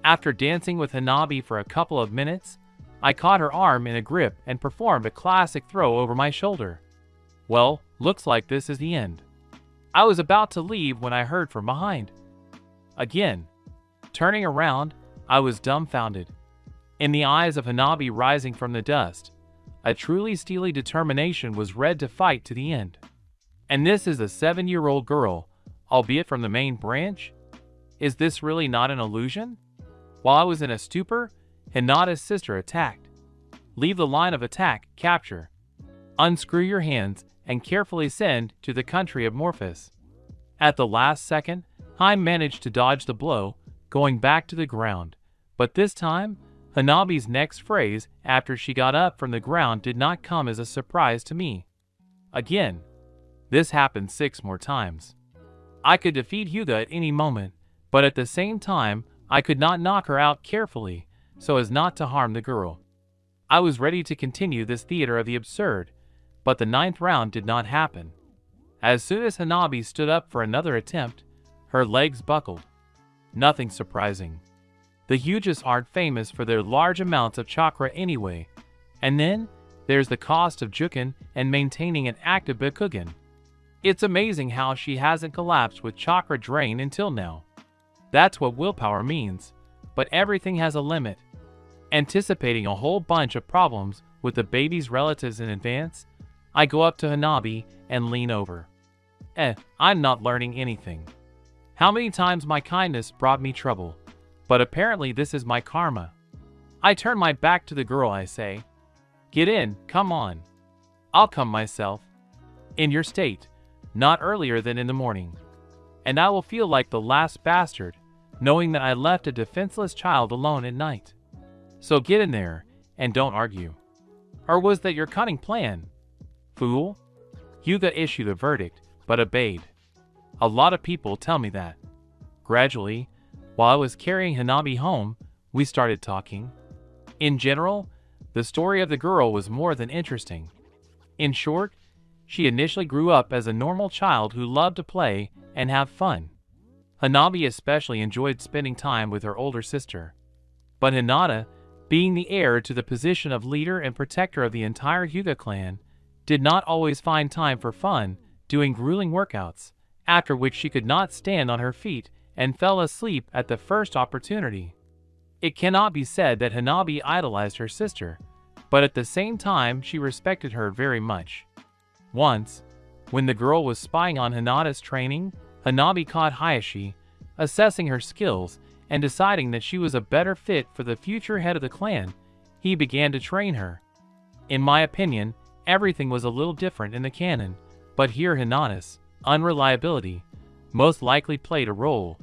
After dancing with Hanabi for a couple of minutes, I caught her arm in a grip and performed a classic throw over my shoulder. Well, looks like this is the end. I was about to leave when I heard from behind. Again. Turning around, I was dumbfounded. In the eyes of Hanabi rising from the dust, a truly steely determination was read to fight to the end. And this is a 7-year-old girl, albeit from the main branch? Is this really not an illusion? While I was in a stupor, Hinata's sister attacked. Leave the line of attack, capture. Unscrew your hands and carefully send to the country of Morphus. At the last second, Haim managed to dodge the blow, going back to the ground, but this time, Hanabi's next phrase after she got up from the ground did not come as a surprise to me. Again, this happened 6 more times. I could defeat Hyuga at any moment, but at the same time, I could not knock her out carefully, so as not to harm the girl. I was ready to continue this theater of the absurd, but the 9th round did not happen. As soon as Hanabi stood up for another attempt, her legs buckled. Nothing surprising. The Hyugas aren't famous for their large amounts of chakra anyway, and then there's the cost of juken and maintaining an active Byakugan. It's amazing how she hasn't collapsed with chakra drain until now. That's what willpower means, but everything has a limit. Anticipating a whole bunch of problems with the baby's relatives in advance, I go up to Hanabi and lean over. I'm not learning anything. How many times my kindness brought me trouble, but apparently this is my karma. I turn my back to the girl. I say, "Get in, come on." "I'll come myself." "In your state, not earlier than in the morning. And I will feel like the last bastard, knowing that I left a defenseless child alone at night. So get in there, and don't argue. Or was that your cunning plan? Fool?" Hyuga issued a verdict, but obeyed. A lot of people tell me that. Gradually, while I was carrying Hanabi home, we started talking. In general, the story of the girl was more than interesting. In short, she initially grew up as a normal child who loved to play and have fun. Hanabi especially enjoyed spending time with her older sister. But Hinata, being the heir to the position of leader and protector of the entire Hyuga clan, did not always find time for fun, doing grueling workouts, after which she could not stand on her feet and fell asleep at the first opportunity. It cannot be said that Hanabi idolized her sister, but at the same time she respected her very much. Once, when the girl was spying on Hinata's training, Hanabi caught Hayashi, assessing her skills and deciding that she was a better fit for the future head of the clan. He began to train her. In my opinion, everything was a little different in the canon, but here Hinata's unreliability most likely played a role,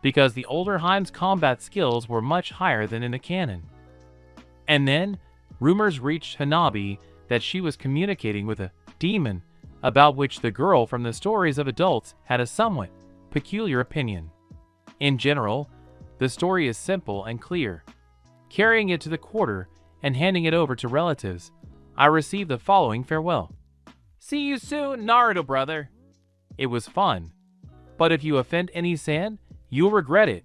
because the older Heim's combat skills were much higher than in the canon. And then, rumors reached Hanabi that she was communicating with a demon, about which the girl from the stories of adults had a somewhat peculiar opinion. In general, the story is simple and clear. Carrying it to the quarter and handing it over to relatives, I received the following farewell. "See you soon, Naruto brother. It was fun. But if you offend any San, you'll regret it."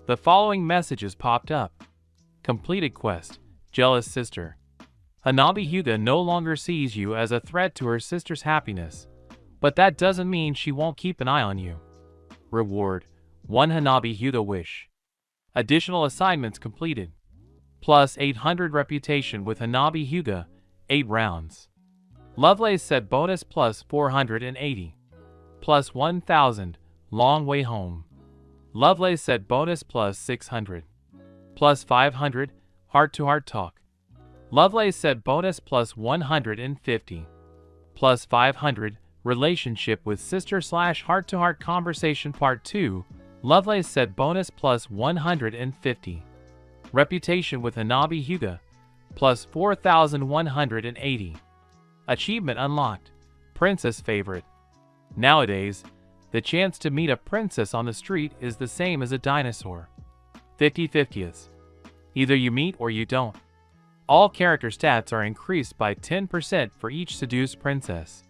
The following messages popped up. Completed quest, jealous sister. Hanabi Hyuga no longer sees you as a threat to her sister's happiness, but that doesn't mean she won't keep an eye on you. Reward, 1 Hanabi Hyuga wish. Additional assignments completed. Plus 800 reputation with Hanabi Hyuga, 8 rounds. Lovelace set bonus plus 480. Plus 1000, long way home. Lovelace set bonus plus 600. Plus 500, heart-to-heart talk. Lovelace set bonus plus 150. Plus 500, relationship with sister / heart-to-heart conversation part 2. Lovelace set bonus plus 150. Reputation with Hanabi Hyuga, plus 4180. Achievement unlocked, princess favorite. Nowadays, the chance to meet a princess on the street is the same as a dinosaur. 50-50s. Either you meet or you don't. All character stats are increased by 10% for each seduced princess.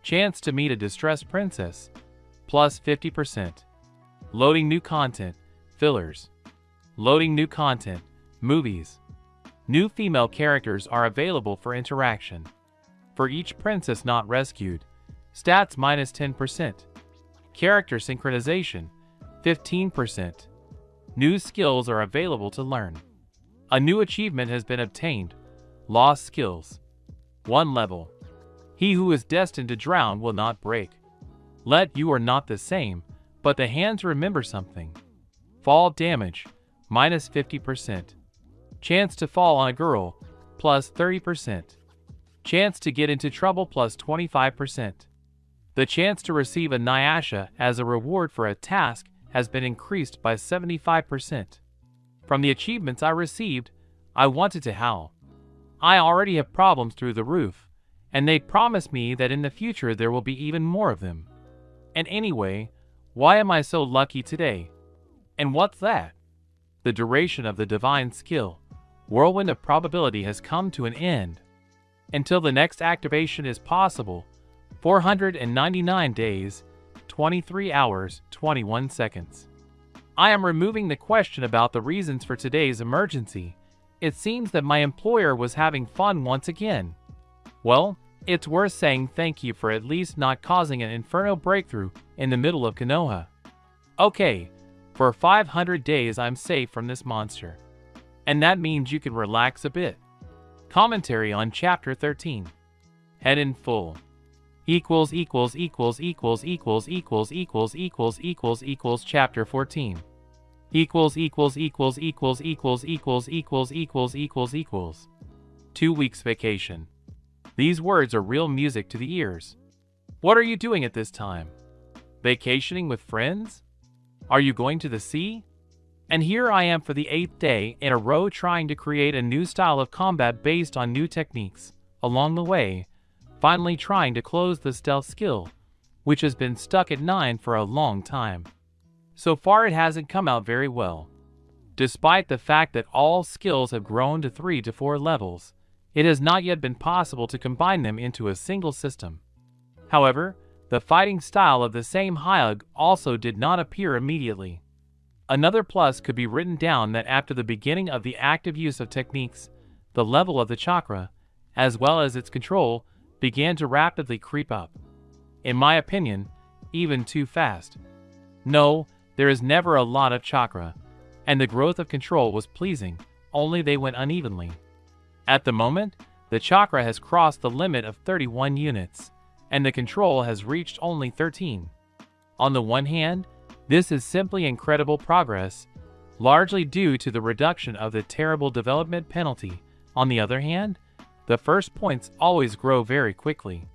Chance to meet a distressed princess, plus 50%. Loading new content, fillers. Loading new content, movies. New female characters are available for interaction. For each princess not rescued, stats minus 10%. Character synchronization, 15%. New skills are available to learn. A new achievement has been obtained, lost skills. 1 level. He who is destined to drown will not break. Let you are not the same, but the hands remember something. Fall damage, minus 50%. Chance to fall on a girl, plus 30%. Chance to get into trouble, plus 25%. The chance to receive a Nyasha as a reward for a task has been increased by 75%. From the achievements I received, I wanted to howl. I already have problems through the roof, and they promised me that in the future there will be even more of them. And anyway, why am I so lucky today? And what's that? The duration of the divine skill, whirlwind of probability, has come to an end. Until the next activation is possible, 499 days, 23 hours, 21 seconds. I am removing the question about the reasons for today's emergency. It seems that my employer was having fun once again. Well, it's worth saying thank you for at least not causing an inferno breakthrough in the middle of Konoha. Okay, for 500 days I'm safe from this monster. And that means you can relax a bit. Commentary on Chapter 13. Head in full. Chapter 14. 2 weeks vacation. These words are real music to the ears. What are you doing at this time? Vacationing with friends? Are you going to the sea? And here I am for the 8th day in a row trying to create a new style of combat based on new techniques. Along the way, finally trying to close the stealth skill, which has been stuck at 9 for a long time. So far it hasn't come out very well. Despite the fact that all skills have grown to 3 to 4 levels, it has not yet been possible to combine them into a single system. However, the fighting style of the same Hyug also did not appear immediately. Another plus could be written down that after the beginning of the active use of techniques, the level of the chakra, as well as its control, began to rapidly creep up. In my opinion, even too fast. No, there is never a lot of chakra, and the growth of control was pleasing, only they went unevenly. At the moment, the chakra has crossed the limit of 31 units, and the control has reached only 13. On the one hand, this is simply incredible progress, largely due to the reduction of the terrible development penalty. On the other hand, the first points always grow very quickly.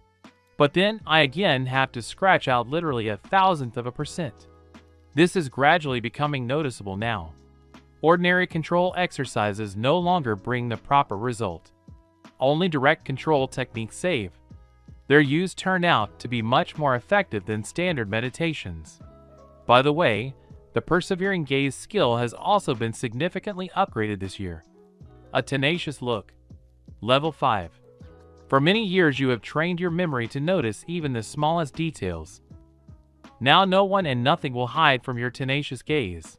But then I again have to scratch out literally 0.000%. This is gradually becoming noticeable now. Ordinary control exercises no longer bring the proper result. Only direct control techniques save. Their use turned out to be much more effective than standard meditations. By the way, the persevering gaze skill has also been significantly upgraded this year. A tenacious look. Level 5. For many years you have trained your memory to notice even the smallest details. Now no one and nothing will hide from your tenacious gaze.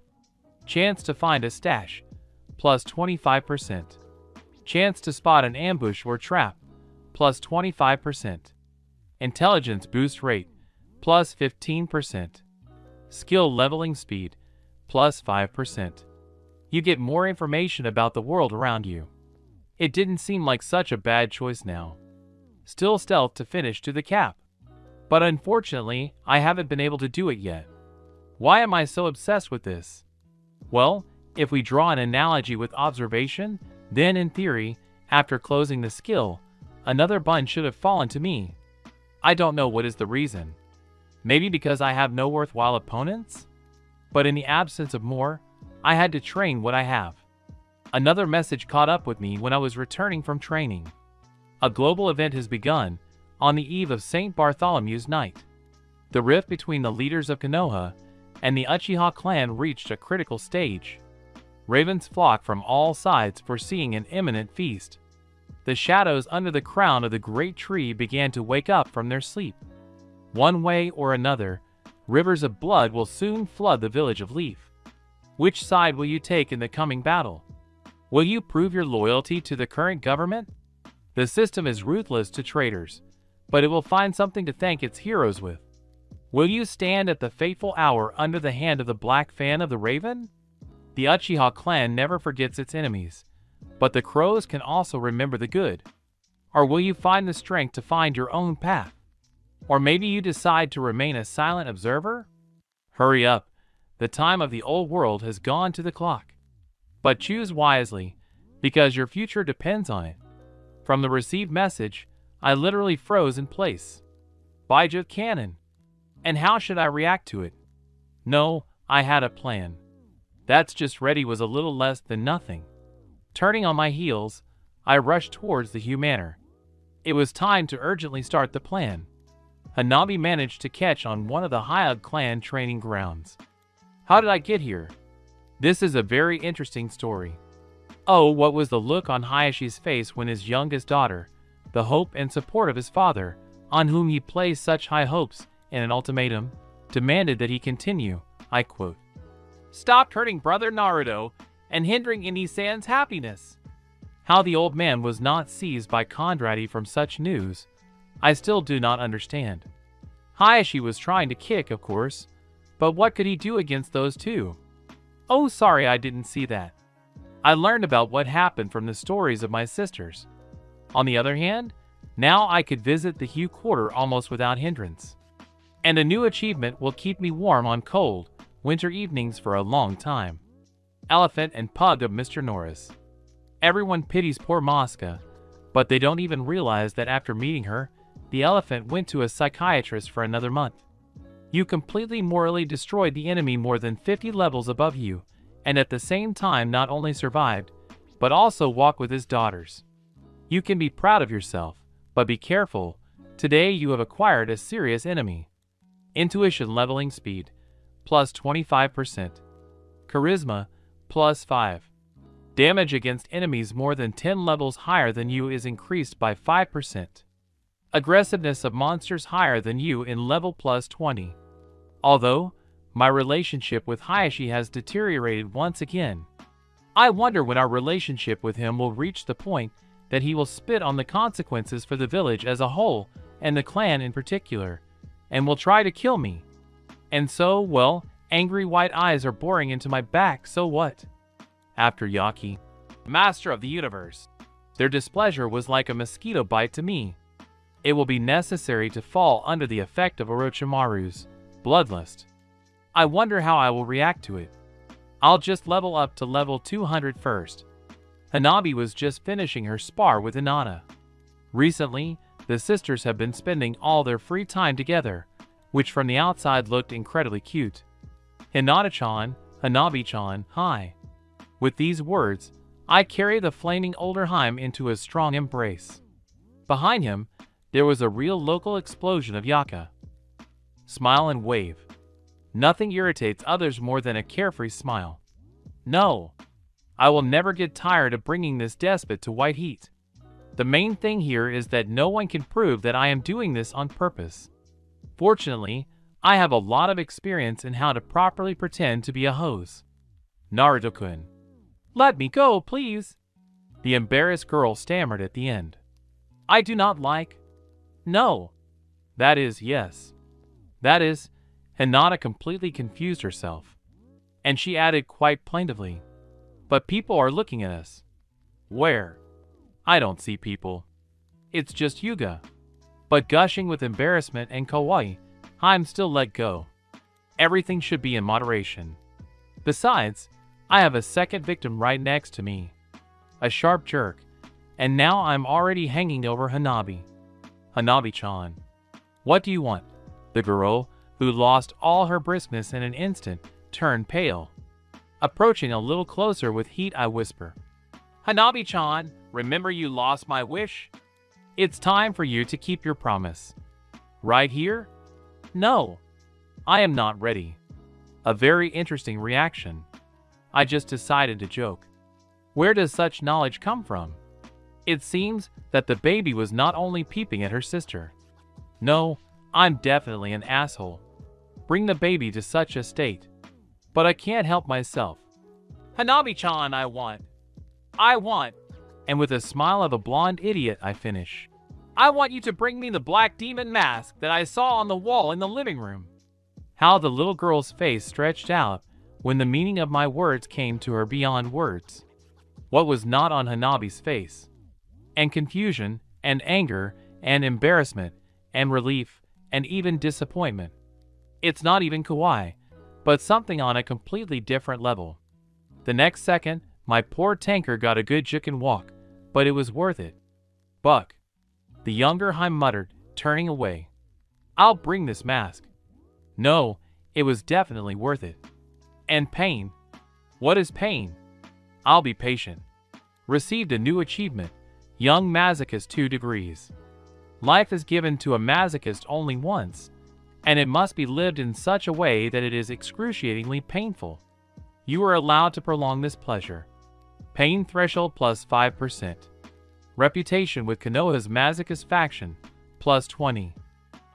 Chance to find a stash, plus 25%. Chance to spot an ambush or trap, plus 25%. Intelligence boost rate, plus 15%. Skill leveling speed, plus 5%. You get more information about the world around you. It didn't seem like such a bad choice now. Still stealth to finish to the cap. But unfortunately, I haven't been able to do it yet. Why am I so obsessed with this? Well, if we draw an analogy with observation, then in theory, after closing the skill, another bun should have fallen to me. I don't know what is the reason. Maybe because I have no worthwhile opponents? But in the absence of more, I had to train what I have. Another message caught up with me when I was returning from training. A global event has begun on the eve of St. Bartholomew's Night. The rift between the leaders of Konoha and the Uchiha clan reached a critical stage. Ravens flock from all sides foreseeing an imminent feast. The shadows under the crown of the great tree began to wake up from their sleep. One way or another, rivers of blood will soon flood the village of Leaf. Which side will you take in the coming battle? Will you prove your loyalty to the current government? The system is ruthless to traitors, but it will find something to thank its heroes with. Will you stand at the fateful hour under the hand of the Black Fan of the Raven? The Uchiha clan never forgets its enemies, but the crows can also remember the good. Or will you find the strength to find your own path? Or maybe you decide to remain a silent observer? Hurry up, the time of the old world has gone to the clock. But choose wisely, because your future depends on it. From the received message, I literally froze in place. Bijou Cannon. And how should I react to it? No, I had a plan. That's just ready was a little less than nothing. Turning on my heels, I rushed towards the Hugh Manor. It was time to urgently start the plan. Hanabi managed to catch on one of the Hyug clan training grounds. How did I get here? This is a very interesting story. Oh, what was the look on Hayashi's face when his youngest daughter, the hope and support of his father, on whom he placed such high hopes, in an ultimatum, demanded that he continue, I quote, "Stop hurting brother Naruto and hindering Inisan's happiness." How the old man was not seized by contrariety from such news, I still do not understand. Hayashi was trying to kick, of course, but what could he do against those two? Oh, sorry, I didn't see that. I learned about what happened from the stories of my sisters. On the other hand, now I could visit the Hugh Quarter almost without hindrance. And a new achievement will keep me warm on cold, winter evenings for a long time. Elephant and Pug of Mr. Norris. Everyone pities poor Mosca, but they don't even realize that after meeting her, the elephant went to a psychiatrist for another month. You completely morally destroyed the enemy more than 50 levels above you, and at the same time not only survived, but also walked with his daughters. You can be proud of yourself, but be careful. Today you have acquired a serious enemy. Intuition leveling speed, plus 25%. Charisma, plus 5. Damage against enemies more than 10 levels higher than you is increased by 5%. Aggressiveness of monsters higher than you in level plus 20. Although, my relationship with Hayashi has deteriorated once again. I wonder when our relationship with him will reach the point that he will spit on the consequences for the village as a whole, and the clan in particular, and will try to kill me. And so, well, angry white eyes are boring into my back, so what? After Yaki, Master of the Universe, their displeasure was like a mosquito bite to me. It will be necessary to fall under the effect of Orochimaru's bloodlust. I wonder how I will react to it. I'll just level up to level 200 first. Hanabi was just finishing her spar with Hinata. Recently, the sisters have been spending all their free time together, which from the outside looked incredibly cute. Hinata-chan, Hanabi-chan, hi. With these words, I carry the flaming older Heim into a strong embrace. Behind him, there was a real local explosion of Yaka. Smile and wave. Nothing irritates others more than a carefree smile. No, I will never get tired of bringing this despot to white heat. The main thing here is that no one can prove that I am doing this on purpose. Fortunately, I have a lot of experience in how to properly pretend to be a hose. Naruto-kun. Let me go, please. The embarrassed girl stammered at the end. I do not like. No. That is, yes. That is, Hinata completely confused herself. And she added quite plaintively, but people are looking at us. Where? I don't see people. It's just Yuga. But gushing with embarrassment and kawaii, I'm still let go. Everything should be in moderation. Besides, I have a second victim right next to me. A sharp jerk, and now I'm already hanging over Hanabi. Hanabi-chan. What do you want? The girl, who lost all her briskness in an instant, turned pale. Approaching a little closer with heat, I whisper, Hanabi-chan, remember you lost my wish? It's time for you to keep your promise. Right here? No, I am not ready. A very interesting reaction. I just decided to joke. Where does such knowledge come from? It seems that the baby was not only peeping at her sister. No, I'm definitely an asshole. Bring the baby to such a state. But I can't help myself. Hanabi-chan, I want. And with a smile of a blonde idiot, I finish. I want you to bring me the black demon mask that I saw on the wall in the living room. How the little girl's face stretched out when the meaning of my words came to her beyond words. What was not on Hanabi's face? And confusion, and anger, and embarrassment, and relief, and even disappointment. It's not even kawaii, but something on a completely different level. The next second, my poor tanker got a good juke and walk, but it was worth it. Buck. The younger Heim muttered, turning away. I'll bring this mask. No, it was definitely worth it. And pain. What is pain? I'll be patient. received a new achievement, Young Masochist 2 degrees. Life is given to a masochist only once, and it must be lived in such a way that it is excruciatingly painful. You are allowed to prolong this pleasure. Pain threshold plus 5%. Reputation with Konoha's masochist faction, plus 20.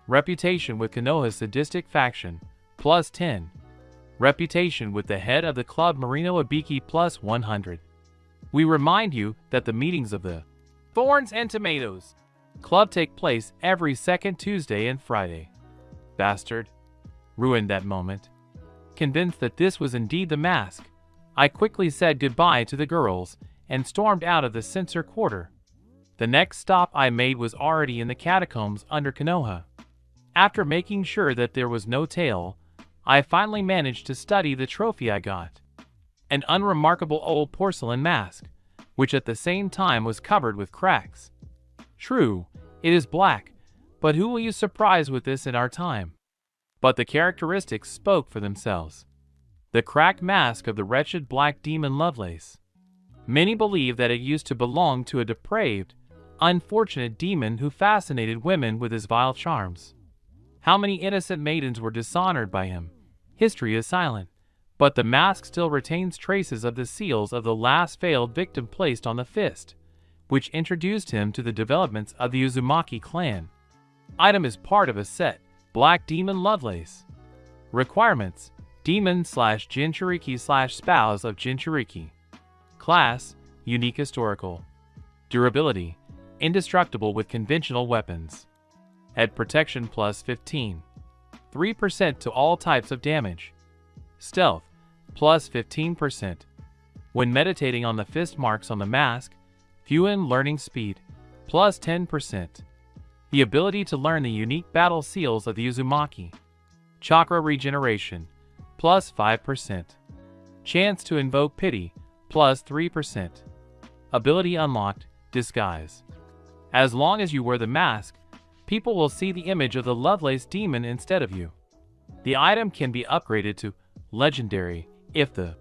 Reputation with Konoha's sadistic faction, plus 10. Reputation with the head of the club Marino Ibiki, plus 100. We remind you that the meetings of the Thorns and Tomatoes Club take place every second Tuesday and Friday. Bastard. Ruined that moment. Convinced that this was indeed the mask, I quickly said goodbye to the girls and stormed out of the censor quarter. The next stop I made was already in the catacombs under Konoha. After making sure that there was no tail, I finally managed to study the trophy I got. An unremarkable old porcelain mask, which at the same time was covered with cracks. True, it is black, but who will you surprise with this in our time? But the characteristics spoke for themselves. The cracked mask of the wretched black demon Lovelace. Many believe that it used to belong to a depraved, unfortunate demon who fascinated women with his vile charms. How many innocent maidens were dishonored by him? History is silent, but the mask still retains traces of the seals of the last failed victim placed on the fist, which introduced him to the developments of the Uzumaki clan. Item is part of a set, Black Demon Lovelace. Requirements: Demon/Jinchuriki/Spouse of Jinchuriki. Class: Unique Historical. Durability: Indestructible with conventional weapons. Head protection plus 15. 3% to all types of damage. Stealth plus 15%. When meditating on the fist marks on the mask, Fuin learning speed plus 10%. The ability to learn the unique battle seals of the Uzumaki. Chakra regeneration plus 5%. Chance to invoke pity plus 3%. Ability unlocked, disguise. As long as you wear the mask, people will see the image of the Lovelace demon instead of you. The item can be upgraded to legendary if the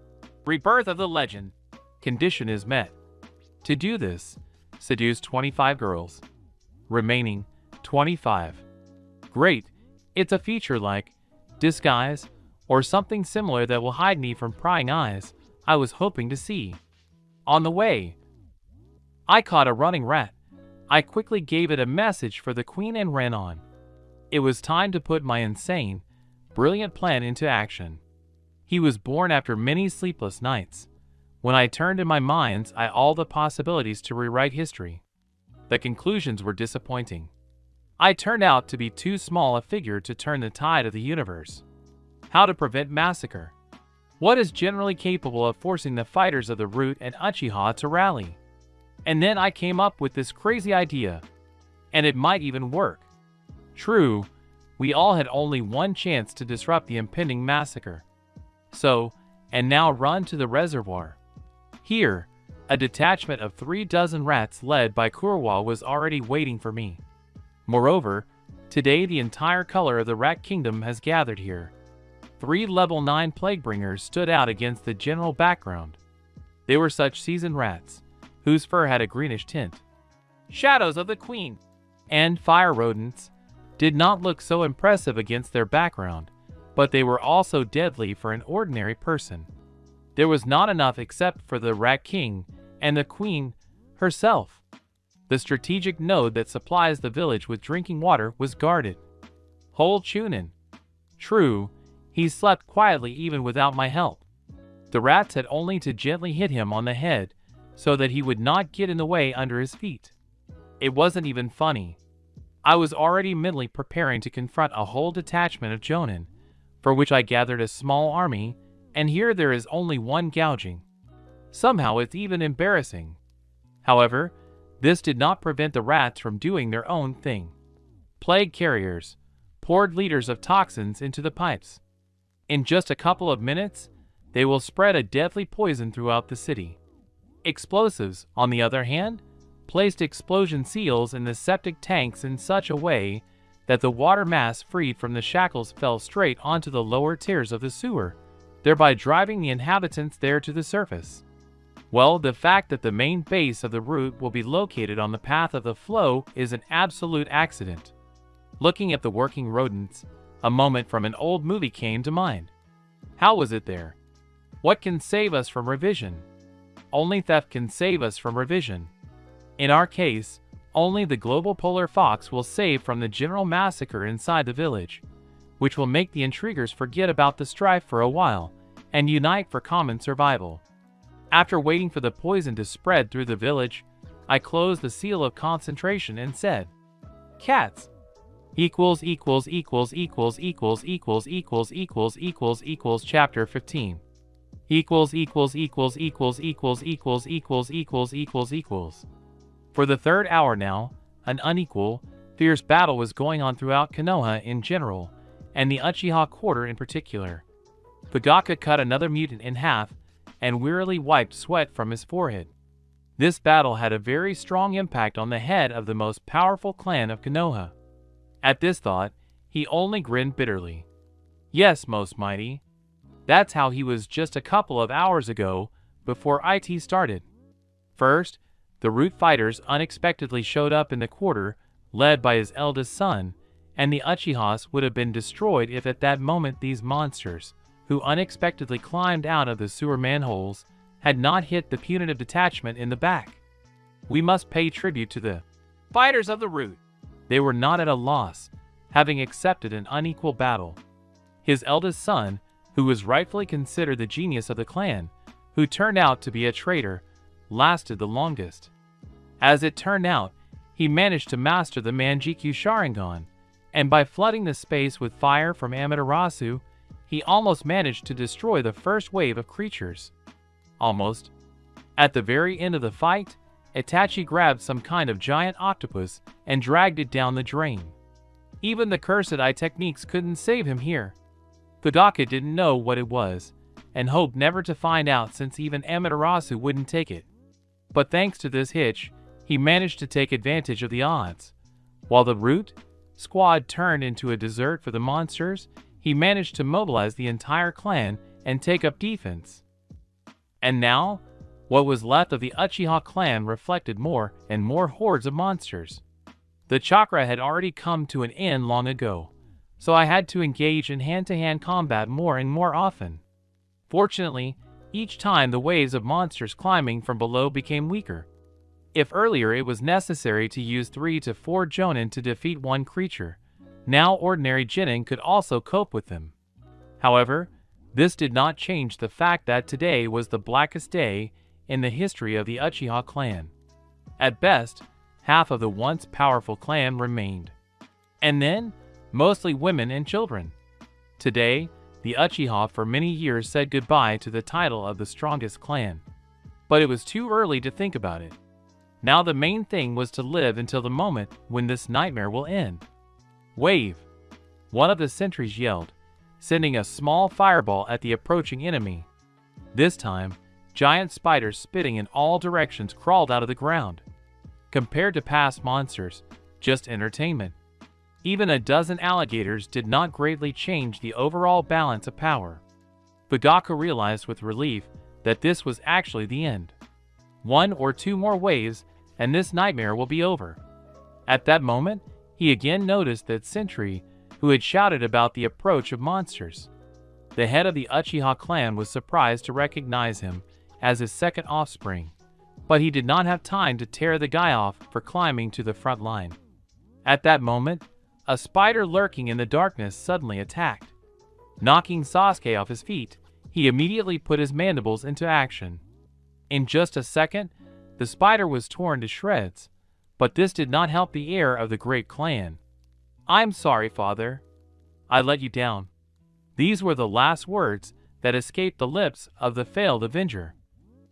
rebirth of the legend condition is met. To do this, seduce 25 girls. Remaining 25. Great, it's a feature like disguise or something similar that will hide me from prying eyes I was hoping to see. On the way, I caught a running rat. I quickly gave it a message for the queen and ran on. It was time to put my insane, brilliant plan into action. He was born after many sleepless nights, when I turned in my mind's eye all the possibilities to rewrite history. The conclusions were disappointing. I turned out to be too small a figure to turn the tide of the universe. How to prevent massacre. What is generally capable of forcing the fighters of the Root and Uchiha to rally? And then I came up with this crazy idea. And it might even work. True, we all had only one chance to disrupt the impending massacre. So, and now run to the reservoir. Here, a detachment of 36 rats led by Kurwa was already waiting for me. Moreover, today the entire color of the Rat Kingdom has gathered here. 3 level 9 Plaguebringers stood out against the general background. They were such seasoned rats, whose fur had a greenish tint. Shadows of the Queen and fire rodents did not look so impressive against their background, but they were also deadly for an ordinary person. There was not enough except for the Rat King and the Queen herself. The strategic node that supplies the village with drinking water was guarded. Whole Chunin. True, he slept quietly even without my help. The rats had only to gently hit him on the head so that he would not get in the way under his feet. It wasn't even funny. I was already mentally preparing to confront a whole detachment of Jonin, for which I gathered a small army, and here there is only one gouging. Somehow it's even embarrassing. However, this did not prevent the rats from doing their own thing. Plague carriers poured liters of toxins into the pipes. In just a couple of minutes, they will spread a deadly poison throughout the city. Explosives, on the other hand, placed explosion seals in the septic tanks in such a way that the water mass freed from the shackles fell straight onto the lower tiers of the sewer, thereby driving the inhabitants there to the surface. Well, the fact that the main base of the route will be located on the path of the flow is an absolute accident. Looking at the working rodents, a moment from an old movie came to mind. How was it there? What can save us from revision? Only theft can save us from revision. In our case, only the global polar fox will save from the general massacre inside the village, which will make the intriguers forget about the strife for a while and unite for common survival. After waiting for the poison to spread through the village, I closed the seal of concentration and said, "Cats equals chapter 15 For the third hour now, an unequal, fierce battle was going on throughout Konoha in general, and the Uchiha quarter in particular. Fugaka cut another mutant in half and wearily wiped sweat from his forehead. This battle had a very strong impact on the head of the most powerful clan of Konoha. At this thought, he only grinned bitterly. Yes, most mighty. That's how he was just a couple of hours ago, before IT started. First, the root fighters unexpectedly showed up in the quarter, led by his eldest son, and the Uchihas would have been destroyed if at that moment these monsters, who unexpectedly climbed out of the sewer manholes, had not hit the punitive detachment in the back. We must pay tribute to the fighters of the root. They were not at a loss, having accepted an unequal battle. His eldest son, who was rightfully considered the genius of the clan, who turned out to be a traitor, lasted the longest. As it turned out, he managed to master the Manjikyu Sharingan, and by flooding the space with fire from Amaterasu, he almost managed to destroy the first wave of creatures. Almost. At the very end of the fight, Itachi grabbed some kind of giant octopus and dragged it down the drain. Even the cursed eye techniques couldn't save him here. Fugaka didn't know what it was, and hoped never to find out since even Amaterasu wouldn't take it. But thanks to this hitch, he managed to take advantage of the odds. While the root squad turned into a dessert for the monsters, he managed to mobilize the entire clan and take up defense. And now, what was left of the Uchiha clan reflected more and more hordes of monsters. The chakra had already come to an end long ago, so I had to engage in hand-to-hand combat more and more often. Fortunately, each time the waves of monsters climbing from below became weaker. If earlier it was necessary to use 3 to 4 jonin to defeat one creature, now ordinary genin could also cope with them. However, this did not change the fact that today was the blackest day in the history of the Uchiha clan. At best, half of the once powerful clan remained. And then, mostly women and children. Today, the Uchiha for many years said goodbye to the title of the strongest clan. But it was too early to think about it. Now the main thing was to live until the moment when this nightmare will end. Wave! One of the sentries yelled, sending a small fireball at the approaching enemy. This time, giant spiders spitting in all directions crawled out of the ground. Compared to past monsters, just entertainment. Even a dozen alligators did not greatly change the overall balance of power. Fugaka realized with relief that this was actually the end. 1 or 2 more waves, and this nightmare will be over. At that moment, he again noticed that sentry, who had shouted about the approach of monsters. The head of the Uchiha clan was surprised to recognize him as his second offspring, but he did not have time to tear the guy off for climbing to the front line. At that moment, a spider lurking in the darkness suddenly attacked. Knocking Sasuke off his feet, he immediately put his mandibles into action. In just a second, the spider was torn to shreds, but this did not help the heir of the great clan. "I'm sorry, father. I let you down." These were the last words that escaped the lips of the failed avenger.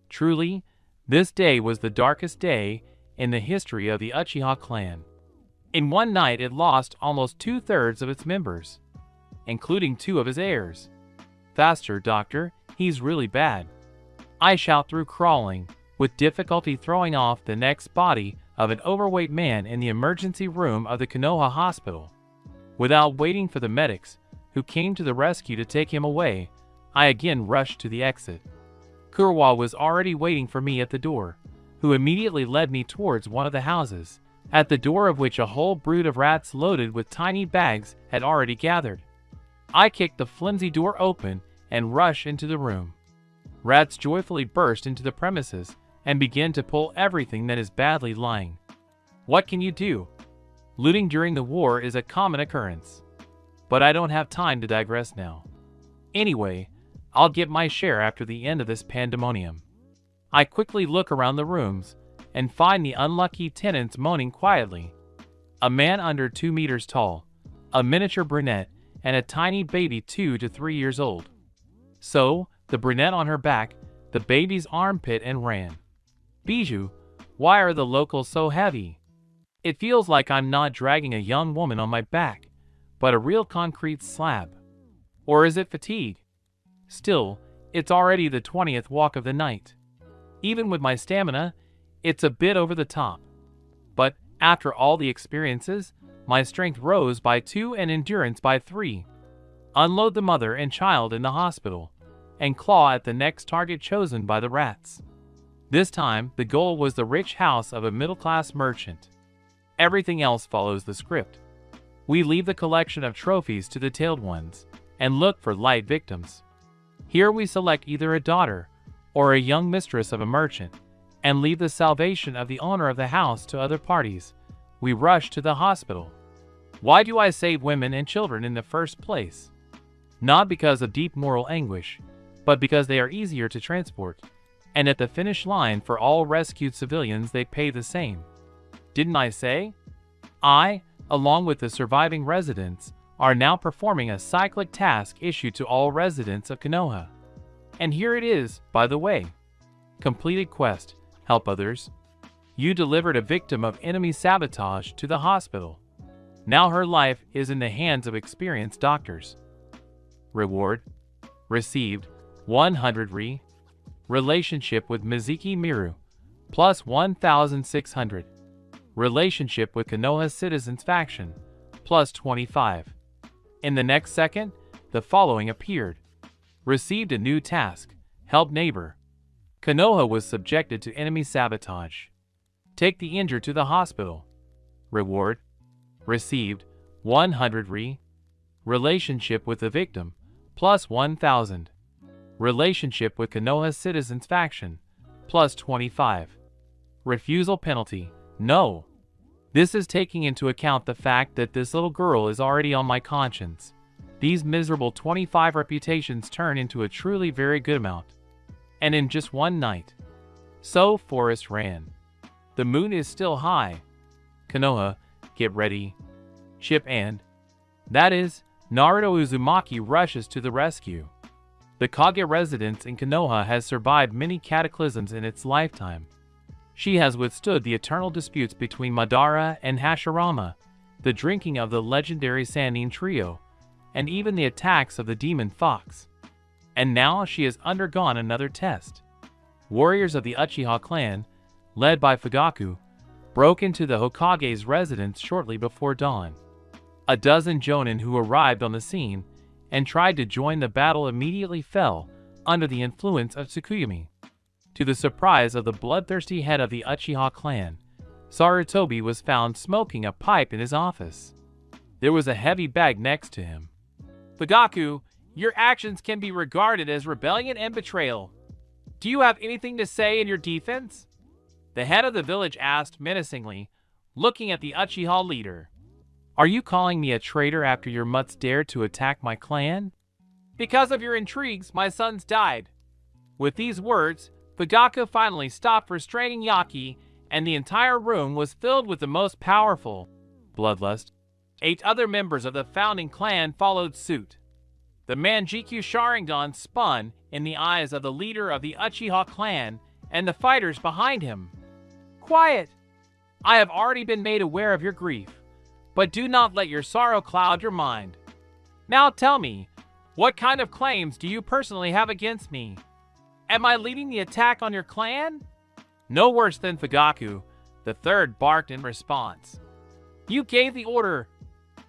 Truly, this day was the darkest day in the history of the Uchiha clan. In one night it lost almost 2/3 of its members, including 2 of his heirs. "Faster, doctor, he's really bad," I shout through crawling, with difficulty throwing off the next body of an overweight man in the emergency room of the Konoha hospital. Without waiting for the medics, who came to the rescue to take him away, I again rushed to the exit. Kurwa was already waiting for me at the door, who immediately led me towards one of the houses, at the door of which a whole brood of rats loaded with tiny bags had already gathered. I kicked the flimsy door open and rushed into the room. Rats joyfully burst into the premises and begin to pull everything that is badly lying. What can you do? Looting during the war is a common occurrence. But I don't have time to digress now. Anyway, I'll get my share after the end of this pandemonium. I quickly look around the rooms and find the unlucky tenants moaning quietly. A man under 2 meters tall, a miniature brunette, and a tiny baby 2 to 3 years old. So, the brunette on her back, the baby's armpit, and ran. Bijou, why are the locals so heavy? It feels like I'm not dragging a young woman on my back, but a real concrete slab. Or is it fatigue? Still, it's already the 20th walk of the night. Even with my stamina, it's a bit over the top. But after all the experiences, my strength rose by 2 and endurance by 3. Unload the mother and child in the hospital, and claw at the next target chosen by the rats. This time, the goal was the rich house of a middle-class merchant. Everything else follows the script. We leave the collection of trophies to the tailed ones, and look for light victims. Here we select either a daughter or a young mistress of a merchant, and leave the salvation of the owner of the house to other parties. We rush to the hospital. Why do I save women and children in the first place? Not because of deep moral anguish, but because they are easier to transport, and at the finish line for all rescued civilians they pay the same. Didn't I say? I, along with the surviving residents, are now performing a cyclic task issued to all residents of Konoha. And here it is, by the way. Completed quest, help others. You delivered a victim of enemy sabotage to the hospital. Now her life is in the hands of experienced doctors. Reward. Received, 100 Ri. Relationship with Mizuki Miru, plus 1,600. Relationship with Konoha Citizens Faction, plus 25. In the next second, the following appeared. Received a new task, help neighbor. Konoha was subjected to enemy sabotage. Take the injured to the hospital. Reward. Received, 100 Ri. Relationship with the victim, plus 1,000. Relationship with Konoha Citizens Faction, plus 25. Refusal penalty, no. This is taking into account the fact that this little girl is already on my conscience. These miserable 25 reputations turn into a truly very good amount. And in just one night. So Forrest ran. The moon is still high. Konoha, get ready. Ship and, that is, Naruto Uzumaki rushes to the rescue. The Kage residence in Konoha has survived many cataclysms in its lifetime. She has withstood the eternal disputes between Madara and Hashirama, the drinking of the legendary Sannin trio, and even the attacks of the demon fox. And now she has undergone another test. Warriors of the Uchiha clan, led by Fugaku, broke into the Hokage's residence shortly before dawn. A dozen jonin who arrived on the scene and tried to join the battle immediately fell under the influence of Tsukuyomi. To the surprise of the bloodthirsty head of the Uchiha clan, Sarutobi was found smoking a pipe in his office. There was a heavy bag next to him. Fugaku, your actions can be regarded as rebellion and betrayal. Do you have anything to say in your defense? The head of the village asked menacingly, looking at the Uchiha leader. Are you calling me a traitor after your mutts dared to attack my clan? Because of your intrigues, my sons died. With these words, Fugaku finally stopped restraining Yaki, and the entire room was filled with the most powerful bloodlust. 8 other members of the founding clan followed suit. The Manjikyu Sharingan spun in the eyes of the leader of the Uchiha clan and the fighters behind him. Quiet! I have already been made aware of your grief, but do not let your sorrow cloud your mind. Now tell me, what kind of claims do you personally have against me? Am I leading the attack on your clan? No worse than Fugaku, the third barked in response. You gave the order.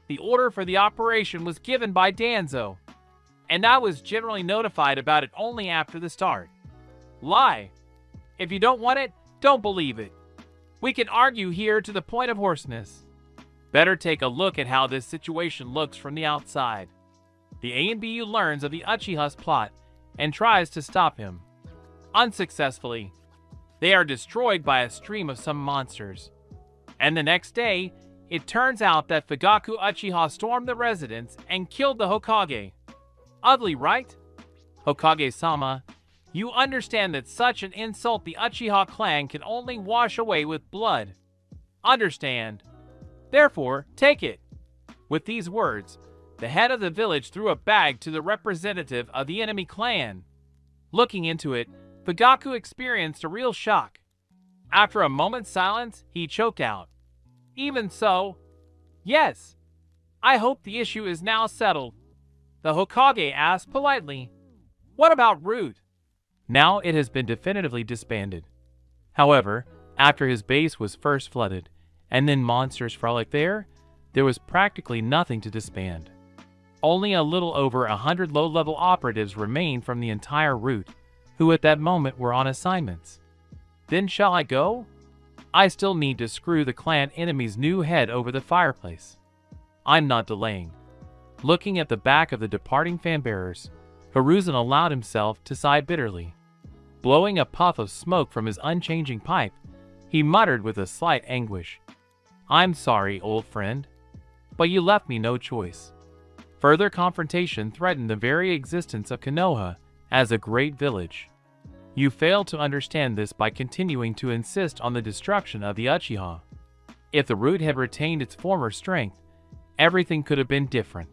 The order for the operation was given by Danzo, and I was generally notified about it only after the start. Lie. If you don't want it, don't believe it. We can argue here to the point of hoarseness. Better take a look at how this situation looks from the outside. The A&BU learns of the Uchiha's plot and tries to stop him. Unsuccessfully. They are destroyed by a stream of some monsters. And the next day, it turns out that Fugaku Uchiha stormed the residence and killed the Hokage. Ugly, right? Hokage-sama, you understand that such an insult the Uchiha clan can only wash away with blood. Understand. Therefore, take it. With these words, the head of the village threw a bag to the representative of the enemy clan. Looking into it, Fugaku experienced a real shock. After a moment's silence, he choked out. Even so, yes, I hope the issue is now settled. The Hokage asked politely, what about Root? Now it has been definitively disbanded. However, after his base was first flooded, and then monsters frolicked there was practically nothing to disband. Only a little over 100 low-level operatives remained from the entire route, who at that moment were on assignments. Then shall I go? I still need to screw the clan enemy's new head over the fireplace. I'm not delaying. Looking at the back of the departing fanbearers, Hiruzen allowed himself to sigh bitterly. Blowing a puff of smoke from his unchanging pipe, he muttered with a slight anguish, I'm sorry, old friend, but you left me no choice. Further confrontation threatened the very existence of Konoha as a great village. You failed to understand this by continuing to insist on the destruction of the Uchiha. If the root had retained its former strength, everything could have been different.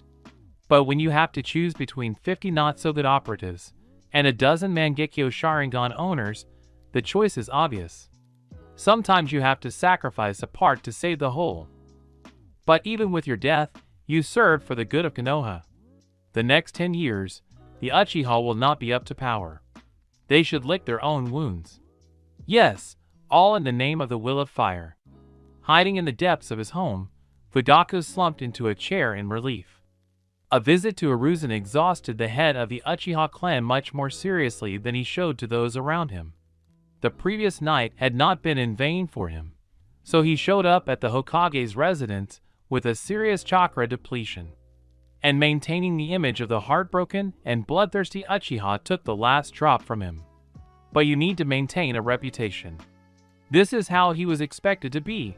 But when you have to choose between 50 not-so-good operatives and a dozen Mangekyo Sharingan owners, the choice is obvious. Sometimes you have to sacrifice a part to save the whole. But even with your death, you served for the good of Konoha. The next 10 years, the Uchiha will not be up to power. They should lick their own wounds. Yes, all in the name of the will of fire. Hiding in the depths of his home, Fugaku slumped into a chair in relief. A visit to Hiruzen exhausted the head of the Uchiha clan much more seriously than he showed to those around him. The previous night had not been in vain for him, so he showed up at the Hokage's residence with a serious chakra depletion. And maintaining the image of the heartbroken and bloodthirsty Uchiha took the last drop from him. But you need to maintain a reputation. This is how he was expected to be,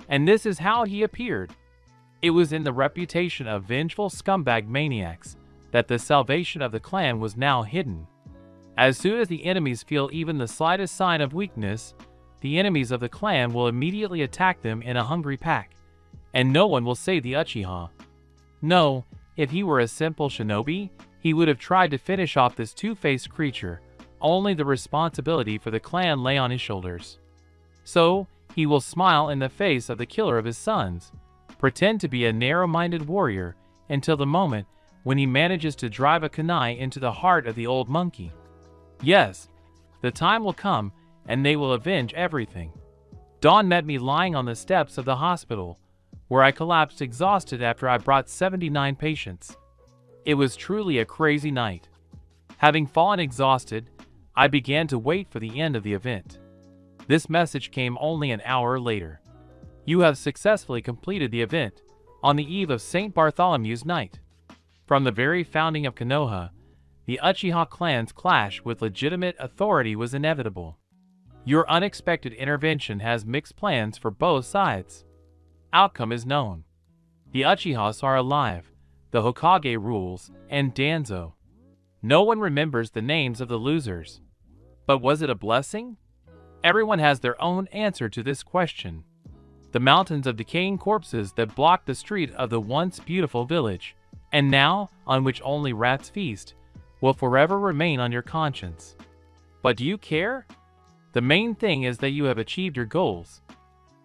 and this is how he appeared. It was in the reputation of vengeful scumbag maniacs that the salvation of the clan was now hidden. As soon as the enemies feel even the slightest sign of weakness, the enemies of the clan will immediately attack them in a hungry pack, and no one will save the Uchiha. No, if he were a simple shinobi, he would have tried to finish off this two-faced creature. Only the responsibility for the clan lay on his shoulders. So, he will smile in the face of the killer of his sons, pretend to be a narrow-minded warrior until the moment when he manages to drive a kunai into the heart of the old monkey. Yes, the time will come and they will avenge everything. Dawn met me lying on the steps of the hospital, where I collapsed exhausted after I brought 79 patients. It was truly a crazy night. Having fallen exhausted, I began to wait for the end of the event. This message came only an hour later. You have successfully completed the event on the eve of St. Bartholomew's Night. From the very founding of Konoha, the Uchiha clan's clash with legitimate authority was inevitable. Your unexpected intervention has mixed plans for both sides. Outcome is known. The Uchihas are alive, the Hokage rules, and Danzo. No one remembers the names of the losers. But was it a blessing? Everyone has their own answer to this question. The mountains of decaying corpses that blocked the street of the once beautiful village, and now, on which only rats feast, will forever remain on your conscience. But do you care? The main thing is that you have achieved your goals.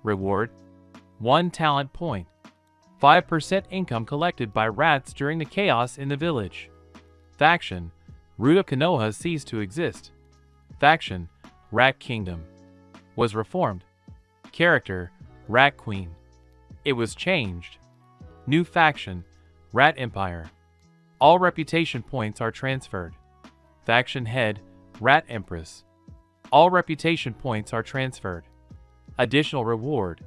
Reward: 1 talent point. 5% income collected by rats during the chaos in the village. Faction: Root of Konoha ceased to exist. Faction: Rat Kingdom. Was reformed. Character: Rat Queen. It was changed. New faction: Rat Empire. All reputation points are transferred. Faction head: Rat Empress. All reputation points are transferred. Additional reward.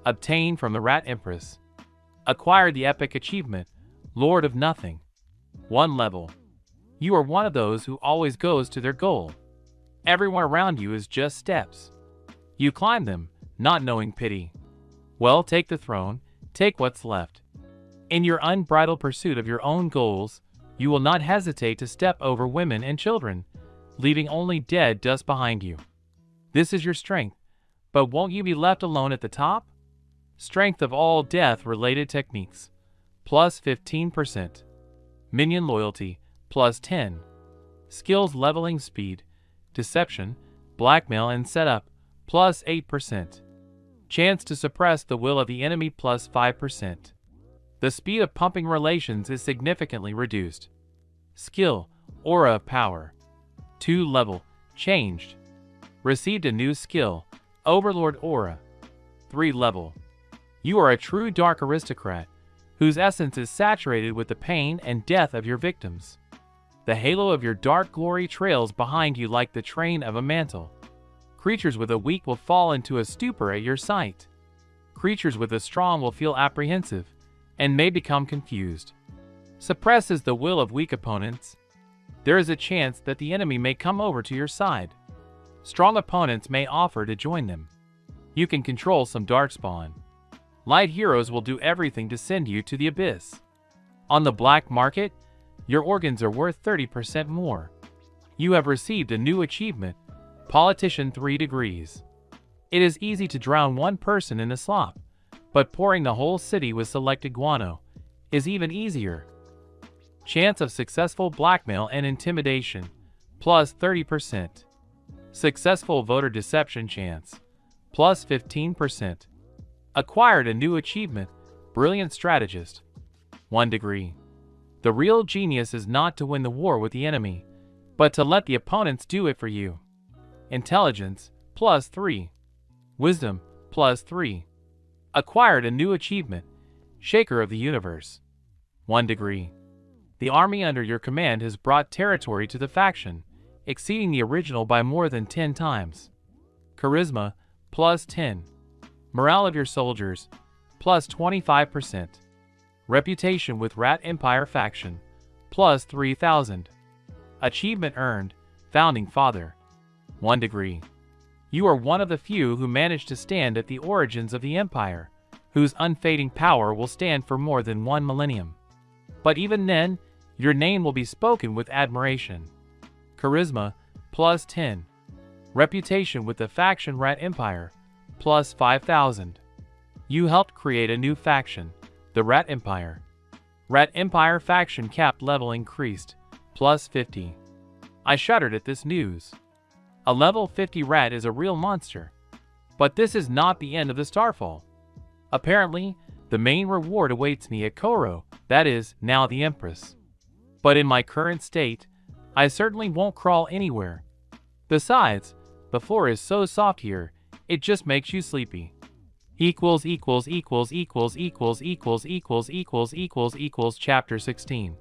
Obtained from the Rat Empress. Acquired the epic achievement, Lord of Nothing. 1 level. You are one of those who always goes to their goal. Everyone around you is just steps. You climb them, not knowing pity. Well, take the throne, take what's left. In your unbridled pursuit of your own goals, you will not hesitate to step over women and children, leaving only dead dust behind you. This is your strength, but won't you be left alone at the top? Strength of all death-related techniques, plus 15%. Minion loyalty, plus 10. Skills leveling speed, deception, blackmail and setup, plus 8%. Chance to suppress the will of the enemy, plus 5%. The speed of pumping relations is significantly reduced. Skill, Aura of Power. 2 level, changed. Received a new skill, Overlord Aura. 3 level. You are a true dark aristocrat, whose essence is saturated with the pain and death of your victims. The halo of your dark glory trails behind you like the train of a mantle. Creatures with a weak will fall into a stupor at your sight. Creatures with a strong will feel apprehensive and may become confused. Suppresses the will of weak opponents. There is a chance that the enemy may come over to your side. Strong opponents may offer to join them. You can control some darkspawn. Light heroes will do everything to send you to the abyss. On the black market, your organs are worth 30% more. You have received a new achievement, Politician 3 degrees. It is easy to drown one person in a slop, but pouring the whole city with selected guano is even easier. Chance of successful blackmail and intimidation, plus 30%. Successful voter deception chance, plus 15%. Acquired a new achievement, Brilliant Strategist. 1 degree. The real genius is not to win the war with the enemy, but to let the opponents do it for you. Intelligence, plus 3. Wisdom, plus 3. Acquired a new achievement, Shaker of the Universe. 1 degree. The army under your command has brought territory to the faction, exceeding the original by more than 10 times. Charisma, plus 10. Morale of your soldiers, plus 25%. Reputation with Rat Empire faction, plus 3,000. Achievement earned, Founding Father. 1 degree. You are one of the few who managed to stand at the origins of the Empire, whose unfading power will stand for more than 1 millennium. But even then, your name will be spoken with admiration. Charisma, plus 10. Reputation with the faction Rat Empire, plus 5,000. You helped create a new faction, the Rat Empire. Rat Empire faction cap level increased, plus 50. I shuddered at this news. A level 50 rat is a real monster. But this is not the end of the Starfall. Apparently, the main reward awaits me at Koro, that is, now the Empress. But in my current state, I certainly won't crawl anywhere. Besides, the floor is so soft here, it just makes you sleepy. Chapter 16.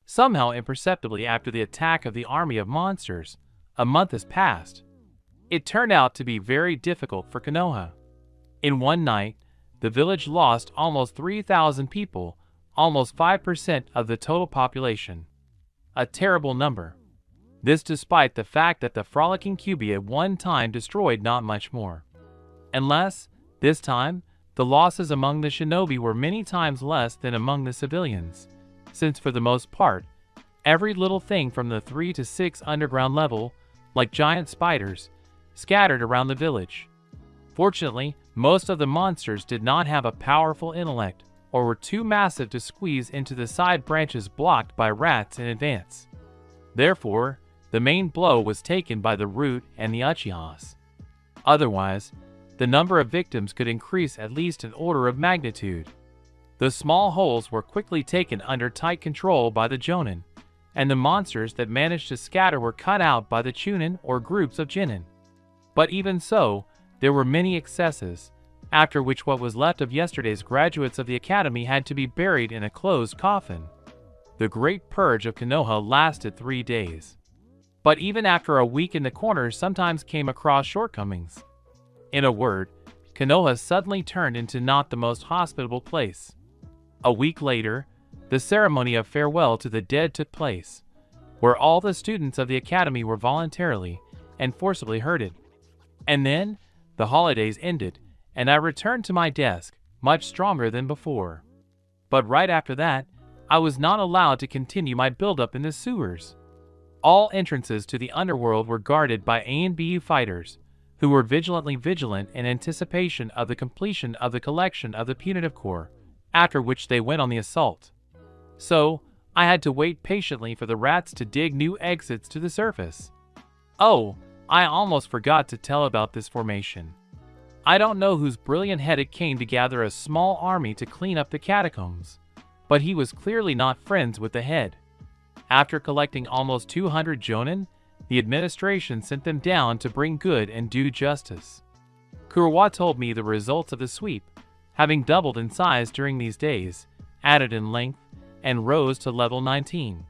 Somehow imperceptibly after the attack of the army of monsters, a month has passed. It turned out to be very difficult for Konoha. In one night, the village lost almost 3,000 people, almost 5% of the total population. A terrible number. This despite the fact that the frolicking Kyuubi at one time destroyed not much more. Unless, this time, the losses among the shinobi were many times less than among the civilians, since for the most part, every little thing from the 3 to 6 underground level, like giant spiders, scattered around the village. Fortunately, most of the monsters did not have a powerful intellect or were too massive to squeeze into the side branches blocked by rats in advance. Therefore, the main blow was taken by the root and the Uchihas. Otherwise, the number of victims could increase at least an order of magnitude. The small holes were quickly taken under tight control by the Jonin, and the monsters that managed to scatter were cut out by the Chunin or groups of Jinin. But even so, there were many excesses, after which what was left of yesterday's graduates of the academy had to be buried in a closed coffin. The great purge of Konoha lasted 3 days. But even after a week in the corners sometimes came across shortcomings. In a word, Konoha suddenly turned into not the most hospitable place. A week later, the ceremony of farewell to the dead took place, where all the students of the academy were voluntarily and forcibly herded. And then, the holidays ended, and I returned to my desk, much stronger than before. But right after that, I was not allowed to continue my buildup in the sewers. All entrances to the underworld were guarded by A and B fighters, who were vigilant in anticipation of the completion of the collection of the punitive core, after which they went on the assault. So, I had to wait patiently for the rats to dig new exits to the surface. Oh, I almost forgot to tell about this formation. I don't know whose brilliant head it came to gather a small army to clean up the catacombs, but he was clearly not friends with the head. After collecting almost 200 jonin, the administration sent them down to bring good and do justice. Kurama told me the results of the sweep, having doubled in size during these days, added in length, and rose to level 19.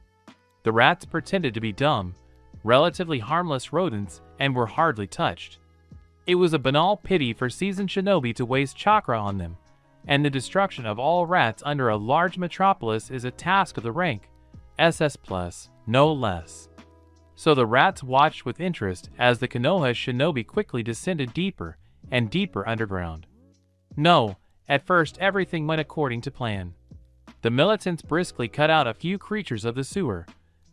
The rats pretended to be dumb, relatively harmless rodents and were hardly touched. It was a banal pity for seasoned shinobi to waste chakra on them, and the destruction of all rats under a large metropolis is a task of the rank SS+, no less. So the rats watched with interest as the Konoha shinobi quickly descended deeper and deeper underground. No, at first everything went according to plan. The militants briskly cut out a few creatures of the sewer,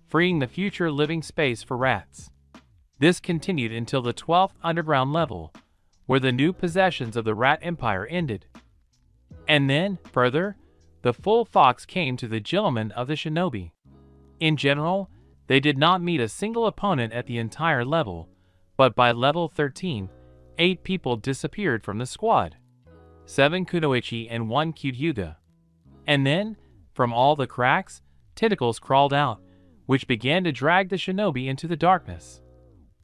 freeing the future living space for rats. This continued until the 12th underground level, where the new possessions of the Rat Empire ended. And then, further, the full fox came to the gentlemen of the shinobi. In general, they did not meet a single opponent at the entire level, but by level 13, 8 people disappeared from the squad. 7 kunoichi and 1 kyuhyuga. And then, from all the cracks, tentacles crawled out, which began to drag the shinobi into the darkness.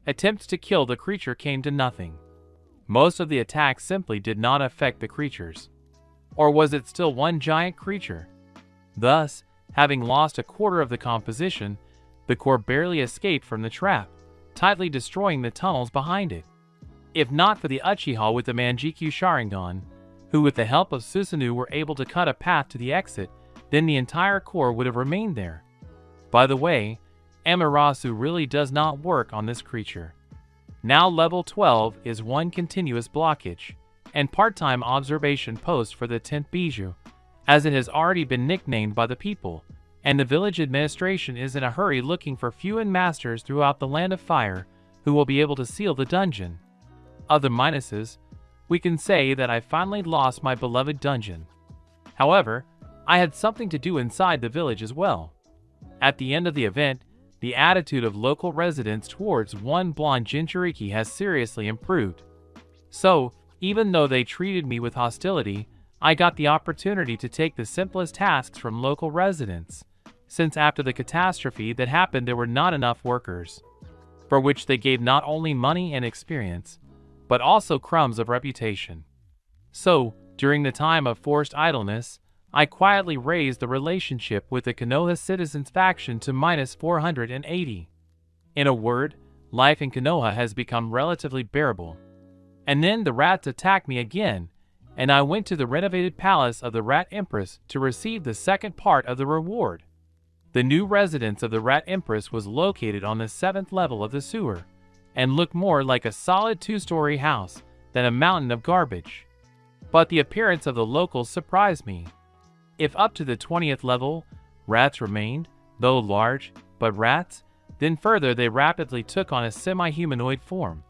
Attempts to kill the creature came to nothing. Most of the attacks simply did not affect the creatures. Or was it still one giant creature? Thus, having lost a quarter of the composition, the core barely escaped from the trap, tightly destroying the tunnels behind it. If not for the Uchiha with the Manjikyu Sharingan, who with the help of Susanoo were able to cut a path to the exit, then the entire core would have remained there. By the way, Amaterasu really does not work on this creature. Now level 12 is one continuous blockage, and part-time observation post for the 10th Bijou, as it has already been nicknamed by the people, and the village administration is in a hurry looking for Fuin masters throughout the Land of Fire who will be able to seal the dungeon. Other minuses, we can say that I finally lost my beloved dungeon. However, I had something to do inside the village as well. At the end of the event, the attitude of local residents towards one blonde Jinchuriki has seriously improved. So, even though they treated me with hostility, I got the opportunity to take the simplest tasks from local residents, since after the catastrophe that happened there were not enough workers, for which they gave not only money and experience, but also crumbs of reputation. So, during the time of forced idleness, I quietly raised the relationship with the Konoha Citizens faction to -480. In a word, life in Konoha has become relatively bearable. And then the rats attacked me again, and I went to the renovated palace of the Rat Empress to receive the second part of the reward. The new residence of the Rat Empress was located on the 7th level of the sewer, and looked more like a solid 2-story house than a mountain of garbage. But the appearance of the locals surprised me. If up to the 20th level, rats remained, though large, but rats, then further they rapidly took on a semi-humanoid form.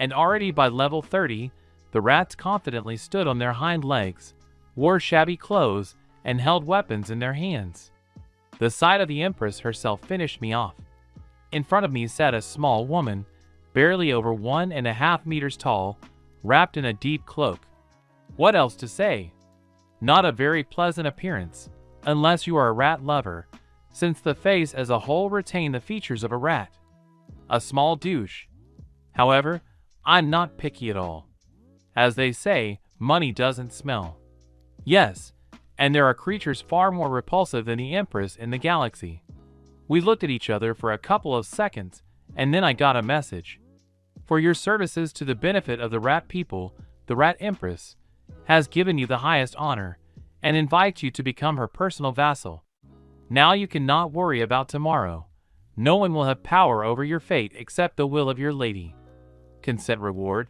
And already by level 30, the rats confidently stood on their hind legs, wore shabby clothes, and held weapons in their hands. The sight of the Empress herself finished me off. In front of me sat a small woman, barely over 1.5 meters tall, wrapped in a deep cloak. What else to say? Not a very pleasant appearance, unless you are a rat lover, since the face as a whole retained the features of a rat. A small douche. However, I'm not picky at all. As they say, money doesn't smell. Yes, And there are creatures far more repulsive than the Empress in the galaxy. We looked at each other for a couple of seconds, and then I got a message. For your services to the benefit of the rat people, the Rat Empress has given you the highest honor and invites you to become her personal vassal. Now you cannot worry about tomorrow. No one will have power over your fate except the will of your lady. Consent reward.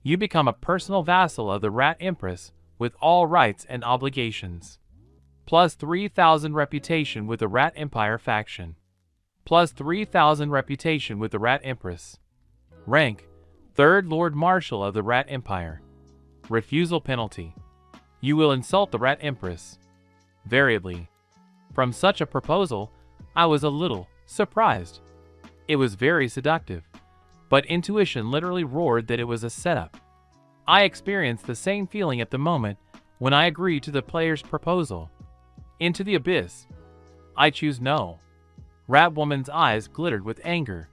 You become a personal vassal of the Rat Empress with all rights and obligations. Plus 3,000 reputation with the Rat Empire faction. Plus 3,000 reputation with the Rat Empress. Rank: 3rd Lord Marshal of the Rat Empire. Refusal penalty. You will insult the Rat Empress. Variably. From such a proposal, I was a little surprised. It was very seductive, but intuition literally roared that it was a setup. I experienced the same feeling at the moment when I agreed to the player's proposal. Into the abyss. I choose no. Ratwoman's eyes glittered with anger.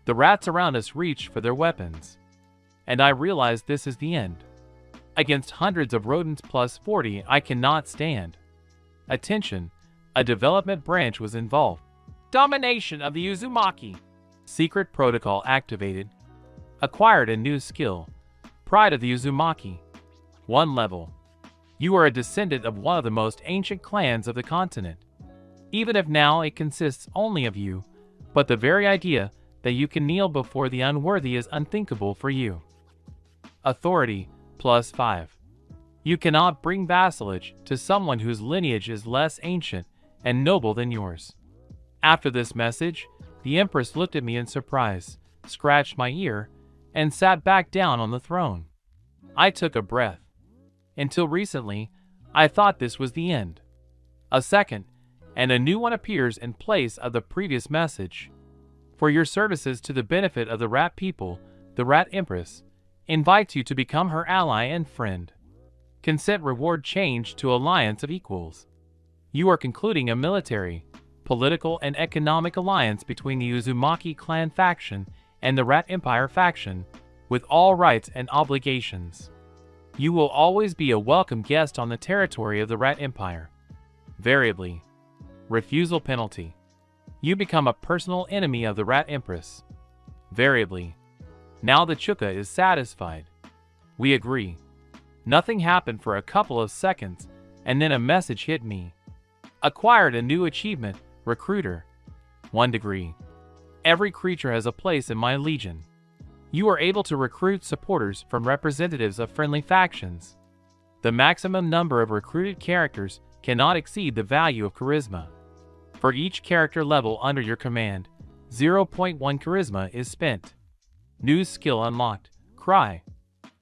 The rats around us reached for their weapons. And I realized this is the end. Against hundreds of rodents plus 40, I cannot stand. Attention, a development branch was involved. Domination of the Uzumaki. Secret protocol activated. Acquired a new skill. Pride of the Uzumaki. 1 level. You are a descendant of one of the most ancient clans of the continent. Even if now it consists only of you, but the very idea that you can kneel before the unworthy is unthinkable for you. Authority, plus 5. You cannot bring vassalage to someone whose lineage is less ancient and noble than yours. After this message, the Empress looked at me in surprise, scratched my ear, and sat back down on the throne. I took a breath. Until recently, I thought this was the end. A second, and a new one appears in place of the previous message. For your services to the benefit of the rat people, the Rat Empress invites you to become her ally and friend. Consent reward changed to alliance of equals. You are concluding a military, political, and economic alliance between the Uzumaki clan faction and the Rat Empire faction, with all rights and obligations. You will always be a welcome guest on the territory of the Rat Empire. Variably. Refusal penalty. You become a personal enemy of the Rat Empress. Variably. Now the Chuka is satisfied. We agree. Nothing happened for a couple of seconds, and then a message hit me. Acquired a new achievement, Recruiter. 1 degree. Every creature has a place in my legion. You are able to recruit supporters from representatives of friendly factions. The maximum number of recruited characters cannot exceed the value of charisma. For each character level under your command, 0.1 charisma is spent. New skill unlocked, Cry.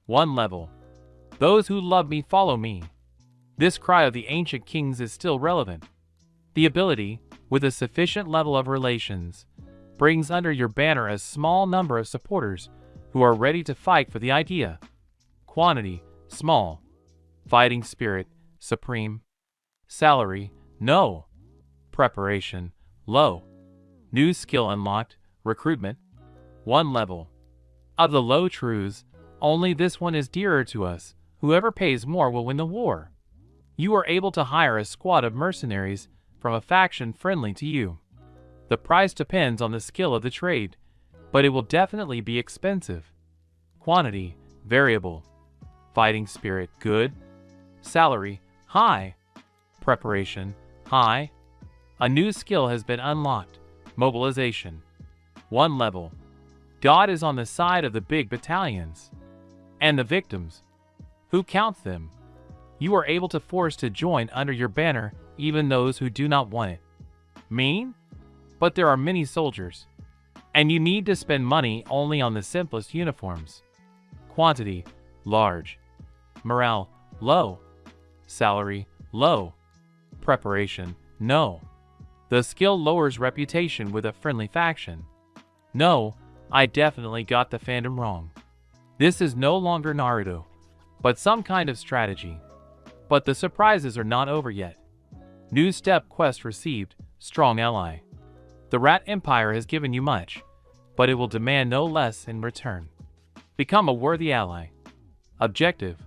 1 level. Those who love me follow me. This cry of the ancient kings is still relevant. The ability, with a sufficient level of relations, brings under your banner a small number of supporters who are ready to fight for the idea. Quantity, small. Fighting spirit, supreme. Salary, no. Preparation, low. New skill unlocked, Recruitment. 1 level. Of the low truths, only this one is dearer to us. Whoever pays more will win the war. You are able to hire a squad of mercenaries from a faction friendly to you. The price depends on the skill of the trade, but it will definitely be expensive. Quantity, variable. Fighting spirit, good. Salary, high. Preparation, high. A new skill has been unlocked, Mobilization. 1 level. God is on the side of the big battalions. And the victims. Who counts them? You are able to force to join under your banner even those who do not want it. Mean? But there are many soldiers. And you need to spend money only on the simplest uniforms. Quantity, large. Morale, low. Salary, low. Preparation, no. The skill lowers reputation with a friendly faction. No, I definitely got the fandom wrong. This is no longer Naruto, but some kind of strategy. But the surprises are not over yet. New step quest received, Strong Ally. The Rat Empire has given you much, but it will demand no less in return. Become a worthy ally. Objective: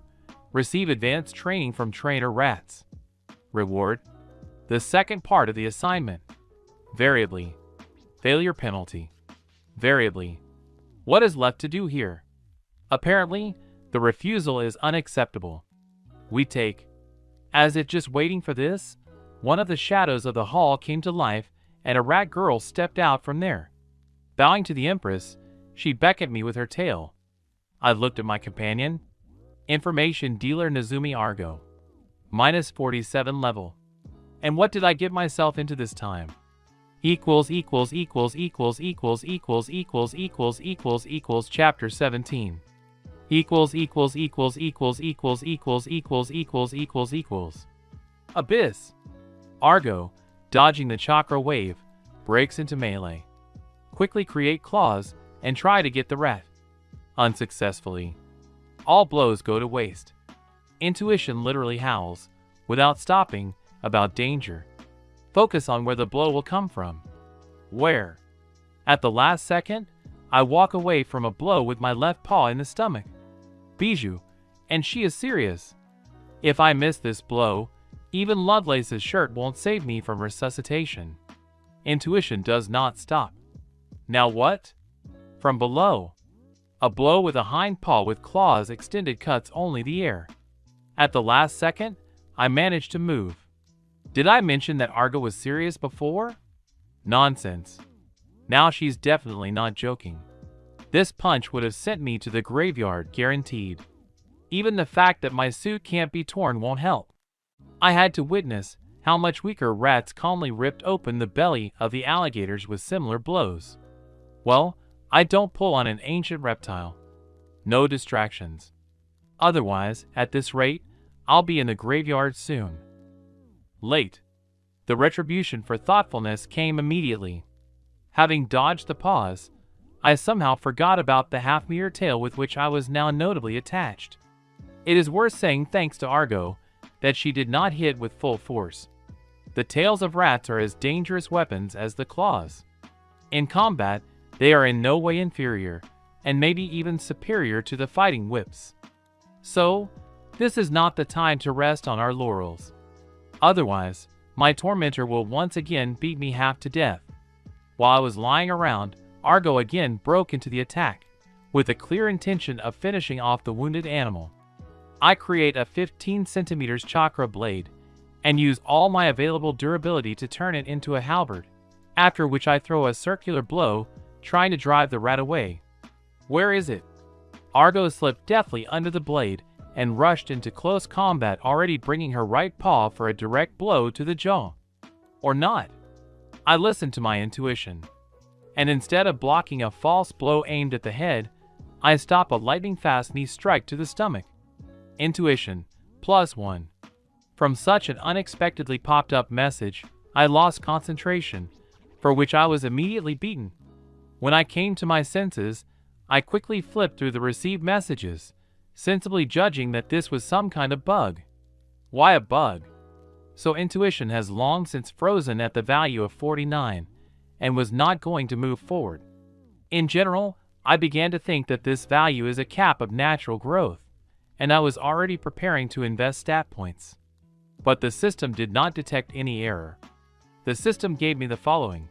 receive advanced training from trainer rats. Reward. The second part of the assignment. Variably. Failure penalty. Variably. What is left to do here? Apparently, the refusal is unacceptable. We take. As if just waiting for this, one of the shadows of the hall came to life and a rat girl stepped out from there. Bowing to the Empress, she beckoned me with her tail. I looked at my companion. Information dealer Nezumi Argo. Minus 47 level. And what did I get myself into this time? Chapter 17. Abyss. Argo, dodging the chakra wave, breaks into melee. Quickly create claws and try to get the rat. Unsuccessfully. All blows go to waste. Intuition literally howls, without stopping, about danger. Focus on where the blow will come from. Where? At the last second, I walk away from a blow with my left paw in the stomach. Bijou, and she is serious. If I miss this blow, even Lovelace's shirt won't save me from resuscitation. Intuition does not stop. Now what? From below. A blow with a hind paw with claws extended cuts only the air. At the last second, I managed to move. Did I mention that Argo was serious before? Nonsense. Now she's definitely not joking. This punch would have sent me to the graveyard, guaranteed. Even the fact that my suit can't be torn won't help. I had to witness how much weaker rats calmly ripped open the belly of the alligators with similar blows. Well, I don't pull on an ancient reptile. No distractions. Otherwise, at this rate, I'll be in the graveyard soon. Late. The retribution for thoughtfulness came immediately. Having dodged the paws, I somehow forgot about the half-meter tail with which I was now notably attached. It is worth saying thanks to Argo that she did not hit with full force. The tails of rats are as dangerous weapons as the claws. In combat, they are in no way inferior, and maybe even superior to the fighting whips. So, this is not the time to rest on our laurels. Otherwise, my tormentor will once again beat me half to death. While I was lying around, Argo again broke into the attack, with a clear intention of finishing off the wounded animal. I create a 15 centimeters chakra blade, and use all my available durability to turn it into a halberd, after which I throw a circular blow, trying to drive the rat away. Where is it? Argo slipped deftly under the blade, and rushed into close combat, already bringing her right paw for a direct blow to the jaw. Or not. I listened to my intuition. And instead of blocking a false blow aimed at the head, I stop a lightning-fast knee strike to the stomach. Intuition, +1. From such an unexpectedly popped-up message, I lost concentration, for which I was immediately beaten. When I came to my senses, I quickly flipped through the received messages, sensibly judging that this was some kind of bug. Why a bug? So intuition has long since frozen at the value of 49, and was not going to move forward. In general, I began to think that this value is a cap of natural growth, and I was already preparing to invest stat points. But the system did not detect any error. The system gave me the following.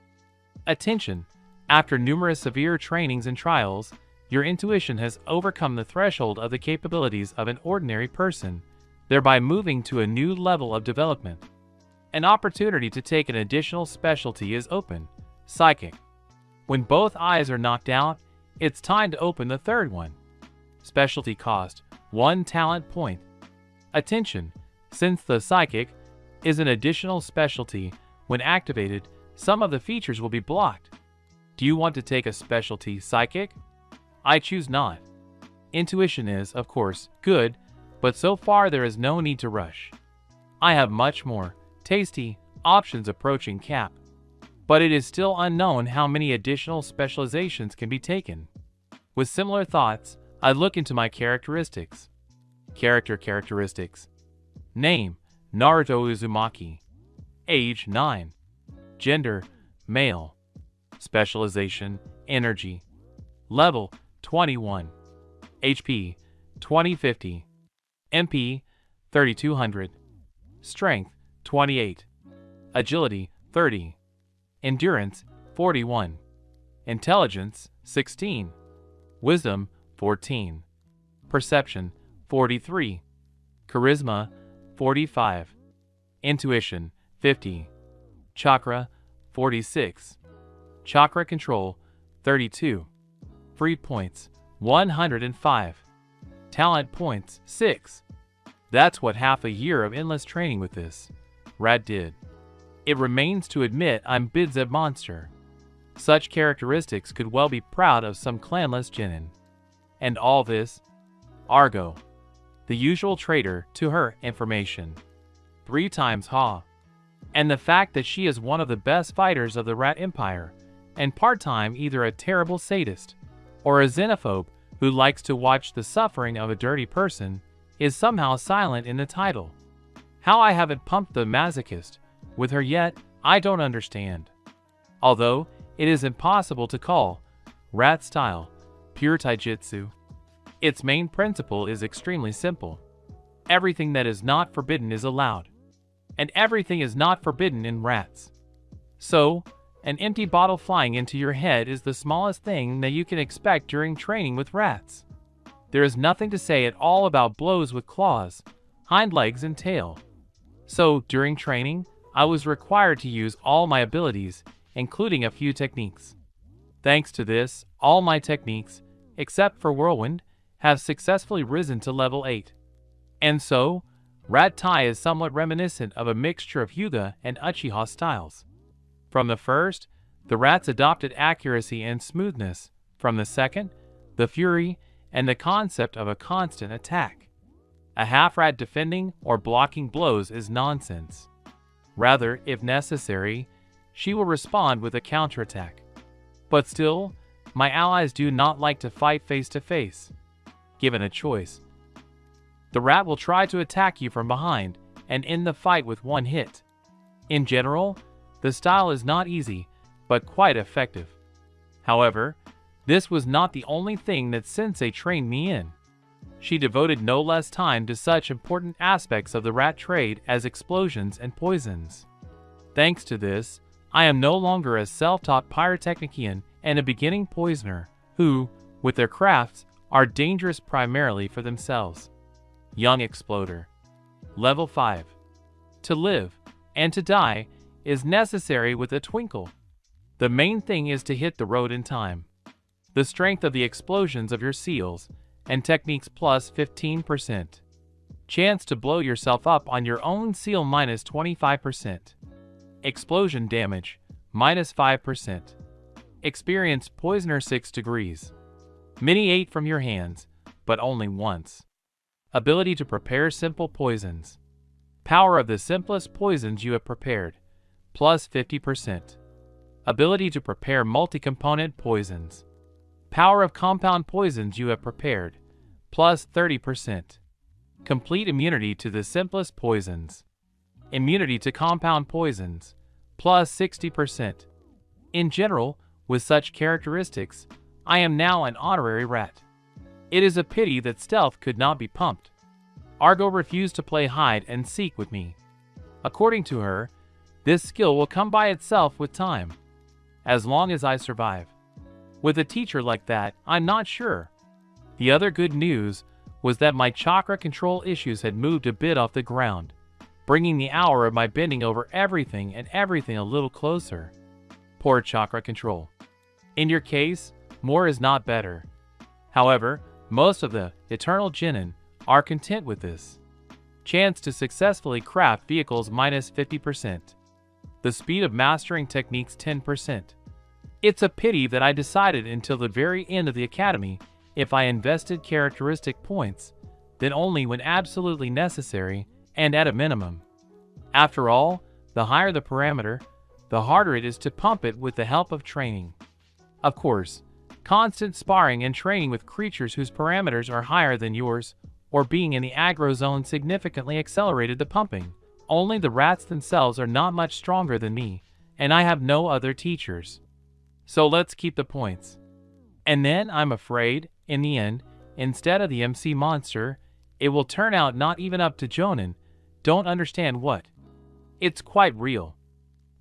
Attention! After numerous severe trainings and trials, your intuition has overcome the threshold of the capabilities of an ordinary person, thereby moving to a new level of development. An opportunity to take an additional specialty is open, Psychic. When both eyes are knocked out, it's time to open the third one. Specialty cost, 1 talent point. Attention! Since the Psychic is an additional specialty, when activated, some of the features will be blocked. Do you want to take a specialty Psychic? I choose not. Intuition is, of course, good, but so far there is no need to rush. I have much more tasty options approaching cap, but it is still unknown how many additional specializations can be taken. With similar thoughts, I look into my characteristics. Characteristics. Name, Naruto Uzumaki. Age, 9. Gender, male. Specialization, energy. Level, 21. HP, 2050. MP, 3200. Strength, 28. Agility, 30. Endurance, 41. Intelligence, 16. Wisdom, 14. Perception, 43. Charisma, 45. Intuition, 50. Chakra, 46. Chakra control, 32. Free points, 105. Talent points, 6. That's what half a year of endless training with this rat did. It remains to admit I'm bids a monster. Such characteristics could well be proud of some clanless genin. And all this, Argo, the usual traitor to her information. 3 times Ha. And the fact that she is one of the best fighters of the Rat Empire, and part-time either a terrible sadist or a xenophobe who likes to watch the suffering of a dirty person, is somehow silent in the title. How I haven't pumped the masochist with her yet, I don't understand. Although, it is impossible to call rat style pure taijutsu. Its main principle is extremely simple. Everything that is not forbidden is allowed. And everything is not forbidden in rats. So, an empty bottle flying into your head is the smallest thing that you can expect during training with rats. There is nothing to say at all about blows with claws, hind legs, and tail. So, during training, I was required to use all my abilities, including a few techniques. Thanks to this, all my techniques, except for Whirlwind, have successfully risen to level 8. And so, Rat Tai is somewhat reminiscent of a mixture of Hyuga and Uchiha styles. From the first, the rats adopted accuracy and smoothness. From the second, the fury and the concept of a constant attack. A half-rat defending or blocking blows is nonsense. Rather, if necessary, she will respond with a counterattack. But still, my allies do not like to fight face-to-face. Given a choice, the rat will try to attack you from behind and end the fight with one hit. In general, the style is not easy, but quite effective. However, this was not the only thing that Sensei trained me in. She devoted no less time to such important aspects of the rat trade as explosions and poisons. Thanks to this, I am no longer a self-taught pyrotechnician and a beginning poisoner who, with their crafts, are dangerous primarily for themselves. Young Exploder. Level 5. To live, and to die, is necessary with a twinkle. The main thing is to hit the road in time. The strength of the explosions of your seals, and techniques plus 15%. Chance to blow yourself up on your own seal minus 25%. Explosion damage, minus 5%. Experience Poisoner 6 degrees. Mini 8 from your hands, but only once. Ability to prepare simple poisons. Power of the simplest poisons you have prepared, plus 50%. Ability to prepare multi-component poisons. Power of compound poisons you have prepared, plus 30%. Complete immunity to the simplest poisons. Immunity to compound poisons, plus 60%. In general, with such characteristics, I am now an honorary rat. It is a pity that stealth could not be pumped. Argo refused to play hide and seek with me. According to her, this skill will come by itself with time, as long as I survive. With a teacher like that, I'm not sure. The other good news was that my chakra control issues had moved a bit off the ground, bringing the hour of my bending over everything and everything a little closer. Poor chakra control. In your case, more is not better. However, most of the eternal genin are content with this. Chance to successfully craft vehicles minus 50%. The speed of mastering techniques 10%. It's a pity that I decided until the very end of the academy if I invested characteristic points, then only when absolutely necessary and at a minimum. After all, the higher the parameter, the harder it is to pump it with the help of training. Of course, constant sparring and training with creatures whose parameters are higher than yours, or being in the aggro zone significantly accelerated the pumping. Only the rats themselves are not much stronger than me, and I have no other teachers. So let's keep the points. And then, I'm afraid, in the end, instead of the MC monster, it will turn out not even up to Jonin. Don't understand what. It's quite real.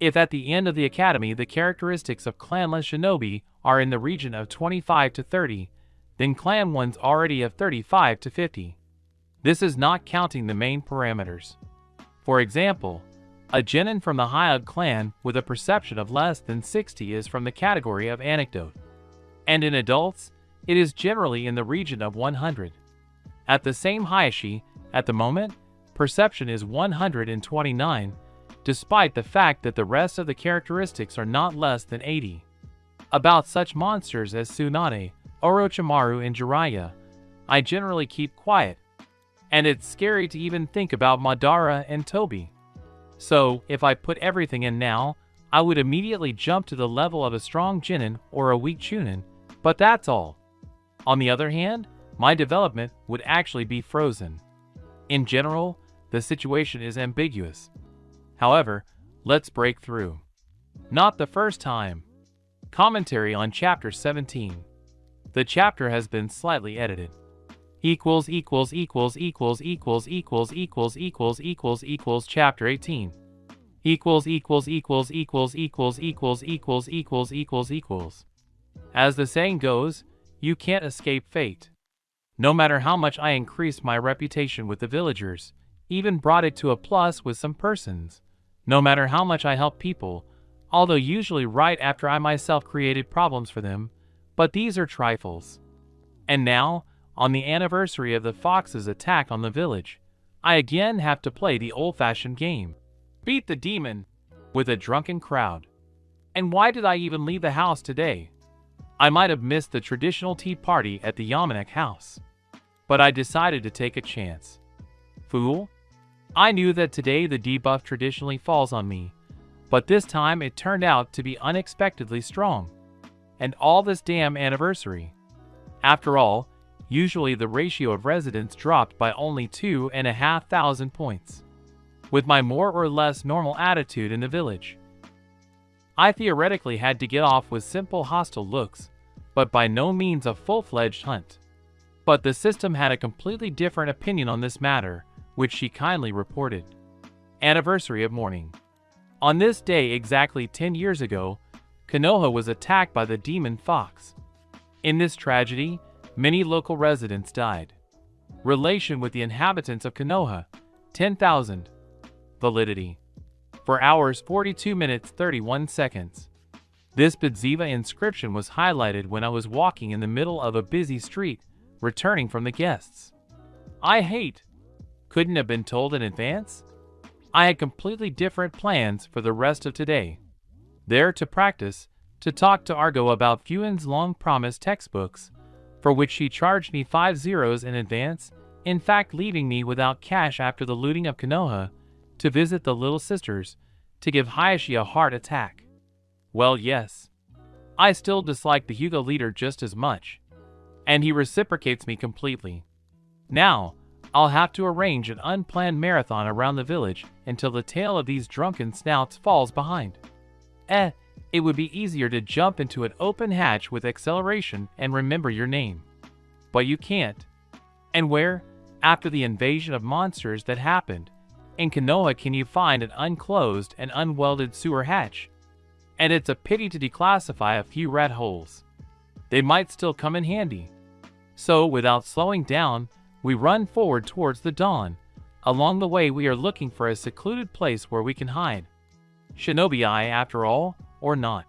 If at the end of the academy the characteristics of clanless shinobi are in the region of 25 to 30, then clan ones already have 35 to 50. This is not counting the main parameters. For example, a genin from the Hyuga clan with a perception of less than 60 is from the category of anecdote. And in adults, it is generally in the region of 100. At the same Hayashi, at the moment, perception is 129, despite the fact that the rest of the characteristics are not less than 80. About such monsters as Tsunade, Orochimaru, and Jiraiya, I generally keep quiet. And it's scary to even think about Madara and Tobi. So, if I put everything in now, I would immediately jump to the level of a strong Genin or a weak Chunin, but that's all. On the other hand, my development would actually be frozen. In general, the situation is ambiguous. However, let's break through. Not the first time. Commentary on Chapter 17. The chapter has been slightly edited. Chapter 18. As the saying goes, you can't escape fate. No matter how much I increased my reputation with the villagers, even brought it to a plus with some persons, no matter how much I helped people, although usually right after I myself created problems for them, but these are trifles. And now, on the anniversary of the fox's attack on the village, I again have to play the old-fashioned game. Beat the demon with a drunken crowd. And why did I even leave the house today? I might have missed the traditional tea party at the Yamanek house. But I decided to take a chance. Fool? I knew that today the debuff traditionally falls on me, but this time it turned out to be unexpectedly strong. And all this damn anniversary. After all, usually the ratio of residents dropped by only 2,500 points. With my more or less normal attitude in the village, I theoretically had to get off with simple hostile looks, but by no means a full-fledged hunt. But the system had a completely different opinion on this matter, which she kindly reported. Anniversary of mourning. On this day exactly 10 years ago, Konoha was attacked by the demon fox. In this tragedy, many local residents died. Relation with the inhabitants of Konoha, 10,000. Validity. For hours 42 minutes 31 seconds. This Bidziva inscription was highlighted when I was walking in the middle of a busy street, returning from the guests. I hate. Couldn't have been told in advance? I had completely different plans for the rest of today. There to practice, to talk to Argo about Fuen's long-promised textbooks, for which she charged me 5 zeros in advance, in fact leaving me without cash after the looting of Konoha, to visit the little sisters, to give Hayashi a heart attack. Well, yes. I still dislike the Hyuga leader just as much. And he reciprocates me completely. Now, I'll have to arrange an unplanned marathon around the village until the tail of these drunken snouts falls behind. It would be easier to jump into an open hatch with acceleration and remember your name. But you can't. And where, after the invasion of monsters that happened, in Konoha can you find an unclosed and unwelded sewer hatch? And it's a pity to declassify a few rat holes. They might still come in handy. So, without slowing down, we run forward towards the dawn. Along the way we are looking for a secluded place where we can hide. Shinobi eye after all, or not.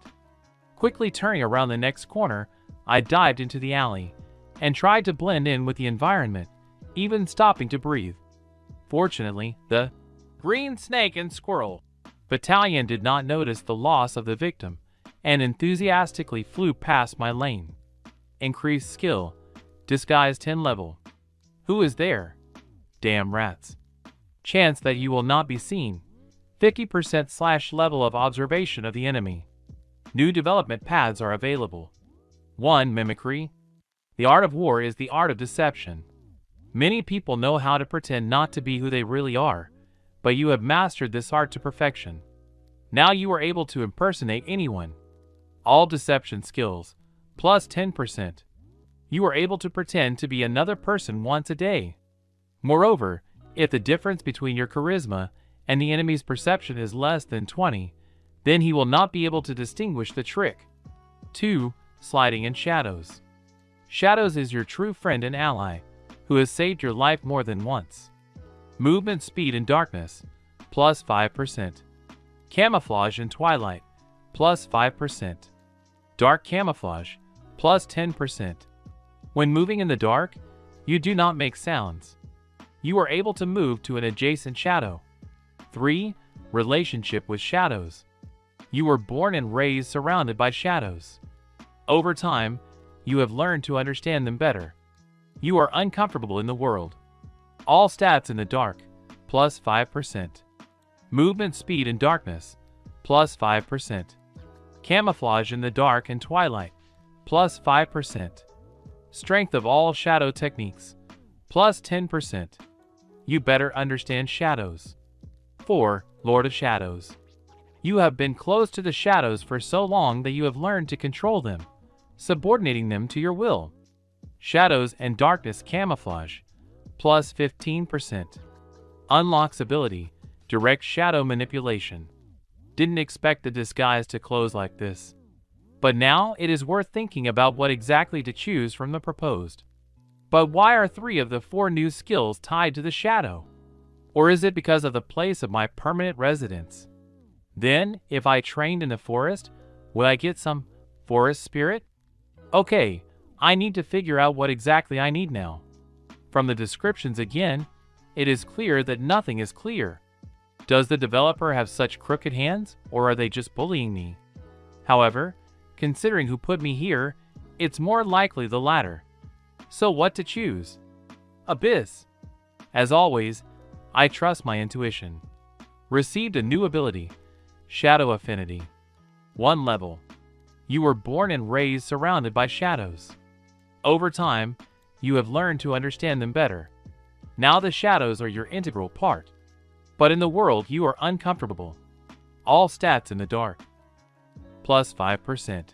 Quickly turning around the next corner, I dived into the alley, and tried to blend in with the environment, even stopping to breathe. Fortunately, the green snake and squirrel battalion did not notice the loss of the victim, and enthusiastically flew past my lane. Increased skill. Disguise 10 level. Who is there? Damn rats. Chance that you will not be seen. 50% / level of observation of the enemy. New development paths are available. 1. Mimicry. The art of war is the art of deception. Many people know how to pretend not to be who they really are, but you have mastered this art to perfection. Now you are able to impersonate anyone. All deception skills, plus 10%. You are able to pretend to be another person once a day. Moreover, if the difference between your charisma and the enemy's perception is less than 20, then he will not be able to distinguish the trick. 2. Sliding in shadows. Shadows is your true friend and ally, who has saved your life more than once. Movement speed in darkness, plus 5%. Camouflage in twilight, plus 5%. Dark camouflage, plus 10%. When moving in the dark, you do not make sounds. You are able to move to an adjacent shadow. 3. Relationship with shadows. You were born and raised surrounded by shadows. Over time, you have learned to understand them better. You are uncomfortable in the world. All stats in the dark, plus 5%. Movement speed in darkness, plus 5%. Camouflage in the dark and twilight, plus 5%. Strength of all shadow techniques, plus 10%. You better understand shadows. 4. Lord of Shadows. You have been close to the shadows for so long that you have learned to control them, subordinating them to your will. Shadows and darkness camouflage, plus 15%. Unlocks ability, direct shadow manipulation. Didn't expect the disguise to close like this. But now it is worth thinking about what exactly to choose from the proposed. But why are 3 of the 4 new skills tied to the shadow? Or is it because of the place of my permanent residence? Then, if I trained in the forest, will I get some forest spirit? Okay, I need to figure out what exactly I need now. From the descriptions again, it is clear that nothing is clear. Does the developer have such crooked hands, or are they just bullying me? However, considering who put me here, it's more likely the latter. So what to choose? Abyss. As always, I trust my intuition. Received a new ability, Shadow Affinity. 1 level. You were born and raised surrounded by shadows. Over time, you have learned to understand them better. Now the shadows are your integral part. But in the world you are uncomfortable. All stats in the dark, plus 5%.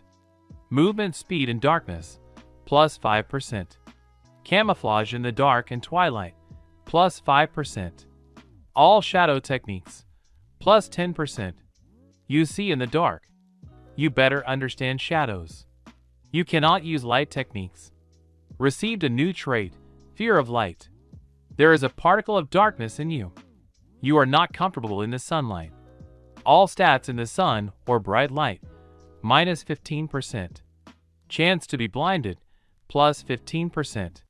Movement speed in darkness, plus 5%. Camouflage in the dark and twilight, plus 5%. All shadow techniques, plus 10%. You see in the dark. You better understand shadows. You cannot use light techniques. Received a new trait, Fear of Light. There is a particle of darkness in you. You are not comfortable in the sunlight. All stats in the sun or bright light, minus 15%. Chance to be blinded, plus 15%.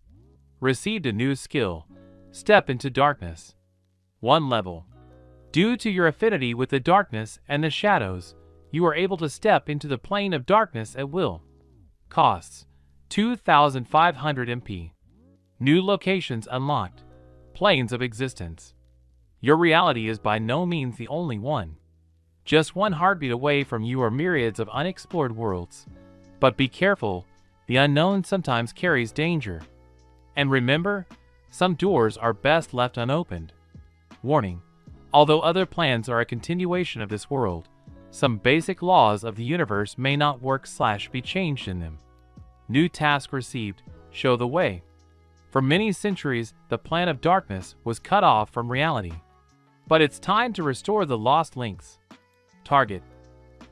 Received a new skill, Step into Darkness. 1 level. Due to your affinity with the darkness and the shadows, you are able to step into the plane of darkness at will. Costs, 2,500 MP. New locations unlocked, Planes of Existence. Your reality is by no means the only one. Just one heartbeat away from you are myriads of unexplored worlds. But be careful, the unknown sometimes carries danger. And remember, some doors are best left unopened. Warning, although other plans are a continuation of this world, some basic laws of the universe may not work/be changed in them. New task received, Show the Way. For many centuries, the plan of darkness was cut off from reality. But it's time to restore the lost links. Target.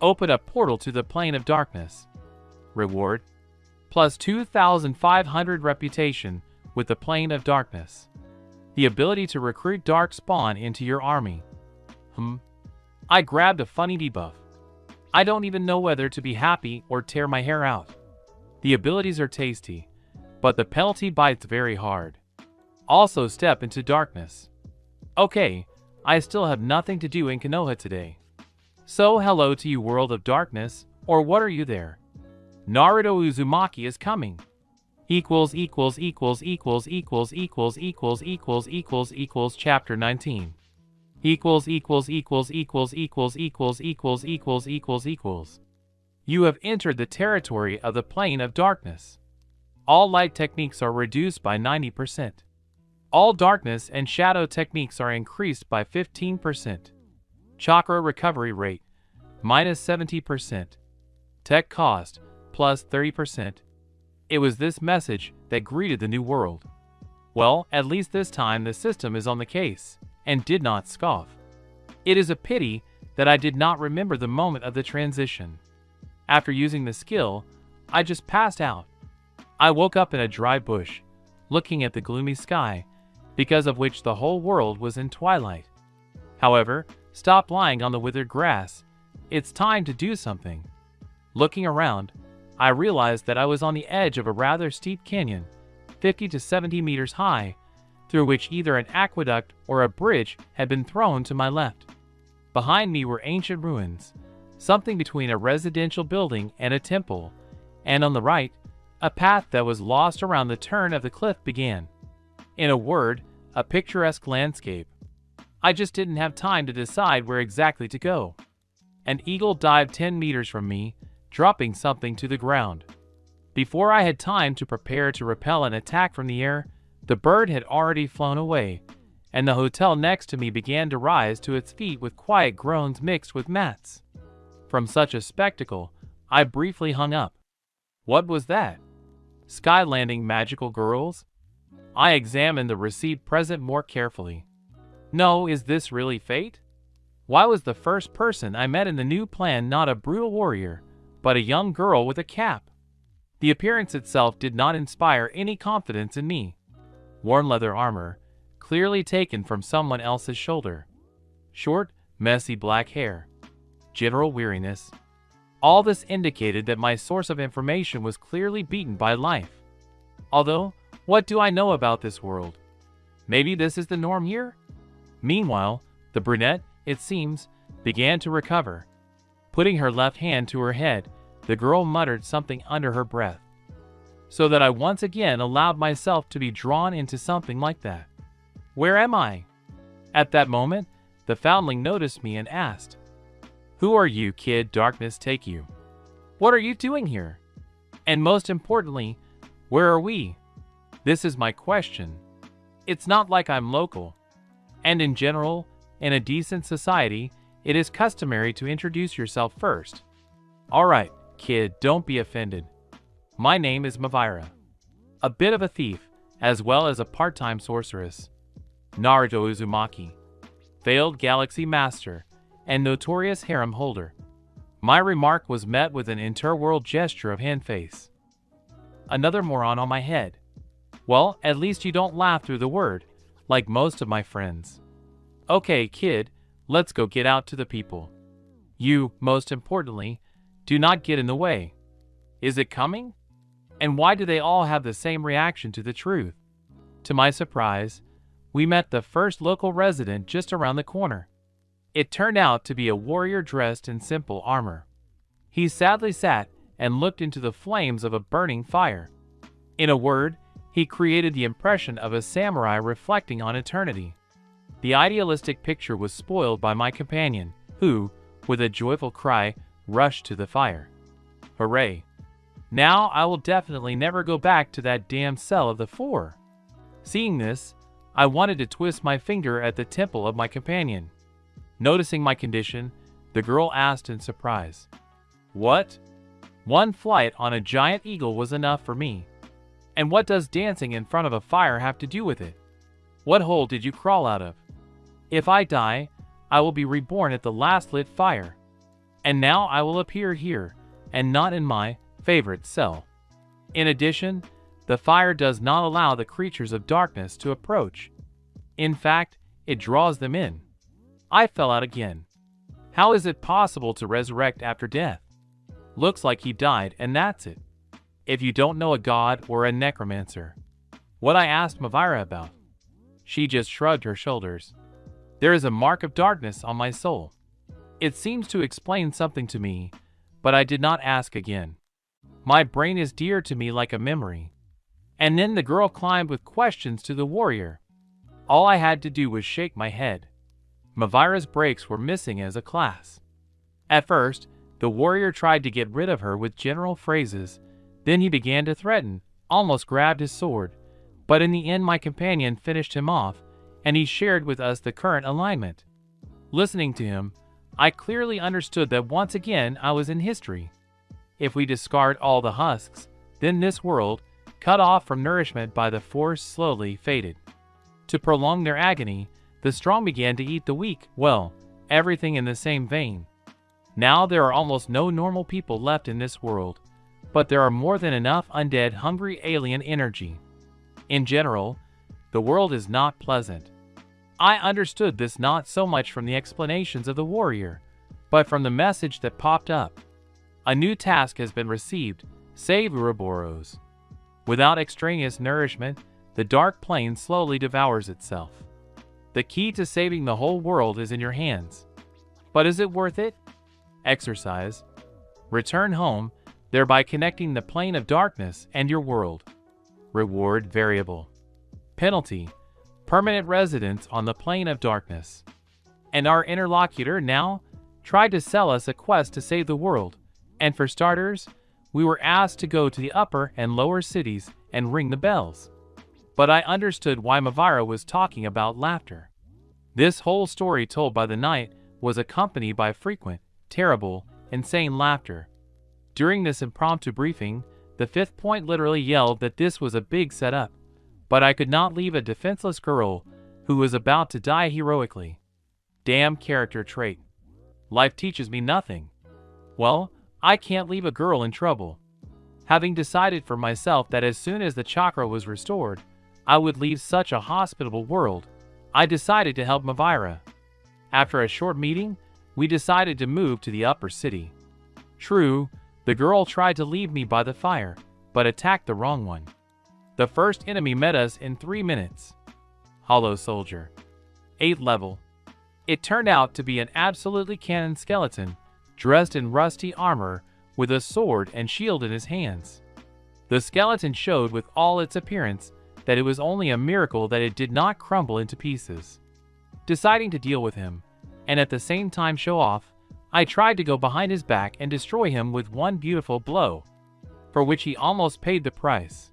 Open a portal to the plane of darkness. Reward. Plus 2,500 reputation with the plane of darkness. The ability to recruit dark spawn into your army. I grabbed a funny debuff. I don't even know whether to be happy or tear my hair out. The abilities are tasty, but the penalty bites very hard. Also step into darkness. Okay, I still have nothing to do in Konoha today. So hello to you, world of darkness, or what are you there? Naruto Uzumaki is coming. Chapter 19. You have entered the territory of the plane of darkness. All light techniques are reduced by 90%. All darkness and shadow techniques are increased by 15%. Chakra recovery rate, minus 70%. Tech cost, plus 30%. It was this message that greeted the new world. Well, at least this time the system is on the case, and did not scoff. It is a pity that I did not remember the moment of the transition. After using the skill, I just passed out. I woke up in a dry bush, looking at the gloomy sky, because of which the whole world was in twilight. However, stop lying on the withered grass. It's time to do something. Looking around, I realized that I was on the edge of a rather steep canyon, 50 to 70 meters high, through which either an aqueduct or a bridge had been thrown to my left. Behind me were ancient ruins, something between a residential building and a temple, and on the right, a path that was lost around the turn of the cliff began. In a word, a picturesque landscape. I just didn't have time to decide where exactly to go. An eagle dived 10 meters from me, dropping something to the ground. Before I had time to prepare to repel an attack from the air, the bird had already flown away, and the hotel next to me began to rise to its feet with quiet groans mixed with mats. From such a spectacle, I briefly hung up. What was that? Sky landing magical girls? I examined the received present more carefully. No, is this really fate? Why was the first person I met in the new plan not a brutal warrior, but a young girl with a cap? The appearance itself did not inspire any confidence in me. Worn leather armor, clearly taken from someone else's shoulder. Short, messy black hair. General weariness. All this indicated that my source of information was clearly beaten by life. Although, what do I know about this world? Maybe this is the norm here? Meanwhile, the brunette, it seems, began to recover. Putting her left hand to her head, the girl muttered something under her breath. So that I once again allowed myself to be drawn into something like that. Where am I? At that moment, the foundling noticed me and asked, "Who are you, kid? Darkness take you. What are you doing here? And most importantly, where are we?" This is my question. It's not like I'm local. And in general, in a decent society, it is customary to introduce yourself first. Alright, kid, don't be offended. My name is Mavira. A bit of a thief, as well as a part-time sorceress. Naruto Uzumaki. Failed galaxy master, and notorious harem holder. My remark was met with an interworld gesture of hand face. Another moron on my head. Well, at least you don't laugh through the word, like most of my friends. Okay, kid, let's go get out to the people. You, most importantly, do not get in the way. Is it coming? And why do they all have the same reaction to the truth? To my surprise, we met the first local resident just around the corner. It turned out to be a warrior dressed in simple armor. He sadly sat and looked into the flames of a burning fire. In a word, he created the impression of a samurai reflecting on eternity. The idealistic picture was spoiled by my companion, who, with a joyful cry, rushed to the fire. Hooray! Now I will definitely never go back to that damn cell of the 4. Seeing this, I wanted to twist my finger at the temple of my companion. Noticing my condition, the girl asked in surprise, "What? One flight on a giant eagle was enough for me. And what does dancing in front of a fire have to do with it? What hole did you crawl out of? If I die, I will be reborn at the last lit fire. And now I will appear here, and not in my favorite cell. In addition, the fire does not allow the creatures of darkness to approach. In fact, it draws them in." I fell out again. How is it possible to resurrect after death? Looks like he died and that's it. If you don't know a god or a necromancer. What I asked Mavira about. She just shrugged her shoulders. There is a mark of darkness on my soul. It seems to explain something to me, but I did not ask again. My brain is dear to me like a memory. And then the girl climbed with questions to the warrior. All I had to do was shake my head. Mavira's brakes were missing as a class. At first, the warrior tried to get rid of her with general phrases, then he began to threaten, almost grabbed his sword, but in the end my companion finished him off, and he shared with us the current alignment. Listening to him, I clearly understood that once again I was in history. If we discard all the husks, then this world, cut off from nourishment by the force, slowly faded. To prolong their agony, the strong began to eat the weak. Well, everything in the same vein. Now there are almost no normal people left in this world, but there are more than enough undead hungry alien energy. In general, the world is not pleasant. I understood this not so much from the explanations of the warrior, but from the message that popped up. A new task has been received, save Ouroboros. Without extraneous nourishment, the dark plane slowly devours itself. The key to saving the whole world is in your hands. But is it worth it? Exercise. Return home, thereby connecting the plane of darkness and your world. Reward variable. Penalty. Permanent residence on the plane of darkness. And our interlocutor now tried to sell us a quest to save the world, and for starters, we were asked to go to the upper and lower cities and ring the bells. But I understood why Mavira was talking about laughter. This whole story told by the knight was accompanied by frequent, terrible, insane laughter. During this impromptu briefing, the fifth point literally yelled that this was a big setup, but I could not leave a defenseless girl who was about to die heroically. Damn character trait. Life teaches me nothing. Well, I can't leave a girl in trouble. Having decided for myself that as soon as the chakra was restored, I would leave such a hospitable world, I decided to help Mavira. After a short meeting, we decided to move to the upper city. True, the girl tried to leave me by the fire, but attacked the wrong one. The first enemy met us in 3 minutes. Hollow Soldier. 8th level. It turned out to be an absolutely canon skeleton, dressed in rusty armor, with a sword and shield in his hands. The skeleton showed with all its appearance that it was only a miracle that it did not crumble into pieces. Deciding to deal with him, and at the same time show off, I tried to go behind his back and destroy him with one beautiful blow, for which he almost paid the price.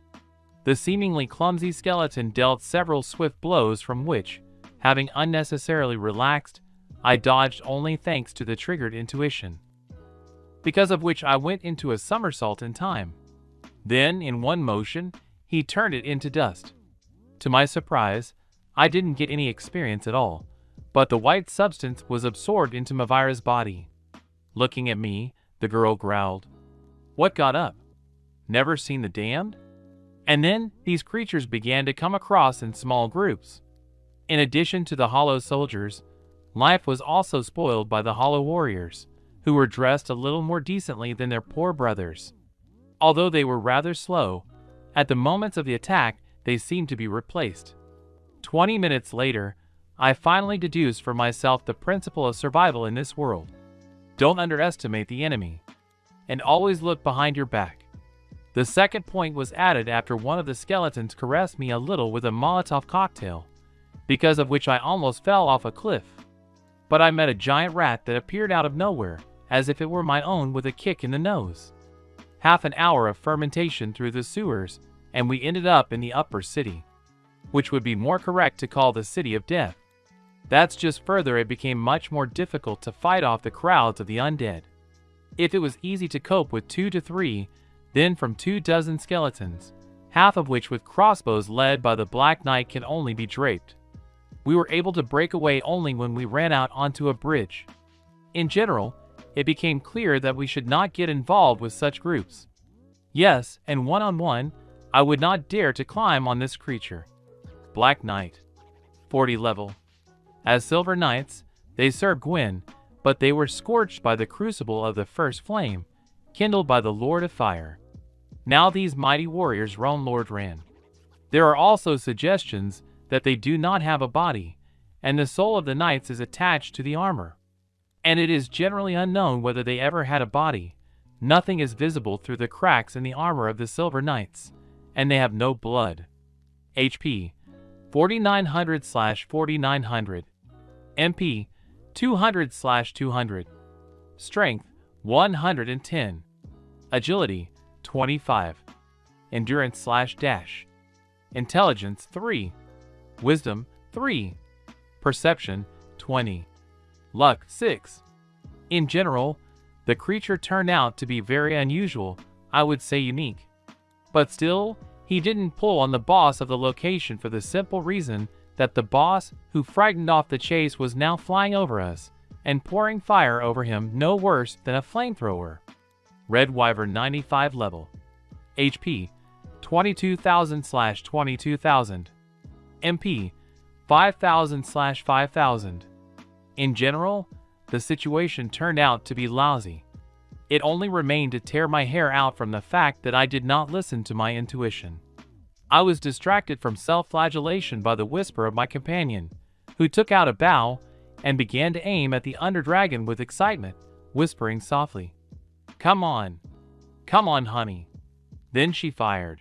The seemingly clumsy skeleton dealt several swift blows from which, having unnecessarily relaxed, I dodged only thanks to the triggered intuition, because of which I went into a somersault in time. Then, in one motion, he turned it into dust. To my surprise, I didn't get any experience at all, but the white substance was absorbed into Mavira's body. Looking at me, the girl growled, "What got up? Never seen the damned?" And then, these creatures began to come across in small groups. In addition to the hollow soldiers, life was also spoiled by the hollow warriors, who were dressed a little more decently than their poor brothers. Although they were rather slow, at the moments of the attack they seemed to be replaced. 20 minutes later, I finally deduced for myself the principle of survival in this world. Don't underestimate the enemy, and always look behind your back. The second point was added after one of the skeletons caressed me a little with a Molotov cocktail, because of which I almost fell off a cliff. But I met a giant rat that appeared out of nowhere, as if it were my own, with a kick in the nose. Half an hour of fermentation through the sewers, and we ended up in the upper city, which would be more correct to call the city of death. That's just further it became much more difficult to fight off the crowds of the undead. If it was easy to cope with 2 to 3, then from 24 skeletons, half of which with crossbows led by the Black Knight can only be draped. We were able to break away only when we ran out onto a bridge. In general, it became clear that we should not get involved with such groups. Yes, and one-on-one, I would not dare to climb on this creature. Black Knight. 40 level. As Silver Knights, they served Gwyn, but they were scorched by the crucible of the first flame, kindled by the Lord of Fire. Now these mighty warriors roam Lord Ran. There are also suggestions that they do not have a body, and the soul of the knights is attached to the armor. And it is generally unknown whether they ever had a body. Nothing is visible through the cracks in the armor of the Silver Knights, and they have no blood. HP 4900/4900. MP 200/200. Strength 110. Agility 25. Endurance/dash. Intelligence 3. Wisdom 3. Perception 20. Luck 6. In general, the creature turned out to be very unusual, I would say unique. But still, he didn't pull on the boss of the location for the simple reason that the boss who frightened off the chase was now flying over us, and pouring fire over him no worse than a flamethrower. Red Wyvern 95 level. HP 22,000/22,000. MP 5,000/5,000. In general, the situation turned out to be lousy. It only remained to tear my hair out from the fact that I did not listen to my intuition. I was distracted from self-flagellation by the whisper of my companion, who took out a bow and began to aim at the Underdragon with excitement, whispering softly, "Come on. Come on, honey." Then she fired.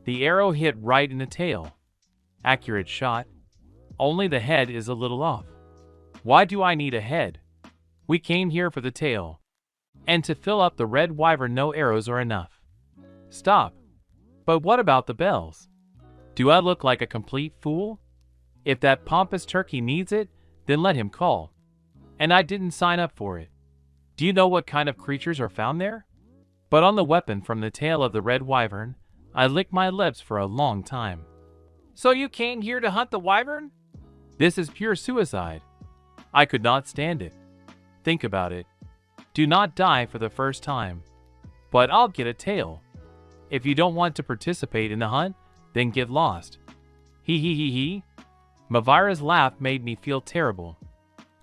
The arrow hit right in the tail. Accurate shot. Only the head is a little off. Why do I need a head? We came here for the tail. And to fill up the Red Wyvern, no arrows are enough. Stop. But what about the bells? Do I look like a complete fool? If that pompous turkey needs it, then let him call. And I didn't sign up for it. Do you know what kind of creatures are found there? But on the weapon from the tail of the Red Wyvern, I licked my lips for a long time. So you came here to hunt the wyvern? This is pure suicide. I could not stand it. Think about it. Do not die for the first time. But I'll get a tail. If you don't want to participate in the hunt, then get lost. He he he he. Mavira's laugh made me feel terrible.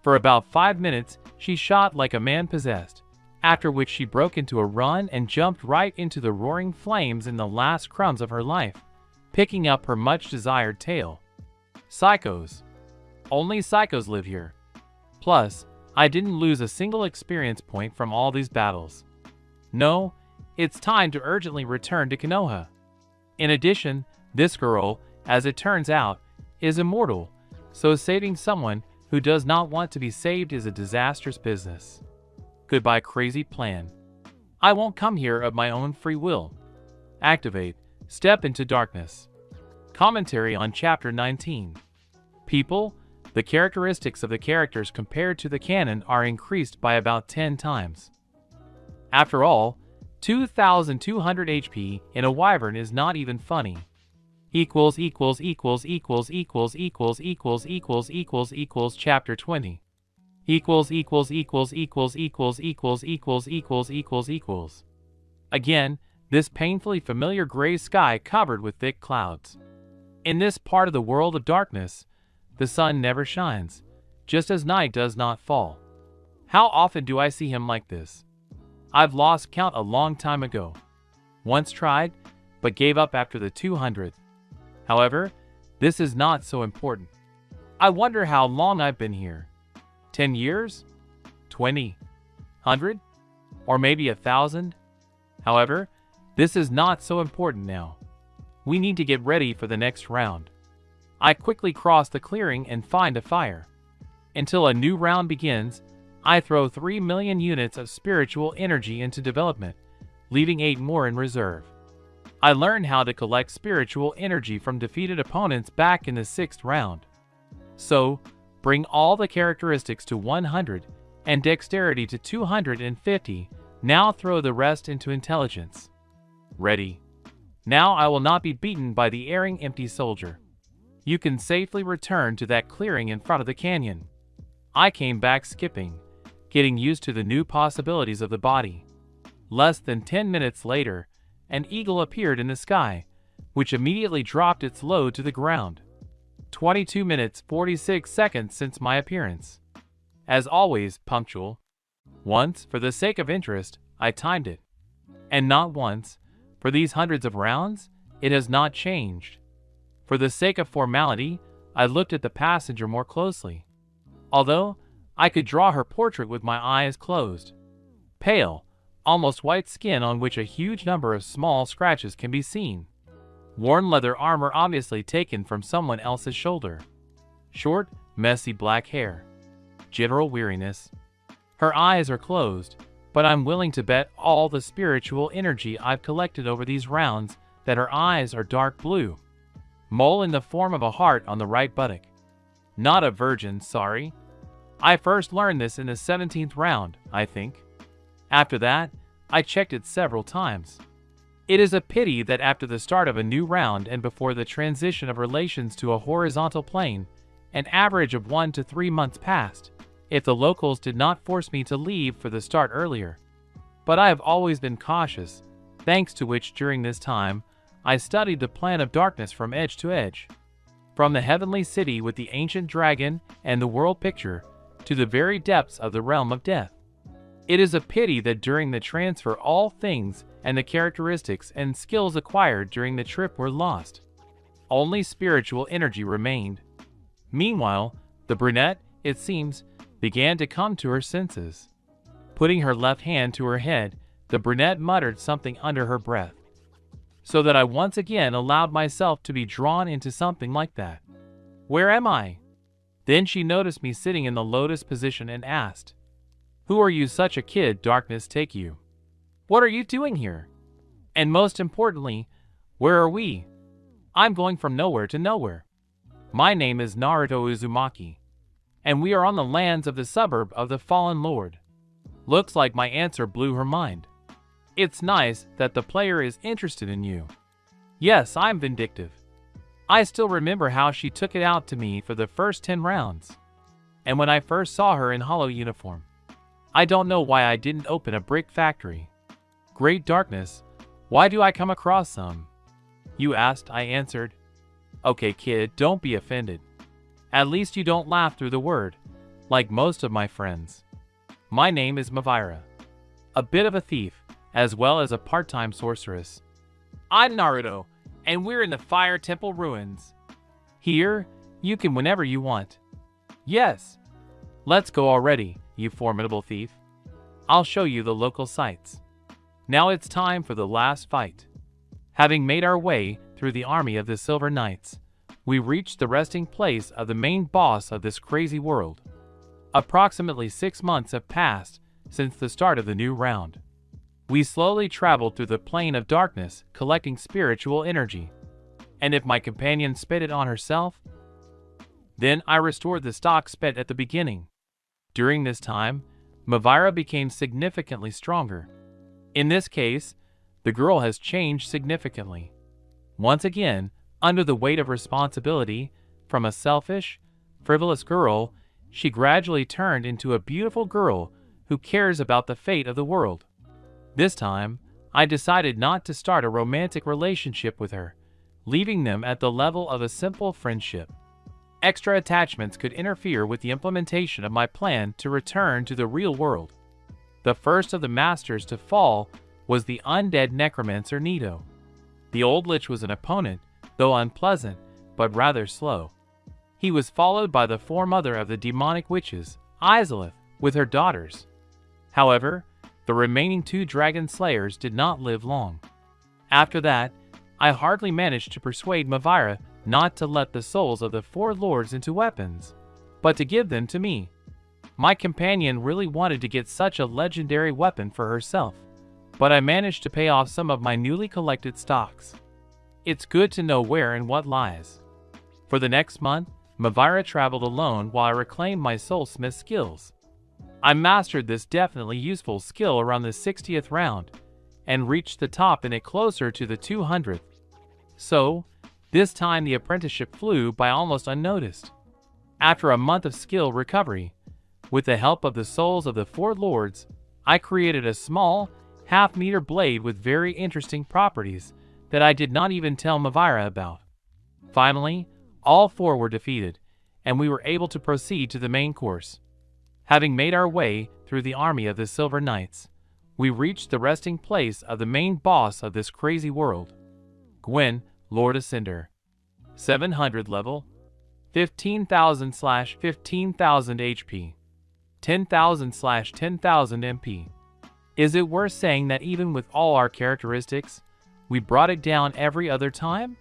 For about 5 minutes, she shot like a man possessed, after which she broke into a run and jumped right into the roaring flames in the last crumbs of her life, picking up her much-desired tail. Psychos. Only psychos live here. Plus, I didn't lose a single experience point from all these battles. No, it's time to urgently return to Konoha. In addition, this girl, as it turns out, is immortal, so saving someone who does not want to be saved is a disastrous business. Goodbye, crazy plan. I won't come here of my own free will. Activate. Step into darkness. Commentary on Chapter 19. People, the characteristics of the characters compared to the canon are increased by about 10 times. After all, 2,200 HP in a wyvern is not even funny. Chapter 20. Again, this painfully familiar gray sky covered with thick clouds. In this part of the world of darkness, the sun never shines, just as night does not fall. How often do I see him like this? I've lost count a long time ago. Once tried, but gave up after the 200th. However, this is not so important. I wonder how long I've been here. 10 years? 20? 100? Or maybe 1,000? However, this is not so important now. We need to get ready for the next round. I quickly cross the clearing and find a fire. Until a new round begins, I throw 3 million units of spiritual energy into development, leaving 8 more in reserve. I learn how to collect spiritual energy from defeated opponents back in the 6th round. So, bring all the characteristics to 100 and dexterity to 250, now throw the rest into intelligence. Ready. Now I will not be beaten by the erring empty soldier. You can safely return to that clearing in front of the canyon. I came back skipping, getting used to the new possibilities of the body. Less than 10 minutes later, an eagle appeared in the sky, which immediately dropped its load to the ground. 22 minutes 46 seconds since my appearance. As always, punctual. Once, for the sake of interest, I timed it. And not once, for these hundreds of rounds, it has not changed. For the sake of formality, I looked at the passenger more closely. Although, I could draw her portrait with my eyes closed. Pale, almost white skin on which a huge number of small scratches can be seen. Worn leather armor obviously taken from someone else's shoulder. Short, messy black hair. General weariness. Her eyes are closed, but I'm willing to bet all the spiritual energy I've collected over these rounds that her eyes are dark blue. Mole in the form of a heart on the right buttock. Not a virgin, sorry. I first learned this in the 17th round, I think. After that, I checked it several times. It is a pity that after the start of a new round and before the transition of relations to a horizontal plane, an average of 1 to 3 months passed, if the locals did not force me to leave for the start earlier. But I have always been cautious, thanks to which during this time, I studied the plan of darkness from edge to edge. From the heavenly city with the ancient dragon and the world picture, to the very depths of the realm of death. It is a pity that during the transfer all things and the characteristics and skills acquired during the trip were lost. Only spiritual energy remained. Meanwhile, the brunette, it seems, began to come to her senses. Putting her left hand to her head, the brunette muttered something under her breath. So that I once again allowed myself to be drawn into something like that. Where am I? Then she noticed me sitting in the lotus position and asked, "Who are you, such a kid, darkness take you? What are you doing here? And most importantly, where are we? I'm going from nowhere to nowhere. My name is Naruto Uzumaki, and we are on the lands of the suburb of the fallen lord." Looks like my answer blew her mind. It's nice that the player is interested in you. Yes, I'm vindictive. I still remember how she took it out to me for the first 10 rounds. And when I first saw her in hollow uniform, I don't know why I didn't open a brick factory. Great darkness, why do I come across some? You asked, I answered. Okay kid, don't be offended. At least you don't laugh through the word, like most of my friends. My name is Madara. A bit of a thief, as well as a part-time sorceress. I'm Naruto, and we're in the Fire Temple ruins. Here, you can whenever you want. Yes. Let's go already, you formidable thief. I'll show you the local sights. Now it's time for the last fight. Having made our way through the army of the Silver Knights, we reached the resting place of the main boss of this crazy world. Approximately 6 months have passed since the start of the new round. We slowly traveled through the plane of darkness, collecting spiritual energy. And if my companion spent it on herself, then I restored the stock spent at the beginning. During this time, Madara became significantly stronger. In this case, the girl has changed significantly. Once again, under the weight of responsibility, from a selfish, frivolous girl, she gradually turned into a beautiful girl who cares about the fate of the world. This time, I decided not to start a romantic relationship with her, leaving them at the level of a simple friendship. Extra attachments could interfere with the implementation of my plan to return to the real world. The first of the masters to fall was the undead necromancer Nito. The old lich was an opponent, though unpleasant, but rather slow. He was followed by the foremother of the demonic witches, Izalith, with her daughters. However, the remaining 2 dragon slayers did not live long. After that, I hardly managed to persuade Madara not to let the souls of the 4 lords into weapons, but to give them to me. My companion really wanted to get such a legendary weapon for herself, but I managed to pay off some of my newly collected stocks. It's good to know where and what lies. For the next month, Madara traveled alone while I reclaimed my soulsmith skills. I mastered this definitely useful skill around the 60th round, and reached the top in it closer to the 200th. So, this time the apprenticeship flew by almost unnoticed. After a month of skill recovery, with the help of the souls of the 4 lords, I created a small, half-meter blade with very interesting properties that I did not even tell Madara about. Finally, all 4 were defeated, and we were able to proceed to the main course. Having made our way through the army of the Silver Knights, we reached the resting place of the main boss of this crazy world. Gwen, Lord Ascender. 700 level. 15,000/15,000 HP. 10,000/10,000 MP. Is it worth saying that even with all our characteristics, we brought it down every other time?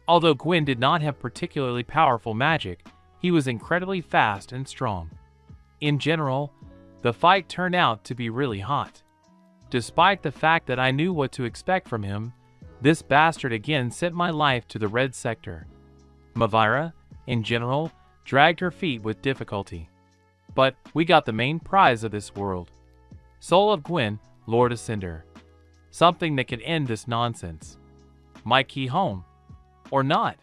Although Gwen did not have particularly powerful magic, he was incredibly fast and strong. In general, the fight turned out to be really hot. Despite the fact that I knew what to expect from him, this bastard again sent my life to the red sector. Madara, in general, dragged her feet with difficulty. But we got the main prize of this world. Soul of Gwen, Lord Ascender. Something that could end this nonsense. My key home. Or not.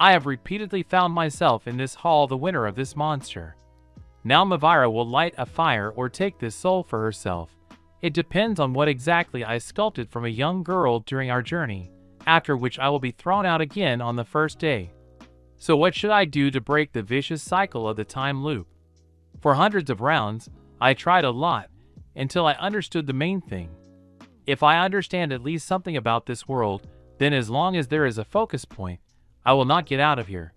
I have repeatedly found myself in this hall the winner of this monster. Now Mavira will light a fire or take this soul for herself. It depends on what exactly I sculpted from a young girl during our journey, after which I will be thrown out again on the first day. So what should I do to break the vicious cycle of the time loop? For hundreds of rounds, I tried a lot, until I understood the main thing. If I understand at least something about this world, then as long as there is a focus point, I will not get out of here.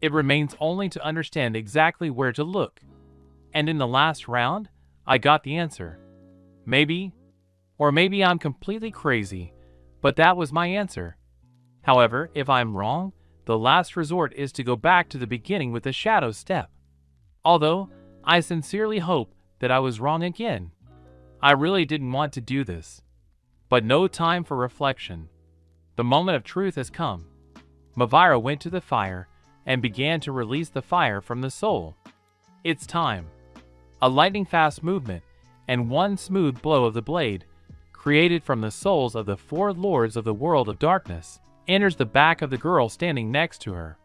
It remains only to understand exactly where to look. And in the last round, I got the answer. Maybe, or maybe I'm completely crazy, but that was my answer. However, if I'm wrong, the last resort is to go back to the beginning with the shadow step. Although, I sincerely hope that I was wrong again. I really didn't want to do this. But no time for reflection. The moment of truth has come. Mavira went to the fire and began to release the fire from the soul. It's time. A lightning-fast movement and one smooth blow of the blade, created from the souls of the 4 lords of the world of darkness, enters the back of the girl standing next to her.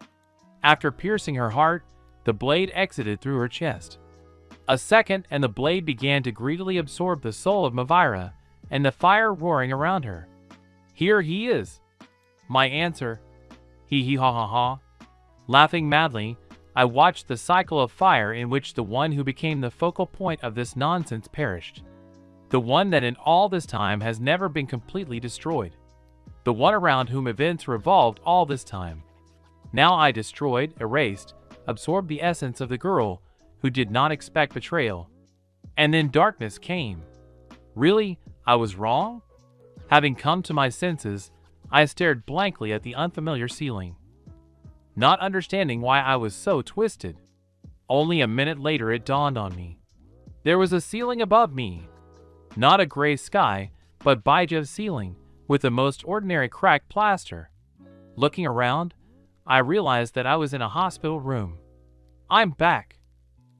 After piercing her heart, the blade exited through her chest. A second and the blade began to greedily absorb the soul of Mavira and the fire roaring around her. Here he is. My answer. Hee hee ha ha ha. Laughing madly, I watched the cycle of fire in which the one who became the focal point of this nonsense perished. The one that in all this time has never been completely destroyed. The one around whom events revolved all this time. Now I destroyed, erased, absorbed the essence of the girl who did not expect betrayal. And then darkness came. Really, I was wrong? Having come to my senses, I stared blankly at the unfamiliar ceiling, not understanding why I was so twisted. Only a minute later it dawned on me. There was a ceiling above me. Not a gray sky, but bijou's ceiling, with the most ordinary cracked plaster. Looking around, I realized that I was in a hospital room. I'm back.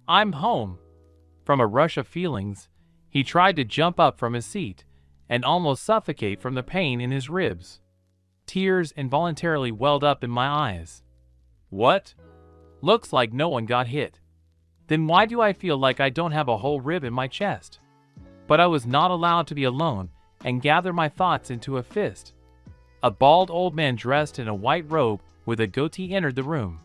I'm home. From a rush of feelings, he tried to jump up from his seat and almost suffocate from the pain in his ribs. Tears involuntarily welled up in my eyes. What? Looks like no one got hit. Then why do I feel like I don't have a whole rib in my chest? But I was not allowed to be alone and gather my thoughts into a fist. A bald old man dressed in a white robe with a goatee entered the room.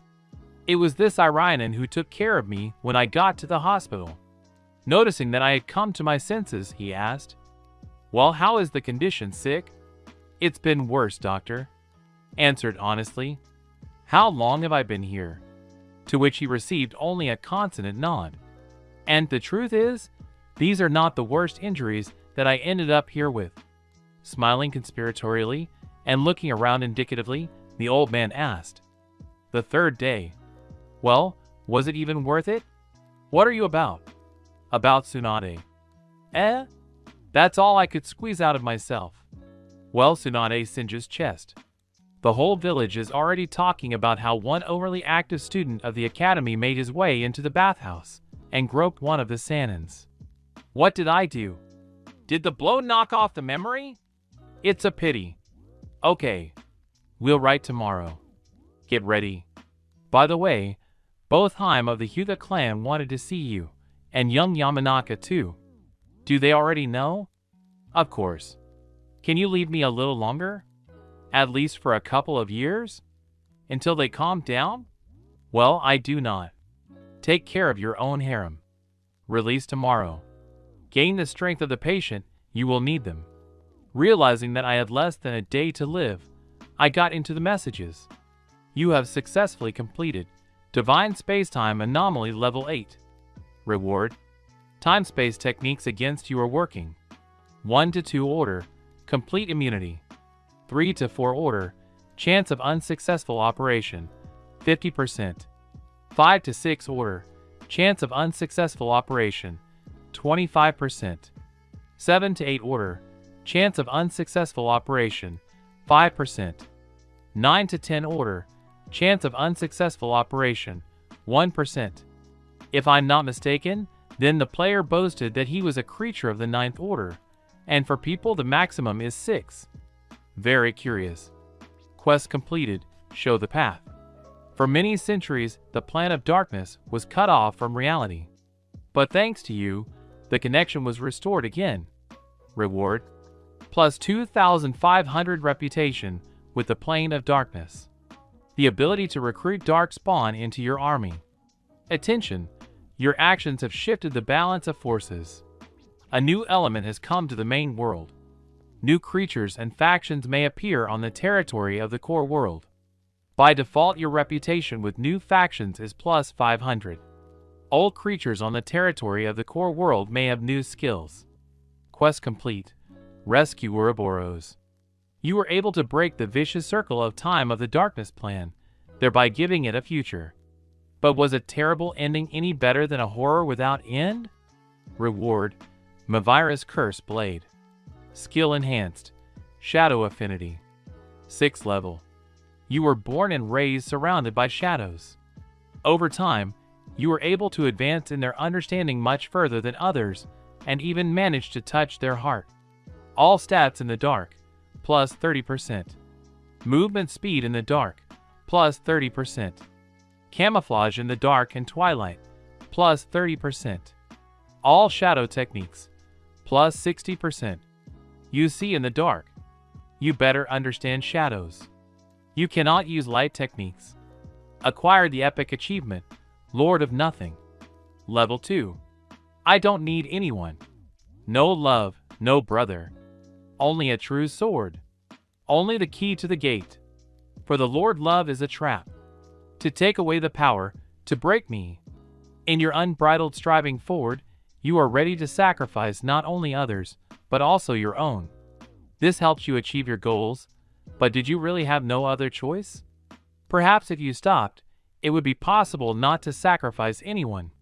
It was this Iranian who took care of me when I got to the hospital. Noticing that I had come to my senses, he asked, "Well, how is the condition, sick?" "It's been worse, doctor," answered honestly. "How long have I been here?" To which he received only a consonant nod. "And the truth is, these are not the worst injuries that I ended up here with." Smiling conspiratorially and looking around indicatively, the old man asked, "The 3rd day. Well, was it even worth it?" "What are you about?" "About Tsunade." "Eh?" That's all I could squeeze out of myself. Well, Tsunade singes chest. The whole village is already talking about how one overly active student of the academy made his way into the bathhouse and groped one of the Sanins. What did I do? Did the blow knock off the memory? It's a pity. Okay, we'll write tomorrow. Get ready. By the way, both Haim of the Hyuga clan wanted to see you, and young Yamanaka too. Do they already know? Of course. Can you leave me a little longer? At least for a couple of years? Until they calm down? Well, I do not. Take care of your own harem. Release tomorrow. Gain the strength of the patient, you will need them. Realizing that I had less than a day to live, I got into the messages. You have successfully completed Divine Spacetime Anomaly Level 8. Reward. Time-space techniques against you are working. 1 to 2 order, complete immunity. 3 to 4 order, chance of unsuccessful operation, 50%. 5 to 6 order, chance of unsuccessful operation, 25%. 7 to 8 order, chance of unsuccessful operation, 5%. 9 to 10 order, chance of unsuccessful operation, 1%. If I'm not mistaken, then the player boasted that he was a creature of the 9th order, and for people the maximum is 6. Very curious. Quest completed, show the path. For many centuries, the planet of darkness was cut off from reality. But thanks to you, the connection was restored again. Reward: plus 2,500 reputation with the Plane of Darkness. The ability to recruit Darkspawn into your army. Attention! Your actions have shifted the balance of forces. A new element has come to the main world. New creatures and factions may appear on the territory of the core world. By default, your reputation with new factions is plus 500. Old creatures on the territory of the core world may have new skills. Quest complete. Rescue Ouroboros. You were able to break the vicious circle of time of the Darkness plan, thereby giving it a future. But was a terrible ending any better than a horror without end? Reward: Mavira's Curse Blade. Skill enhanced. Shadow Affinity. 6th level. You were born and raised surrounded by shadows. Over time, you were able to advance in their understanding much further than others, and even managed to touch their heart. All stats in the dark, plus 30%. Movement speed in the dark, plus 30%. Camouflage in the dark and twilight, plus 30%. All shadow techniques, plus 60%. You see in the dark. You better understand shadows. You cannot use light techniques. Acquire the epic achievement, Lord of Nothing. Level 2. I don't need anyone. No love, no brother. Only a true sword. Only the key to the gate. For the Lord love is a trap. To take away the power, to break me. In your unbridled striving forward, you are ready to sacrifice not only others, but also your own. This helps you achieve your goals, but did you really have no other choice? Perhaps if you stopped, it would be possible not to sacrifice anyone.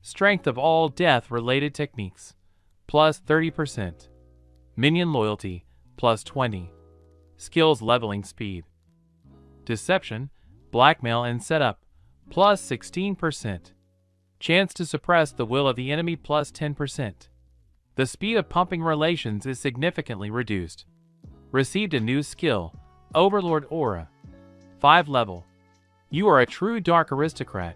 Strength of all death-related techniques, plus 30%. Minion loyalty, plus 20. Skills leveling speed. Deception, blackmail and setup, plus 16%. Chance to suppress the will of the enemy, plus 10%. The speed of pumping relations is significantly reduced. Received a new skill, Overlord Aura. 5 level. You are a true dark aristocrat,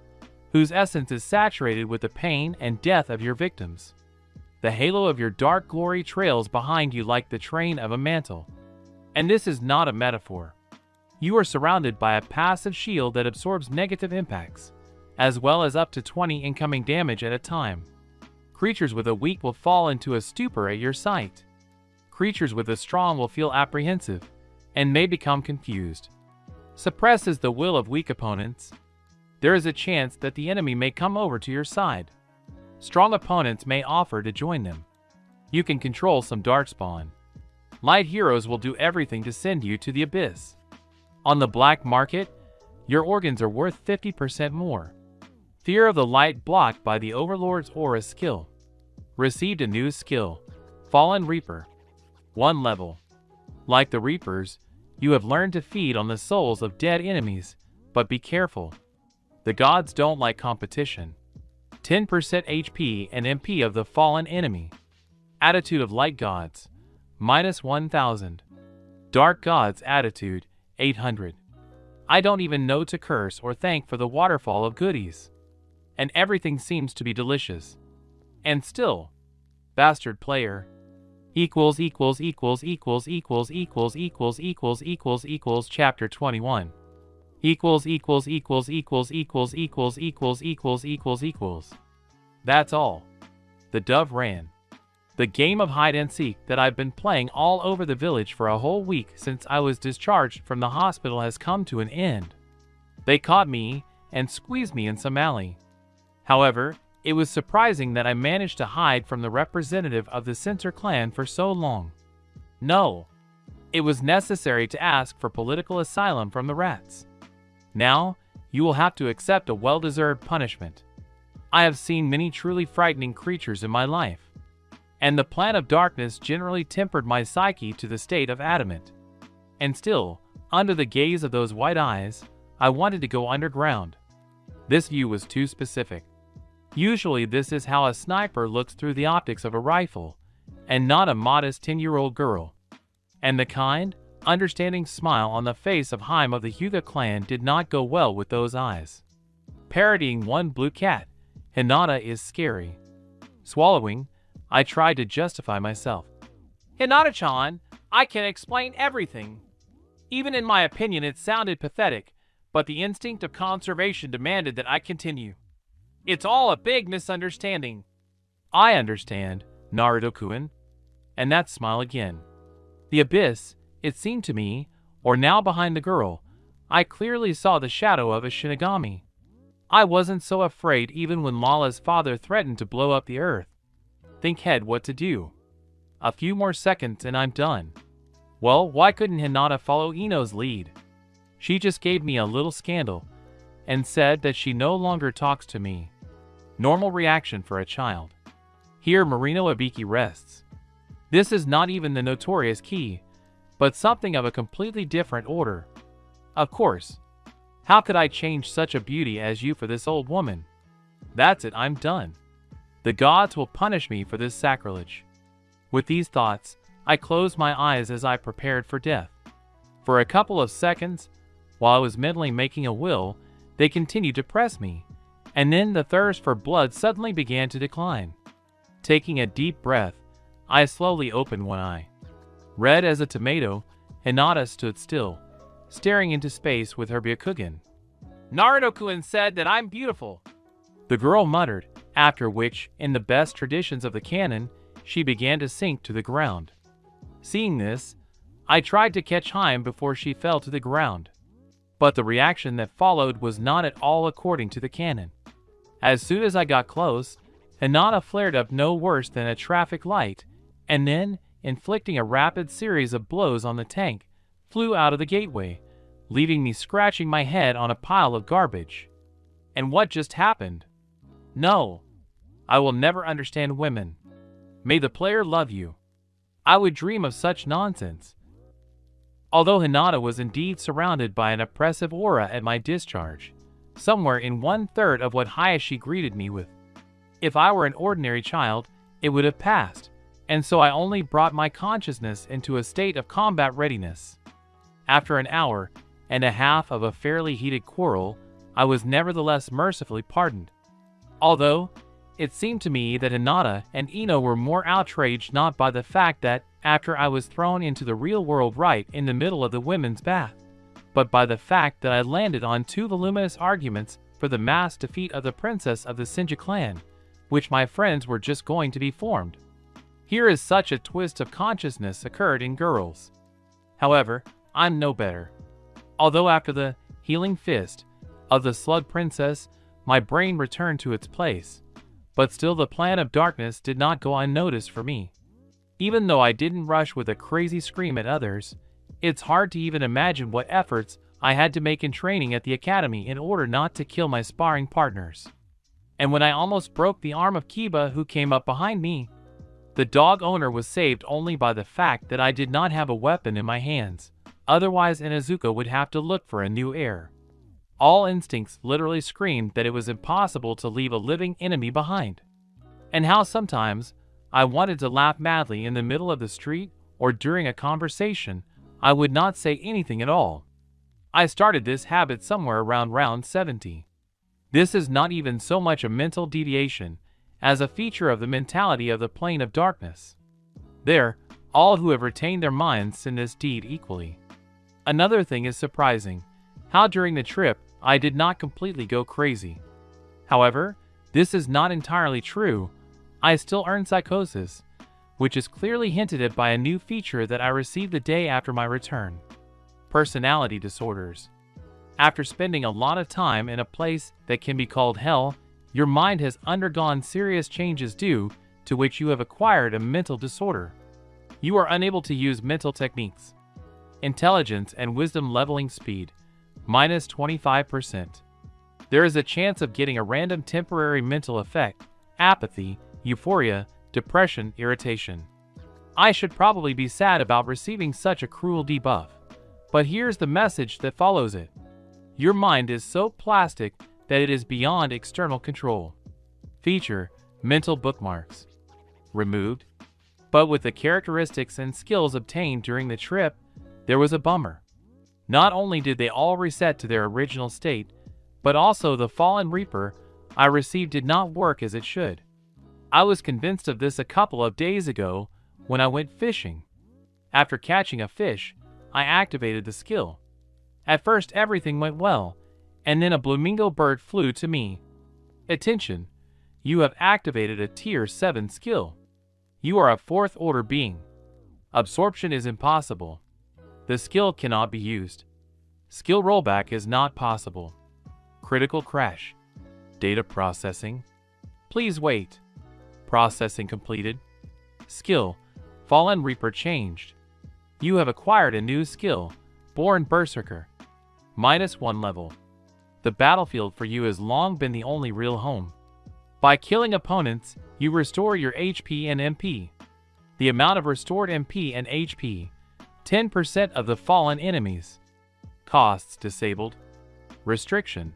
whose essence is saturated with the pain and death of your victims. The halo of your dark glory trails behind you like the train of a mantle. And this is not a metaphor. You are surrounded by a passive shield that absorbs negative impacts, as well as up to 20 incoming damage at a time. Creatures with a weak will fall into a stupor at your sight. Creatures with a strong will feel apprehensive, and may become confused. Suppresses the will of weak opponents. There is a chance that the enemy may come over to your side. Strong opponents may offer to join them. You can control some darkspawn. Light heroes will do everything to send you to the abyss. On the black market, your organs are worth 50% more. Fear of the light blocked by the Overlord's Aura skill. Received a new skill, Fallen Reaper. 1 level. Like the Reapers, you have learned to feed on the souls of dead enemies, but be careful. The gods don't like competition. 10% HP and MP of the fallen enemy. Attitude of Light Gods, minus 1000. Dark Gods Attitude, 800. I don't even know to curse or thank for the waterfall of goodies. And everything seems to be delicious. And still, bastard player. Chapter 21. That's all. The dove ran. The game of hide and seek that I've been playing all over the village for a whole week since I was discharged from the hospital has come to an end. They caught me and squeezed me in some alley. However, it was surprising that I managed to hide from the representative of the Censor clan for so long. No, it was necessary to ask for political asylum from the rats. Now, you will have to accept a well-deserved punishment. I have seen many truly frightening creatures in my life, and the plan of darkness generally tempered my psyche to the state of adamant. And still, under the gaze of those white eyes, I wanted to go underground. This view was too specific. Usually this is how a sniper looks through the optics of a rifle, and not a modest 10-year-old girl. And the kind, understanding smile on the face of Haim of the Hyuga clan did not go well with those eyes. Parodying one blue cat, Hinata is scary. Swallowing, I tried to justify myself. Hinata-chan, I can explain everything. Even in my opinion it sounded pathetic, but the instinct of conservation demanded that I continue. It's all a big misunderstanding. I understand, Naruto-kun. And that smile again. The abyss, it seemed to me, or now behind the girl, I clearly saw the shadow of a Shinigami. I wasn't so afraid even when Lala's father threatened to blow up the earth. Think ahead what to do. A few more seconds and I'm done. Well, why couldn't Hinata follow Ino's lead? She just gave me a little scandal and said that she no longer talks to me. Normal reaction for a child. Here Marino Ibiki rests. This is not even the notorious key, but something of a completely different order. Of course. How could I change such a beauty as you for this old woman? That's it, I'm done. The gods will punish me for this sacrilege. With these thoughts, I closed my eyes as I prepared for death. For a couple of seconds, while I was mentally making a will, they continued to press me, and then the thirst for blood suddenly began to decline. Taking a deep breath, I slowly opened one eye. Red as a tomato, Hinata stood still, staring into space with her Byakugan. Naruto-kun said that I'm beautiful, the girl muttered, after which, in the best traditions of the canon, she began to sink to the ground. Seeing this, I tried to catch Haim before she fell to the ground. But the reaction that followed was not at all according to the canon. As soon as I got close, Hinata flared up no worse than a traffic light, and then, inflicting a rapid series of blows on the tank, flew out of the gateway, leaving me scratching my head on a pile of garbage. And what just happened? No. I will never understand women. May the player love you. I would dream of such nonsense. Although Hinata was indeed surrounded by an oppressive aura at my discharge, somewhere in 1/3 of what Hayashi greeted me with. If I were an ordinary child, it would have passed, and so I only brought my consciousness into a state of combat readiness. After an hour and a half of a fairly heated quarrel, I was nevertheless mercifully pardoned. Although, it seemed to me that Hinata and Ino were more outraged not by the fact that, after I was thrown into the real world right in the middle of the women's bath, but by the fact that I landed on 2 voluminous arguments for the mass defeat of the princess of the Shinja clan, which my friends were just going to be formed. Here is such a twist of consciousness occurred in girls. However, I'm no better. Although after the healing fist of the Slug Princess, my brain returned to its place, but still the plan of darkness did not go unnoticed for me. Even though I didn't rush with a crazy scream at others, it's hard to even imagine what efforts I had to make in training at the academy in order not to kill my sparring partners. And when I almost broke the arm of Kiba who came up behind me, the dog owner was saved only by the fact that I did not have a weapon in my hands, otherwise Inuzuka would have to look for a new heir. All instincts literally screamed that it was impossible to leave a living enemy behind. And how sometimes I wanted to laugh madly in the middle of the street or during a conversation, I would not say anything at all. I started this habit somewhere around round 70. This is not even so much a mental deviation as a feature of the mentality of the plane of darkness. There, all who have retained their minds in this deed equally. Another thing is surprising, how during the trip I did not completely go crazy. However, this is not entirely true. I still earn psychosis, which is clearly hinted at by a new feature that I received the day after my return. Personality disorders. After spending a lot of time in a place that can be called hell, your mind has undergone serious changes due to which you have acquired a mental disorder. You are unable to use mental techniques. Intelligence and wisdom leveling speed, minus 25%. There is a chance of getting a random temporary mental effect, apathy, euphoria, depression, irritation. I should probably be sad about receiving such a cruel debuff, but here's the message that follows it. Your mind is so plastic that it is beyond external control. Feature, mental bookmarks. Removed. But with the characteristics and skills obtained during the trip, there was a bummer. Not only did they all reset to their original state, but also the Fallen Reaper I received did not work as it should. I was convinced of this a couple of days ago when I went fishing. After catching a fish, I activated the skill. At first everything went well, and then a flamingo bird flew to me. Attention! You have activated a Tier 7 skill. You are a 4th order being. Absorption is impossible. The skill cannot be used. Skill rollback is not possible. Critical crash. Data processing. Please wait. Processing completed. Skill. Fallen Reaper changed. You have acquired a new skill, Born Berserker. -1 level. The battlefield for you has long been the only real home. By killing opponents, you restore your HP and MP. The amount of restored MP and HP, 10% of the fallen enemies. Costs disabled. Restriction.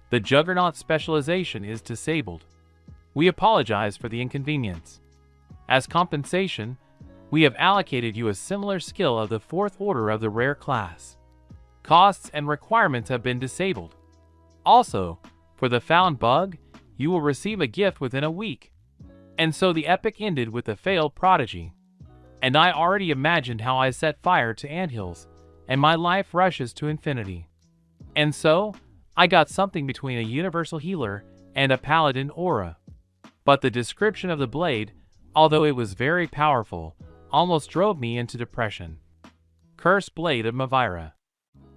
The Juggernaut specialization is disabled. We apologize for the inconvenience. As compensation, we have allocated you a similar skill of the 4th order of the rare class. Costs and requirements have been disabled. Also, for the found bug, you will receive a gift within a week. And so the epic ended with the failed prodigy. And I already imagined how I set fire to anthills, and my life rushes to infinity. And so, I got something between a universal healer and a paladin aura. But the description of the blade, although it was very powerful, almost drove me into depression. Cursed Blade of Mavira.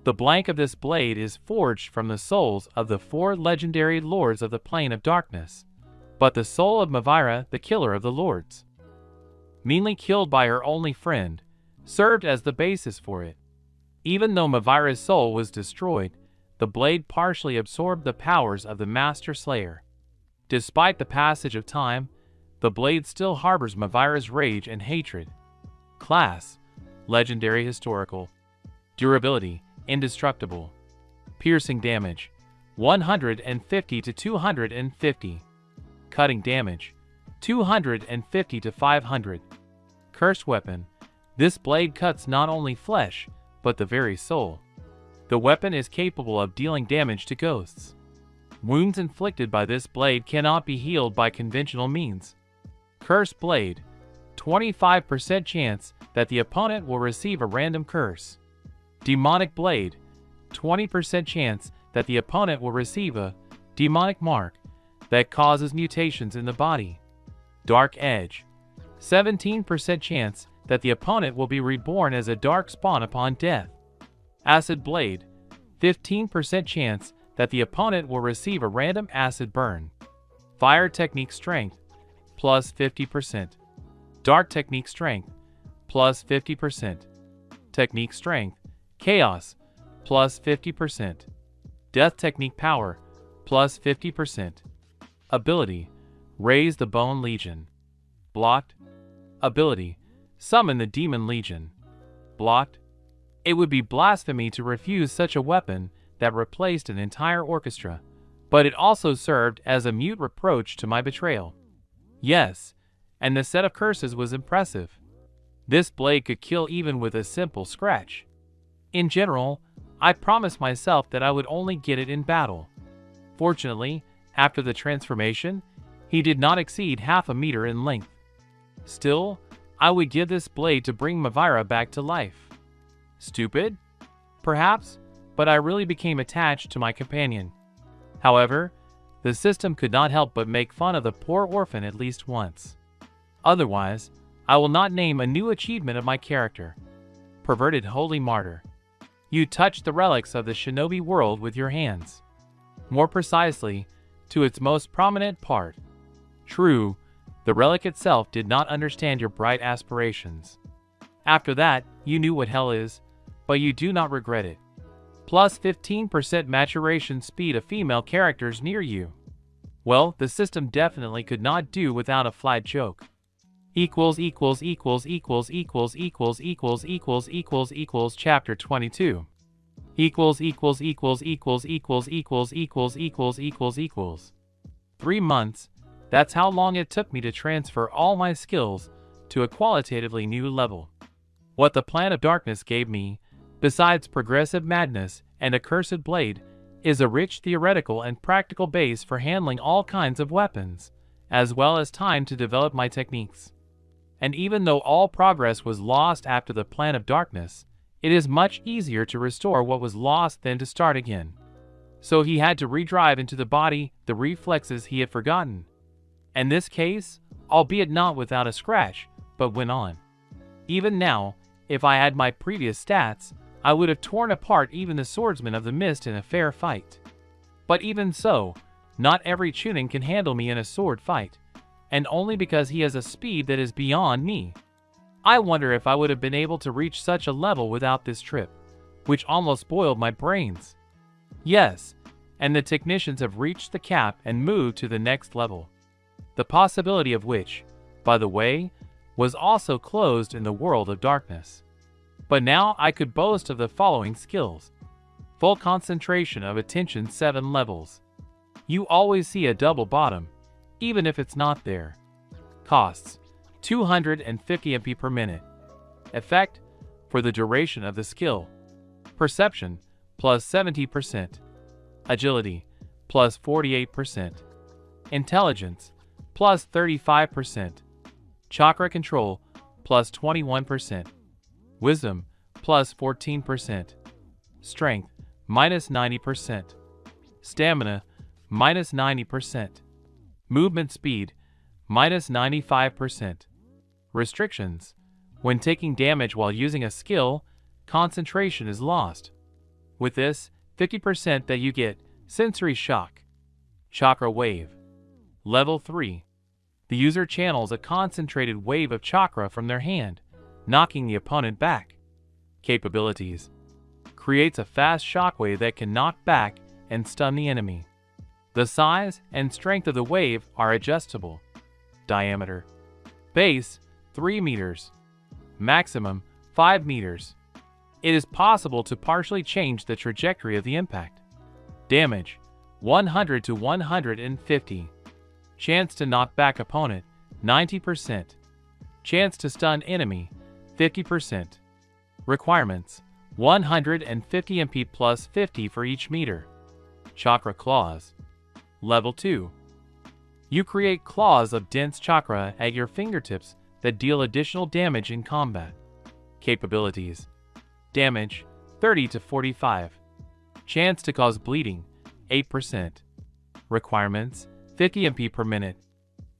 The blank of this blade is forged from the souls of the 4 legendary lords of the Plane of Darkness, but the soul of Mavira, the killer of the lords, meanly killed by her only friend, served as the basis for it. Even though Mavira's soul was destroyed, the blade partially absorbed the powers of the Master Slayer. Despite the passage of time, the blade still harbors Mavira's rage and hatred. Class: Legendary Historical. Durability: Indestructible. Piercing damage: 150 to 250. Cutting damage: 250 to 500. Cursed Weapon. This blade cuts not only flesh, but the very soul. The weapon is capable of dealing damage to ghosts. Wounds inflicted by this blade cannot be healed by conventional means. Cursed Blade. 25% chance that the opponent will receive a random curse. Demonic Blade. 20% chance that the opponent will receive a demonic mark that causes mutations in the body. Dark Edge. 17% chance that the opponent will be reborn as a dark spawn upon death. Acid Blade. 15% chance that the opponent will receive a random acid burn. Fire Technique Strength. Plus 50%. Dark Technique Strength. Plus 50%. Technique Strength. Chaos. Plus 50%. Death Technique Power. Plus 50%. Ability: Raise the Bone Legion. Blocked. Ability: Summon the Demon Legion. Blocked. It would be blasphemy to refuse such a weapon that replaced an entire orchestra, but it also served as a mute reproach to my betrayal. Yes, and the set of curses was impressive. This blade could kill even with a simple scratch. In general, I promised myself that I would only get it in battle. Fortunately, after the transformation, he did not exceed half a meter in length. Still, I would give this blade to bring Mavira back to life. Stupid? Perhaps, but I really became attached to my companion. However, the system could not help but make fun of the poor orphan at least once. Otherwise, I will not name a new achievement of my character. Perverted Holy Martyr. You touched the relics of the shinobi world with your hands. More precisely, to its most prominent part. True, the relic itself did not understand your bright aspirations. After that, you knew what hell is, but you do not regret it. Plus 15% maturation speed of female characters near you. Well, the system definitely could not do without a flat joke. Chapter 22. == 3 months. That's how long it took me to transfer all my skills to a qualitatively new level. What the Plan of Darkness gave me, besides progressive madness and a cursed blade, is a rich theoretical and practical base for handling all kinds of weapons, as well as time to develop my techniques. And even though all progress was lost after the Plan of Darkness, it is much easier to restore what was lost than to start again. So he had to redrive into the body the reflexes he had forgotten. In this case, albeit not without a scratch, but went on. Even now, if I had my previous stats, I would have torn apart even the swordsman of the mist in a fair fight. But even so, not every Chunin can handle me in a sword fight, and only because he has a speed that is beyond me. I wonder if I would have been able to reach such a level without this trip, which almost boiled my brains. Yes, and the technicians have reached the cap and moved to the next level. The possibility of which, by the way, was also closed in the world of darkness. But now I could boast of the following skills. Full concentration of attention 7 levels. You always see a double bottom, even if it's not there. Costs 250 MP per minute. Effect for the duration of the skill. Perception plus 70%. Agility plus 48%. Intelligence plus 35%. Chakra control plus 21%. Wisdom plus 14%. Strength minus 90%. Stamina minus 90%. Movement speed minus 95%. Restrictions. When taking damage while using a skill, concentration is lost. With this, 50% that you get sensory shock. Chakra wave. Level 3. The user channels a concentrated wave of chakra from their hand, knocking the opponent back. Capabilities. Creates a fast shockwave that can knock back and stun the enemy. The size and strength of the wave are adjustable. Diameter. Base 3 meters. Maximum 5 meters. It is possible to partially change the trajectory of the impact. Damage 100 to 150. Chance to knock back opponent 90%. Chance to stun enemy 50%. Requirements 150 MP plus 50 for each meter. Chakra claws. Level 2. You create claws of dense chakra at your fingertips that deal additional damage in combat. Capabilities. Damage 30 to 45. Chance to cause bleeding 8%. Requirements 50 MP per minute.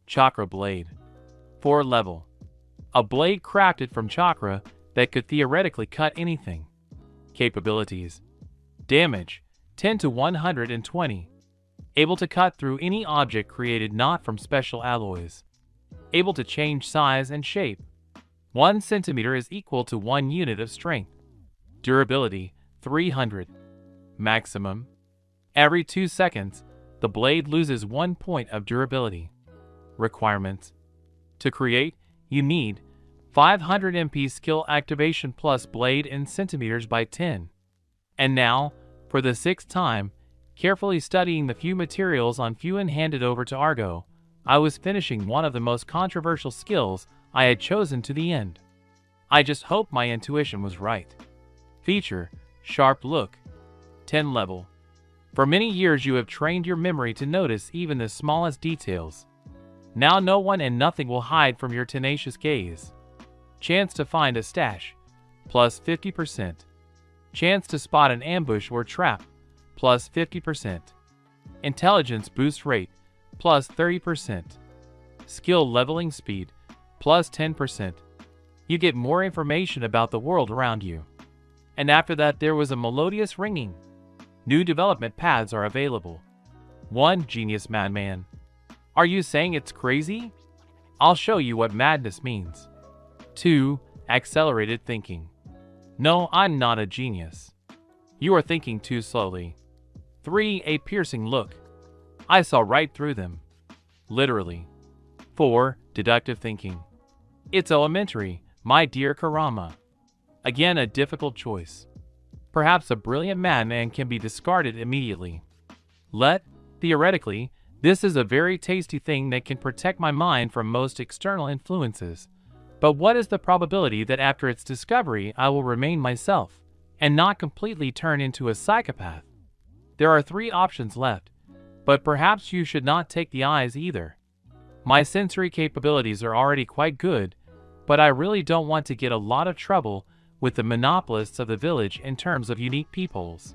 Chakra blade. 4 level. A blade crafted from chakra that could theoretically cut anything. Capabilities. Damage 10 to 120. Able to cut through any object created not from special alloys. Able to change size and shape. 1 centimeter is equal to 1 unit of strength. Durability 300. Maximum. Every 2 seconds, the blade loses 1 point of durability. Requirements. To create, you need 500 MP skill activation plus blade in centimeters by 10. And now, for the 6th time, carefully studying the few materials on Few and handed over to Argo, I was finishing one of the most controversial skills I had chosen to the end. I just hope my intuition was right. Feature, Sharp Look. 10 level. For many years you have trained your memory to notice even the smallest details. Now no one and nothing will hide from your tenacious gaze. Chance to find a stash, plus 50%. Chance to spot an ambush or trap, plus 50%. Intelligence boost rate, plus 30%. Skill leveling speed, plus 10%. You get more information about the world around you. And after that there was a melodious ringing. New development paths are available. 1. Genius Madman. Are you saying it's crazy? I'll show you what madness means. 2. Accelerated thinking. No, I'm not a genius. You are thinking too slowly. 3. A piercing look. I saw right through them. Literally. 4. Deductive thinking. It's elementary, my dear Kurama. Again, a difficult choice. Perhaps a brilliant madman can be discarded immediately. Theoretically, this is a very tasty thing that can protect my mind from most external influences. But what is the probability that after its discovery I will remain myself, and not completely turn into a psychopath? There are 3 options left, but perhaps you should not take the eyes either. My sensory capabilities are already quite good, but I really don't want to get a lot of trouble with the monopolists of the village in terms of unique peoples.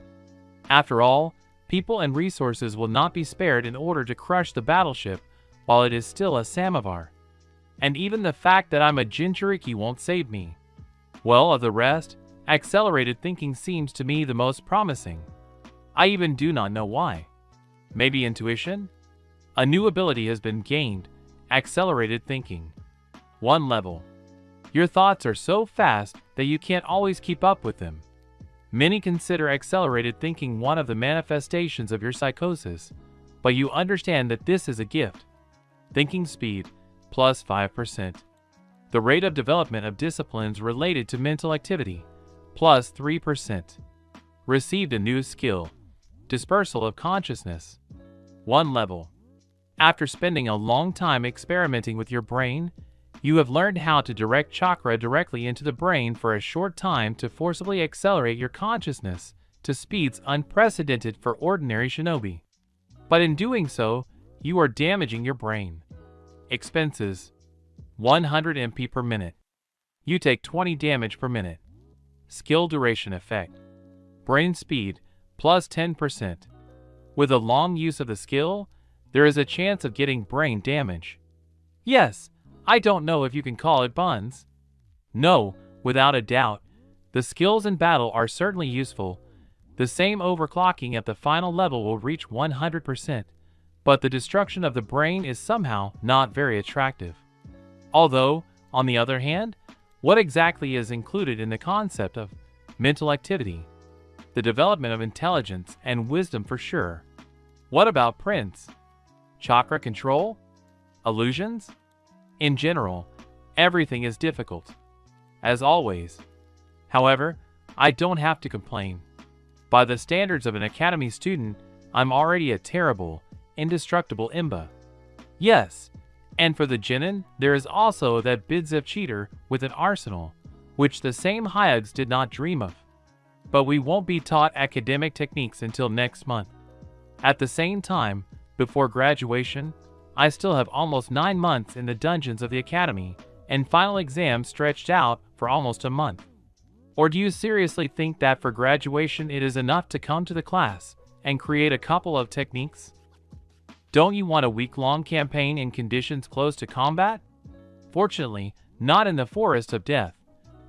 After all, people and resources will not be spared in order to crush the battleship while it is still a samovar. And even the fact that I'm a Jinchuriki won't save me. Well, of the rest, accelerated thinking seems to me the most promising. I even do not know why. Maybe intuition? A new ability has been gained, accelerated thinking. 1 level. Your thoughts are so fast that you can't always keep up with them. Many consider accelerated thinking one of the manifestations of your psychosis, but you understand that this is a gift. Thinking speed, plus 5%. The rate of development of disciplines related to mental activity, plus 3%. Received a new skill, dispersal of consciousness. 1 level. After spending a long time experimenting with your brain, you have learned how to direct chakra directly into the brain for a short time to forcibly accelerate your consciousness to speeds unprecedented for ordinary shinobi. But in doing so, you are damaging your brain. Expenses: 100 MP per minute. You take 20 damage per minute. Skill duration effect: brain speed, plus 10%. With a long use of the skill, there is a chance of getting brain damage. Yes, I don't know if you can call it buns. No, without a doubt, the skills in battle are certainly useful. The same overclocking at the final level will reach 100%, but the destruction of the brain is somehow not very attractive. Although, on the other hand, what exactly is included in the concept of mental activity? The development of intelligence and wisdom for sure. What about prints? Chakra control? Illusions? In general, everything is difficult. As always. However, I don't have to complain. By the standards of an academy student, I'm already a terrible, indestructible imba. Yes, and for the genin, there is also that Bidzev cheater with an arsenal, which the same Hyags did not dream of. But we won't be taught academic techniques until next month. At the same time, before graduation, I still have almost 9 months in the dungeons of the academy, and final exams stretched out for almost a month. Or do you seriously think that for graduation it is enough to come to the class and create a couple of techniques? Don't you want a week-long campaign in conditions close to combat? Fortunately, not in the forest of death,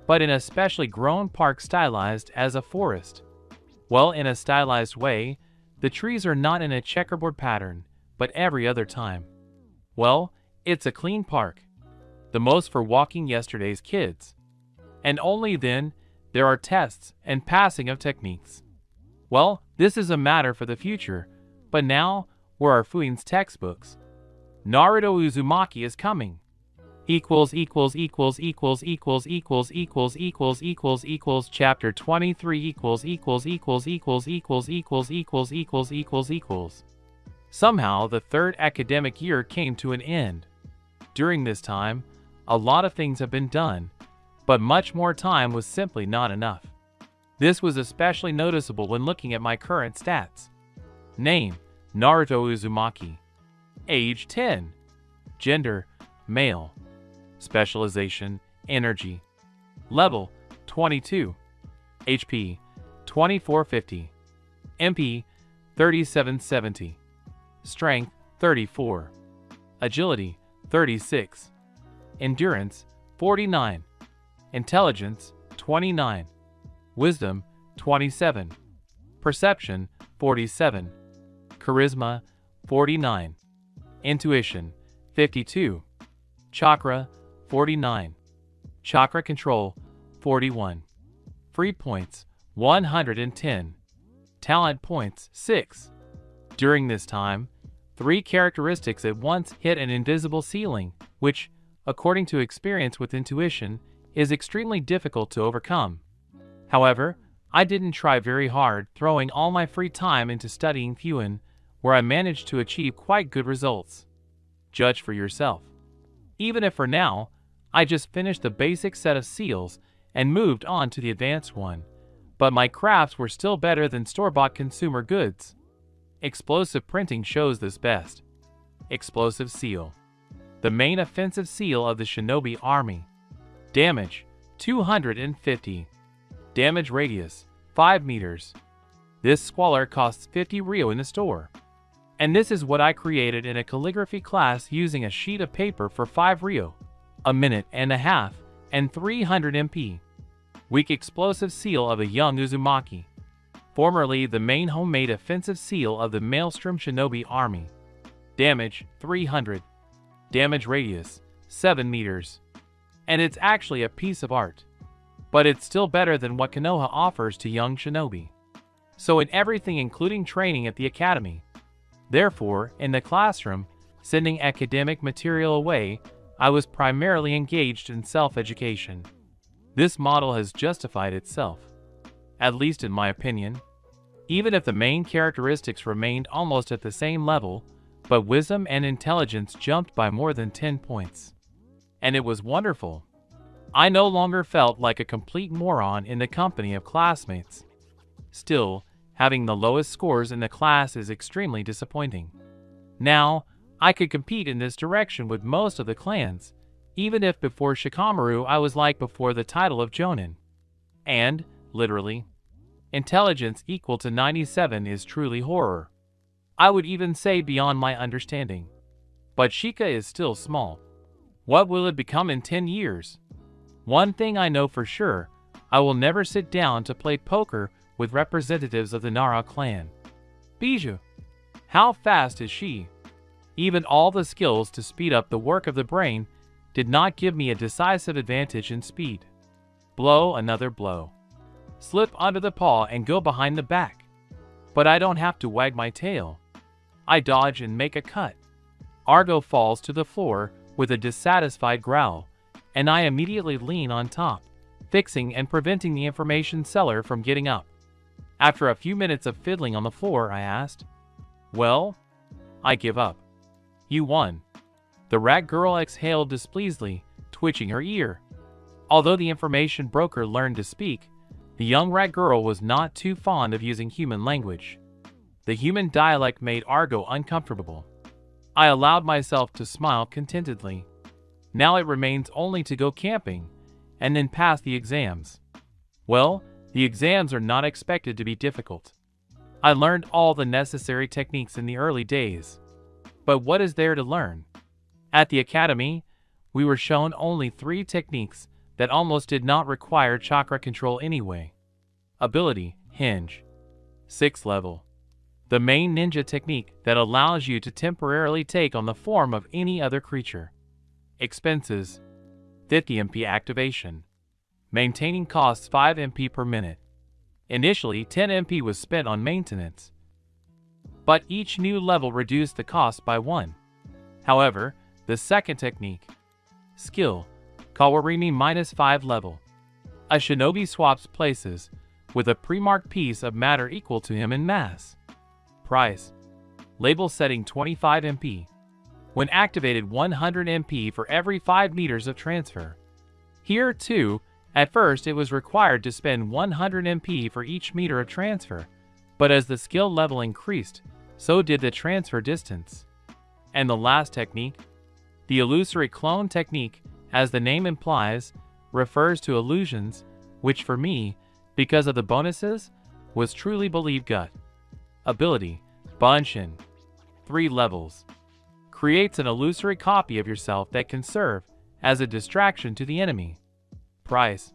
but in a specially grown park stylized as a forest. Well, in a stylized way, the trees are not in a checkerboard pattern, but every other time. Well, it's a clean park. The most for walking yesterday's kids. And only then, there are tests and passing of techniques. Well, this is a matter for the future, but now, where are Fuin's textbooks? Naruto Uzumaki is coming. Chapter 23 Somehow the third academic year came to an end. During this time, a lot of things have been done, but much more time was simply not enough. This was especially noticeable when looking at my current stats. Name: Naruto Uzumaki. Age: 10. Gender: male. Specialization: energy. Level: 22. HP: 2450. MP: 3770. Strength: 34. Agility: 36. Endurance: 49. Intelligence: 29. Wisdom: 27. Perception: 47. Charisma: 49. Intuition: 52. Chakra: 49. Chakra control: 41. Free points: 110. Talent points: 6. During this time, 3 characteristics at once hit an invisible ceiling, which, according to experience with intuition, is extremely difficult to overcome. However, I didn't try very hard, throwing all my free time into studying Fuin, where I managed to achieve quite good results. Judge for yourself. Even if for now, I just finished the basic set of seals and moved on to the advanced one, but my crafts were still better than store-bought consumer goods. Explosive printing shows this best. Explosive seal. the main offensive seal of the shinobi army. Damage 250. Damage radius 5 meters. This squalor costs 50 ryo in the store. And this is what I created in a calligraphy class using a sheet of paper for 5 ryo, a minute and a half, and 300 MP. Weak explosive seal of a young uzumaki. Formerly the main homemade offensive seal of the Maelstrom Shinobi Army. Damage 300. Damage radius 7 meters. And it's actually a piece of art. But it's still better than what Konoha offers to young shinobi. So in everything including training at the academy. Therefore, in the classroom, sending academic material away, I was primarily engaged in self-education. This model has justified itself. At least in my opinion. Even if the main characteristics remained almost at the same level, but wisdom and intelligence jumped by more than 10 points. And it was wonderful. I no longer felt like a complete moron in the company of classmates. Still, having the lowest scores in the class is extremely disappointing. Now, I could compete in this direction with most of the clans, even if before Shikamaru I was like before the title of Jonin. And, literally, intelligence equal to 97 is truly horror. I would even say beyond my understanding. But Shika is still small. What will it become in 10 years? One thing I know for sure, I will never sit down to play poker with representatives of the Nara clan. Bijou. How fast is she? Even all the skills to speed up the work of the brain did not give me a decisive advantage in speed. Blow another blow. Slip under the paw and go behind the back. But I don't have to wag my tail. I dodge and make a cut. Argo falls to the floor with a dissatisfied growl, and I immediately lean on top, fixing and preventing the information seller from getting up. After a few minutes of fiddling on the floor, I asked, "Well?" "I give up." "You won." The rat girl exhaled displeasedly, twitching her ear. Although the information broker learned to speak, the young rat girl was not too fond of using human language. The human dialect made Argo uncomfortable. I allowed myself to smile contentedly. Now it remains only to go camping, and then pass the exams. Well, the exams are not expected to be difficult. I learned all the necessary techniques in the early days. But what is there to learn? At the academy, we were shown only 3 techniques that almost did not require chakra control anyway. Ability, Hinge. 6th level. The main ninja technique that allows you to temporarily take on the form of any other creature. Expenses, 50 MP activation. Maintaining costs 5 MP per minute. Initially, 10 MP was spent on maintenance, but each new level reduced the cost by 1. However, the second technique, skill, Kawarimi -5 level. A shinobi swaps places with a pre-marked piece of matter equal to him in mass. Price, label setting 25 MP. When activated, 100 MP for every 5 meters of transfer. Here too, at first it was required to spend 100 MP for each meter of transfer, but as the skill level increased, so did the transfer distance. And the last technique, the illusory clone technique, as the name implies, refers to illusions, which for me, because of the bonuses, was truly believed gut. Ability, Bunshin. 3 levels. Creates an illusory copy of yourself that can serve as a distraction to the enemy. Price,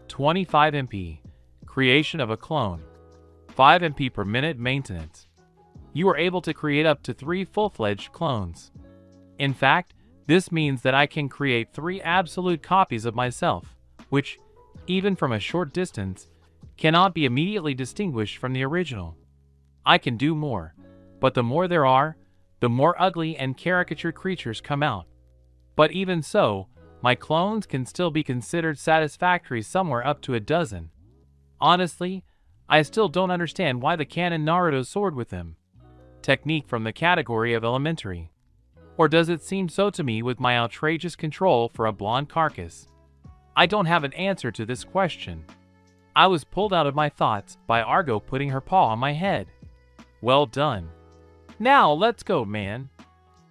25 MP. Creation of a clone. 5 MP per minute maintenance. You are able to create up to 3 full-fledged clones. In fact, this means that I can create 3 absolute copies of myself, which, even from a short distance, cannot be immediately distinguished from the original. I can do more, but the more there are, the more ugly and caricatured creatures come out. But even so, my clones can still be considered satisfactory, somewhere up to a dozen. Honestly, I still don't understand why the canon Naruto soared with them. Technique from the category of elementary. Or does it seem so to me with my outrageous control for a blonde carcass? I don't have an answer to this question. I was pulled out of my thoughts by Argo putting her paw on my head. Well done. Now let's go, man.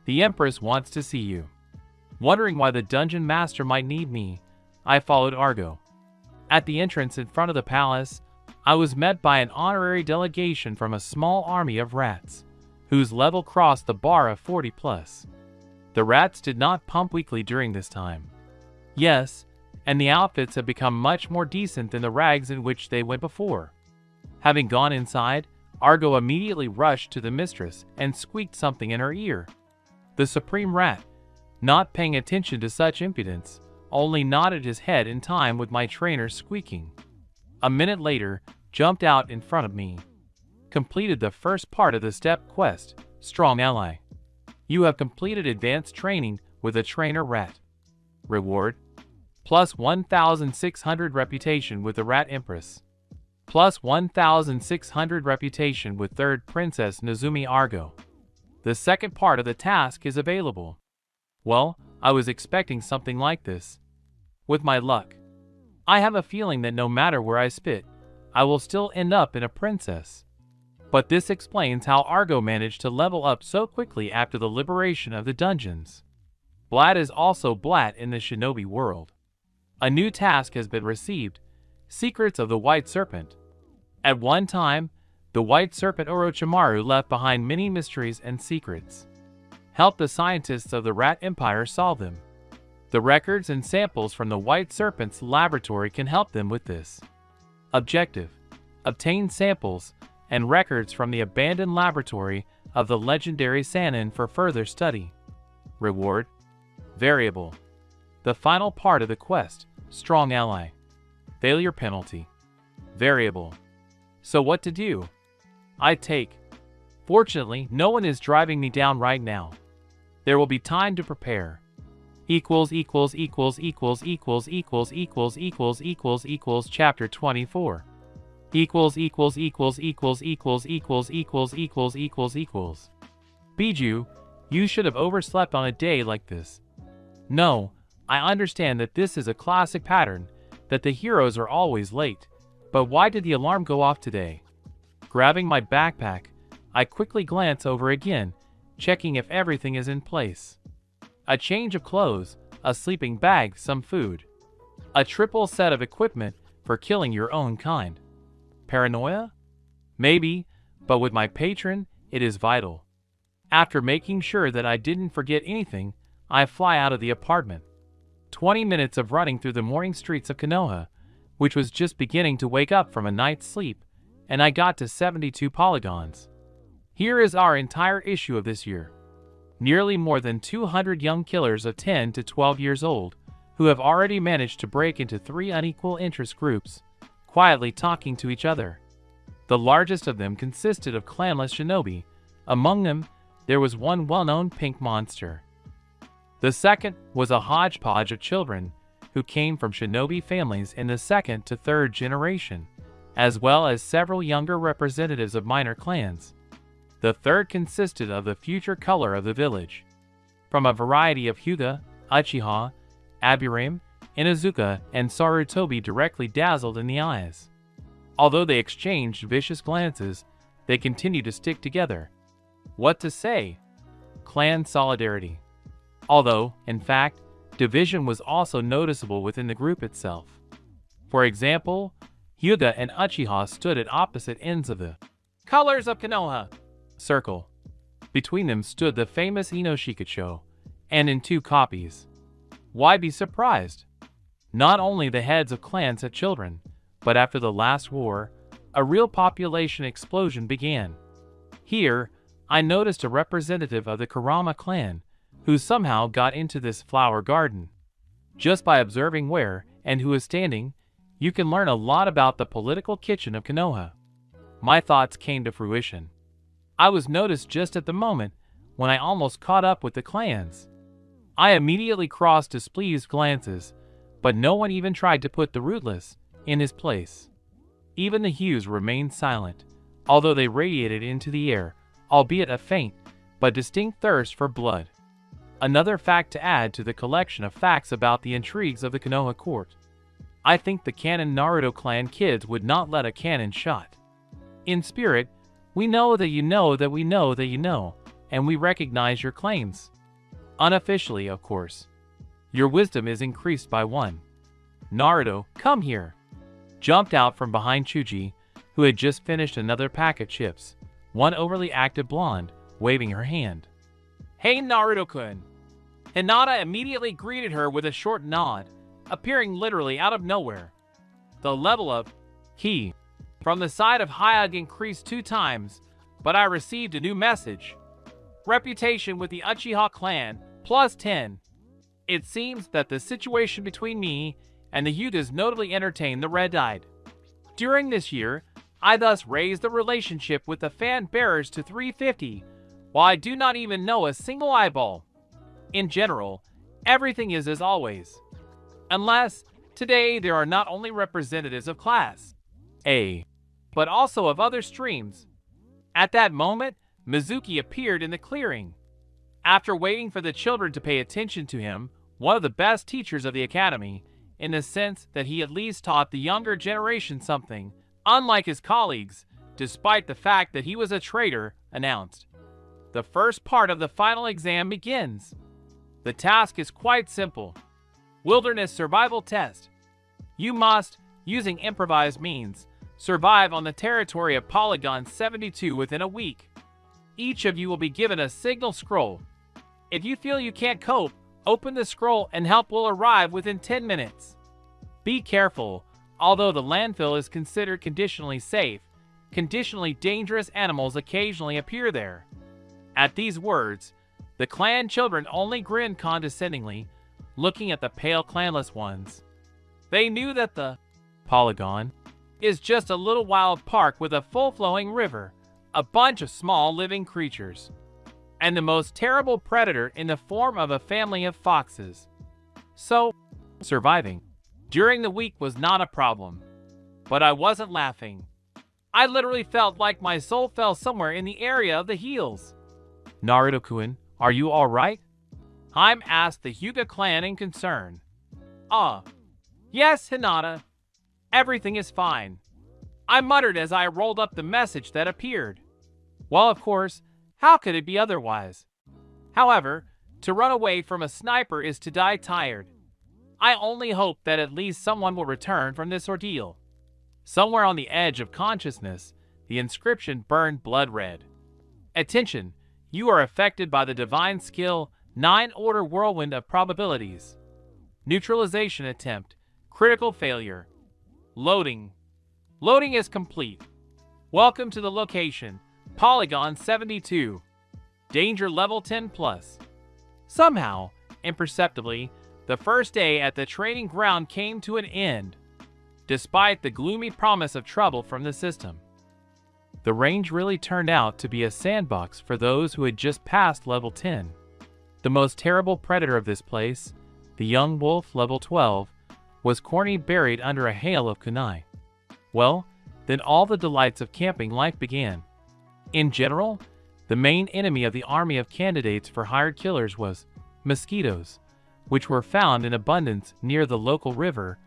The Empress wants to see you. Wondering why the dungeon master might need me, I followed Argo. At the entrance in front of the palace, I was met by an honorary delegation from a small army of rats, whose level crossed the bar of 40+. The rats did not pump weekly during this time. Yes, and the outfits have become much more decent than the rags in which they went before. Having gone inside, Argo immediately rushed to the mistress and squeaked something in her ear. The supreme rat, not paying attention to such impudence, only nodded his head in time with my trainer's squeaking. A minute later, jumped out in front of me. Completed the first part of the step quest, Strong Ally. You have completed advanced training with a trainer rat. Reward: plus 1,600 reputation with the Rat Empress. Plus 1,600 reputation with third Princess Nezumi Argo. The second part of the task is available. Well, I was expecting something like this. With my luck, I have a feeling that no matter where I spit, I will still end up in a princess. But this explains how Argo managed to level up so quickly after the liberation of the dungeons. Blat is also Blat in the shinobi world. A new task has been received: Secrets of the White Serpent. At one time, the White Serpent Orochimaru left behind many mysteries and secrets. Help the scientists of the Rat Empire solve them. The records and samples from the White Serpent's laboratory can help them with this. Objective: obtain samples and records from the abandoned laboratory of the legendary Sannin for further study. Reward: variable. The final part of the quest, Strong Ally. Failure penalty: variable. So what to do? I take. Fortunately, no one is driving me down right now. There will be time to prepare. Chapter 24. Biju, you should have overslept on a day like this. No, I understand that this is a classic pattern, that the heroes are always late, but why did the alarm go off today? Grabbing my backpack, I quickly glance over again, checking if everything is in place. A change of clothes, a sleeping bag, some food. A triple set of equipment for killing your own kind. Paranoia? Maybe, but with my patron, it is vital. After making sure that I didn't forget anything, I fly out of the apartment. 20 minutes of running through the morning streets of Konoha, which was just beginning to wake up from a night's sleep, and I got to 72 polygons. Here is our entire issue of this year. Nearly more than 200 young killers of 10 to 12 years old, who have already managed to break into 3 unequal interest groups, quietly talking to each other. The largest of them consisted of clanless shinobi. Among them, there was one well-known pink monster. The second was a hodgepodge of children who came from shinobi families in the second to third generation, as well as several younger representatives of minor clans. The third consisted of the future color of the village. From a variety of Hyuga, Uchiha, Aburame, Inuzuka, and Sarutobi directly dazzled in the eyes. Although they exchanged vicious glances, they continued to stick together. What to say? Clan solidarity. Although, in fact, division was also noticeable within the group itself. For example, Hyuga and Uchiha stood at opposite ends of the Colors of Konoha circle. Between them stood the famous Inoshikacho, and in 2 copies. Why be surprised? Not only the heads of clans had children, but after the last war, a real population explosion began. Here, I noticed a representative of the Kurama clan, who somehow got into this flower garden. Just by observing where and who is standing, you can learn a lot about the political kitchen of Konoha. My thoughts came to fruition. I was noticed just at the moment when I almost caught up with the clans. I immediately crossed displeased glances, but no one even tried to put the rootless in his place. Even the hues remained silent, although they radiated into the air, albeit a faint but distinct thirst for blood. Another fact to add to the collection of facts about the intrigues of the Konoha court. I think the canon Naruto clan kids would not let a cannon shot. In spirit, we know that you know that we know that you know, and we recognize your claims. Unofficially, of course. Your wisdom is increased by 1. Naruto, come here. Jumped out from behind Chuji, who had just finished another pack of chips, one overly active blonde, waving her hand. Hey Naruto-kun. Hinata immediately greeted her with a short nod, appearing literally out of nowhere. The level of ki from the side of Hyug increased 2 times, but I received a new message. Reputation with the Uchiha clan, plus 10. It seems that the situation between me and the Yutas notably entertained the red-eyed. During this year, I thus raised the relationship with the fan bearers to 350, while I do not even know a single eyeball. In general, everything is as always. Unless, today there are not only representatives of Class A, but also of other streams. At that moment, Mizuki appeared in the clearing. After waiting for the children to pay attention to him, one of the best teachers of the academy, in the sense that he at least taught the younger generation something, unlike his colleagues, despite the fact that he was a traitor, announced. The first part of the final exam begins. The task is quite simple. Wilderness survival test. You must, using improvised means, survive on the territory of Polygon 72 within a week. Each of you will be given a signal scroll. If you feel you can't cope, open the scroll and help will arrive within 10 minutes. Be careful, although the landfill is considered conditionally safe, conditionally dangerous animals occasionally appear there. At these words, the clan children only grinned condescendingly, looking at the pale clanless ones. They knew that the Polygon is just a little wild park with a full-flowing river, a bunch of small living creatures, and the most terrible predator in the form of a family of foxes. So, surviving during the week was not a problem. But I wasn't laughing. I literally felt like my soul fell somewhere in the area of the heels. Naruto-kun, are you alright? Haim asked the Hyuga clan in concern. Yes, Hinata. Everything is fine. I muttered as I rolled up the message that appeared. Well, of course, how could it be otherwise? However, to run away from a sniper is to die tired. I only hope that at least someone will return from this ordeal. Somewhere on the edge of consciousness, the inscription burned blood red. Attention, you are affected by the divine skill 9-order whirlwind of probabilities. Neutralization attempt, critical failure. Loading. Loading is complete. Welcome to the location, Polygon 72. Danger level 10+. Somehow, imperceptibly, the first day at the training ground came to an end, despite the gloomy promise of trouble from the system. The range really turned out to be a sandbox for those who had just passed level 10. The most terrible predator of this place, the young wolf level 12, was corny buried under a hail of kunai. Well, then all the delights of camping life began. In general, the main enemy of the army of candidates for hired killers was mosquitoes, which were found in abundance near the local river,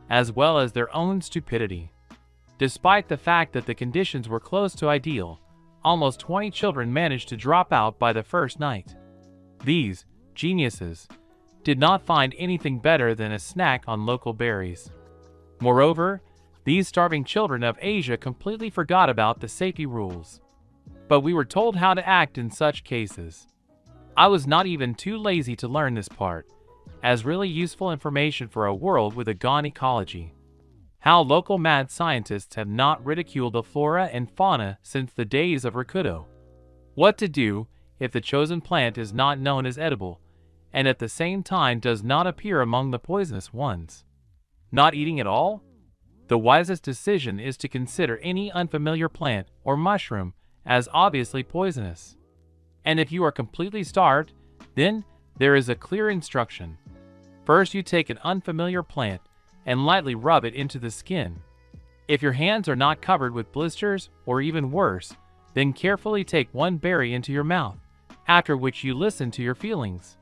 as well as their own stupidity. Despite the fact that the conditions were close to ideal, almost 20 children managed to drop out by the first night. These geniuses did not find anything better than a snack on local berries. Moreover, these starving children of Asia completely forgot about the safety rules. But we were told how to act in such cases. I was not even too lazy to learn this part, as really useful information for a world with a gone ecology. How local mad scientists have not ridiculed the flora and fauna since the days of Rakuto. What to do if the chosen plant is not known as edible, and at the same time does not appear among the poisonous ones. Not eating at all? The wisest decision is to consider any unfamiliar plant or mushroom as obviously poisonous. And if you are completely starved, then there is a clear instruction. First, you take an unfamiliar plant and lightly rub it into the skin. If your hands are not covered with blisters or even worse, then carefully take one berry into your mouth, after which you listen to your feelings.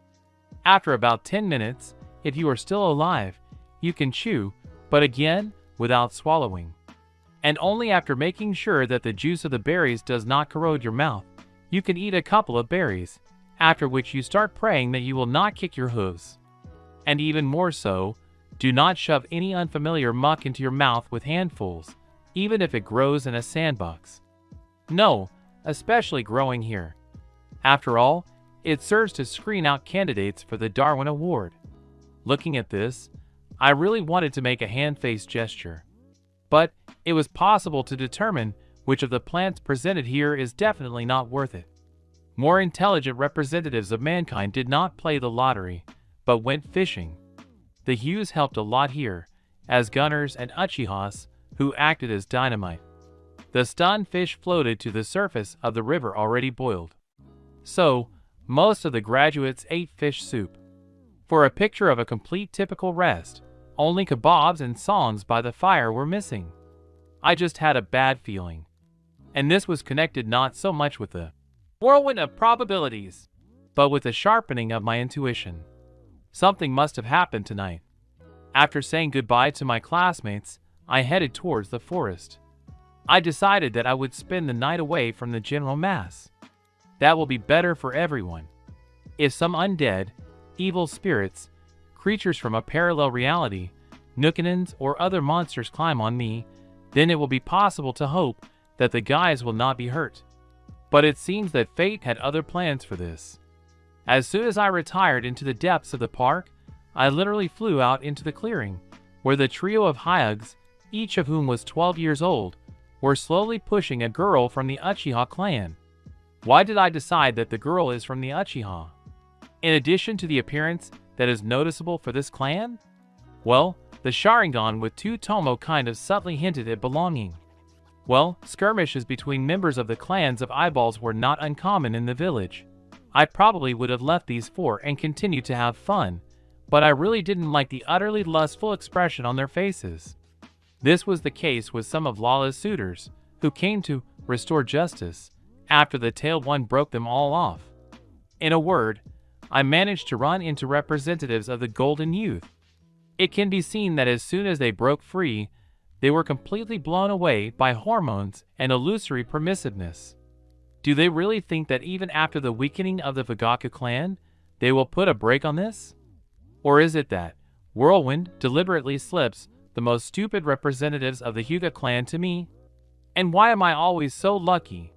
After about 10 minutes, if you are still alive, you can chew, but again, without swallowing. And only after making sure that the juice of the berries does not corrode your mouth, you can eat a couple of berries, after which you start praying that you will not kick your hooves. And even more so, do not shove any unfamiliar muck into your mouth with handfuls, even if it grows in a sandbox. No, especially growing here. After all, it serves to screen out candidates for the Darwin Award. Looking at this, I really wanted to make a hand-face gesture. But it was possible to determine which of the plants presented here is definitely not worth it. More intelligent representatives of mankind did not play the lottery, but went fishing. The Hyus helped a lot here, as gunners and uchihas who acted as dynamite. The stunned fish floated to the surface of the river already boiled. So, most of the graduates ate fish soup. For a picture of a complete typical rest, only kebabs and songs by the fire were missing. I just had a bad feeling. And this was connected not so much with the whirlwind of probabilities, but with the sharpening of my intuition. Something must have happened tonight. After saying goodbye to my classmates, I headed towards the forest. I decided that I would spend the night away from the general mass. That will be better for everyone. If some undead, evil spirits, creatures from a parallel reality, Nookanins or other monsters climb on me, then it will be possible to hope that the guys will not be hurt. But it seems that fate had other plans for this. As soon as I retired into the depths of the park, I literally flew out into the clearing, where the trio of Hyugs, each of whom was 12 years old, were slowly pushing a girl from the Uchiha clan. Why did I decide that the girl is from the Uchiha? In addition to the appearance that is noticeable for this clan? Well, the Sharingan with two Tomo kind of subtly hinted at belonging. Well, skirmishes between members of the clans of eyeballs were not uncommon in the village. I probably would have left these four and continued to have fun, but I really didn't like the utterly lustful expression on their faces. This was the case with some of Lala's suitors, who came to restore justice after the tailed one broke them all off. In a word, I managed to run into representatives of the Golden Youth. It can be seen that as soon as they broke free, they were completely blown away by hormones and illusory permissiveness. Do they really think that even after the weakening of the Fugaku clan, they will put a break on this? Or is it that Whirlwind deliberately slips the most stupid representatives of the Hyuga clan to me? And why am I always so lucky